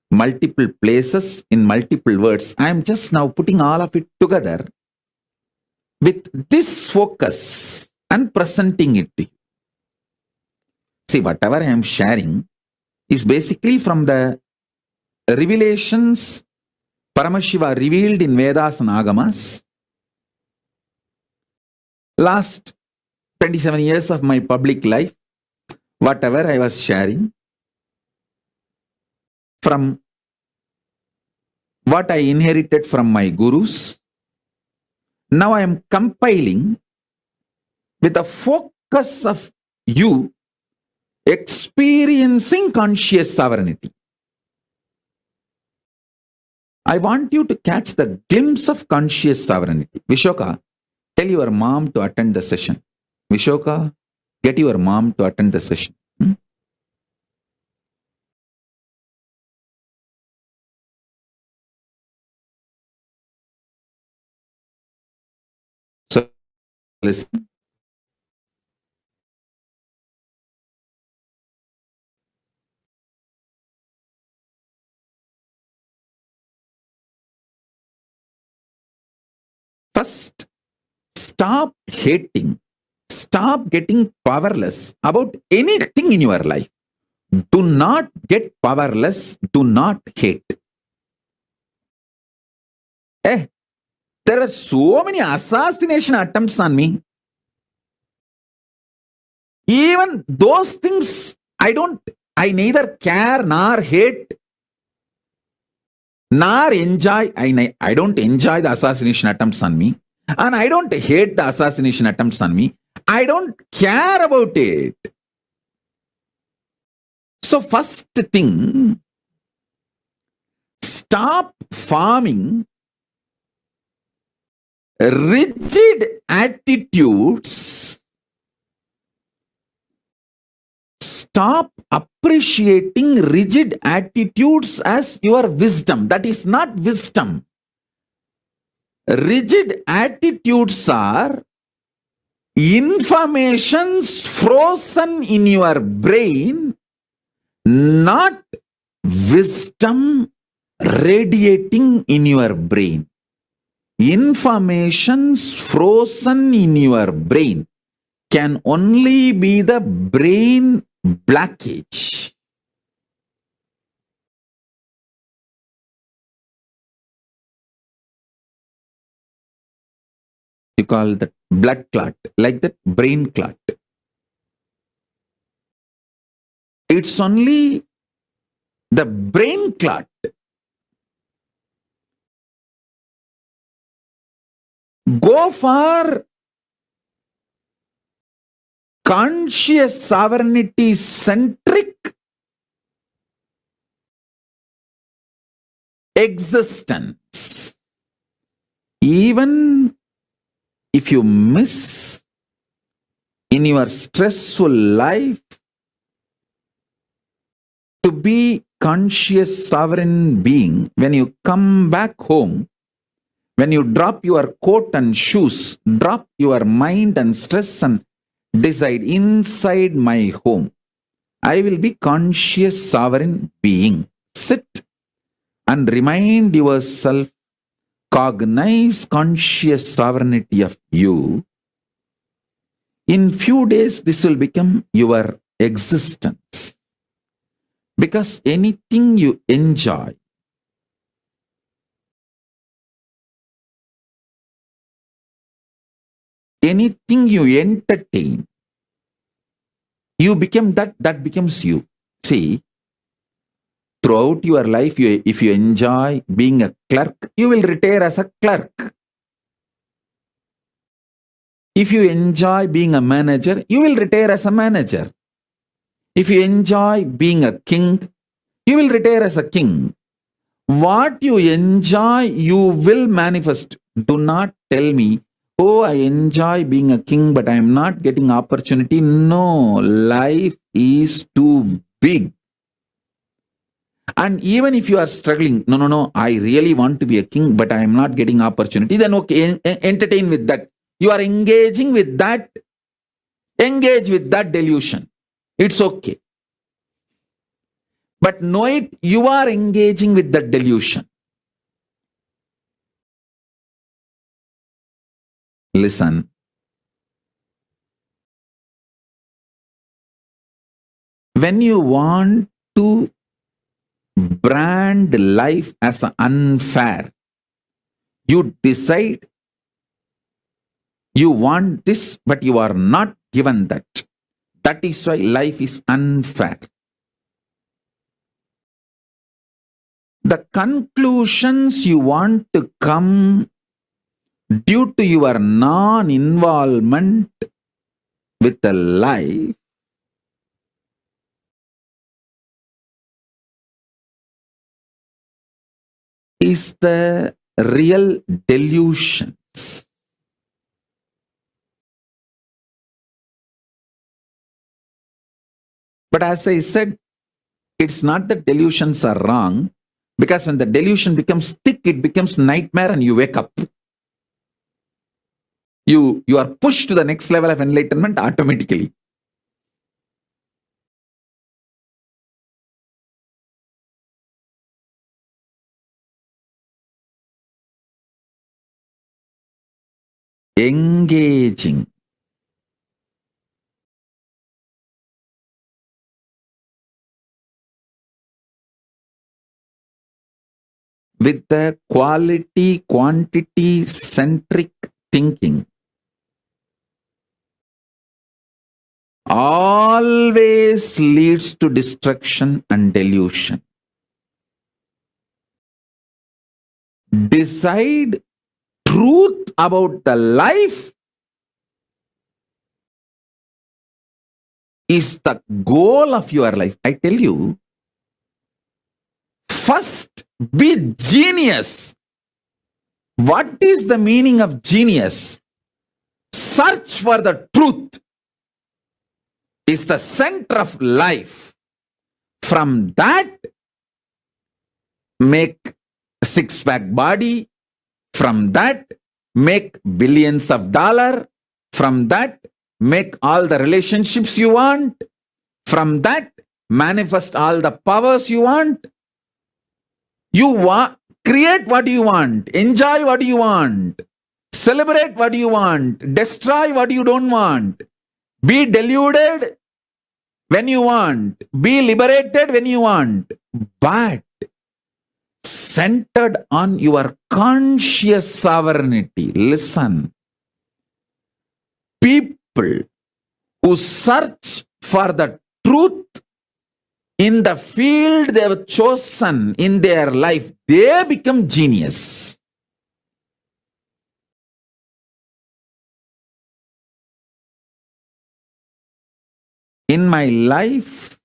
multiple places, in multiple words. I am just now putting all of it together with this focus and presenting it to you. See, whatever I am sharing is basically from the revelations Paramashiva revealed in Vedas and Agamas. Last 27 years of my public life, whatever I was sharing, from what I inherited from my gurus, now I am compiling with a focus of you experiencing conscious sovereignty. I want you to catch the glimpse of conscious sovereignty. Vishoka, tell your mom to attend the session. Vishoka, get your mom to attend the session. So, listen. First, stop hating, stop getting powerless about anything in your life. Do not get powerless, do not hate. There were so many assassination attempts on me. Even those things, I neither care nor hate nor enjoy. I don't enjoy the assassination attempts on me, and I don't hate the assassination attempts on me. I don't care about it. So first thing, Stop forming rigid attitudes. Stop appreciating rigid attitudes as your wisdom. That is not wisdom. Rigid attitudes are informations frozen in your brain, not wisdom radiating in your brain. Informations frozen in your brain can only be the brain blockage. You call that blood clot, like that brain clot. It's only the brain clot. Go for conscious sovereignty centric existence. Even if you miss in your stressful life to be conscious sovereign being, when you come back home, when you drop your coat and shoes, drop your mind and stress and decide, inside my home, I will be conscious sovereign being. Sit and remind yourself, cognize conscious sovereignty of you. In few days, this will become your existence. Because anything you enjoy, anything you entertain, you become that becomes you. See, throughout your life, if you enjoy being a clerk, you will retire as a clerk. If you enjoy being a manager, you will retire as a manager. If you enjoy being a king, you will retire as a king. What you enjoy, you will manifest. Do not tell me, oh, I enjoy being a king, but I am not getting opportunity. No, life is too big. And even if you are struggling, no, I really want to be a king, but I am not getting opportunity, then okay, entertain with that. You are engaging with that. Engage with that delusion. It's okay. But know it, you are engaging with that delusion. Listen. When you want to brand life as unfair, you decide you want this, but you are not given that. That is why life is unfair. The conclusions you want to come due to your non-involvement with the life is the real delusions. But as I said, it's not that delusions are wrong, because when the delusion becomes thick, it becomes nightmare and you wake up. You are pushed to the next level of enlightenment automatically. Engaging. With the quality, quantity centric thinking always leads to destruction and delusion. Decide truth about the life is the goal of your life. I tell you, first Be genius. What is the meaning of genius? Search for the truth is the center of life. From that, make six-pack body. From that, make billions of dollars. From that, make all the relationships you want. From that, manifest all the powers you want. Create what you want. Enjoy what you want. Celebrate what you want. Destroy what you don't want. Be deluded when you want. Be liberated when you want. But centered on your conscious sovereignty. Listen. People who search for the truth in the field they have chosen in their life, they become genius. In my life,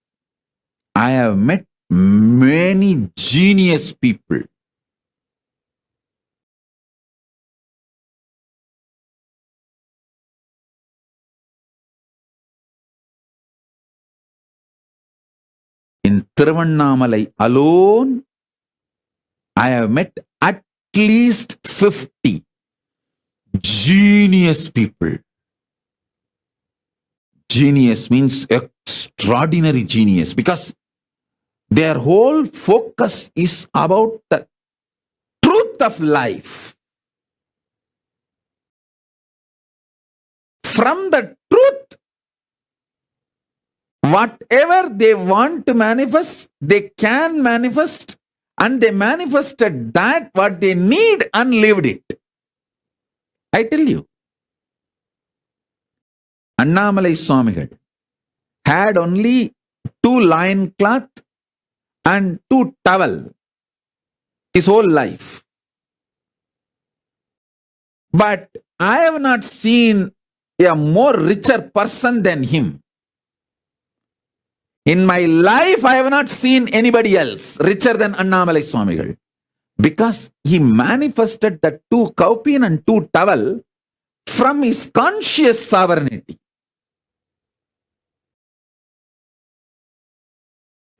I have met many genius people. In Tiruvannamalai alone, I have met at least 50 genius people. Genius means extraordinary genius because their whole focus is about the truth of life. From the truth, whatever they want to manifest, they can manifest, and they manifested that what they need and lived it. I tell you, Annamalai Swamigal had only 2 loin cloth and 2 towel his whole life. But I have not seen a more richer person than him. In my life, I have not seen anybody else richer than Annamalai Swamigal because he manifested the 2 kaupin and 2 towel from his conscious sovereignty.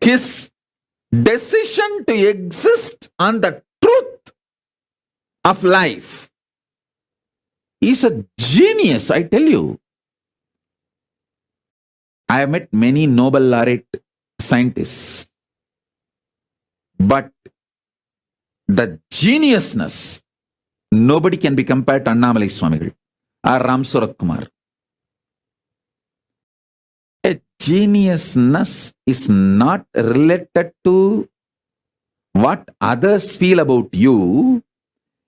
His decision to exist on the truth of life is a genius, I tell you. I have met many Nobel laureate scientists, but the geniusness, nobody can be compared to Annamalai Swamigal or Ram Surat Kumar. A geniusness is not related to what others feel about you.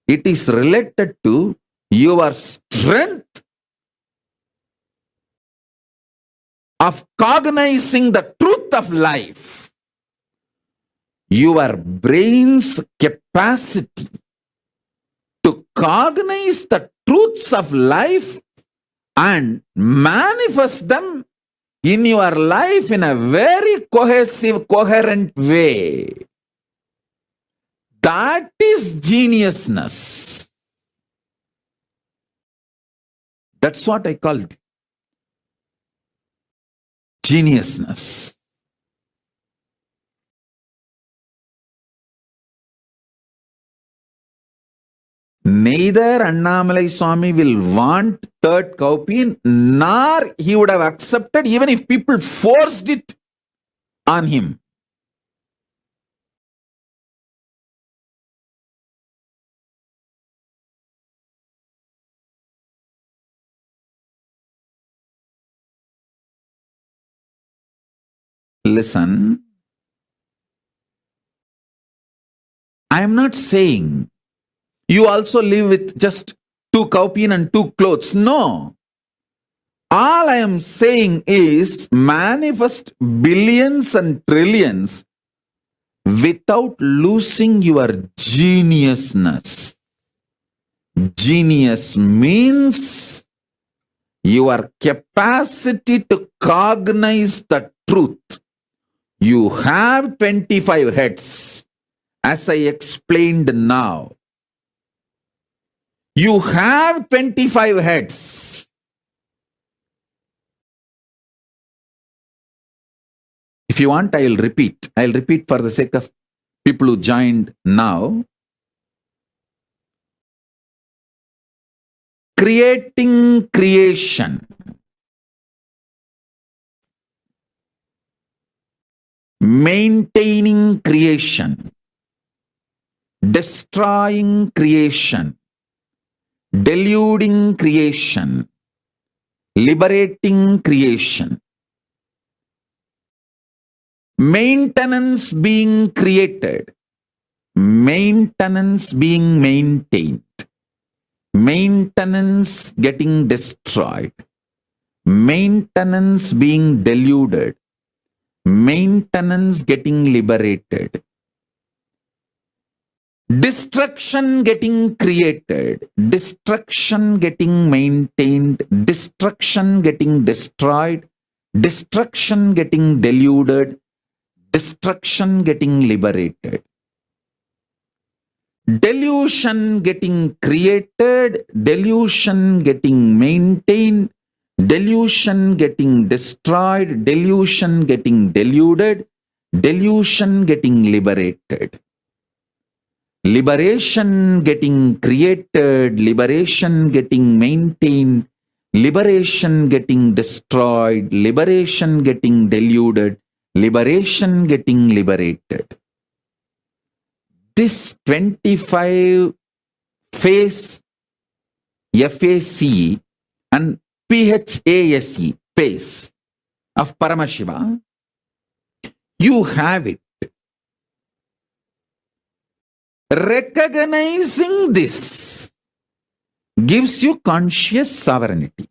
It is related to your strength of cognizing the truth of life. Your brain's capacity to cognize the truths of life and manifest them in your life in a very cohesive, coherent way. That is geniusness. That's what I call geniusness. Neither Annamalai Swami will want 3rd kaupin, nor he would have accepted even if people forced it on him. Listen, I am not saying you also live with just 2 kaupin and 2 clothes. No. All I am saying is manifest billions and trillions without losing your geniusness. Genius means your capacity to cognize the truth. You have 25 heads as I explained now, you have 25 heads. If you want, I'll repeat. I'll repeat for the sake of people who joined now. Creating creation. Maintaining creation. Destroying creation. Deluding creation. Liberating creation. Maintenance being created. Maintenance being maintained. Maintenance getting destroyed. Maintenance being deluded. Maintenance getting liberated. Destruction getting created. Destruction getting maintained. Destruction getting destroyed. Destruction getting deluded. Destruction getting liberated. Delusion getting created, delusion getting maintained, delusion getting destroyed, delusion getting deluded, delusion getting liberated. Liberation getting created, liberation getting maintained, liberation getting destroyed, liberation getting deluded, liberation getting liberated. This 25 phase, FACE and PHASE, phase of Paramashiva, you have it. Recognizing this gives you conscious sovereignty.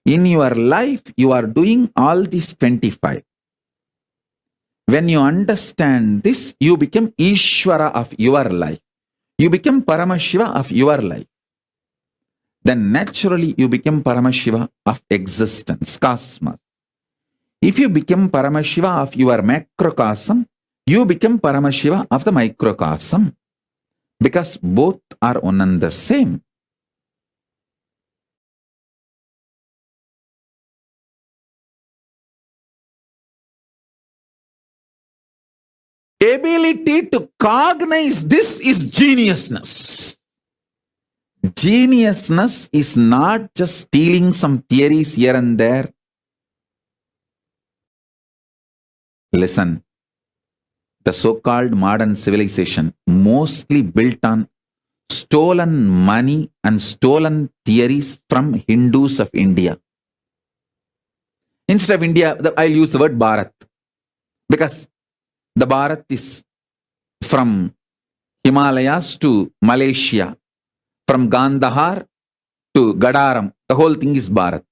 In your life, you are doing all these 25. When you understand this, you become Ishvara of your life. You become Paramashiva of your life. Then naturally you become Paramashiva of existence, cosmos. If you become Paramashiva of your macrocosm, you become Paramashiva of the microcosm. Because both are one and the same. Ability to cognize this is geniusness. Geniusness is not just stealing some theories here and there. Listen, the so-called modern civilization mostly built on stolen money and stolen theories from Hindus of India. Instead of India, I'll use the word Bharat. Because the Bharat is from Himalayas to Malaysia, from Gandhar to Gadaram. The whole thing is Bharat.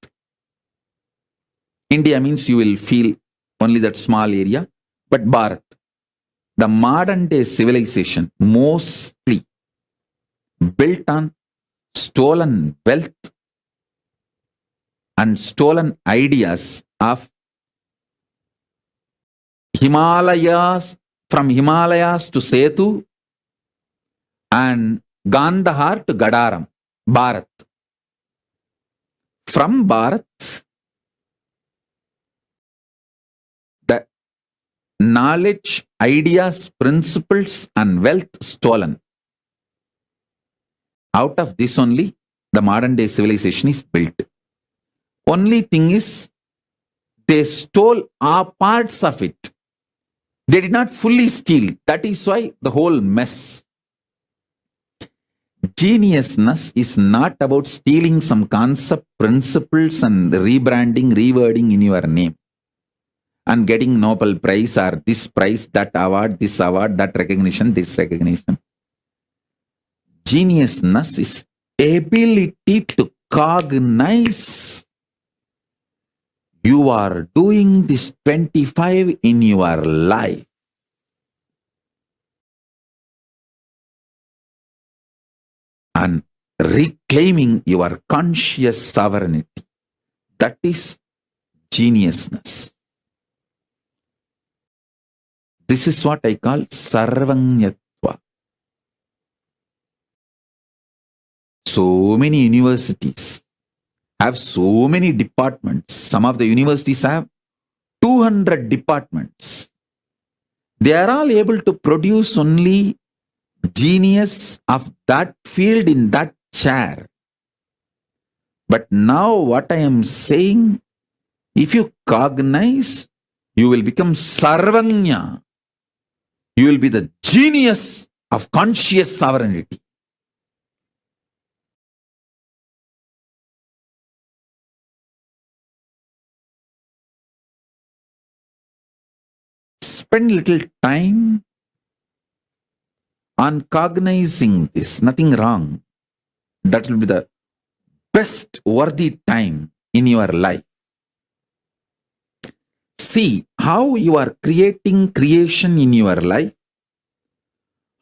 India means you will feel only that small area, but Bharat. The modern day civilization mostly built on stolen wealth and stolen ideas of Himalayas, from Himalayas to Setu and Gandhar to Gadaram, Bharat. From Bharat, the knowledge, ideas, principles and wealth stolen. Out of this only, the modern day civilization is built. Only thing is, they stole our parts of it. They did not fully steal. That is why the whole mess. Geniusness is not about stealing some concept, principles and rebranding, rewording in your name and getting Nobel Prize or this prize, that award, that recognition, this recognition. Geniusness is ability to cognize. You are doing this 25 in your life. And reclaiming your conscious sovereignty. That is geniusness. This is what I call Sarvanyatva. So many universities have so many departments. Some of the universities have 200 departments. They are all able to produce only genius of that field in that chair. But now what I am saying, if you cognize, you will become Sarvanya. You will be the genius of conscious sovereignty. Spend little time on cognizing this. Nothing wrong. That will be the best worthy time in your life. See how you are creating creation in your life,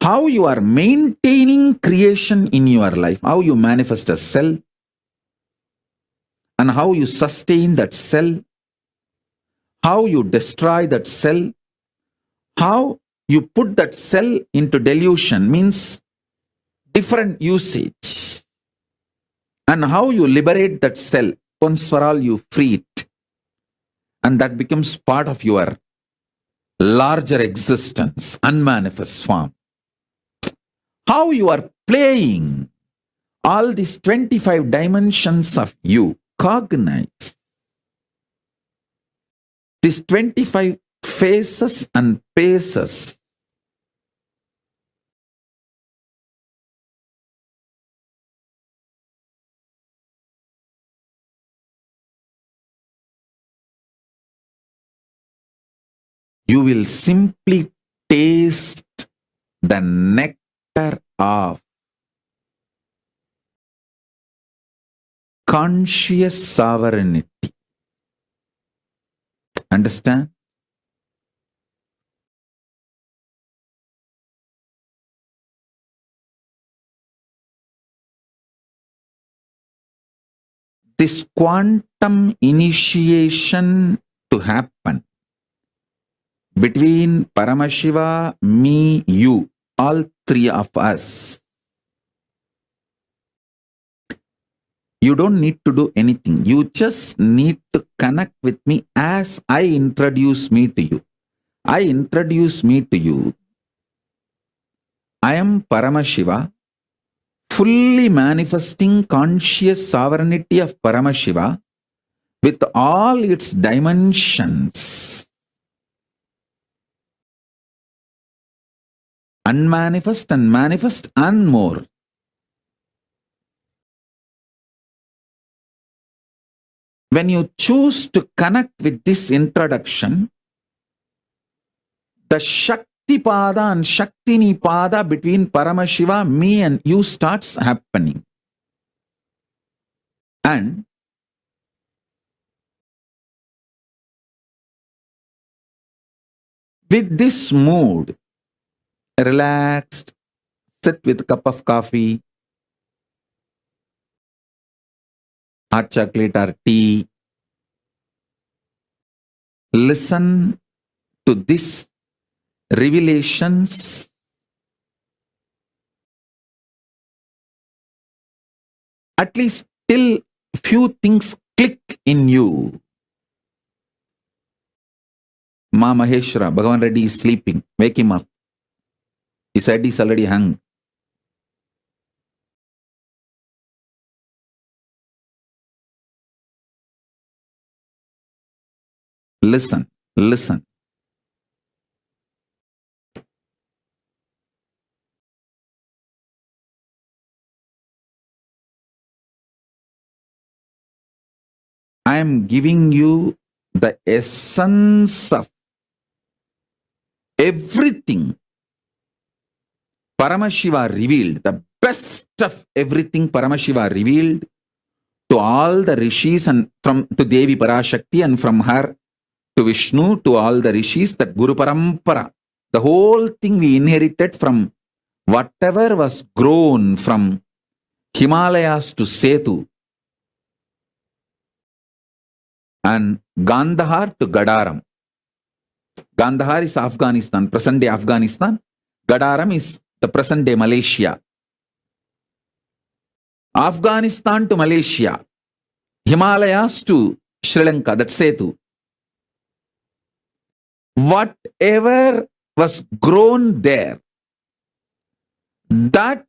how you are maintaining creation in your life, how you manifest a cell, and how you sustain that cell, how you destroy that cell, how you put that cell into delusion, means different usage, and how you liberate that cell. Once for all, you free it. And that becomes part of your larger existence, unmanifest form. How you are playing all these 25 dimensions of you, cognize. These 25 phases and paces. You will simply taste the nectar of conscious sovereignty. Understand? This quantum initiation to happen between Paramashiva, me, you, all three of us. You don't need to do anything. You just need to connect with me as I introduce me to you. I introduce me to you. I am Paramashiva, fully manifesting conscious sovereignty of Paramashiva with all its dimensions. Unmanifest and manifest and more. When you choose to connect with this introduction, the Shakti Pada and Shaktini Pada between Paramashiva, me and you starts happening. And with this mood, relaxed, sit with a cup of coffee, hot chocolate or tea. Listen to these revelations. At least till few things click in you. Ma Maheshwara, Bhagavan Reddy is sleeping. Wake him up. His head is already hung. Listen, listen. I am giving you the essence of everything Paramashiva revealed, the best of everything Paramashiva revealed to all the rishis and to Devi Parashakti, and from her to Vishnu, to all the rishis, that Guru Parampara, the whole thing we inherited from whatever was grown from Himalayas to Setu and Gandhar to Gadaram. Gandhar is Afghanistan, present day Afghanistan. Gadaram is the present day Malaysia. Afghanistan to Malaysia. Himalayas to Sri Lanka, that's Setu. Whatever was grown there, that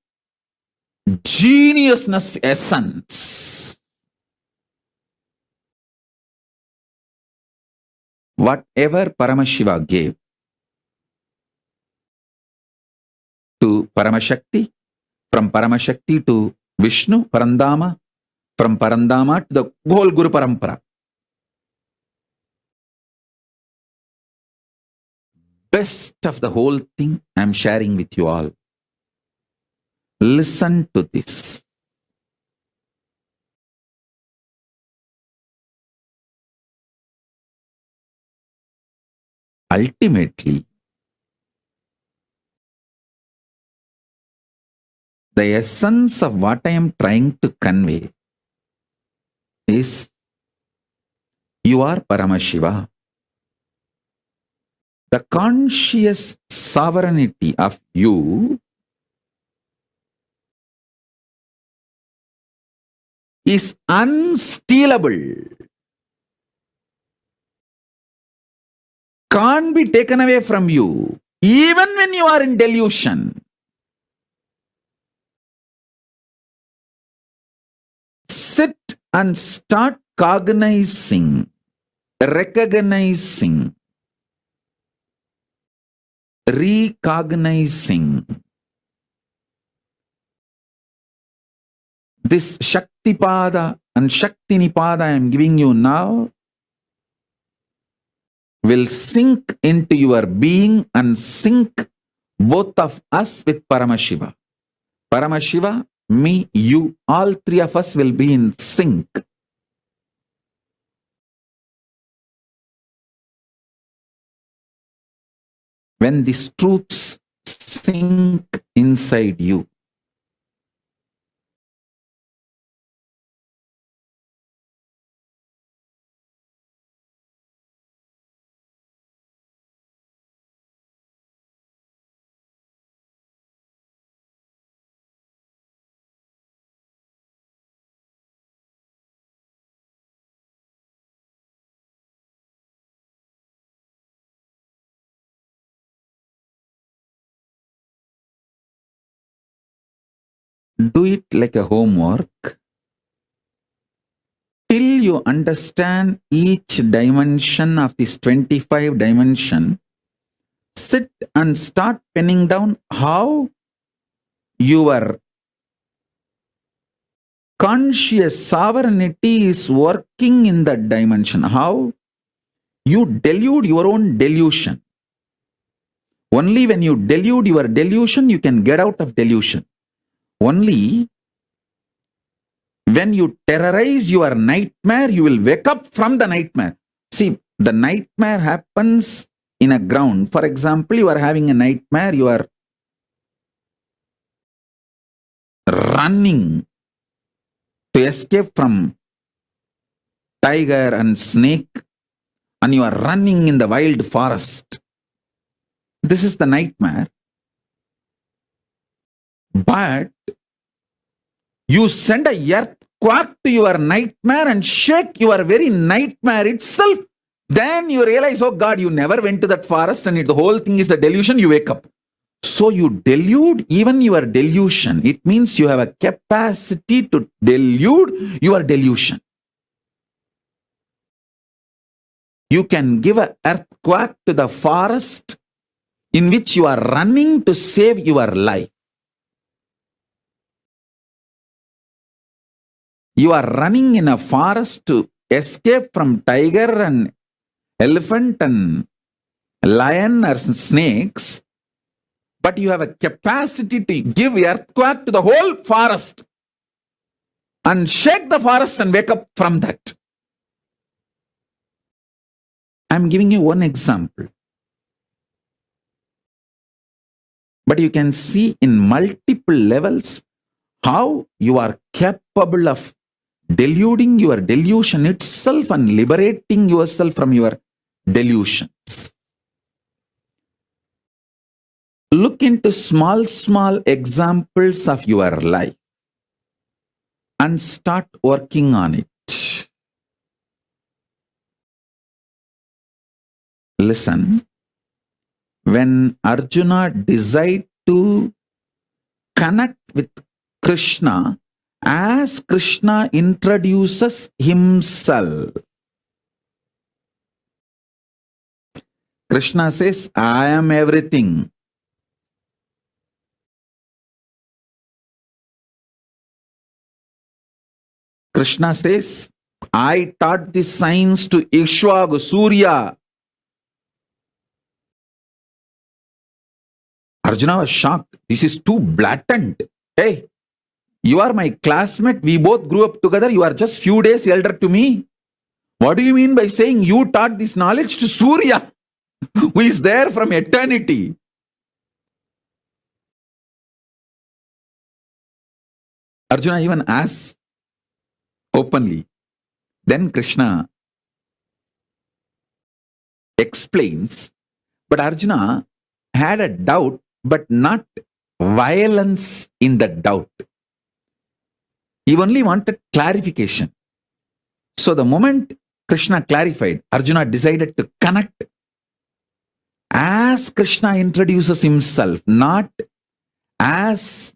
geniusness essence, whatever Paramashiva gave to Paramashakti, from Paramashakti to Vishnu, Parandama, from Parandama to the whole Guru Parampara. Best of the whole thing I am sharing with you all. Listen to this. Ultimately, the essence of what I am trying to convey is you are Paramashiva. The conscious sovereignty of you is unstealable. Can't be taken away from you, even when you are in delusion. Sit and start cognizing, recognizing, recognizing this Shaktipada and Shaktinipada I am giving you now will sink into your being and sink both of us with Paramashiva. Paramashiva, me, you, all three of us will be in sync. When these truths sink inside you, do it like a homework till you understand each dimension of this 25 dimension. Sit and start penning down how your conscious sovereignty is working in that dimension. How you delude your own delusion. Only when you delude your delusion, you can get out of delusion. Only when you terrorize your nightmare, you will wake up from the nightmare. See, the nightmare happens in a ground. For example, you are having a nightmare, you are running to escape from tiger and snake, and you are running in the wild forest. This is the nightmare. But you send a earthquake to your nightmare and shake your very nightmare itself. Then you realize, oh God, you never went to that forest and the whole thing is a delusion. You wake up. So you delude even your delusion. It means you have a capacity to delude your delusion. You can give an earthquake to the forest in which you are running to save your life. You are running in a forest to escape from tiger and elephant and lion or snakes, but you have a capacity to give earthquake to the whole forest and shake the forest and wake up from that. I am giving you one example. But you can see in multiple levels how you are capable of deluding your delusion itself and liberating yourself from your delusions. look into small examples of your life and start working on it. Listen, when Arjuna decided to connect with Krishna as Krishna introduces himself, Krishna says, I am everything. Krishna says, I taught the science to Ikshvaku, Surya. Arjuna was shocked. This is too blatant. Hey, you are my classmate. We both grew up together. You are just few days elder to me. What do you mean by saying you taught this knowledge to Surya, who is there from eternity? Arjuna even asks openly. Then Krishna explains, but Arjuna had a doubt, but not violence in the doubt. He only wanted clarification. So the moment Krishna clarified, Arjuna decided to connect as Krishna introduces himself, not as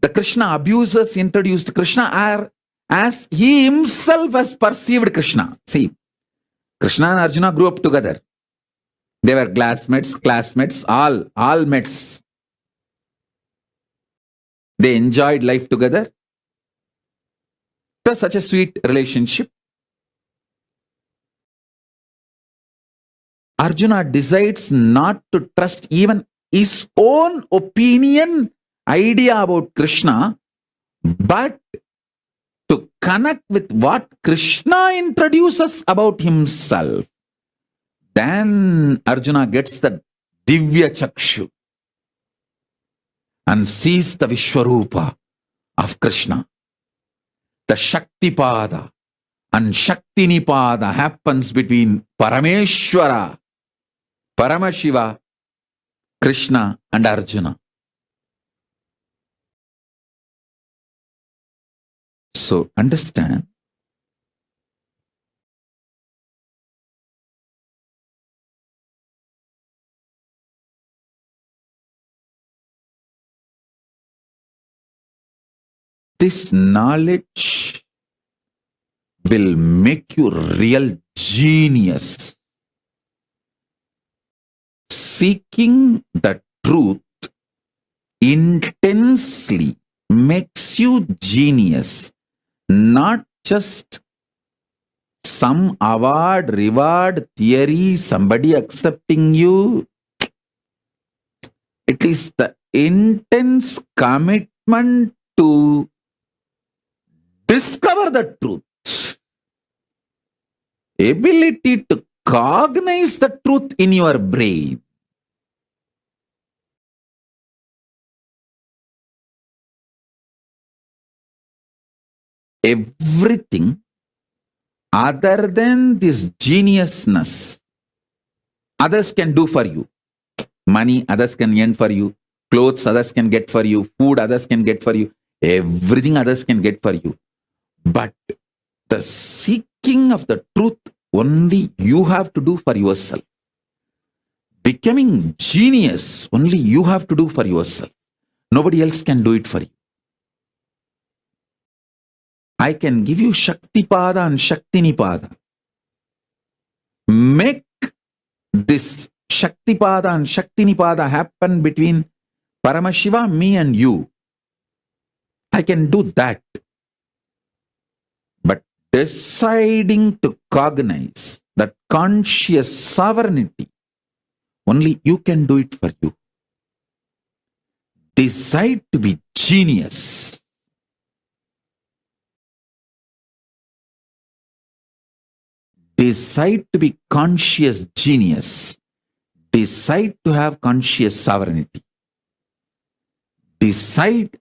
the Krishna abusers introduced Krishna, or as he himself has perceived Krishna. See, Krishna and Arjuna grew up together. They were classmates, all mates. They enjoyed life together. It was such a sweet relationship. Arjuna decides not to trust even his own opinion, idea about Krishna, but to connect with what Krishna introduces about himself. Then Arjuna gets the Divya Chakshu and sees the Vishwarupa of Krishna. The Shaktipada and Shaktinipada happens between Parameshwara, Paramashiva, Krishna and Arjuna. So understand, this knowledge will make you real genius. Seeking the truth intensely makes you genius, not just some award, reward, theory, somebody accepting you. It is the intense commitment to discover the truth, ability to cognize the truth in your brain. Everything other than this geniusness, others can do for you. Money, others can earn for you. Clothes, others can get for you. Food, others can get for you. Everything others can get for you. But the seeking of the truth, only you have to do for yourself. Becoming genius, only you have to do for yourself. Nobody else can do it for you. I can give you Shaktipada and Shaktinipada. Make this Shaktipada and Shaktinipada happen between Paramashiva, me and you. I can do that. But deciding to cognize that conscious sovereignty, only you can do it for you. Decide to be genius. Decide to be conscious genius. Decide to have conscious sovereignty. Decide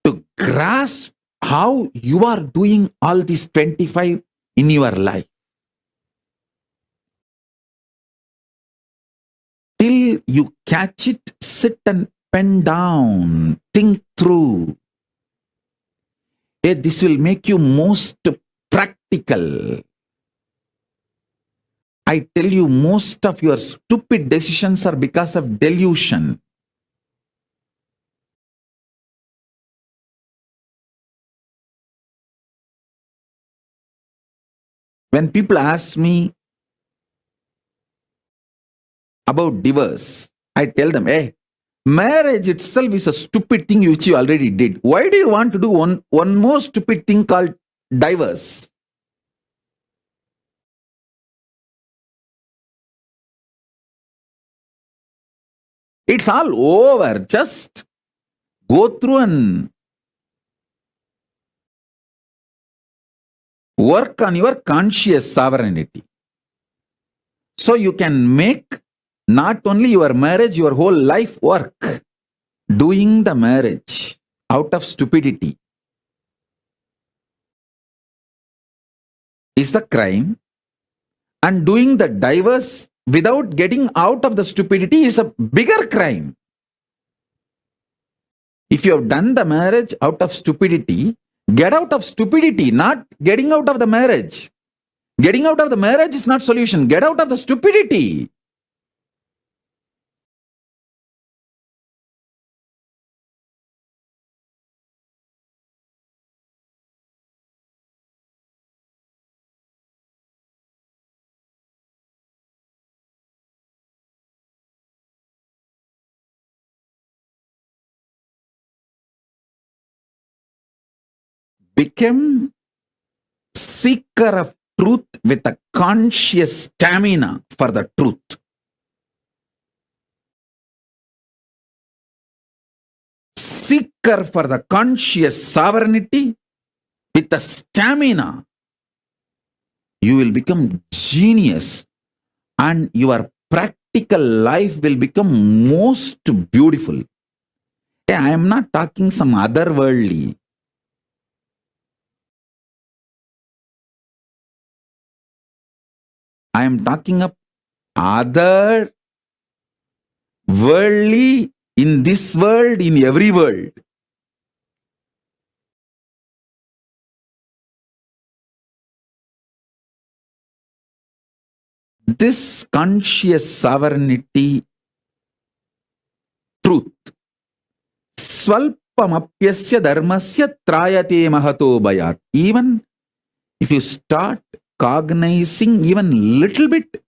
to grasp how you are doing all these 25 in your life. till you catch it, sit and pen down, think through. This will make you most practical. I tell you, most of your stupid decisions are because of delusion. When people ask me about divorce, I tell them, hey, marriage itself is a stupid thing which you already did. Why do you want to do one more stupid thing called divorce? It's all over. Just go through and work on your conscious sovereignty. So you can make not only your marriage, your whole life work. Doing the marriage out of stupidity is the crime, and doing the divorce without getting out of the stupidity is a bigger crime. If you have done the marriage out of stupidity, get out of stupidity, not getting out of the marriage. Getting out of the marriage is not solution. Get out of the stupidity. Become seeker of truth with a conscious stamina for the truth. Seeker for the conscious sovereignty with a stamina. You will become genius, and your practical life will become most beautiful. I am not talking some otherworldly. I am talking of other worldly, in this world, in every world. This conscious sovereignty truth, swalpamapyasya dharmasya trayate mahato bhayat. Even if you start cognizing even little bit,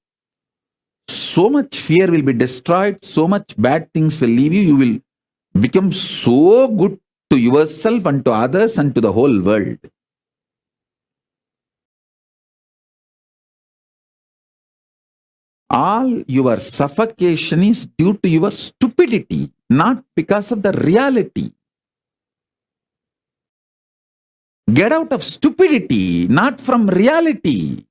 so much fear will be destroyed, so much bad things will leave you. You will become so good to yourself and to others and to the whole world. All your suffocation is due to your stupidity, not because of the reality. Get out of stupidity, not from reality.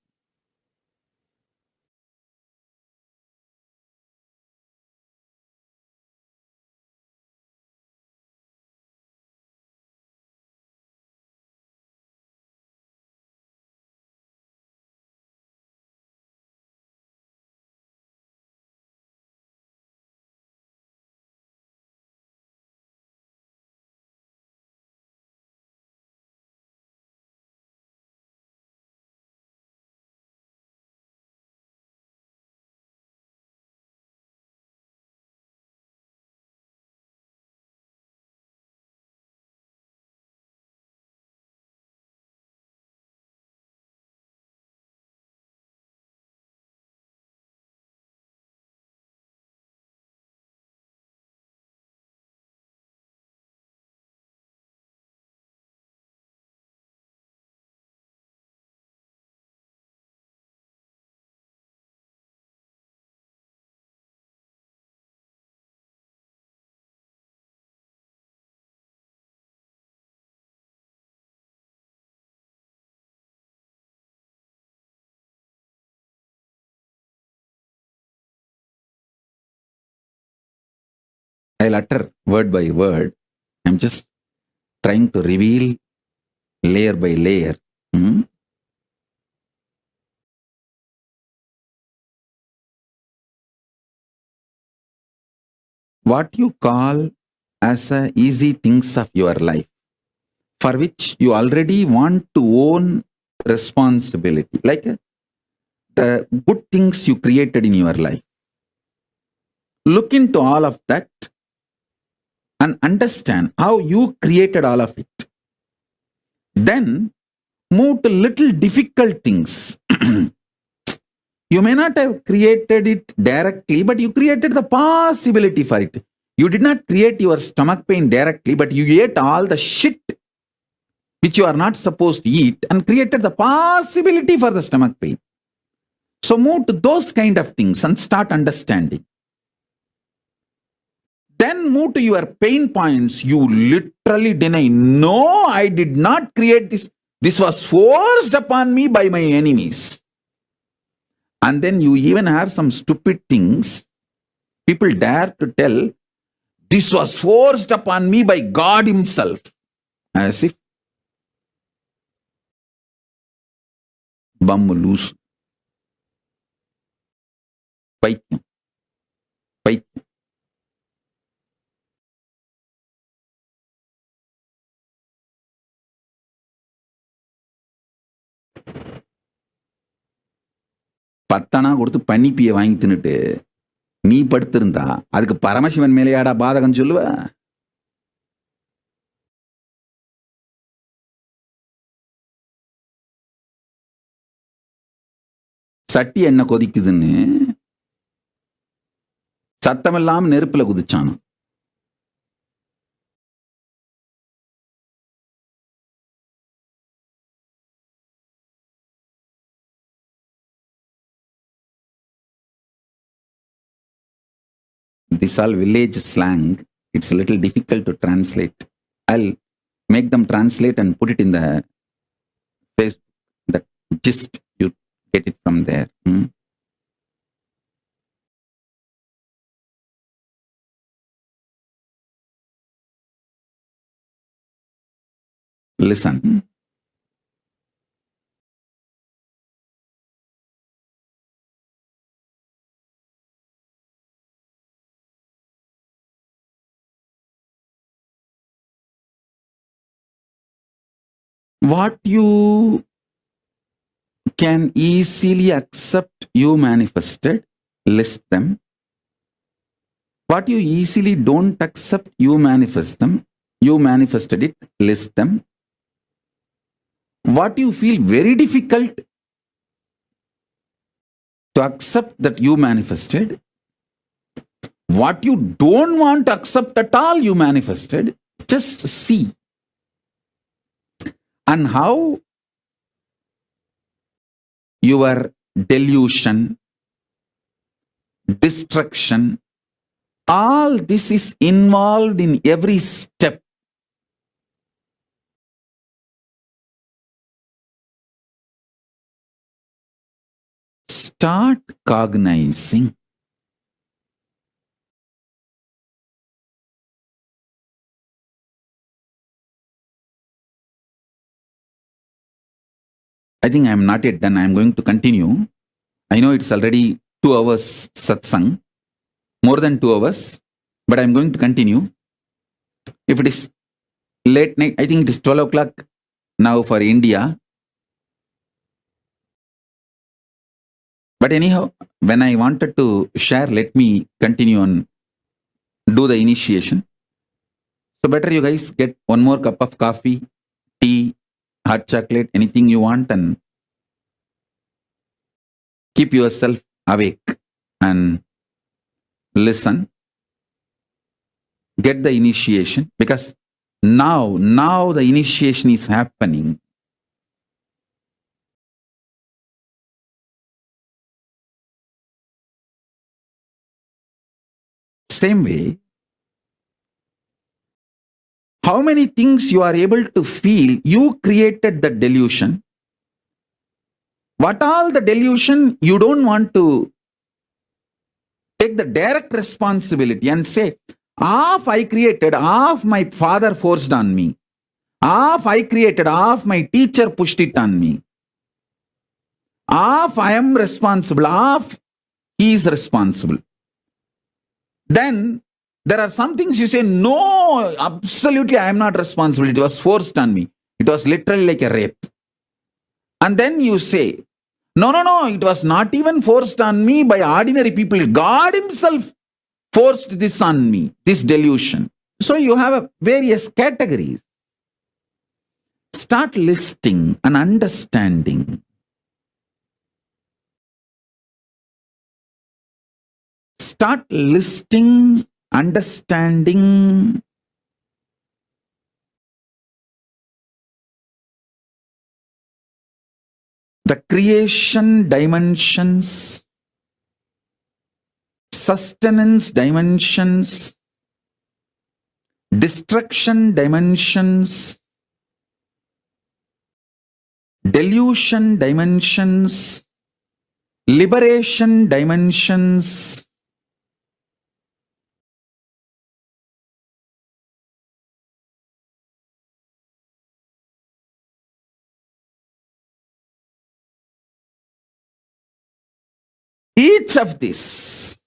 I'll utter word by word. I'm just trying to reveal layer by layer. what you call as easy things of your life, for which you already want to own responsibility, like the good things you created in your life. Look into all of that and understand how you created all of it. Then move to little difficult things. You may not have created it directly, but you created the possibility for it. You did not create your stomach pain directly, but you ate all the shit which you are not supposed to eat and created the possibility for the stomach pain. So move to those kind of things and start understanding. Then move to your pain points. You literally deny, no, I did not create this. This was forced upon me by my enemies. And then you even have some stupid things. People dare to tell, this was forced upon me by God himself. As if bum loose. Paityam. Paityam. பத்தனா கொடுத்து பன்னிப்பிய வாங்கி தின்னுட்டு நீ படுத்திருந்தா அதுக்கு பரமசிவன் மேலேயாடா பாதகம் சொல்லுவ? சட்டி என்ன கொதிக்குதுன்னு சத்தமில்லாம நெருப்புல குதிச்சானு. This all village slang, it's a little difficult to translate. I'll make them translate and put it in the Facebook, that gist, you get it from there. Listen. What you can easily accept, you manifested, list them. What you easily don't accept, you manifest them. You manifested it, list them. What you feel very difficult to accept that you manifested, what you don't want to accept at all, you manifested, just see. And how your delusion, destruction, all this is involved in every step. Start cognizing. I think I am not yet done. I am going to continue. I know it's already 2 hours satsang, more than 2 hours, but I am going to continue. If it is late night, I think it is 12 o'clock now for India. But anyhow, when I wanted to share, let me continue and do the initiation. So better you guys get one more cup of coffee, tea, hot chocolate, anything you want, and keep yourself awake and listen. Get the initiation, because now the initiation is happening. Same way, how many things you are able to feel, you created the delusion. What all the delusion, you don't want to take the direct responsibility and say, half I created, half my father forced on me. Half I created, half my teacher pushed it on me. Half I am responsible, half he is responsible. Then There are some things you say, no, absolutely, I am not responsible. It was forced on me. It was literally like a rape. And then you say, no, it was not even forced on me by ordinary people. God himself forced this on me, this delusion. So you have various categories. Start listing and understanding. Start listing, understanding the creation dimensions, sustenance dimensions, destruction dimensions, delusion dimensions, liberation dimensions, each of these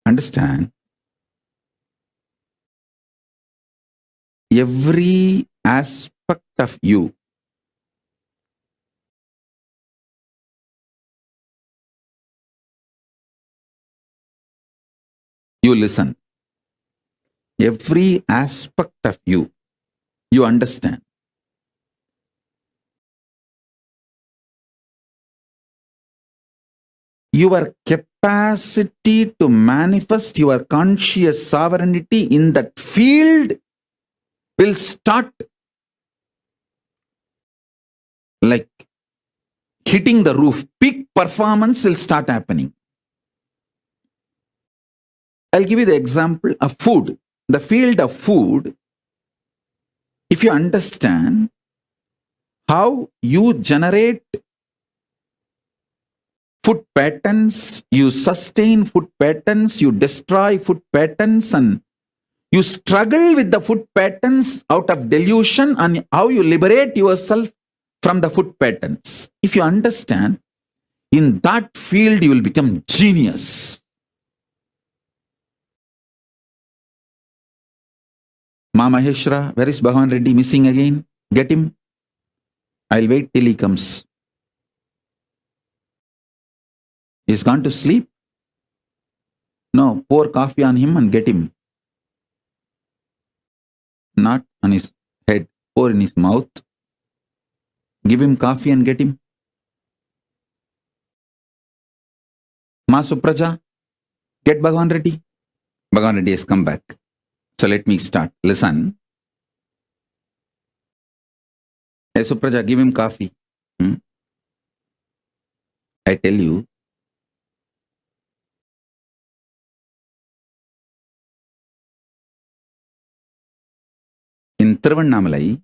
understand, every aspect of you listen. Every aspect of you understand. Your capacity to manifest your conscious sovereignty in that field will start like hitting the roof. Peak performance will start happening. I'll give you the example of food. The field of food, if you understand how you generate food patterns, you sustain food patterns, you destroy food patterns, and you struggle with the food patterns out of delusion, and how you liberate yourself from the food patterns. If you understand, in that field you will become genius. Maheshwara, where is Bhagavan Reddy? Missing again? Get him. I'll wait till he comes. He's gone to sleep? No, pour coffee on him and get him. Not on his head, pour in his mouth. Give him coffee and get him. Ma Supraja, get Bhagavan Reddy. Bhagavan Reddy has come back. So let me start. Listen. Hey Supraja, give him coffee. I tell you, in Tiruvannamalai,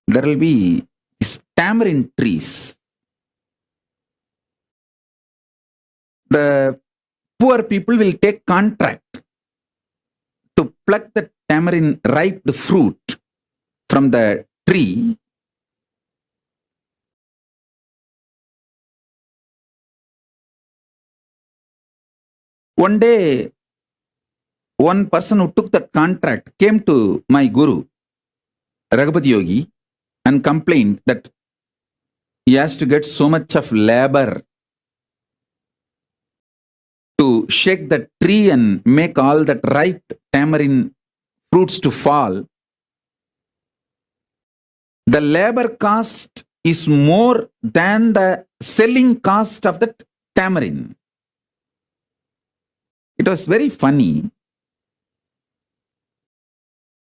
there will be these tamarind trees. The poor people will take contract to pluck the tamarind ripe fruit from the tree. One day, one person who took that contract came to my guru, Raghupati Yogi, and complained that he has to get so much of labor to shake the tree and make all that ripe tamarind fruits to fall. The labor cost is more than the selling cost of the tamarind. It was very funny.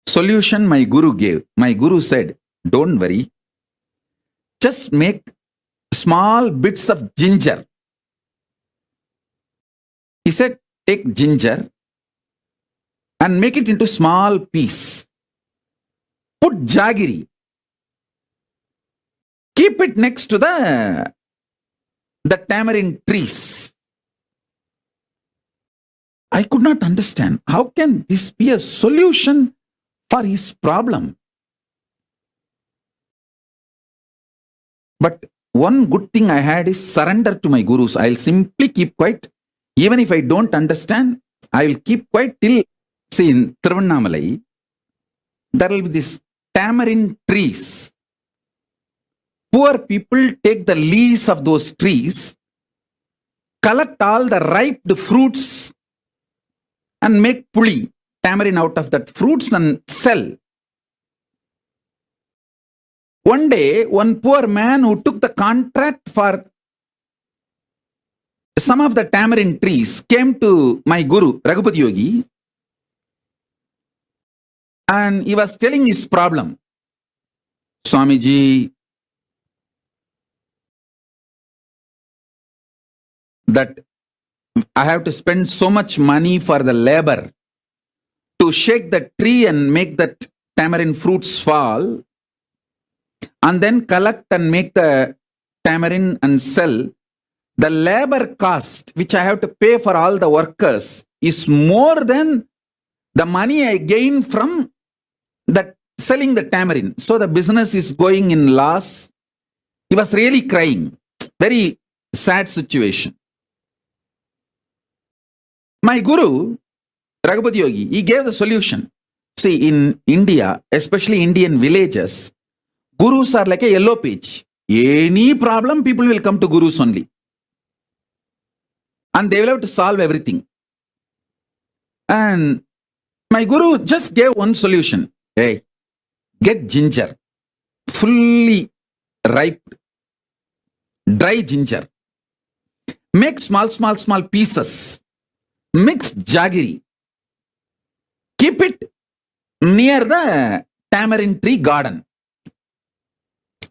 Solution my guru gave. My guru said, don't worry, just make small bits of ginger. He said, take ginger, and make it into small piece. Put jaggery. Keep it next to the tamarind trees. I could not understand. How can this be a solution for his problem? But one good thing I had is surrender to my gurus. I'll simply keep quiet. Even if I don't understand, I will keep quiet till, see, in Tiruvannamalai, there will be this tamarind trees. Poor people take the leaves of those trees, collect all the ripe fruits and make puli, tamarind out of that fruits and sell. One day, one poor man who took the contract for some of the tamarind trees came to my guru, Raghupati Yogi, and he was telling his problem. Swamiji, that I have to spend so much money for the labor to shake the tree and make that tamarind fruits fall, and then collect and make the tamarind and sell. The labor cost which I have to pay for all the workers is more than the money I gain from that selling the tamarind. So the business is going in loss. He was really crying. Very sad situation. My guru, Raghupati Yogi, he gave the solution. See, in India, especially Indian villages, gurus are like a yellow page. Any problem, people will come to gurus only. And they will have to solve everything. And my guru just gave one solution. Hey, get ginger, fully ripe, dry ginger. Make small pieces. Mix jaggery. Keep it near the tamarind tree garden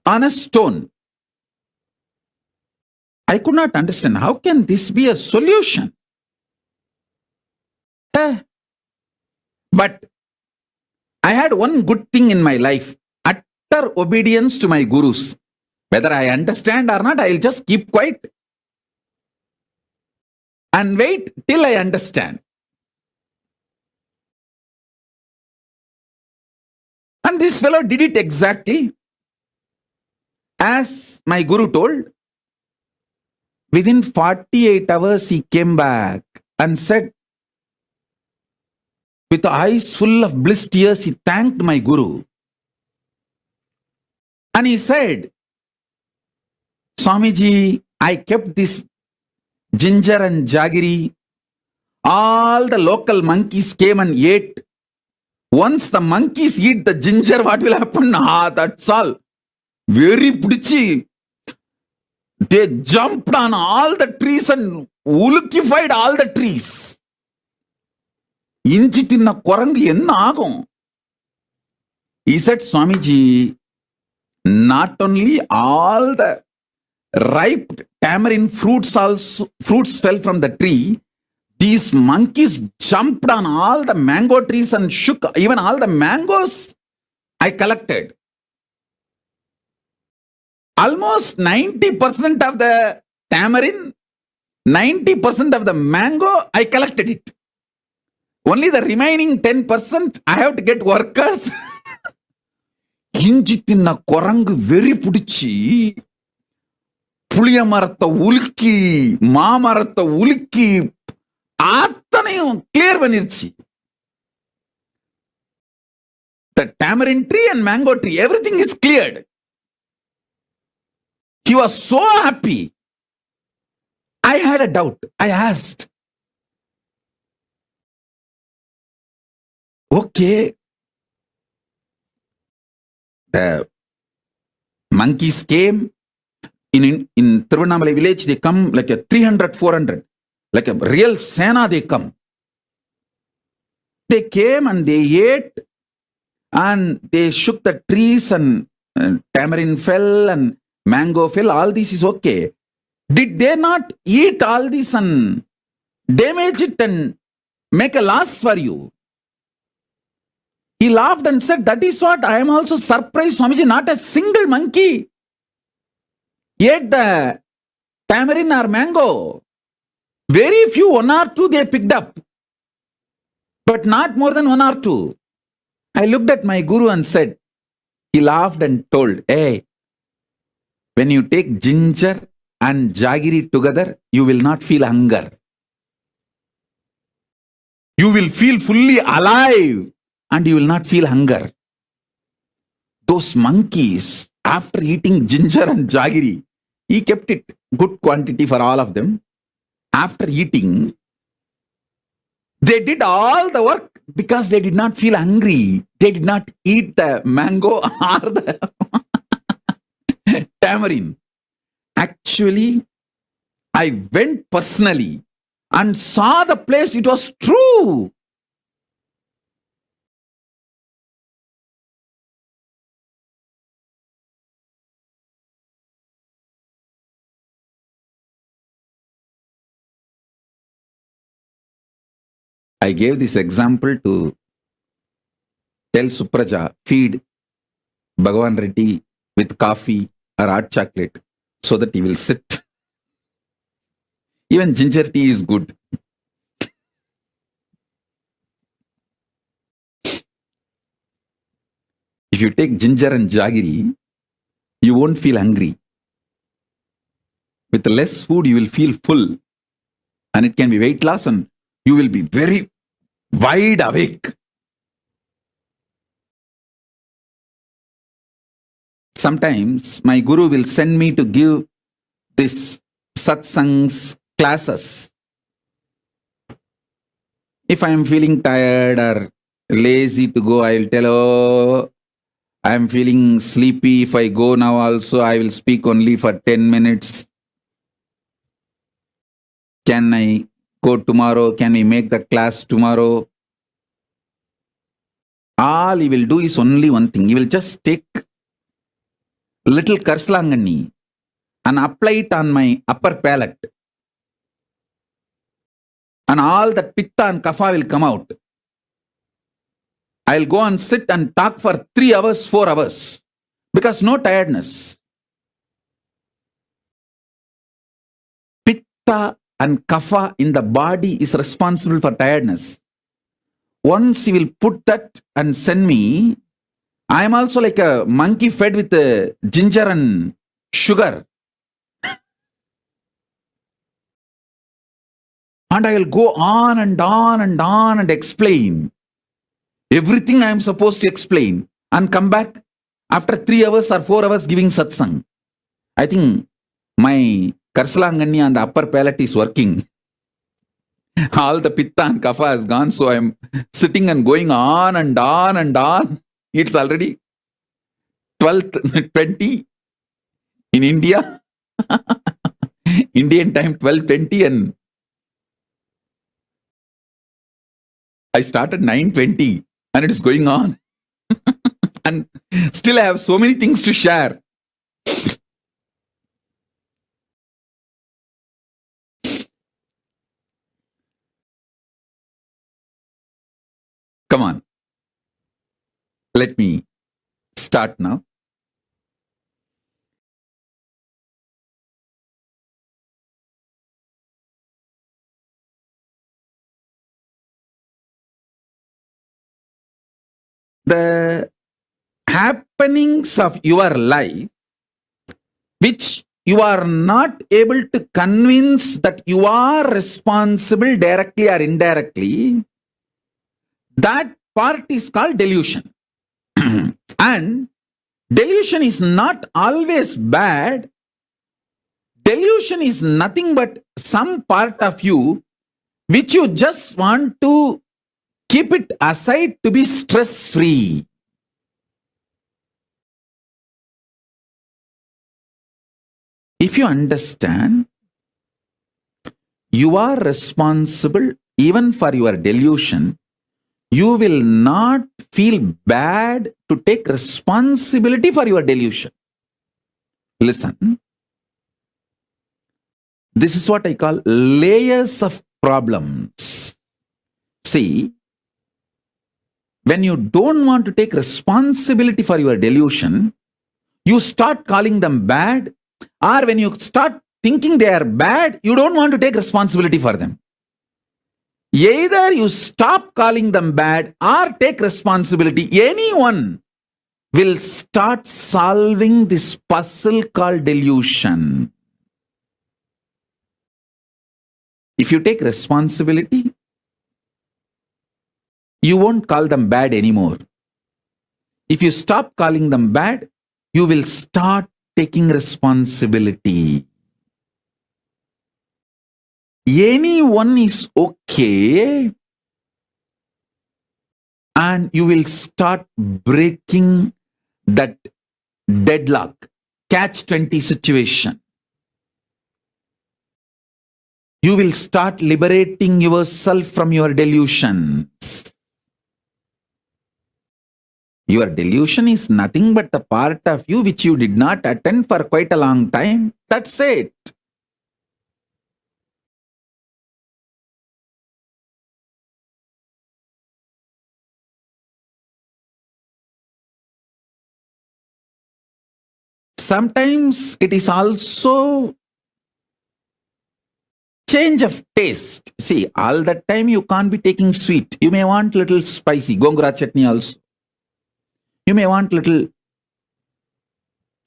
on a stone. I could not understand. How can this be a solution? But I had one good thing in my life. Utter obedience to my gurus. Whether I understand or not, I will just keep quiet and wait till I understand. And this fellow did it exactly as my guru told. Within 48 hours, he came back and said, with eyes full of bliss tears, he thanked my guru. And he said, Swamiji, I kept this ginger and jaggery. All the local monkeys came and ate. Once the monkeys eat the ginger, what will happen? That's all. Very pudichi. They jumped on all the trees and ulkified all the trees. Inchi tinna korangu enna agum? He said, Swamiji, not only all the ripe tamarind fruits fell from the tree, these monkeys jumped on all the mango trees and shook even all the mangoes I collected. Almost 90% of the tamarind, 90% of the mango, I collected it. Only the remaining 10%, I have to get workers. Inji tinna korangu very pudichi. Puliya maratta ulki, maamaratta ulki, athanaiyum clear panirchi. The tamarind tree and mango tree, everything is cleared. He was so happy. I had a doubt. I asked, okay, the monkeys came. In Tiruvannamalai village, they come like a 300, 400. Like a real Sena, they come. They came and they ate and they shook the trees and tamarind fell and mango fell. All this is okay. Did they not eat all this and damage it and make a loss for you? He laughed and said, that is what I am also surprised, Swamiji, not a single monkey ate the tamarind or mango. Very few, 1 or 2 they picked up, but not more than 1 or 2. I looked at my guru and said, he laughed and told, hey, when you take ginger and jaggery together, you will not feel hunger. You will feel fully alive and you will not feel hunger. Those monkeys, after eating ginger and jaggery, he kept it good quantity for all of them. After eating, they did all the work because they did not feel hungry. They did not eat the mango or the tamarind. Actually, I went personally and saw the place. It was true. I gave this example to tell Supraja, feed Bhagavan Reddy with coffee or hot chocolate so that he will sit. Even ginger tea is good. If you take ginger and jaggery, you won't feel hungry. With less food, you will feel full. And it can be weight loss and you will be very wide awake. Sometimes my guru will send me to give this satsangs classes. If I am feeling tired or lazy to go, I will tell, oh, I am feeling sleepy. If I go now also, I will speak only for 10 minutes. Can I go tomorrow? Can we make the class tomorrow? All he will do is only one thing. He will just take little karslangani and apply it on my upper palate. And all that pitta and kapha will come out. I'll go and sit and talk for 3 hours, 4 hours. Because no tiredness. Pitta and kapha in the body is responsible for tiredness. Once he will put that and send me, I am also like a monkey fed with ginger and sugar. And I will go on and on and on and explain everything I am supposed to explain and come back after 3 hours or 4 hours giving satsang. I think my karsalangani on the upper palate is working. All the pitta and kapha has gone, so I am sitting and going on and on and on. It's already 12:20 in India. Indian time 12:20 and I started 9:20 and it is going on. And still I have so many things to share. Come on. Let me start now. The happenings of your life, which you are not able to convince that you are responsible directly or indirectly, that part is called delusion. And delusion is not always bad. Delusion is nothing but some part of you which you just want to keep it aside to be stress-free. If you understand, you are responsible even for your delusion, you will not feel bad to take responsibility for your delusion. Listen. This is what I call layers of problems. See, when you don't want to take responsibility for your delusion, you start calling them bad, or when you start thinking they are bad, you don't want to take responsibility for them. Either you stop calling them bad or take responsibility. Anyone will start solving this puzzle called delusion. If you take responsibility, you won't call them bad anymore. If you stop calling them bad, you will start taking responsibility. Anyone is okay, and you will start breaking that deadlock, catch-20 situation. You will start liberating yourself from your delusions. Your delusion is nothing but the part of you which you did not attend for quite a long time. That's it. Sometimes it is also change of taste. See, all the time you can't be taking sweet. You may want little spicy, gongura chutney also. You may want little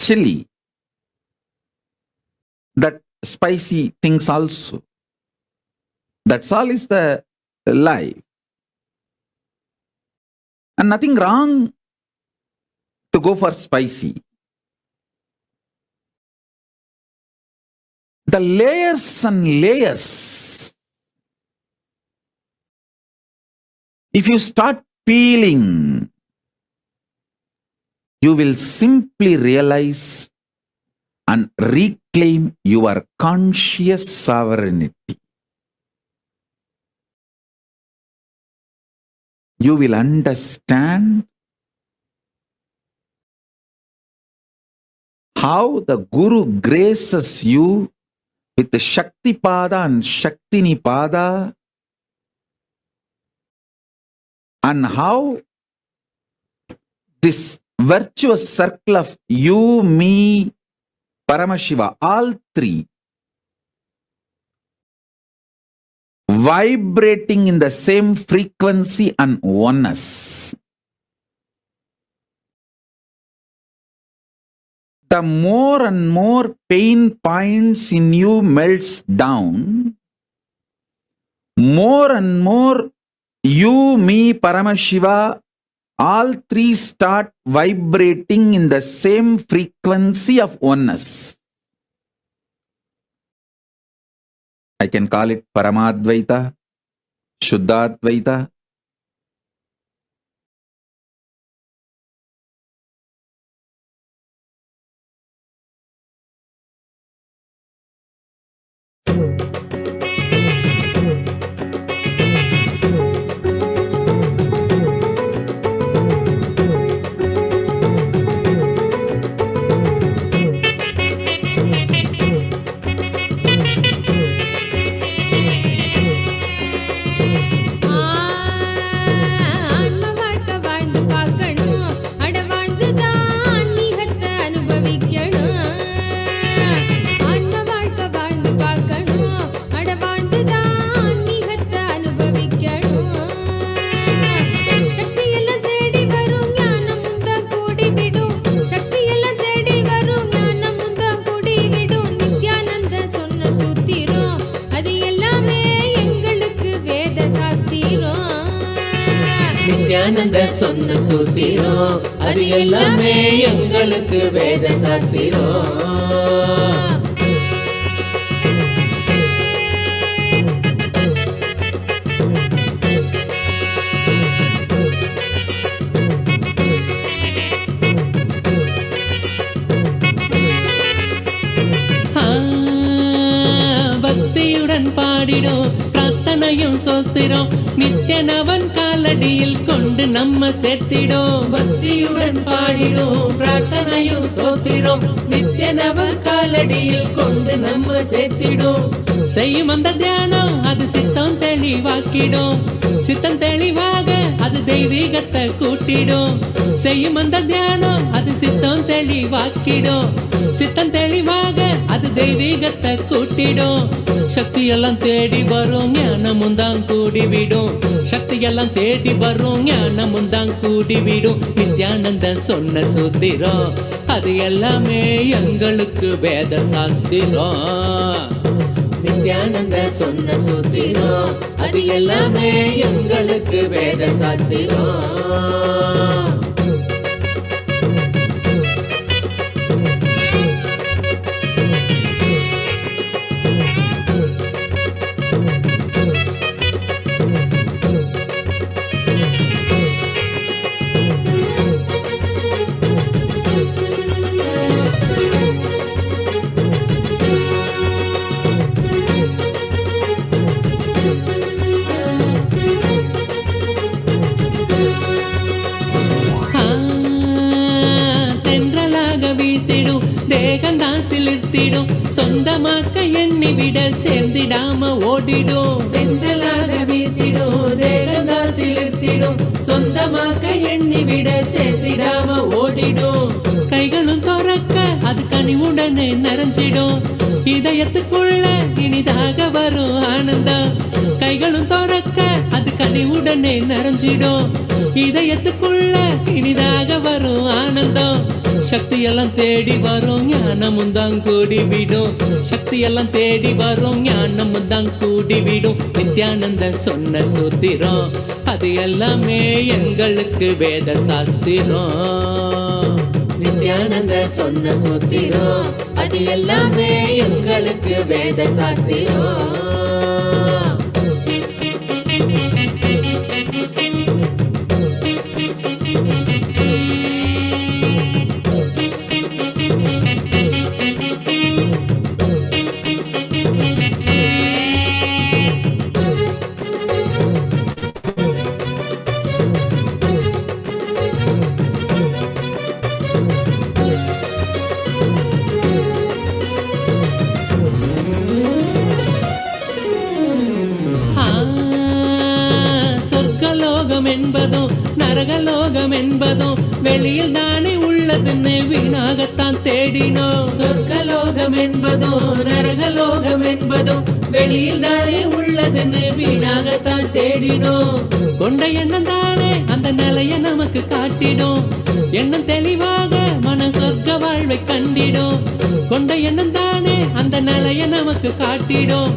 chili, that spicy things also. That's all is the life. And nothing wrong to go for spicy. The layers and layers. If you start peeling, you will simply realize and reclaim your conscious sovereignty. You will understand how the Guru graces you with the Shakti Pada and Shakti Nipada, and how this virtuous circle of you, me, Paramashiva, all three, vibrating in the same frequency and oneness. The more and more pain points in you melts down, more and more you, me, Paramashiva, all three start vibrating in the same frequency of oneness. I can call it Paramadvaita, Shuddhadvaita. Nityananda சொன்ன சூத்திரம் அது எல்லாமே எங்களுக்கு வேத சாஸ்திரம். பக்தியுடன் பாடிடும் பிரார்த்தனையும் சோஸ்திரம் நித்யனவன் காலடியில் கொண்டு நம்ம சேர்த்திடும். பக்தியுடன் பாடிடும் பிரார்த்தனையும் சோத்திரம் நித்யனவன் காலடியில் கொண்டு நம்ம சேர்த்திடும். செய்யும் அந்த தியானம் அது சித்தம் தெளிவாக்கிடும். சித்தம் தெளிவாக அது தெய்வீகத்தை கூட்டிடும். செய்யும் அந்த தியானம் அது சித்தம் தெளிவாக்கிடும். சித்தம் தெளிவாக அது தெய்வீகத்தை கூட்டிடும். சக்தியெல்லாம் தேடி வரும் ஞானமும் தான் கூடிவிடும். சக்தியெல்லாம் தேடி வரும் ஞானமும் தான் கூடிவிடும். நித்யானந்தன் சொன்ன சூத்திரம் அது எல்லாமே எங்களுக்கு வேத சாஸ்திரம். நித்யானந்த சொன்ன சூத்திரம் அது எல்லாமே எங்களுக்கு வேத சாஸ்திரம். சிலிர்த்திடும் சொந்தமாக்க எண்ணிவிட சேர்ந்திடாம ஓடிடும். தென்றலாக வீசிடும் தேகந்தா சிலிர்த்திடும் சொந்தமாக்க எண்ணிவிட சேர்ந்திடாம ஓடிடும். கைகளும் துறக்க அது கனிவுடனே நிறைஞ்சிடும். இதயத்துக்குள்ள இனிதாக வரும் ஆனந்தம். கைகளும் துறக்க அது கனிவுடனே நிறைஞ்சிடும். இதயத்துக்குள்ள இனிதாக வரும் ஆனந்தம். சக்தியெல்லாம் தேடி வரும் ஞானமும் தான் கூடிவிடும். சக்தியெல்லாம் தேடி வரும் ஞானமும் தான் கூடிவிடும். நித்யானந்த சொன்ன சூத்திரம் அது எல்லாமே எங்களுக்கு வேத சாஸ்திரம். நித்யானந்த சொன்ன சூத்திரம் அது எல்லாமே எங்களுக்கு வேத சாஸ்திரம். என்பதும் நரகலோகம் என்பதும் வெளியில் தானே உள்ளதுன்னு வீணாகத்தான் தேடினோம். சொர்க்கலோகம் என்பதும் நரகலோகம் என்பதும் வெளியில் தானே உள்ளதுன்னு வீணாகத்தான் தேடினோம். கொண்ட எண்ணம் தானே அந்த நிலைய நமக்கு காட்டிடும். எண்ணம் தெளிவாக மன சொர்க்க வாழ்வை கண்டிடும். கொண்ட எண்ணம் தானே அந்த நிலைய நமக்கு காட்டிடும்.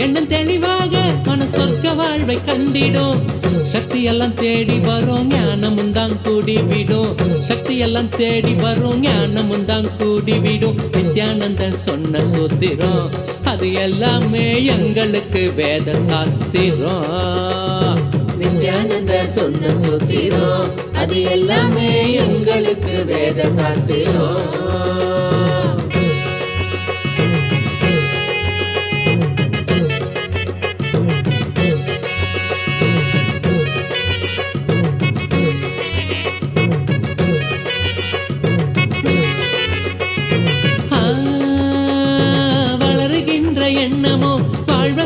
எண்ணம் தெளிவாக மன சொர்க்க வாழ்வை கண்டிடும். சக்தி எல்லாம் தேடி வரும் ஞானமும் தான் கூடிவிடும். சக்தி எல்லாம் தேடி வரும் ஞானமும் தான் கூடிவிடும். நித்யானந்தன் சொன்ன சூத்திரம் அது எல்லாமே எங்களுக்கு வேத சாஸ்திரம். நித்யானந்த சொன்ன சூத்திரம் அது எல்லாமே எங்களுக்கு வேத சாஸ்திரம்.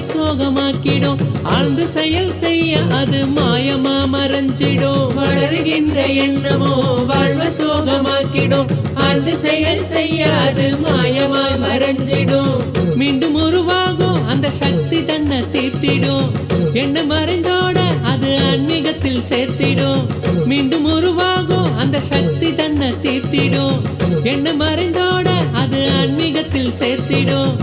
சோகமாக்கிடும். ஆழ்ந்து செயல் செய்ய அது மாயமா மறைஞ்சிடும். வளருகின்ற எண்ணமோ வாழ்வ சோகமாக்கிடும். ஆழ்ந்து செயல் செய்ய அது மாயமா மறைஞ்சிடும். மீண்டும் உருவாகும் அந்த சக்தி தன்னை தீர்த்திடும். எண்ணம் மறைந்தோட அது ஆன்மீகத்தில் சேர்த்திடும். மீண்டும் உருவாகும் அந்த சக்தி தன்னை தீர்த்திடும். எண்ணம் மறைந்தோட அது ஆன்மீகத்தில் சேர்த்திடும்.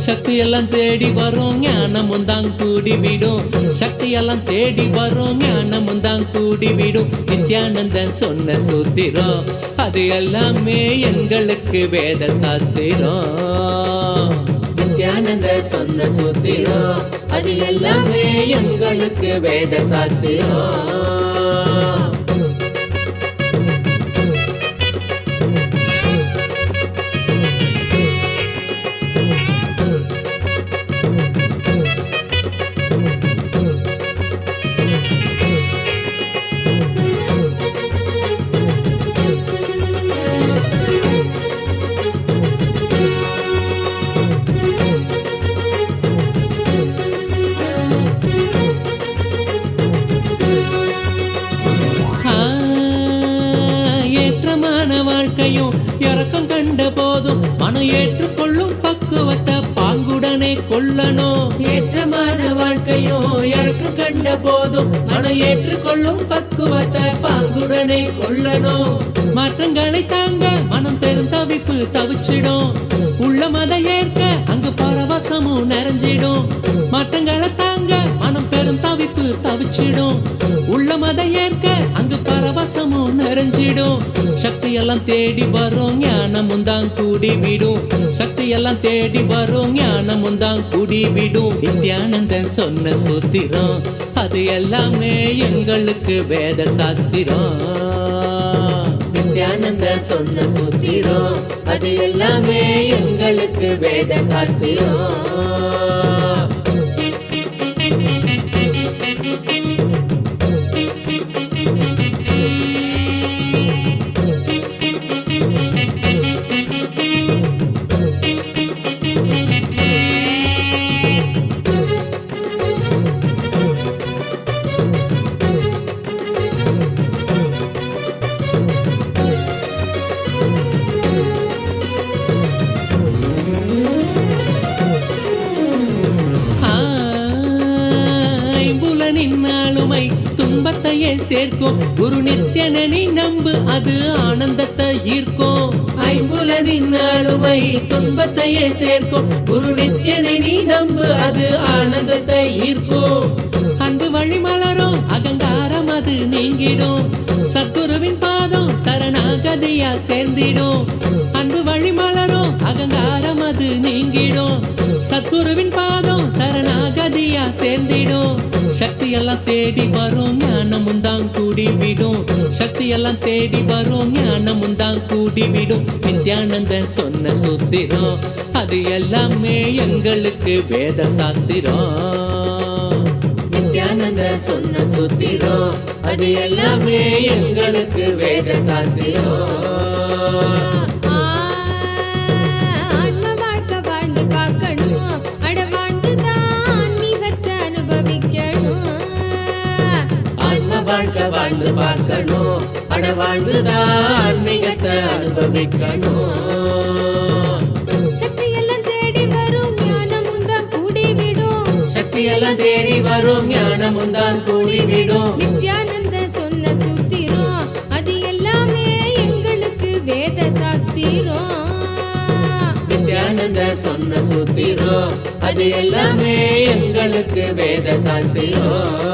சக்தி எல்லாம் தேடி வரும் ஞானமும் தான் கூடிவிடும். சக்தி எல்லாம் தேடி வரும் ஞானமும் தான் கூடிவிடும். நித்யானந்தன் சொன்ன சூத்திரம் அது எல்லாமே எங்களுக்கு வேத சாஸ்திரம். நித்யானந்த சொன்ன சூத்திரம் அது எல்லாமே எங்களுக்கு வேத சாஸ்திரம். வாழ்க்கையும் இறக்கம் கண்ட போதும் மனம் ஏற்றுக்கொள்ளும் பக்குவத்தை பாங்குடனே கொள்ளணும். ஏற்றமான வாழ்க்கையும் இறக்கம் கண்ட போதும் மனம் ஏற்றுக்கொள்ளும் பக்குவத்தை பாங்குடனே கொள்ளணும். மாற்றங்களை தாங்க மனம் பெரும் தவிப்பு தவிச்சிடும். உள்ள மத ஏற்க அங்கு பரவசமும் நிறைஞ்சிடும். மாற்றங்களை தாங்க மனம் பெரும் தவிப்பு தவிச்சிடும். உள்ள மத ஏற்க அங்கு பரவசமும் நிறைஞ்சிடும். சக்தி எல்லாம் தேடி வரும் ஞானமும் தான் கூடி விடும். சக்தி எல்லாம் தேடி வரும் ஞானமும் தான் கூடி விடும். நித்யானந்தன் சொன்ன சூத்திரம் அது எல்லாமே எங்களுக்கு வேத சாஸ்திரம். நித்யானந்த சொன்ன சூத்திரம் அது எல்லாமே எங்களுக்கு வேத சாஸ்திரம். சேர்க்கும் குரு நித்யனி நம்பு அது ஆனந்தத்தை ஈர்க்கும். ஐம்புலனின் ஆளுமை துன்பத்தையே சேர்க்கும். குரு நித்யனி நம்பு அது ஆனந்தத்தை ஈர்க்கும். அன்பு வழி மலரும் அகங்காரம் அது நீங்கிடும். சத்குருவின் பாதம் சரணாகதியா சேர்ந்திடும். அன்பு வழி மலரும் அகங்காரம் அது நீங்கிடும். சத்குருவின் பாதம் சரணாகதியா சேர்ந்திடும். சக்தி எல்லாம் தேடி வரும் ஞானமும் தான் கூடி விடும். சக்தி எல்லாம் தேடி வரும் ஞானமும் தான் கூடி விடும். நித்யானந்த சொன்ன சூத்திரம் அது எல்லாமே எங்களுக்கு வேத சாஸ்திரம். நித்யானந்த சொன்ன சூத்திரம் அது எல்லாமே எங்களுக்கு வேத சாஸ்திரம். வாழ்க்கை வாழ்ந்து பார்க்கணும். அட வாழ்ந்துதான் ஆன்மீகத்தை அனுபவிக்கணும். சக்தி எல்லாம் தேடி வரும் ஞானமும் தான் கூடி விடும். சக்தி எல்லாம் தேடி வரும் ஞானமும் தான் கூடி விடும். நித்யானந்த சொன்ன சூத்திரம் அது எல்லாமே எங்களுக்கு வேத சாஸ்திரம். நித்யானந்த சொன்ன சூத்திரம் அது எல்லாமே எங்களுக்கு வேத சாஸ்திரம்.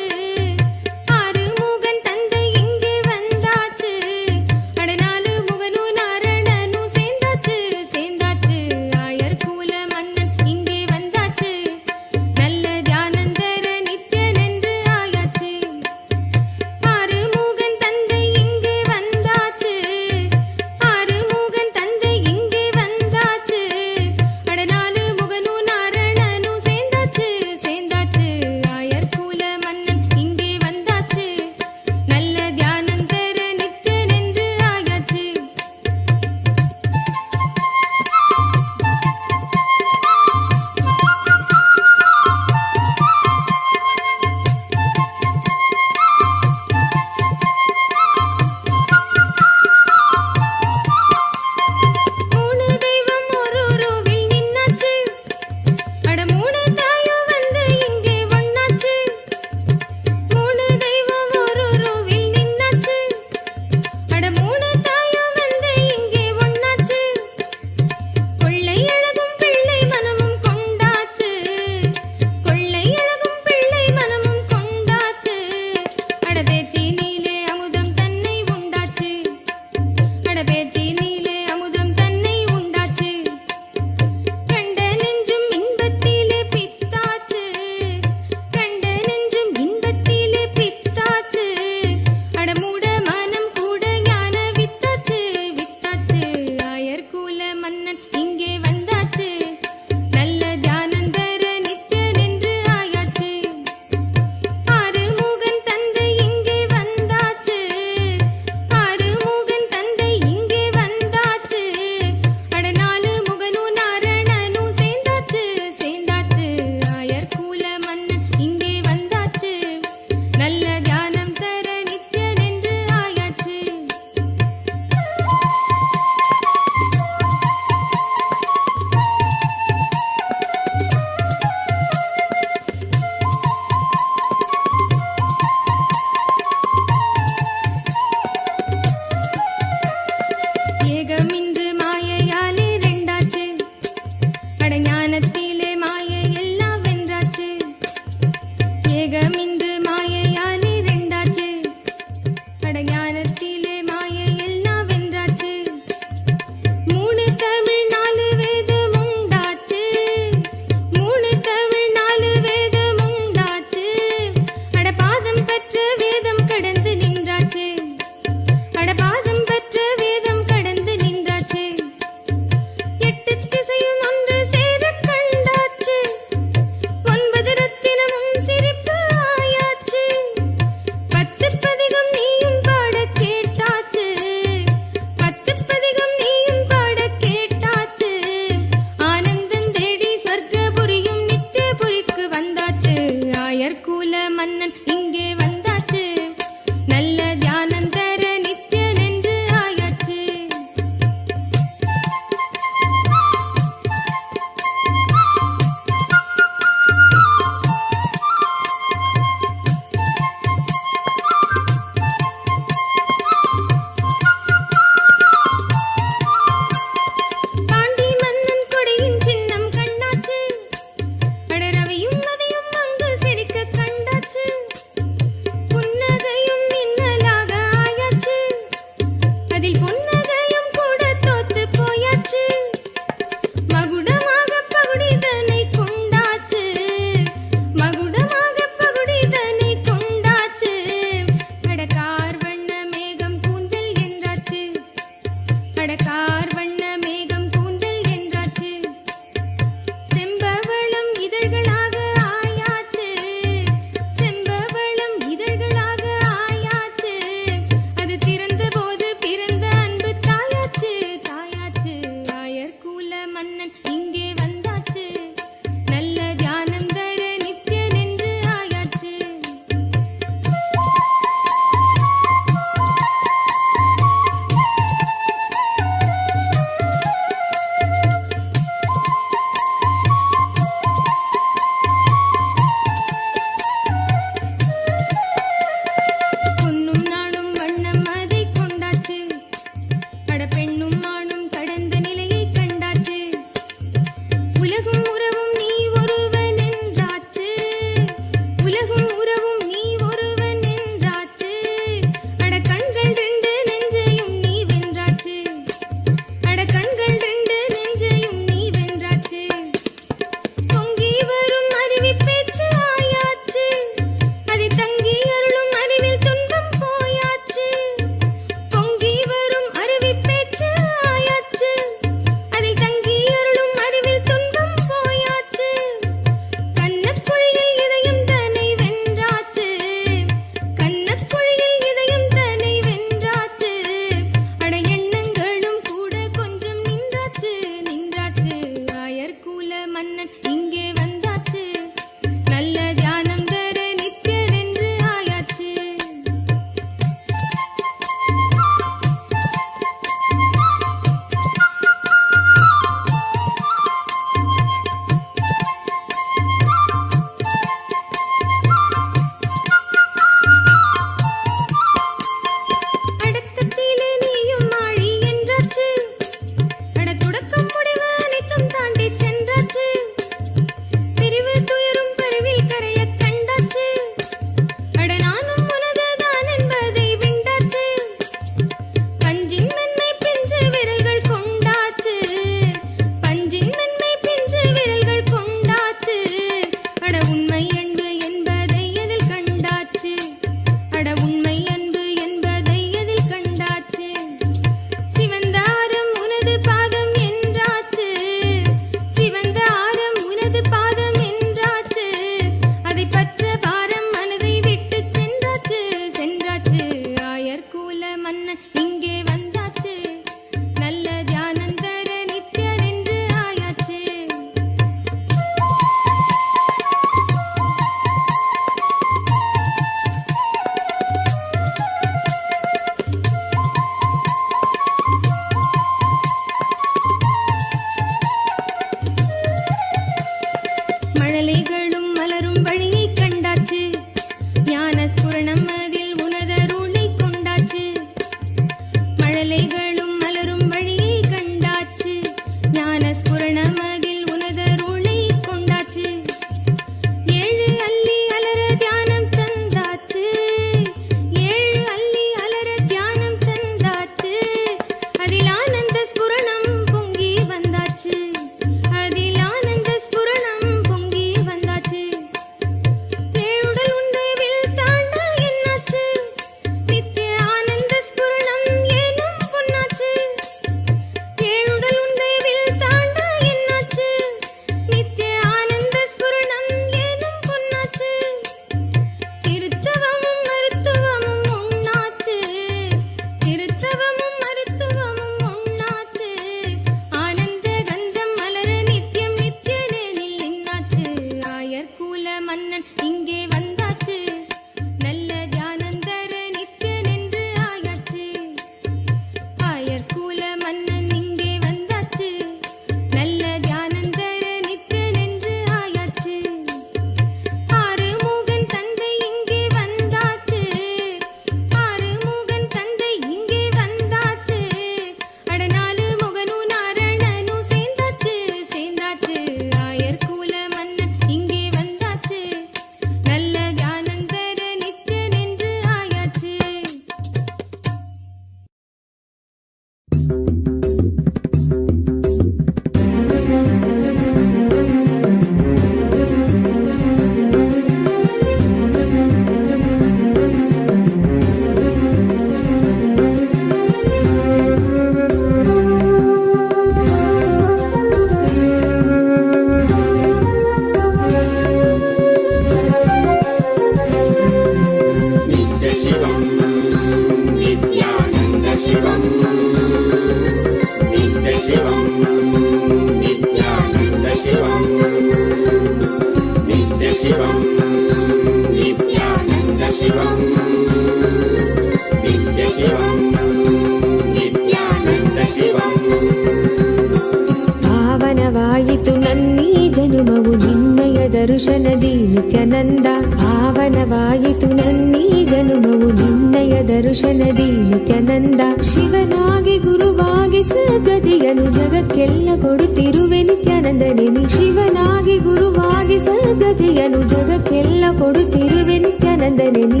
ಪಾವನವಾಯಿತು ನನ್ನೀ ಜನುಮವು ನಿನ್ನಯ ದರ್ಶನದಿ ನಿತ್ಯಾನಂದ. ಪಾವನವಾಯಿತು ನನ್ನೀ ಜನುಮವು ನಿನ್ನಯ ದರ್ಶನದಿ ನಿತ್ಯಾನಂದ. ಶಿವನಾಗಿ ಗುರುವಾಗಿ ಸದ್ಗತಿಯನು ಜಗಕ್ಕೆಲ್ಲ ಕೊಡುತ್ತಿರುವೆ ನಿತ್ಯಾನಂದನೇ ನೀ. ಶಿವನಾಗಿ ಗುರುವಾಗಿ ಸದ್ಗತಿಯನು ಜಗಕ್ಕೆಲ್ಲ ಕೊಡುತ್ತಿರುವೆ ನಿತ್ಯಾನಂದನೇ ನೀ.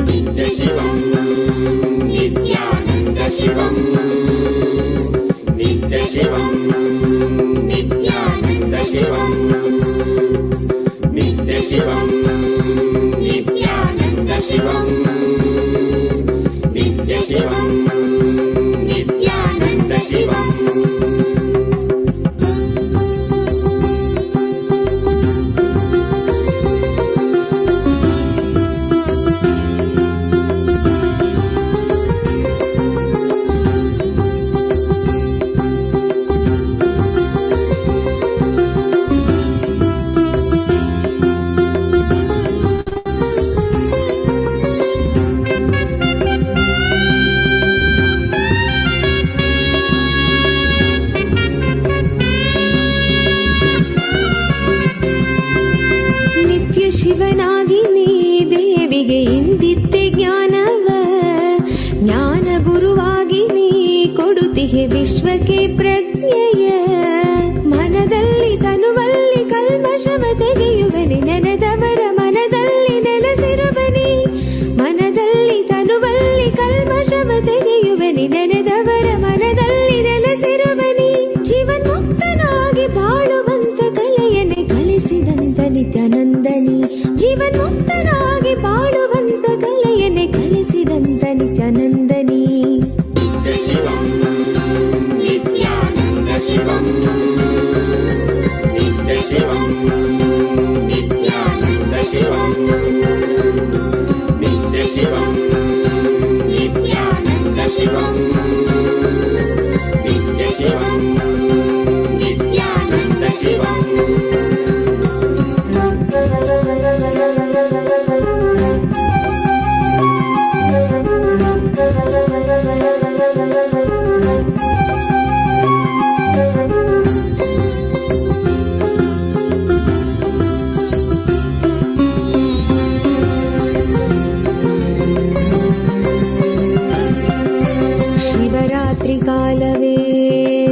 ಶಿವನಾಗಿ ನೀ ದೇವಿಗೆ ಇಂದಿದ್ದೆ ಜ್ಞಾನವ. ಜ್ಞಾನ ಗುರುವಾಗಿ ನೀ ಕೊಡುತ್ತಿಹೆ ವಿಶ್ವಕ್ಕೆ ಪ್ರಜ್ಞೆಯ. ಮನದಲ್ಲಿ ತನುವಲ್ಲಿ ಕಲ್ಮಶವ ತೆಗೆಯುವನಿ ನೆನೆದವರ ಮನದಲ್ಲಿ ನೆಲೆಸಿರುವನಿ. ಮನದಲ್ಲಿ ತನುವಲ್ಲಿ ಕಲ್ಮಶವ ತೆಗೆಯುವನಿ ನೆನೆದವರ ಮನದಲ್ಲಿ ನೆಲೆಸಿರುವನಿ. ಜೀವನ್ಮುಕ್ತನಾಗಿ ಬಾಳುವಂತ ಕಲೆಯನ್ನೇ ಕಲಿಸಿದಂತ ನಿತ್ಯಾನಂದನಿ. ಜೀವನ್ಮುಕ್ತನಾಗಿ ಬಾಳುವಂತ ಕಲೆಯನ್ನೇ ಕಲಿಸಿದಂತ ನಿತ್ಯಾನಂದನಿ. ಕಾಲವೇ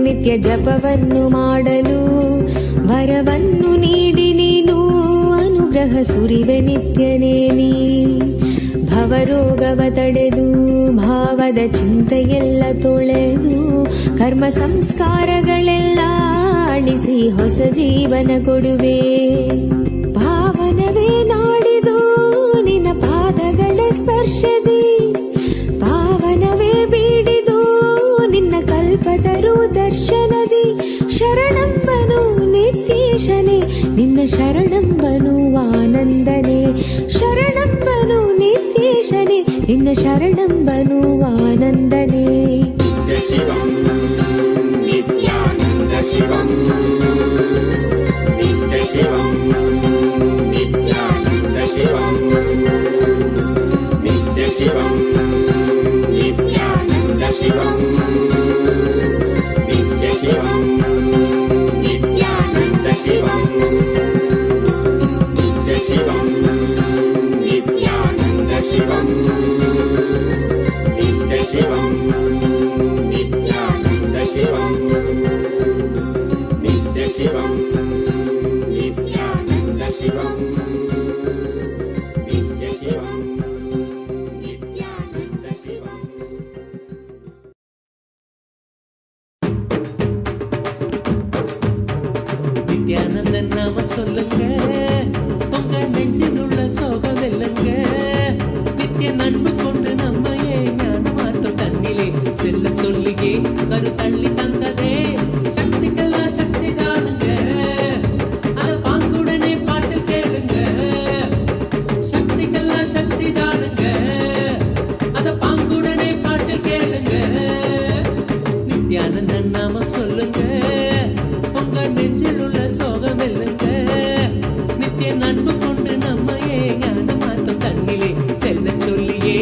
ನಿತ್ಯ ಜಪವನ್ನು ಮಾಡಲು ವರವನ್ನು ನೀಡಿ ನೀನು ಅನುಗ್ರಹ ಸುರಿವೆ ನಿತ್ಯನೇ ನೀ. ಭವರೋಗವ ತಡೆದು ಭಾವದ ಚಿಂತೆಯೆಲ್ಲ ತೊಳೆದು ಕರ್ಮ ಸಂಸ್ಕಾರಗಳೆಲ್ಲ ಅಳಿಸಿ ಹೊಸ ಜೀವನ ಕೊಡುವೆ. ಪಾವನವೇ ನಾಡಿದು ನಿನ್ನ ಪಾದಗಳ ಸ್ಪರ್ಶದಿ. ಪಾವನವೇ ಬೀಡಿದು ನಿನ್ನ ಕಲ್ಪತರು ದರ್ಶನದಿ. ಶರಣಂಬನು ನಿತ್ಯೇಶನೇ ನಿನ್ನ ಶರಣಂಬನು ಆನಂದನೇ. ಶರಣಂಬನು ನಿತ್ಯೇಶನೇ ನಿನ್ನ ಶರಣಂಬನು ಆನಂದನೇ. ನಿತ್ಯಾನಂದ ಶಿವಂ ನಿತ್ಯ ಶಿವಂ ನಿತ್ಯಾನಂದ ಶಿವಂ ನಿತ್ಯ ಶಿವಂ ನಿತ್ಯಾನಂದ ಶಿವಂ ನಿತ್ಯ ಶಿವಂ ನಿತ್ಯಾನಂದ ಶಿವಂ ನಿತ್ಯ ಶಿವಂ ನಿತ್ಯಾನಂದ ಶಿವಂ ನಿತ್ಯ ಶಿವಂ ನಿತ್ಯಾನಂದ ಶಿವಂ ನಿತ್ಯ ಶಿವಂ ನಿತ್ಯಾನಂದ ಶಿವಂ ನಿತ್ಯ ಶಿವಂ ನಿತ್ಯಾನಂದ ಶಿವಂ. நித்யானந்தன் நாம சொல்லுங்க, உங்க நெஞ்சில் உள்ள சோகம் வெல்லுங்க. நித்திய நண்பு கொண்டு நம்மையே ஞான மாற்றம் தன்னிலே செல்ல சொல்லியே கரு தள்ளி தந்ததே. சக்திக்கெல்லாம் சக்தி தானுங்க, அத பாங்குடனே பாட்டில் கேளுங்க. சக்திக்கெல்லாம் சக்தி தானுங்க, அத பாங்குடனே பாட்டில் கேளுங்க. நித்யானந்தன் நாம சொல்லுங்க, உங்க நெஞ்சில் உள்ள சோகம் வெல்லுங்க. நித்திய நண்பு கொண்டு நம்மையே ஞான மாற்றம் தன்னிலே செல்ல சொல்லியே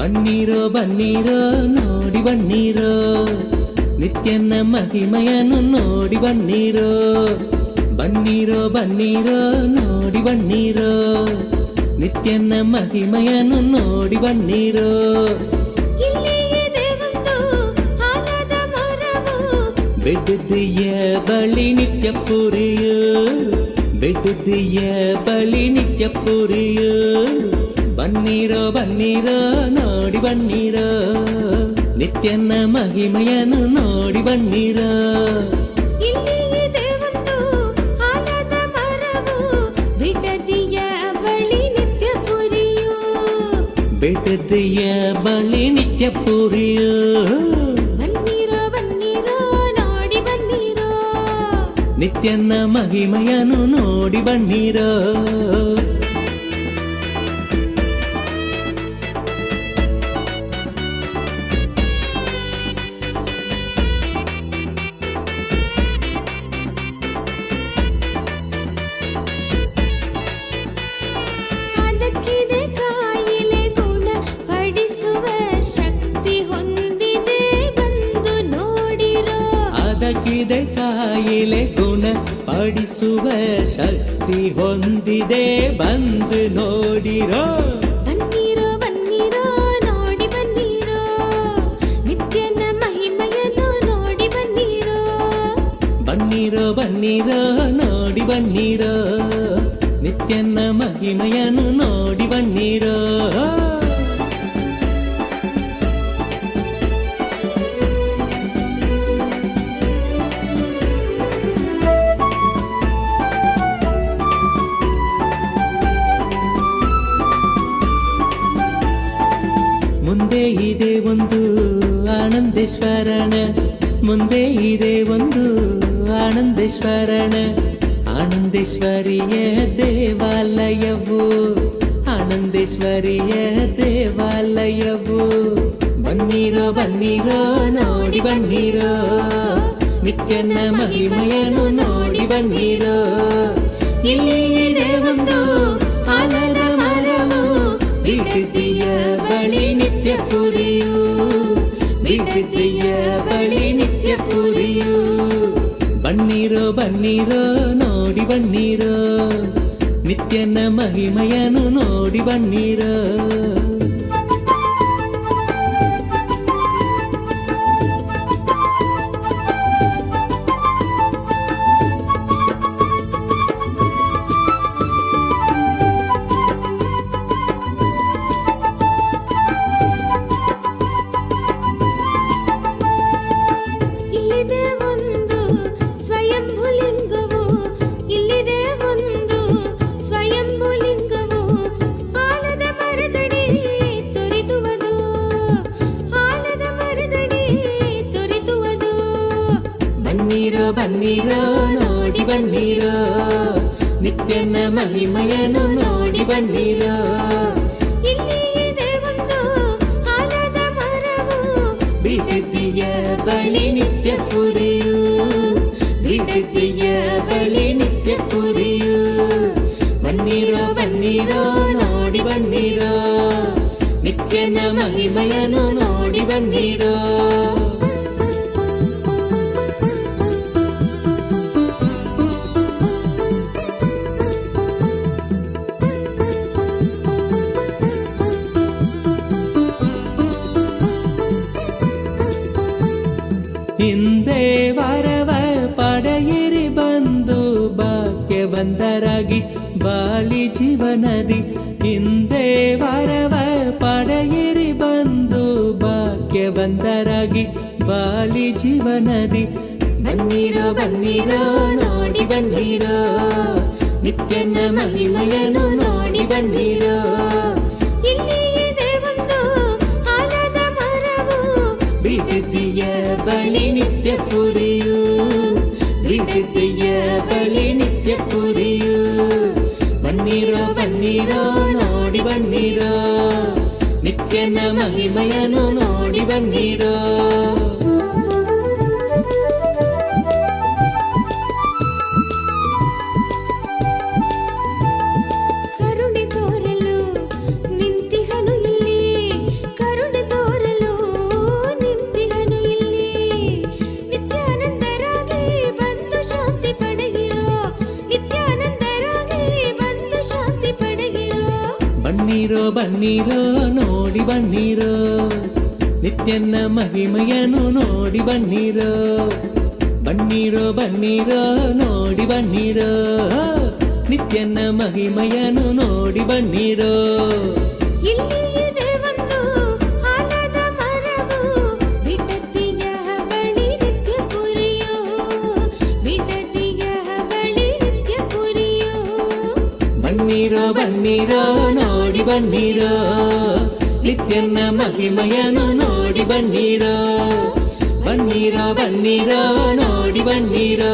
ಬನ್ನಿರೋ ಬನ್ನಿರೋ ನೋಡಿ ಬನ್ನಿರೋ ನಿತ್ಯನ ಮಹಿಮೆಯನ್ನು ನೋಡಿ ಬನ್ನಿರೋ ಬನ್ನಿರೋ ಬನ್ನಿರೋ ನೋಡಿ ಬನ್ನಿರೋ ನಿತ್ಯನ ಮಹಿಮೆಯನ್ನು ನೋಡಿ ಬನ್ನಿರೋ ಬೆಟ್ಟದೆಯ ಬಳಿ ನಿತ್ಯ ಪುರಿಯೋ ಬೆಟ್ಟದೆಯ ಬಳಿ ನಿತ್ಯ ಪುರಿಯೋ ಬನ್ನಿರೋ ಬನ್ನಿರೋ ನೋಡಿ ಬನ್ನಿರೋ ನಿತ್ಯನ ಮಹಿಮೆಯನ್ನು ನೋಡಿ ಬನ್ನಿರೋ ಬೆಟ್ಟದೆಯ ಬಳಿ ನಿತ್ಯ ಪುರಿಯೋ ನಿತ್ಯನ ಮಹಿಮೆಯನ್ನು ನೋಡಿ ಬನ್ನಿರೋ ಅದಕ್ಕಿದೆ ಕಾಯಿಲೆ ಗುಣ ಪಡಿಸುವ ಶಕ್ತಿ ಹೊಂದಿದೆ ಬಂದು ನೋಡಿರೋ ಬನ್ನಿರೋ ಬನ್ನಿರೋ ನೋಡಿ ಬನ್ನಿರೋ ನಿತ್ಯನ ಮಹಿಮೆಯನ್ನು ನೋಡಿ ಬನ್ನಿರೋ ಬನ್ನಿರೋ ಬನ್ನಿರೋ ನೋಡಿ ಬನ್ನಿರೋ ನಿತ್ಯನ ಮಹಿಮೆಯನ್ನು ನೋಡಿ ಬನ್ನಿರೋ ಮುಂದೆ ಇದೆ ಒಂದು ಆನಂದೇಶ್ವರನ ಮುಂದೆ ಇದೆ ಒಂದು ಆನಂದೇಶ್ವರನ ಆನಂದೇಶ್ವರಿಯ ದೇವಾಲಯವು ಆನಂದೇಶ್ವರಿಯ ದೇವಾಲಯವು ಬನ್ನಿರೋ ಬನ್ನಿರೋ ನೋಡಿ ಬನ್ನಿರೋ ನಿತ್ಯನ ಮಹಿಮೆಯನ್ನು ನೋಡಿ ಬನ್ನಿರೋ ಇಲ್ಲಿ ಇದೆ ಒಂದು ಆಲದ ಮರವು ಬಿಡದಿಯ ಬಳಿ ನಿತ್ಯ ಪುರಿಯು ಬಿಡದಿಯ ಬಳಿ ನಿತ್ಯ ಪುರಿಯು ಬನ್ನಿರೋ ಬನ್ನಿರೋ ನೋಡಿ ಬನ್ನಿರೋ ನಿತ್ಯನ ಮಹಿಮೆಯನ್ನು ನೋಡಿ ಬನ್ನಿರೋ ಬನ್ನಿರೋ ನೋಡಿ ಬನ್ನಿರೋ ನಿತ್ಯನ ಮಹಿಮೆಯನ್ನು ನೋಡಿ ಬನ್ನಿರೋ ಇಲ್ಲಿ ಇದೆ ಒಂದು ಆಲದ ಮರವು ಬಿಡದಿಯ ಬಳಿ ನಿತ್ಯ ಪುರಿಯು ಬಿಡದಿಯ ಬಳಿ ನಿತ್ಯ ಪುರಿಯು ಬನ್ನಿರೋ ಬನ್ನಿರೋ ನೋಡಿ ಬನ್ನಿರೋ ನಿತ್ಯನ ಮಹಿಮೆಯನ್ನು ನೋಡಿ ಬನ್ನಿರೋ ಹಿಂದೆ ವರವ ಪಡೆಯಿರಿ ಬಂದು ಭಾಗ್ಯವಂತರಾಗಿ ಬಾಳಿ ಜೀವನದಿ ಹಿಂದೆ ವರವ ಪಡೆಯಿರಿ ಬಂದು ಭಾಗ್ಯವಂತರಾಗಿ ಬಾಳಿ ಜೀವನದಿ ಬನ್ನಿರೋ ಬನ್ನಿರೋ ನೋಡಿ ಬನ್ನಿರೋ ನಿತ್ಯನ ಮಹಿಮೆಯನ್ನು ನೋಡಿ ಬನ್ನಿರೋ ಇಲ್ಲಿ ಇದೆ ಒಂದು ಆಲದ ಮರವು ಬಿಡದಿಯ ಬಳಿ ನಿತ್ಯ ಪುರಿಯು ಬಿಡದಿಯ ಬಳಿ ನಿತ್ಯ ಪುರಿಯು ಬನ್ನಿರೋ ಬನ್ನಿರೋ ನೋಡಿ ಬನ್ನಿರೋ ನಿತ್ಯನ ಮಹಿಮೆಯನ್ನು ನೋಡಿ ಬನ್ನಿರೋ ಕರುಣೆ ತೋರಲು ನಿಂತಿಹನು ಇಲ್ಲಿ ಕರುಣೆ ಬನ್ನಿರೋ ಬನ್ನಿರೋ ನೋಡಿ ಬನ್ನಿರೋ ನಿತ್ಯನ ಮಹಿಮೆಯನ್ನು ನೋಡಿ ಬನ್ನಿರೋ ಬನ್ನಿರೋ ಬನ್ನಿರೋ ನೋಡಿ ಬನ್ನಿರೋ ನಿತ್ಯನ ಮಹಿಮೆಯನ್ನು ನೋಡಿ ಬನ್ನಿರೋ ಬನ್ನಿರೋ ಬನ್ನಿರೋ ನೋಡಿ ಬನ್ನಿರೋ ನಿತ್ಯನ ಮಹಿಮೆಯನ್ನು ನೋಡಿ ಬನ್ನಿರೋ ಬನ್ನಿರೋ ಬನ್ನಿರೋ ನೋಡಿ ಬನ್ನಿರೋ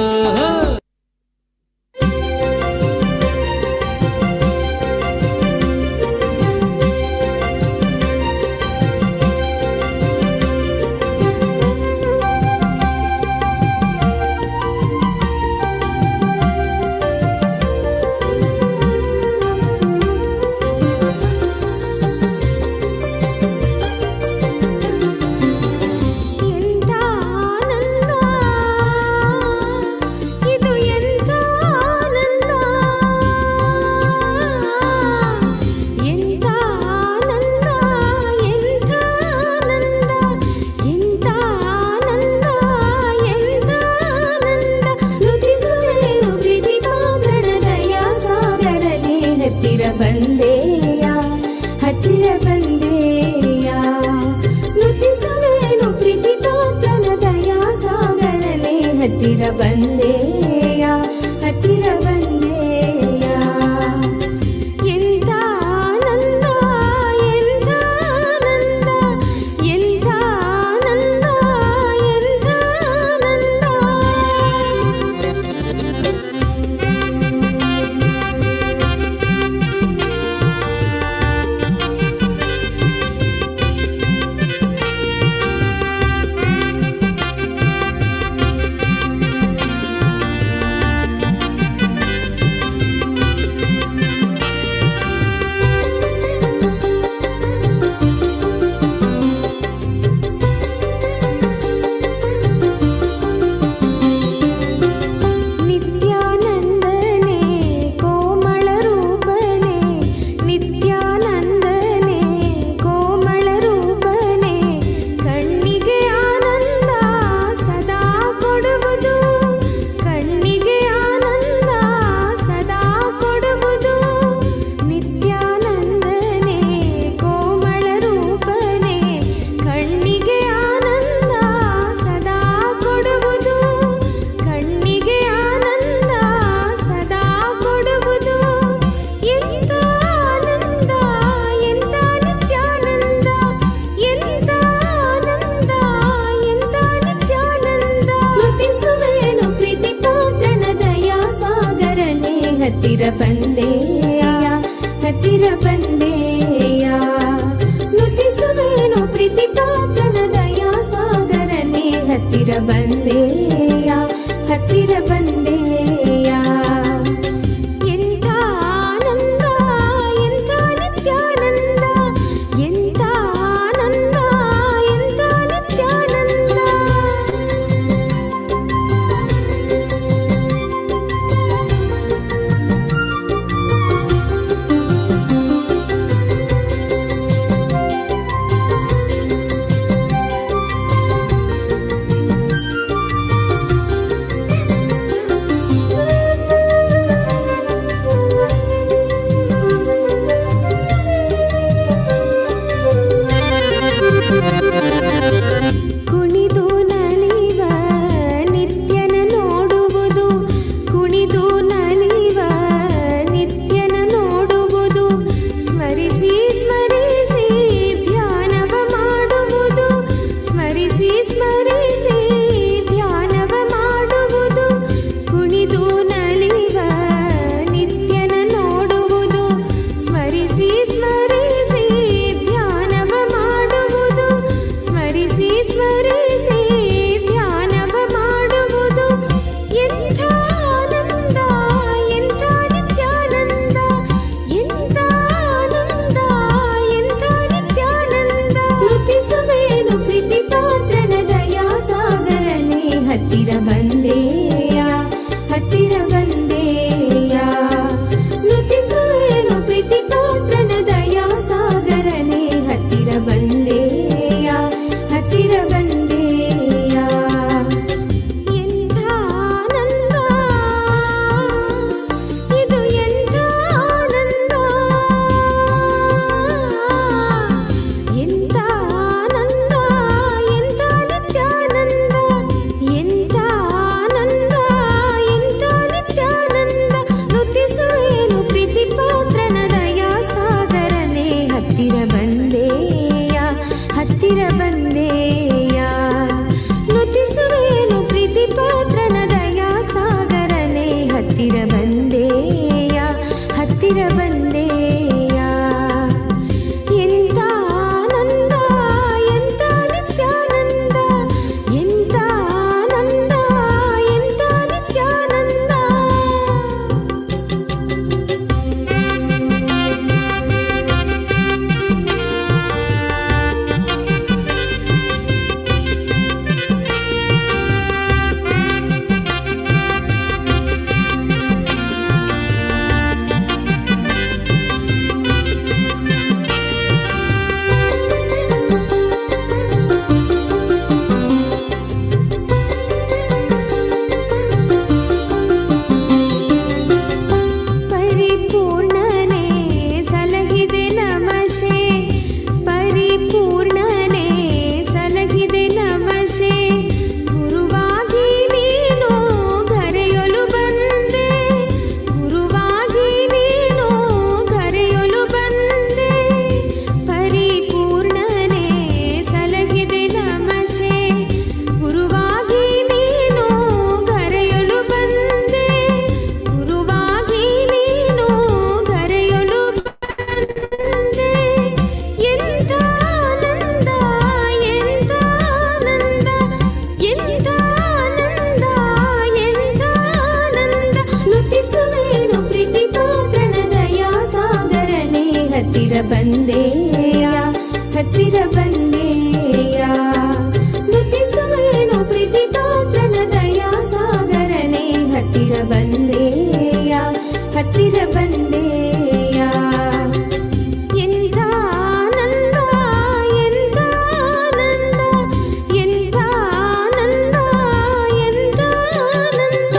ಬಂದೆಯ ಹತ್ತಿರ ಬಂದೆಯ ನುತಿಸುವೇನು ಪ್ರೀತಿ ಪಾತ್ರನ ದಯಾ ಸಾಗರನೆ ಹತ್ತಿರ ಬಂದೆಯ ಹತ್ತಿರ ಬಂದೆಯ ಎಂಥ ಆನಂದ ಎಂಥ ಆನಂದ ಎಂಥ ಆನಂದ ಎಂಥ ಆನಂದ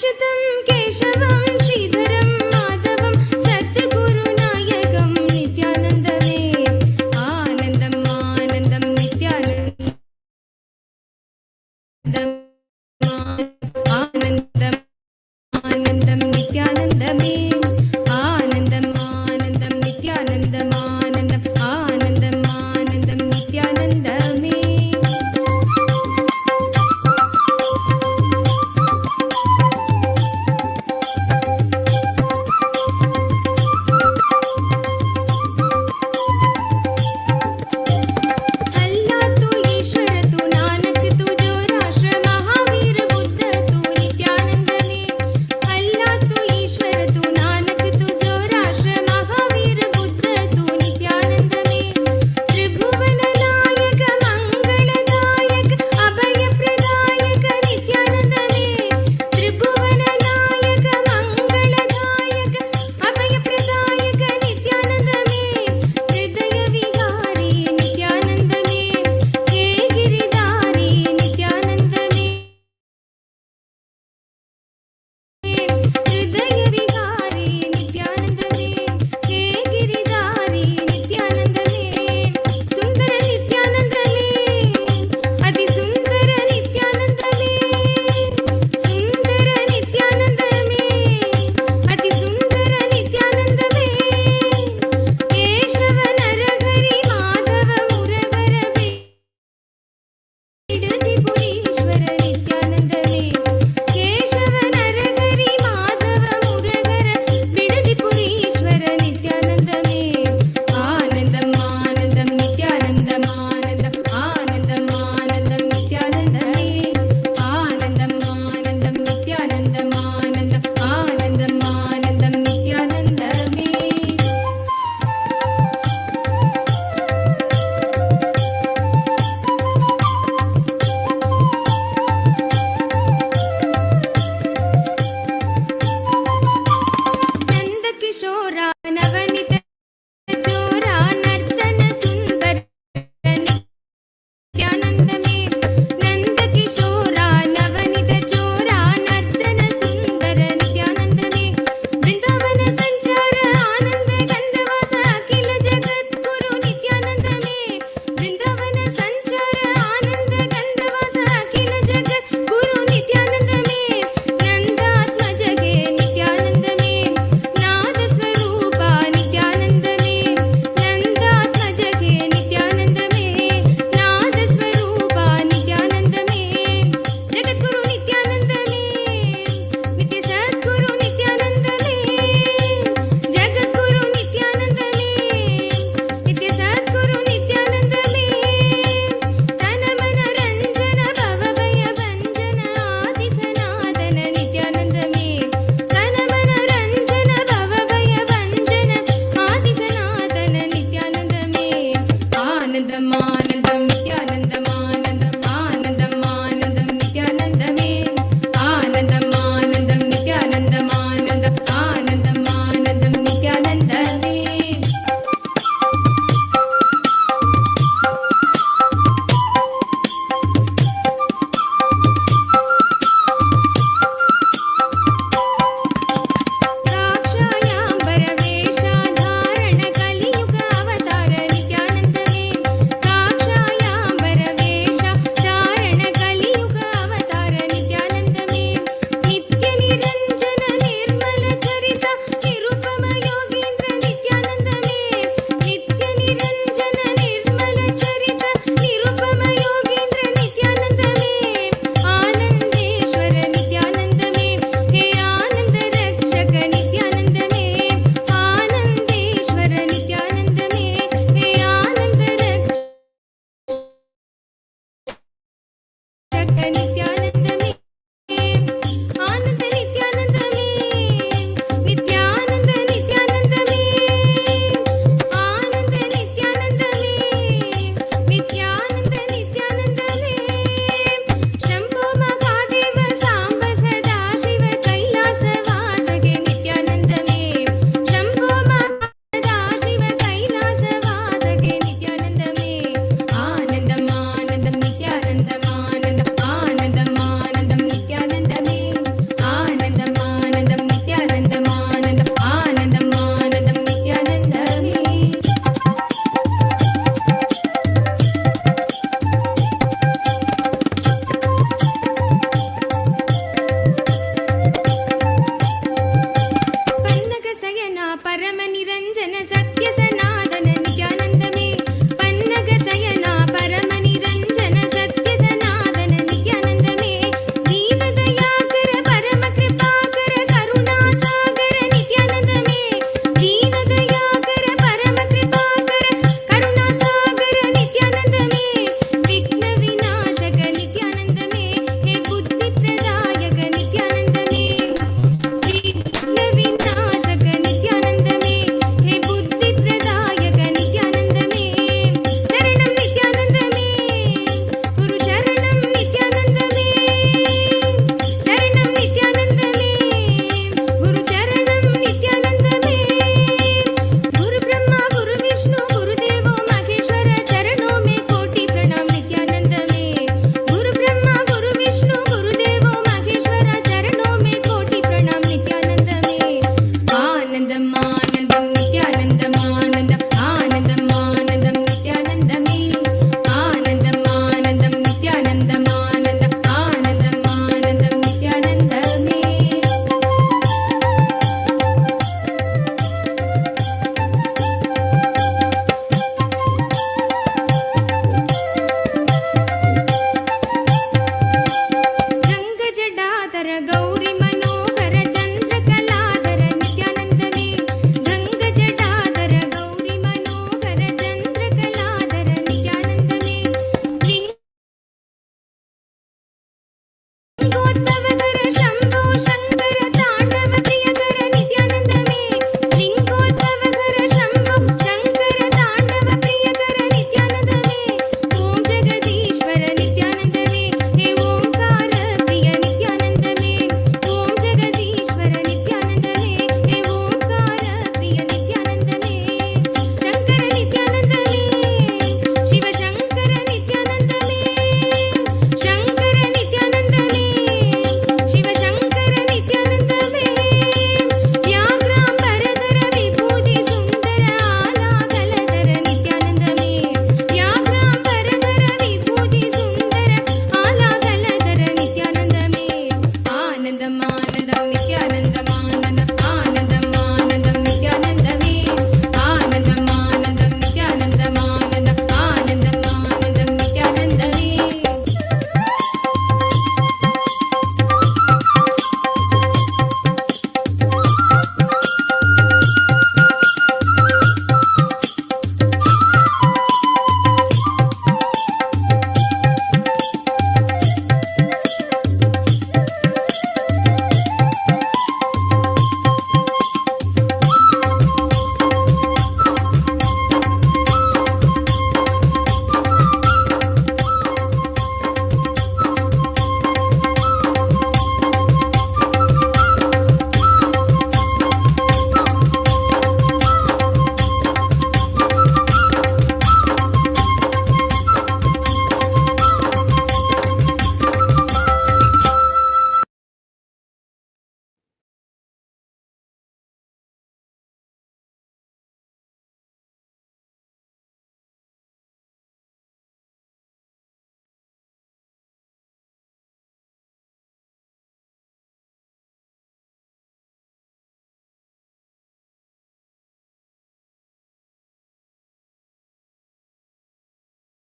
अच्युतं केशवं श्रीधरं माधवं सद्गुरुनायकं नित्यानन्दमे आनन्दम् आनन्दं नित्यानन्दम् आनन्दम् आनन्दं नित्यानन्दमे आनन्दम् आनन्दं नित्यानन्दम् आनन्दम् आनन्दम् आनन्दं नित्यानन्दमे अल्लाह तू ईश्वर तू नानक तू जो राष्ट्र महावीर बुद्ध तू नित्यानंद में अल्लाह तू ईश्वर तू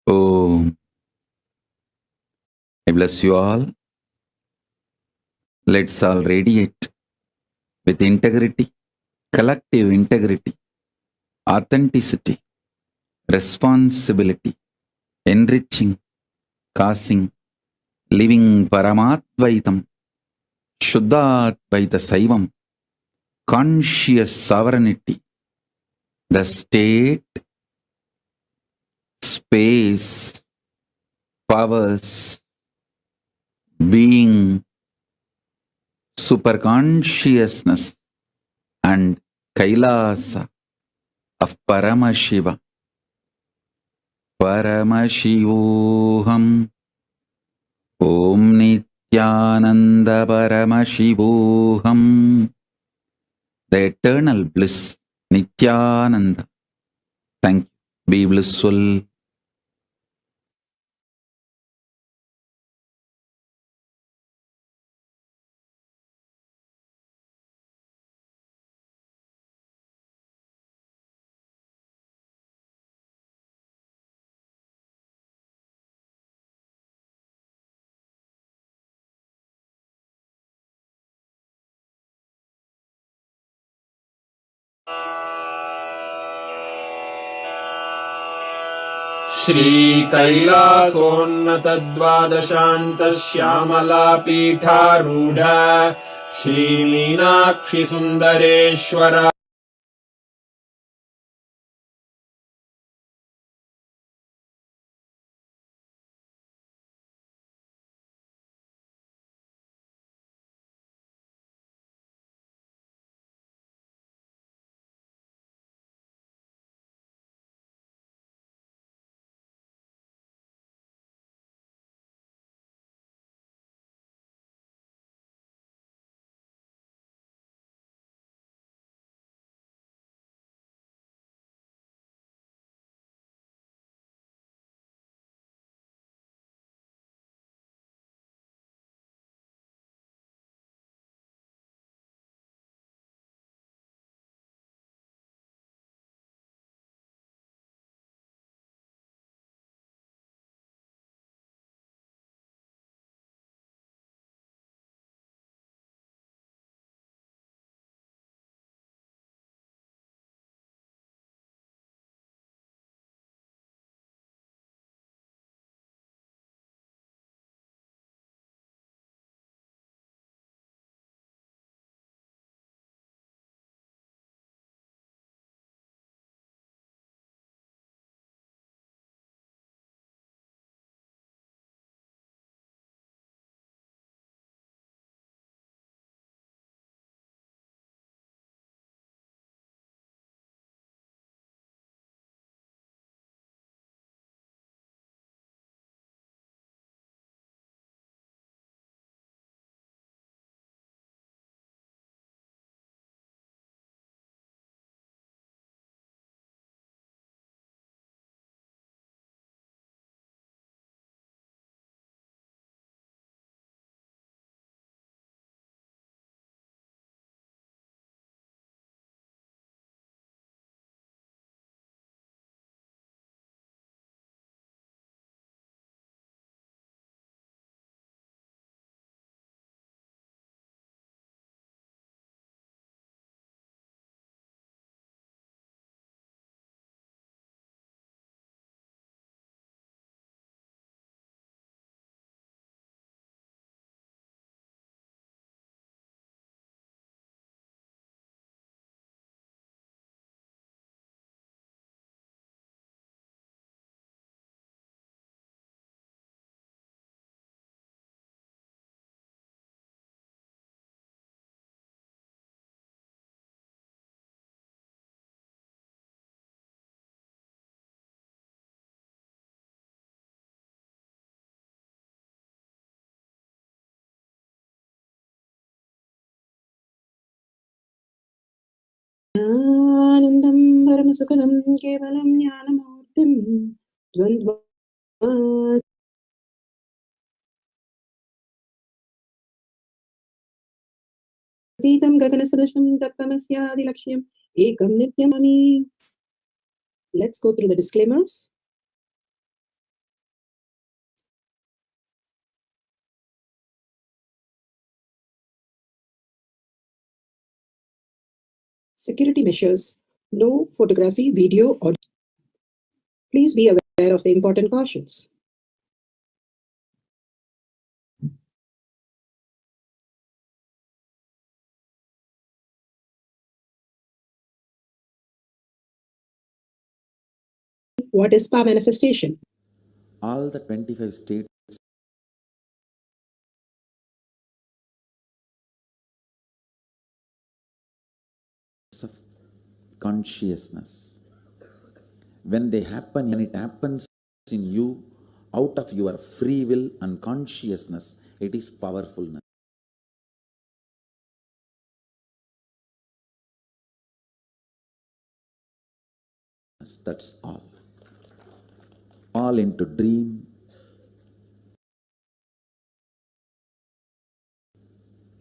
Om. I bless you all. Let's all radiate with integrity, collective integrity, authenticity, responsibility, enriching, causing, living Paramattvaitam, Shuddhadvaita Saivam, conscious sovereignty, the state, space, powers, being, superconsciousness, and Kailasa of Paramashiva. Paramashivoham. Om Nityananda Paramashivoham. The eternal bliss, Nityananda. Thank you. Be blissful. श्रीकैलासोन्नतद्वादशान्तश्यामलापीठारूढा श्रीमीनाक्षिसुन्दरेश्वरा आनन्दं परमसुखदं केवलं ज्ञानमूर्तिं द्वन्द्वातीतं गगनसदृशं तत्त्वमस्यादिलक्ष्यम् एकं नित्यममि. Let's go through the disclaimers. security measures, no photography, video, or please be aware of the important cautions. What is PA manifestation? All the 25 states of consciousness. When they happen, and it happens in you out of your free will and consciousness, it is powerfulness. That's all. All into dream.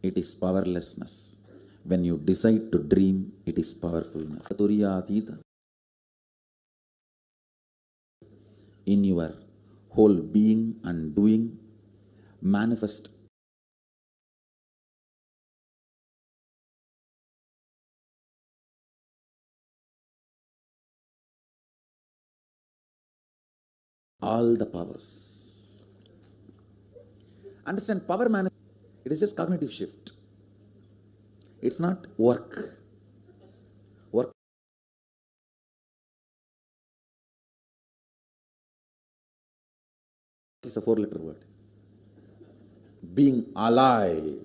It is powerlessness. When you decide to dream, it is powerfulness. In your whole being and doing, manifest all the powers. Understand, power manifest, it is just cognitive shift. It's not work. Work is a 4-letter word. Being alive.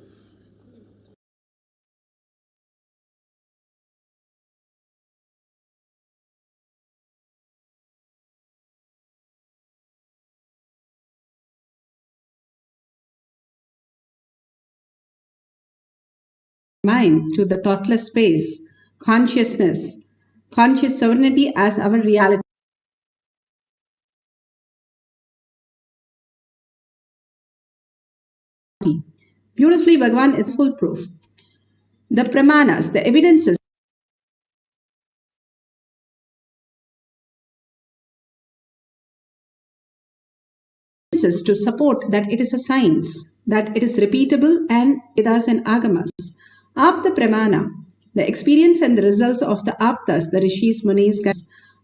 Mind to the thoughtless space, consciousness, conscious sovereignty as our reality. Beautifully, Bhagavan is full proof. The pramanas, the evidences to support that it is a science, that it is repeatable, and Vedas and Agamas. Apta Pramana, the experience and the results of the Aptas, the Rishis, Munis,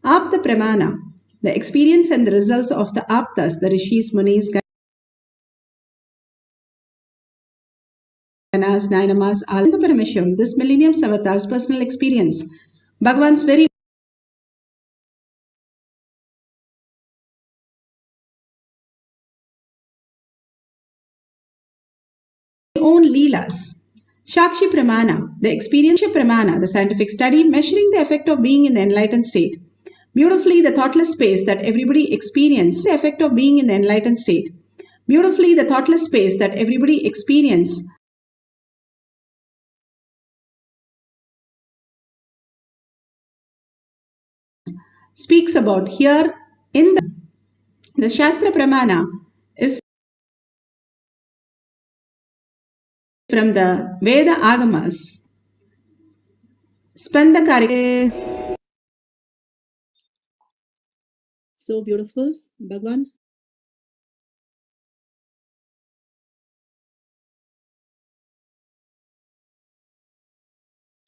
Apta Pramana, the experience and the results of the Aptas, the Rishis, Munis, Ganas, Nainamas, Alanda Parameshwaram, this millennium's avatar's personal experience. Bhagavan's very own Leelas. Shakshi Pramana, the experiential Pramana, the scientific study measuring the effect of being in the enlightened state. Beautifully, the thoughtless space that everybody experiences, the effect of being in the enlightened state. Beautifully, the thoughtless space that everybody experiences speaks about here in the Shastra Pramana is from the Veda Agamas. Spandakari. So beautiful, Bhagavan.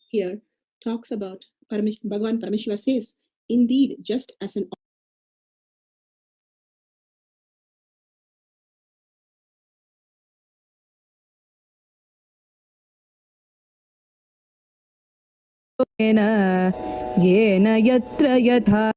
Here talks about Bhagavan Parameshwara says, indeed, just as an येन यत्र यथा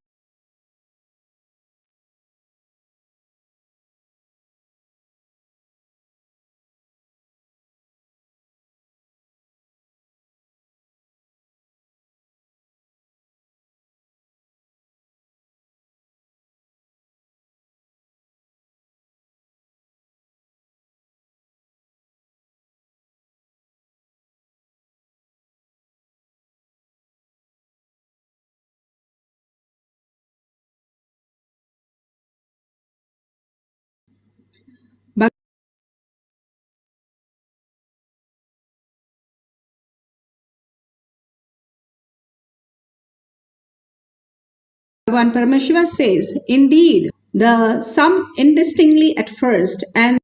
Bhagavan Parameshwara says, indeed, the some indistinctly at first and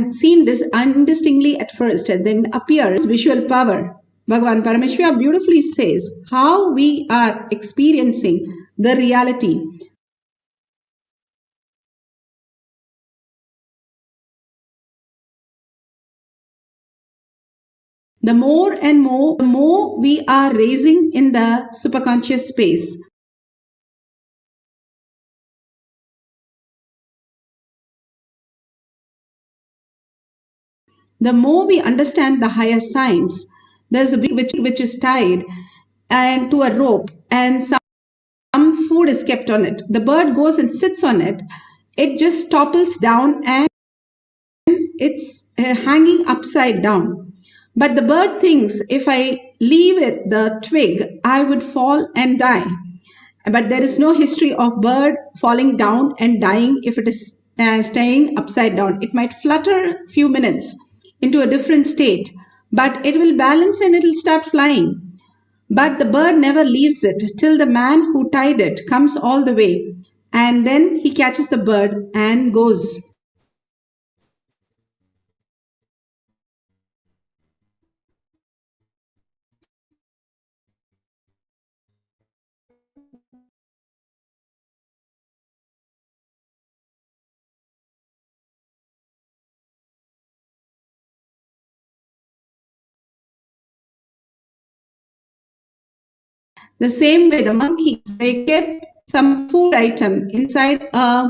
and seen this indistinctly at first, and then appears visual power. Bhagavan Parameshwara beautifully says how we are experiencing the reality. The more and more we are raising in the superconscious space, the more we understand the higher science. There's a big which is tied and to a rope, and some food is kept on it. The bird goes and sits on it. It just topples down and it's hanging upside down. But the bird thinks if I leave it the twig, I would fall and die. But there is no history of bird falling down and dying if it is staying upside down. It might flutter a few minutes into a different state, but it will balance and it will start flying. But the bird never leaves it till the man who tied it comes all the way, and then he catches the bird and goes. The same way the monkeys, they kept some food item inside a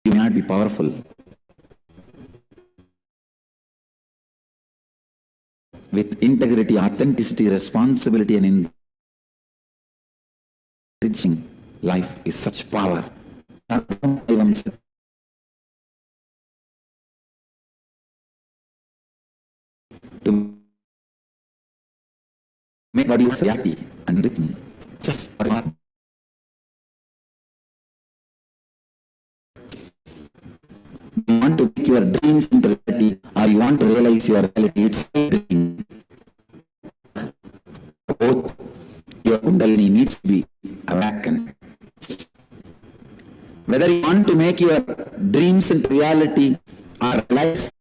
You may not be powerful. With integrity, authenticity, responsibility, and enriching life is such power. To make body happy and written just for one. You want to make your dreams into reality, or you want to realize your reality. It's a dream. Both your Kundalini needs to be awakened. Whether you want to make your dreams into reality or realize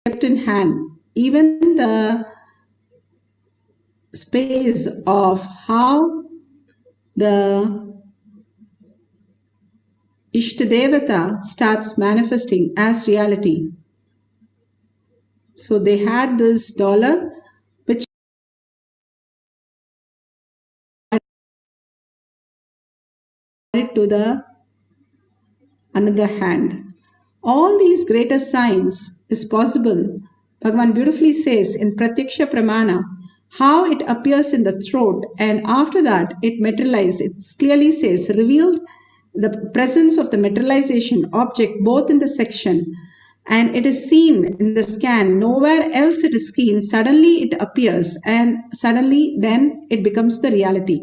kept in hand, even the space of how the Ishtadevata starts manifesting as reality. So they had this dollar which added to the another hand. All these greater signs is possible. Bhagavan beautifully says in Pratyaksha Pramana how it appears in the throat, and after that it materializes. It clearly says revealed the presence of the materialization object both in the section, and it is seen in the scan. Nowhere else it is seen. Suddenly it appears, and suddenly then it becomes the reality.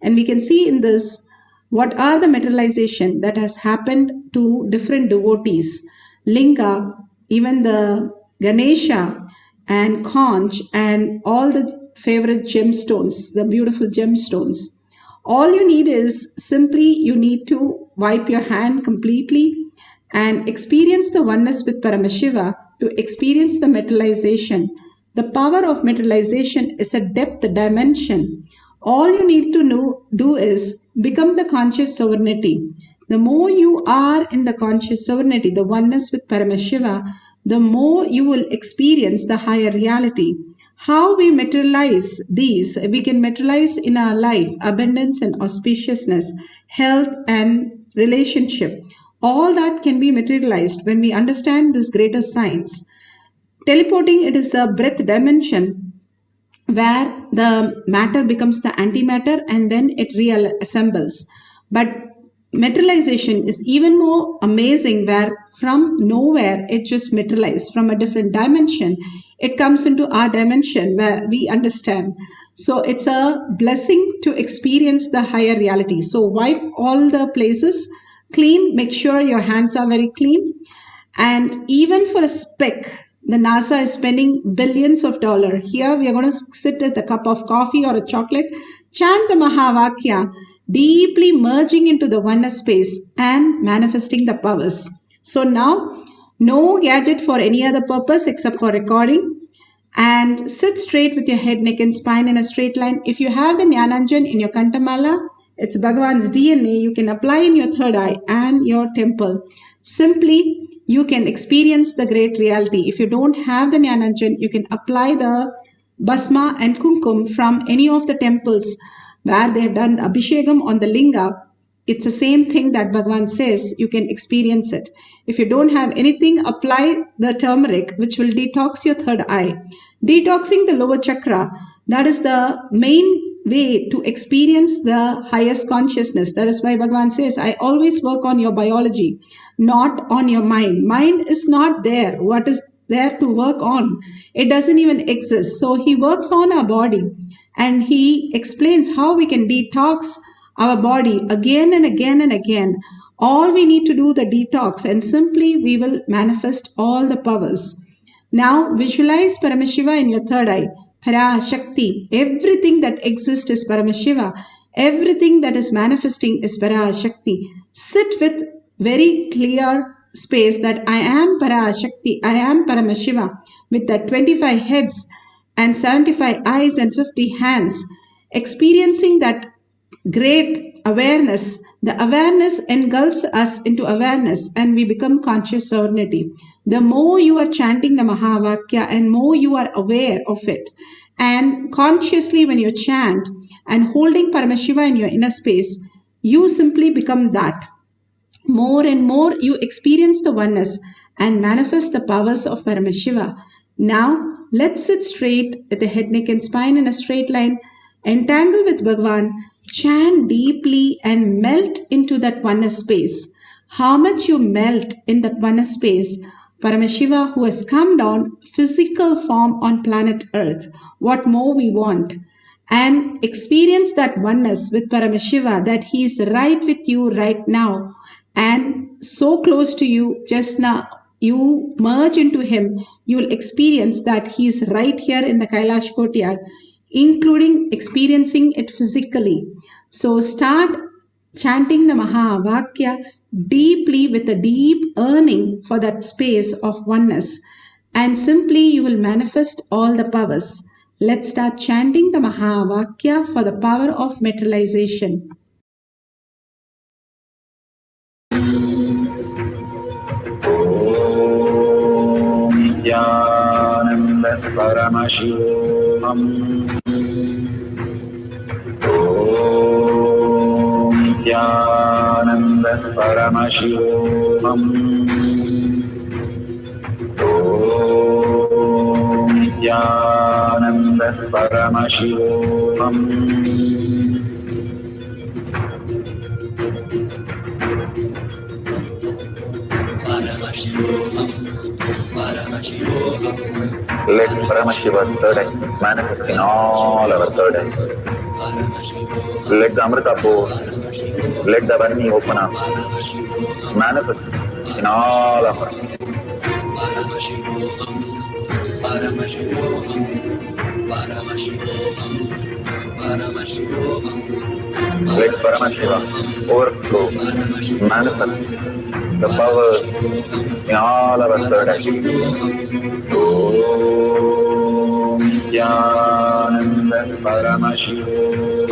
And we can see in this what are the materialization that has happened to different devotees. Linga, even the Ganesha and Conch, and all the favorite gemstones, the beautiful gemstones. All you need is simply you need to wipe your hand completely and experience the oneness with Paramashiva to experience the materialization. The power of materialization is a depth dimension All you need to do is become the conscious sovereignty. The more you are in the conscious sovereignty, the oneness with Paramashiva, the more you will experience the higher reality. How we materialize these? We can materialize in our life abundance and auspiciousness, health and relationship. All that can be materialized when we understand this greater science. Teleporting, it is the breath dimension where the matter becomes the antimatter and then it reassembles. But materialization is even more amazing, where from nowhere it just materializes from a different dimension. It comes into our dimension where we understand. So it's a blessing to experience the higher reality. So wipe all the places clean, make sure your hands are very clean. And even for a speck, the NASA is spending billions of dollars. Here we are going to sit with a cup of coffee or a chocolate, chant the Mahavakya, deeply merging into the oneness space and manifesting the powers. So now, no gadget for any other purpose except for recording. And sit straight with your head, neck and spine in a straight line. If you have the Jnananjan in your Kantamala, it's Bhagavan's DNA, you can apply in your third eye and your temple. Simply, you can experience the great reality. If you don't have the Jnananjan, you can apply the Basma and Kumkum from any of the temples where they have done Abhishekam on the Linga. It's the same thing that Bhagavan says, you can experience it. If you don't have anything, apply the turmeric, which will detox your third eye. Detoxing the lower chakra, that is the main way to experience the highest consciousness. That is why Bhagavan says, I always work on your biology, not on your mind. Mind is not there. What is there to work on? It doesn't even exist. So he works on our body and he explains how we can detox our body again and again and again. All we need to do the detox and simply we will manifest all the powers. Now visualize Paramashiva in your third eye. PARASHAKTI. Everything that exists is Paramashiva. Everything that is manifesting is PARASHAKTI. Sit with very clear space that I am PARASHAKTI. I am Paramashiva. With that 25 heads and 75 eyes and 50 hands. Experiencing that great awareness. The awareness engulfs us into awareness and we become conscious sovereignty. The more you are chanting the Mahavakya and more you are aware of it. And consciously when you chant and holding Paramashiva in your inner space, you simply become that. More and more you experience the oneness and manifest the powers of Paramashiva. Now let's sit straight with the head, neck and spine in a straight line. Entangle with Bhagavan, chant deeply and melt into that oneness space. How much you melt in that oneness space, Paramashiva who has come down physical form on planet Earth, what more we want? And experience that oneness with Paramashiva, that he is right with you right now and so close to you just now. You merge into him, you will experience that he is right here in the Kailash courtyard, including experiencing it physically. So start chanting the Mahavakya deeply with a deep yearning for that space of oneness. And simply you will manifest all the powers. Let's start chanting the Mahavakya for the power of materialization. Paramashivam. Nityananda Paramashivam. Nityananda Paramashivam. Let Paramashiva's third eye manifest in all our third eyes. Let the Amrita pour, let the Varni open up, manifest in all of us. Let Paramashiva overflow, manifest the powers in all our third eyes. Om Nityananda Paramashivam.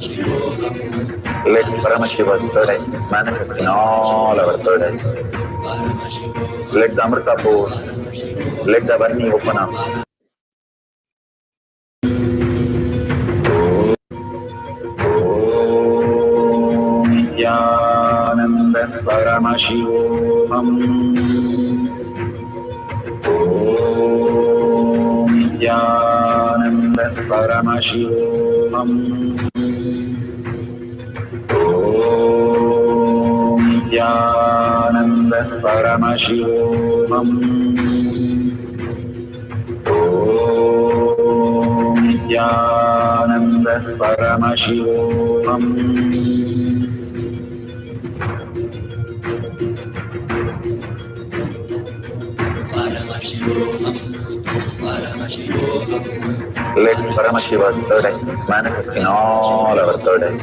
Let Paramashiva's third eye manifest in all our third eyes. Let the Amrita pour, let the Varni open up. Nityananda Paramashivoham. Nityananda Paramashivoham. Nityananda Paramashivoham. Nityananda Paramashivoham. Let Paramashiva's third eye manifest in all our third eyes.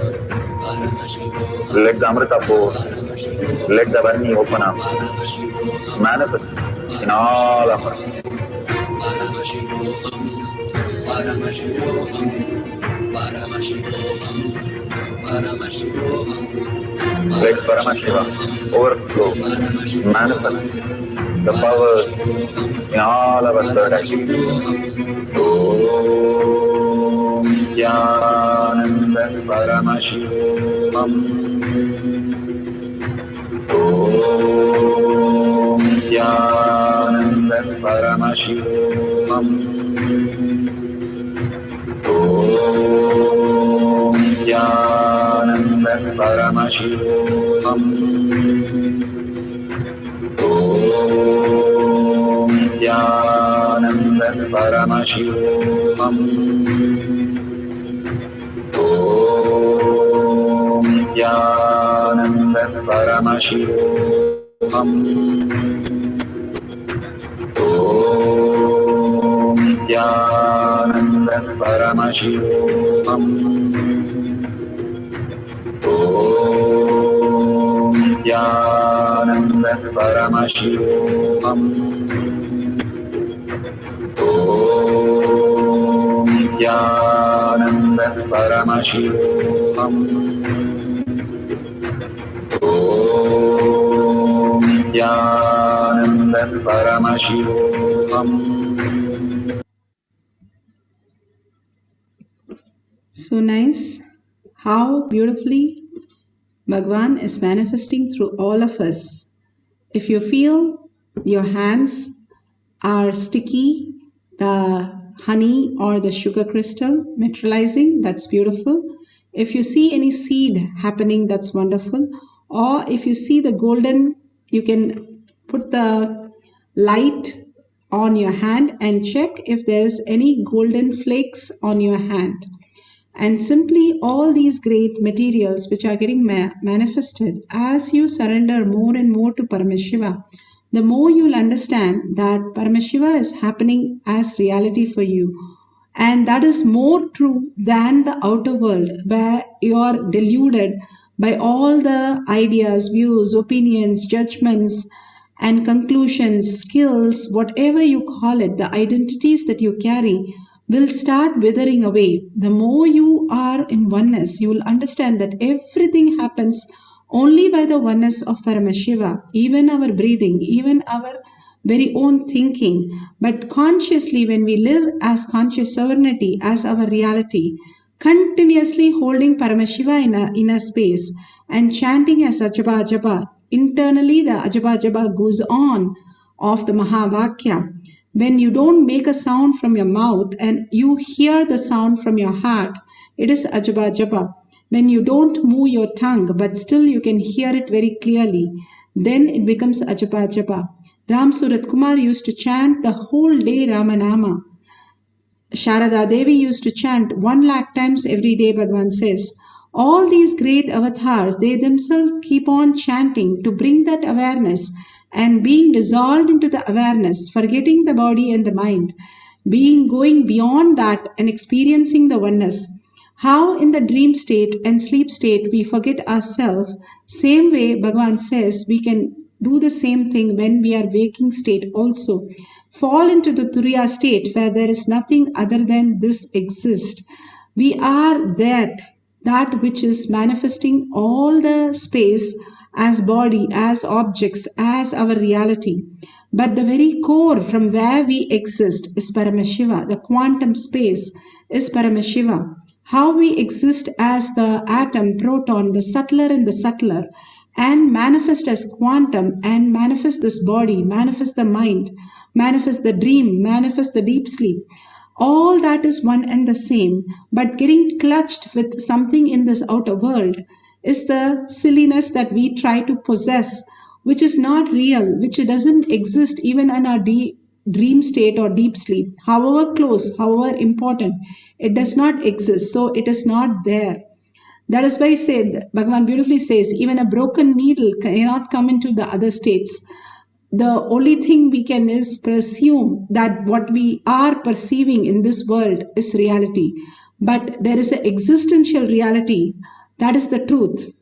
Let the Amrita pour, let the Varni open up, manifest in all of us. Let Paramashiva overflow, manifest the powers in all our third eyes. Om Nityananda Paramashivoham. Om Nityananda Paramashivoham. Om Nityananda Paramashivoham. Om Nityananda Paramashivoham. Om Nityananda Paramashivoham. Om Nityananda Paramashivoham. Om Nityananda Paramashivoham. Om Nityananda Paramashivoham. Om Nityananda Paramashivoham. So nice. How beautifully Bhagwan is manifesting through all of us. If you feel your hands are sticky, the honey or the sugar crystal materializing, that's beautiful. If you see any seed happening, that's wonderful. Or if you see the golden, you can put the light on your hand and check if there's any golden flakes on your hand. And simply all these great materials which are getting manifested, as you surrender more and more to Paramashiva, the more you'll understand that Paramashiva is happening as reality for you. And that is more true than the outer world, where you are deluded by all the ideas, views, opinions, judgments, and conclusions, skills, whatever you call it, the identities that you carry will start withering away. The more you are in oneness, you will understand that everything happens only by the oneness of Paramashiva, even our breathing, even our very own thinking. But consciously, when we live as conscious sovereignty, as our reality, continuously holding Paramashiva in a space and chanting as Ajaba Ajaba, internally the Ajaba Ajaba goes on of the Mahavakya. When you don't make a sound from your mouth and you hear the sound from your heart, it is Ajaba Ajaba. When you don't move your tongue, but still you can hear it very clearly, then it becomes Ajaba Ajaba. Ram Surat Kumar used to chant the whole day Ramanama. Sharada Devi used to chant 1,00,000 times every day, Bhagavan says. All these great avatars, they themselves keep on chanting to bring that awareness and being dissolved into the awareness, forgetting the body and the mind, going beyond that and experiencing the oneness. How in the dream state and sleep state we forget ourselves, same way Bhagavan says we can do the same thing when we are waking state also. Fall into the Turiya state where there is nothing other than this exist. We are that that which is manifesting all the space as body, as objects, as our reality. But the very core from where we exist is Paramashiva. The quantum space is Paramashiva. How we exist as the atom, proton, the subtler and the subtler, and manifest as quantum, and manifest this body, manifest the mind, manifest the dream, manifest the deep sleep. All that is one and the same, but getting clutched with something in this outer world is the silliness that we try to possess, which is not real, which doesn't exist even in our dream state or deep sleep. However close, however important, it does not exist, so it is not there. That is why Bhagavan beautifully says, even a broken needle cannot come into the other states. The only thing we can is presume that what we are perceiving in this world is reality. But there is an existential reality. That is the truth.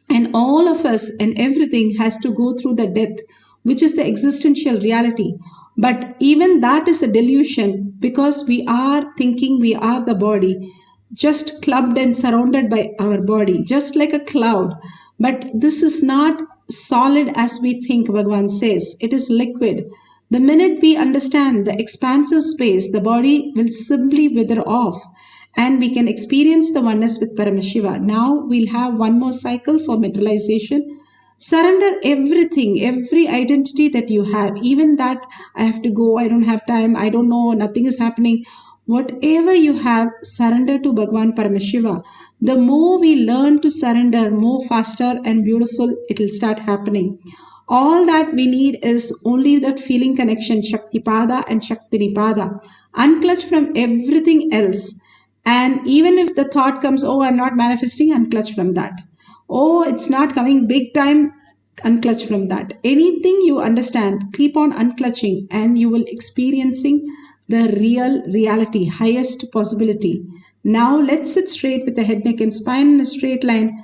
And all of us and everything has to go through the death, which is the existential reality. But even that is a delusion, because we are thinking we are the body, just clubbed and surrounded by our body, just like a cloud. But this is not solid as we think, Bhagavan says. It is liquid. The minute we understand the expansive space, the body will simply wither off, and we can experience the oneness with Paramashiva. Now we'll have one more cycle for materialization. Surrender everything, every identity that you have, even that I have to go, I don't have time, I don't know, nothing is happening. Whatever you have, surrender to Bhagavan Paramashiva. The more we learn to surrender, more faster and beautiful it will start happening. All that we need is only that feeling connection, Shaktipada and Shaktinipada. Unclutch from everything else. And even if the thought comes, oh, I'm not manifesting, unclutch from that. Oh, it's not coming big time, unclutch from that. Anything you understand, keep on unclutching, and you will experiencing the real reality, highest possibility. Now let's sit straight with the head, neck and spine in a straight line.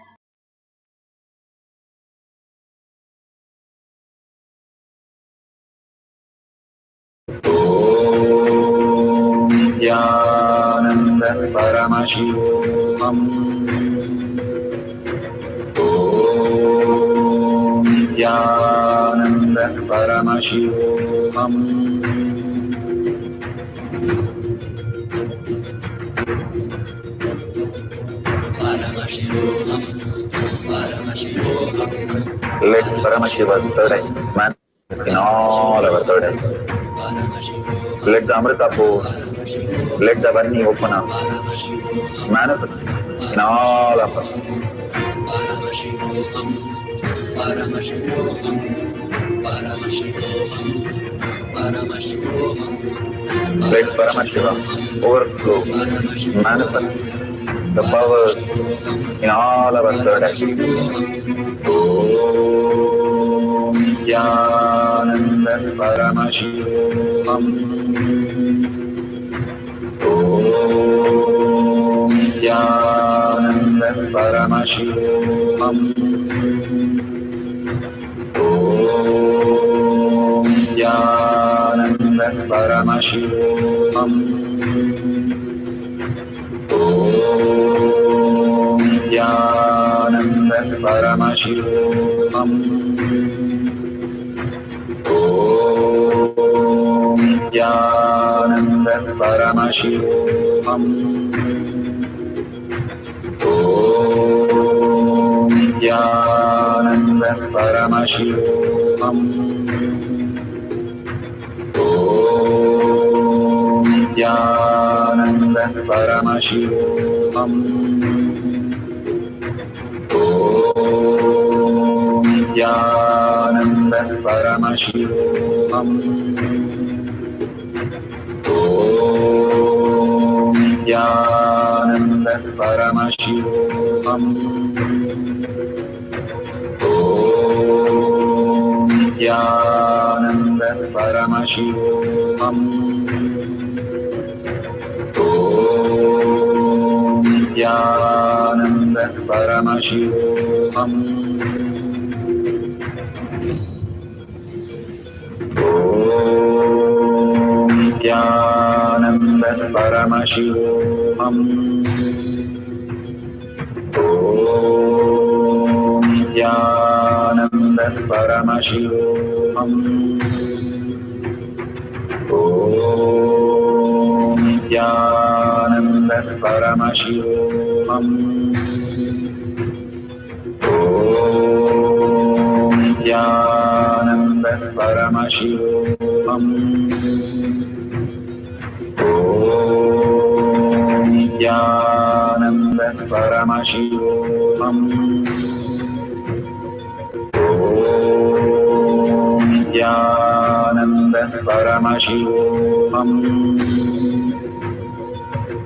Nyananda Paramashivam. Nyananda Paramashivam. Let Paramashiva's third eye manifest in all our third eyes. Let the Amrita pour, let the Vani open up, manifest in all of us. Let Paramashiva overflow, manifest the powers in all our third eyes. Om Jnananda Paramashivam. Om Jnananda Paramashivam. Om Jnananda Paramashivam. Om Jnananda Paramashivam. Om Jnananda Paramashivam. Om Jnananda Paramashivam. Om Jnananda Paramashivam. Om Jnananda Paramashivam. Om Jnananda Paramashivam. Om Jnananda Paramashivam. Om Jnananda Paramashivam. Om Jnananda Paramashivam. Om Nityananda Paramashivoham. Om Nityananda Paramashivoham. Om Nityananda Paramashivoham. Om Nityananda Paramashivoham. Om Nityananda Paramashivoham.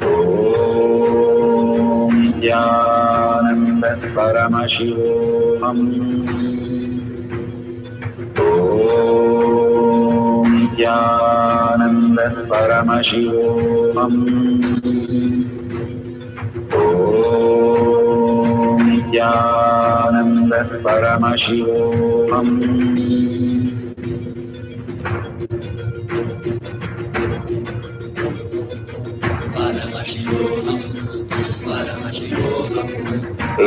Om Nityananda Paramashivoham. Om Nityananda Paramashivoham. Om Nityananda Paramashivoham.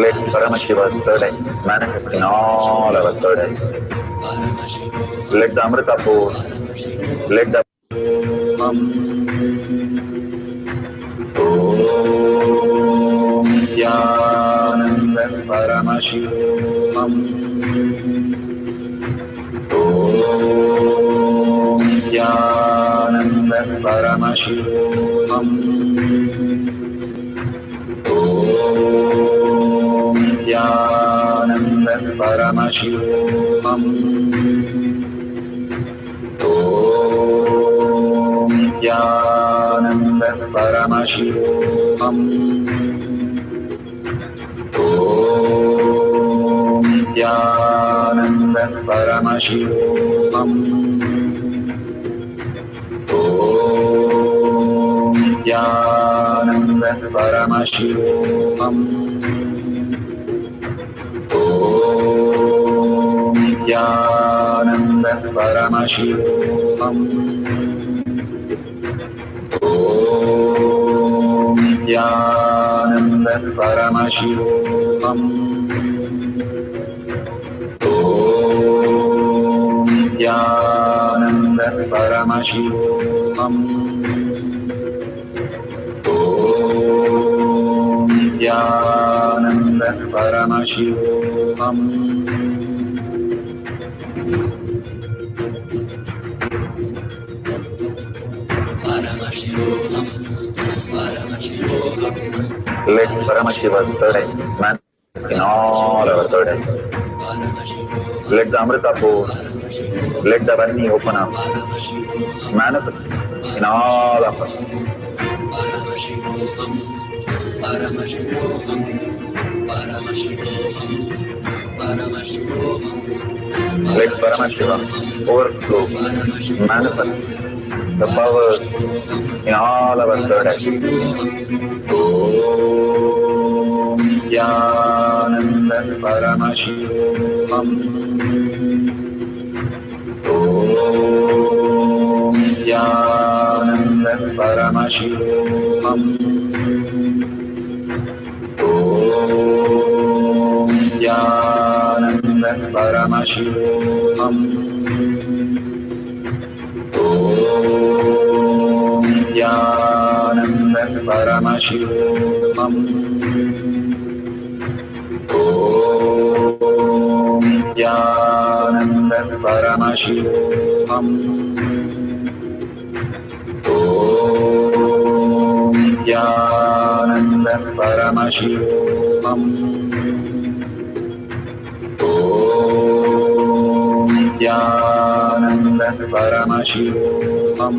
Let Paramashiva's third eye manifest in all our third eyes. Let the Amrita pour, let the Om Nityananda Paramashivoham. Om Nityananda Paramashivoham. Om Nityananda Paramashivoham. Om Nityananda Paramashivoham. Om Nityananda Paramashivoham. Om Nityananda Paramashivoham. Om Nityananda Paramashivoham. Om Nityananda Paramashivoham. Om Nityananda Paramashivoham. Om Nityananda Paramashivoham. Let Paramashiva's third eye manifest in all our third eyes. Let the Amrita pour, let the Vani open up, manifest in all of us. Let Paramashiva overflow, manifest the powers in all our third eyes. Om Nityananda Paramashivoham. Om Nityananda Paramashivoham. Om Nityananda Paramashivoham. Om Nityananda Paramashivoham. Om Nityananda Paramashivoham. Om Nityananda Paramashivoham. Om Nityananda Paramashivoham.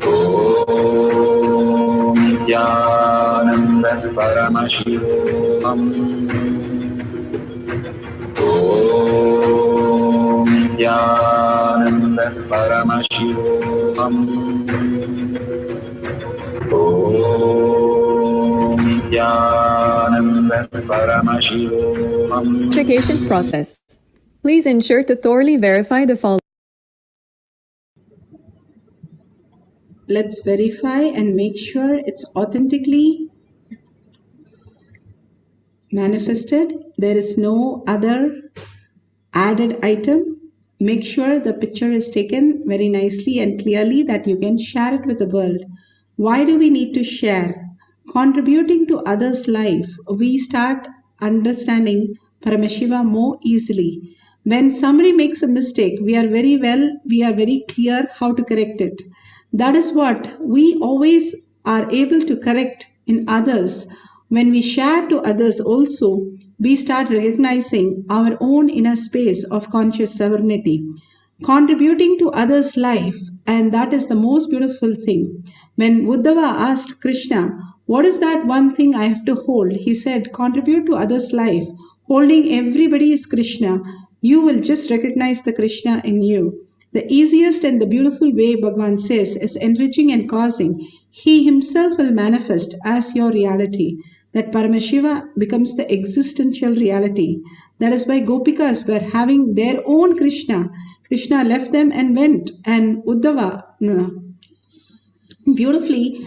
Om Nityananda Paramashivoham. Om Nityananda Paramashivoham. Om Nityananda Paramashivoham. Verification process. Please ensure to thoroughly verify the following. Let's verify and make sure it's authentically manifested. There is no other added item. Make sure the picture is taken very nicely and clearly that you can share it with the world. Why do we need to share? Contributing to others' life, we start understanding Paramashiva more easily. When somebody makes a mistake, we are very clear how to correct it. That is what we always are able to correct in others. When we share to others also, we start recognizing our own inner space of conscious sovereignty, contributing to others' life, and that is the most beautiful thing. When Uddhava asked Krishna, what is that one thing I have to hold? He said, contribute to others' life. Holding everybody is Krishna. You will just recognize the Krishna in you. The easiest and the beautiful way, Bhagavan says, is enriching and causing. He himself will manifest as your reality. That Paramashiva becomes the existential reality. That is why Gopikas were having their own Krishna. Krishna left them and went. And Uddhava, beautifully,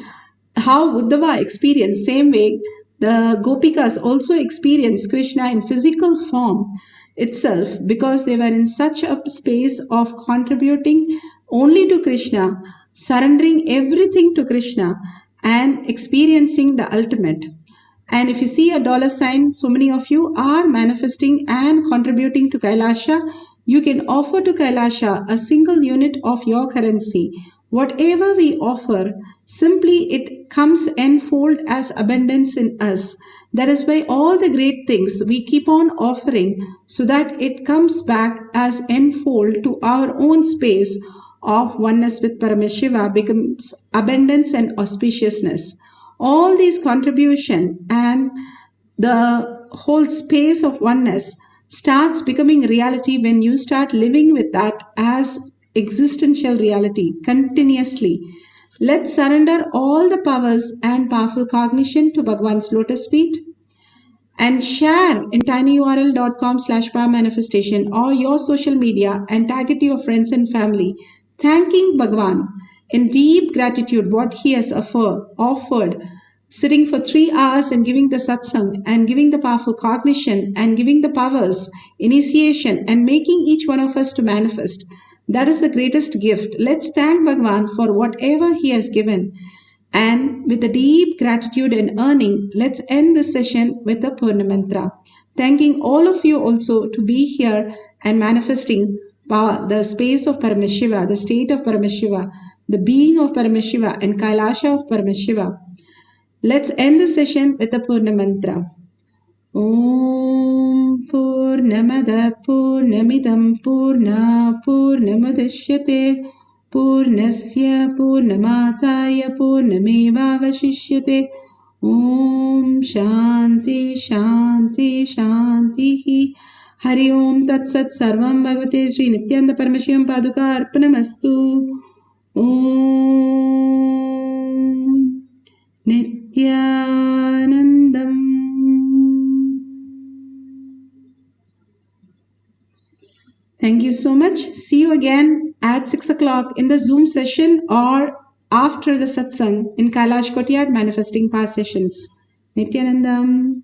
how Uddhava experienced, same way, the Gopikas also experienced Krishna in physical form itself, because they were in such a space of contributing only to Krishna, surrendering everything to Krishna, and experiencing the ultimate. And if you see a $sign, so many of you are manifesting and contributing to Kailasha. You can offer to Kailasha a single unit of your currency. Whatever we offer, simply it comes enfold as abundance in us. That is why all the great things we keep on offering, so that it comes back as enfold to our own space of oneness with Paramashiva, becomes abundance and auspiciousness. All these contribution and the whole space of oneness starts becoming reality when you start living with that as existential reality continuously. Let's surrender all the powers and powerful cognition to Bhagavan's lotus feet and share in tinyurl.com/powermanifestation or your social media and tag it to your friends and family, thanking Bhagavan in deep gratitude what he has offered, sitting for 3 hours and giving the satsang and giving the powerful cognition and giving the powers, initiation, and making each one of us to manifest. That is the greatest gift. Let's thank Bhagavan for whatever he has given. And with a deep gratitude and earning, let's end this session with a Purna Mantra. Thanking all of you also to be here and manifesting the space of Paramashiva, the state of Paramashiva, the being of Paramashiva and Kailasha of Paramashiva. Let's end the session with a Purna Mantra. Om Purnamada Purnamidam Purna Purnamudashyate Purnasya Purnamataya Purnamevavashishyate. Om Shanti Shanti Shanti. Hari Om Tat Sat Sarvam Bhagavate Sri Nityananda Paramashivam Paduka Arpanamastu. Om Nityanandam. Thank you so much. See you again at 6 o'clock in the Zoom session or after the satsang in Kailash Courtyard Manifesting Past Sessions. Nityanandam.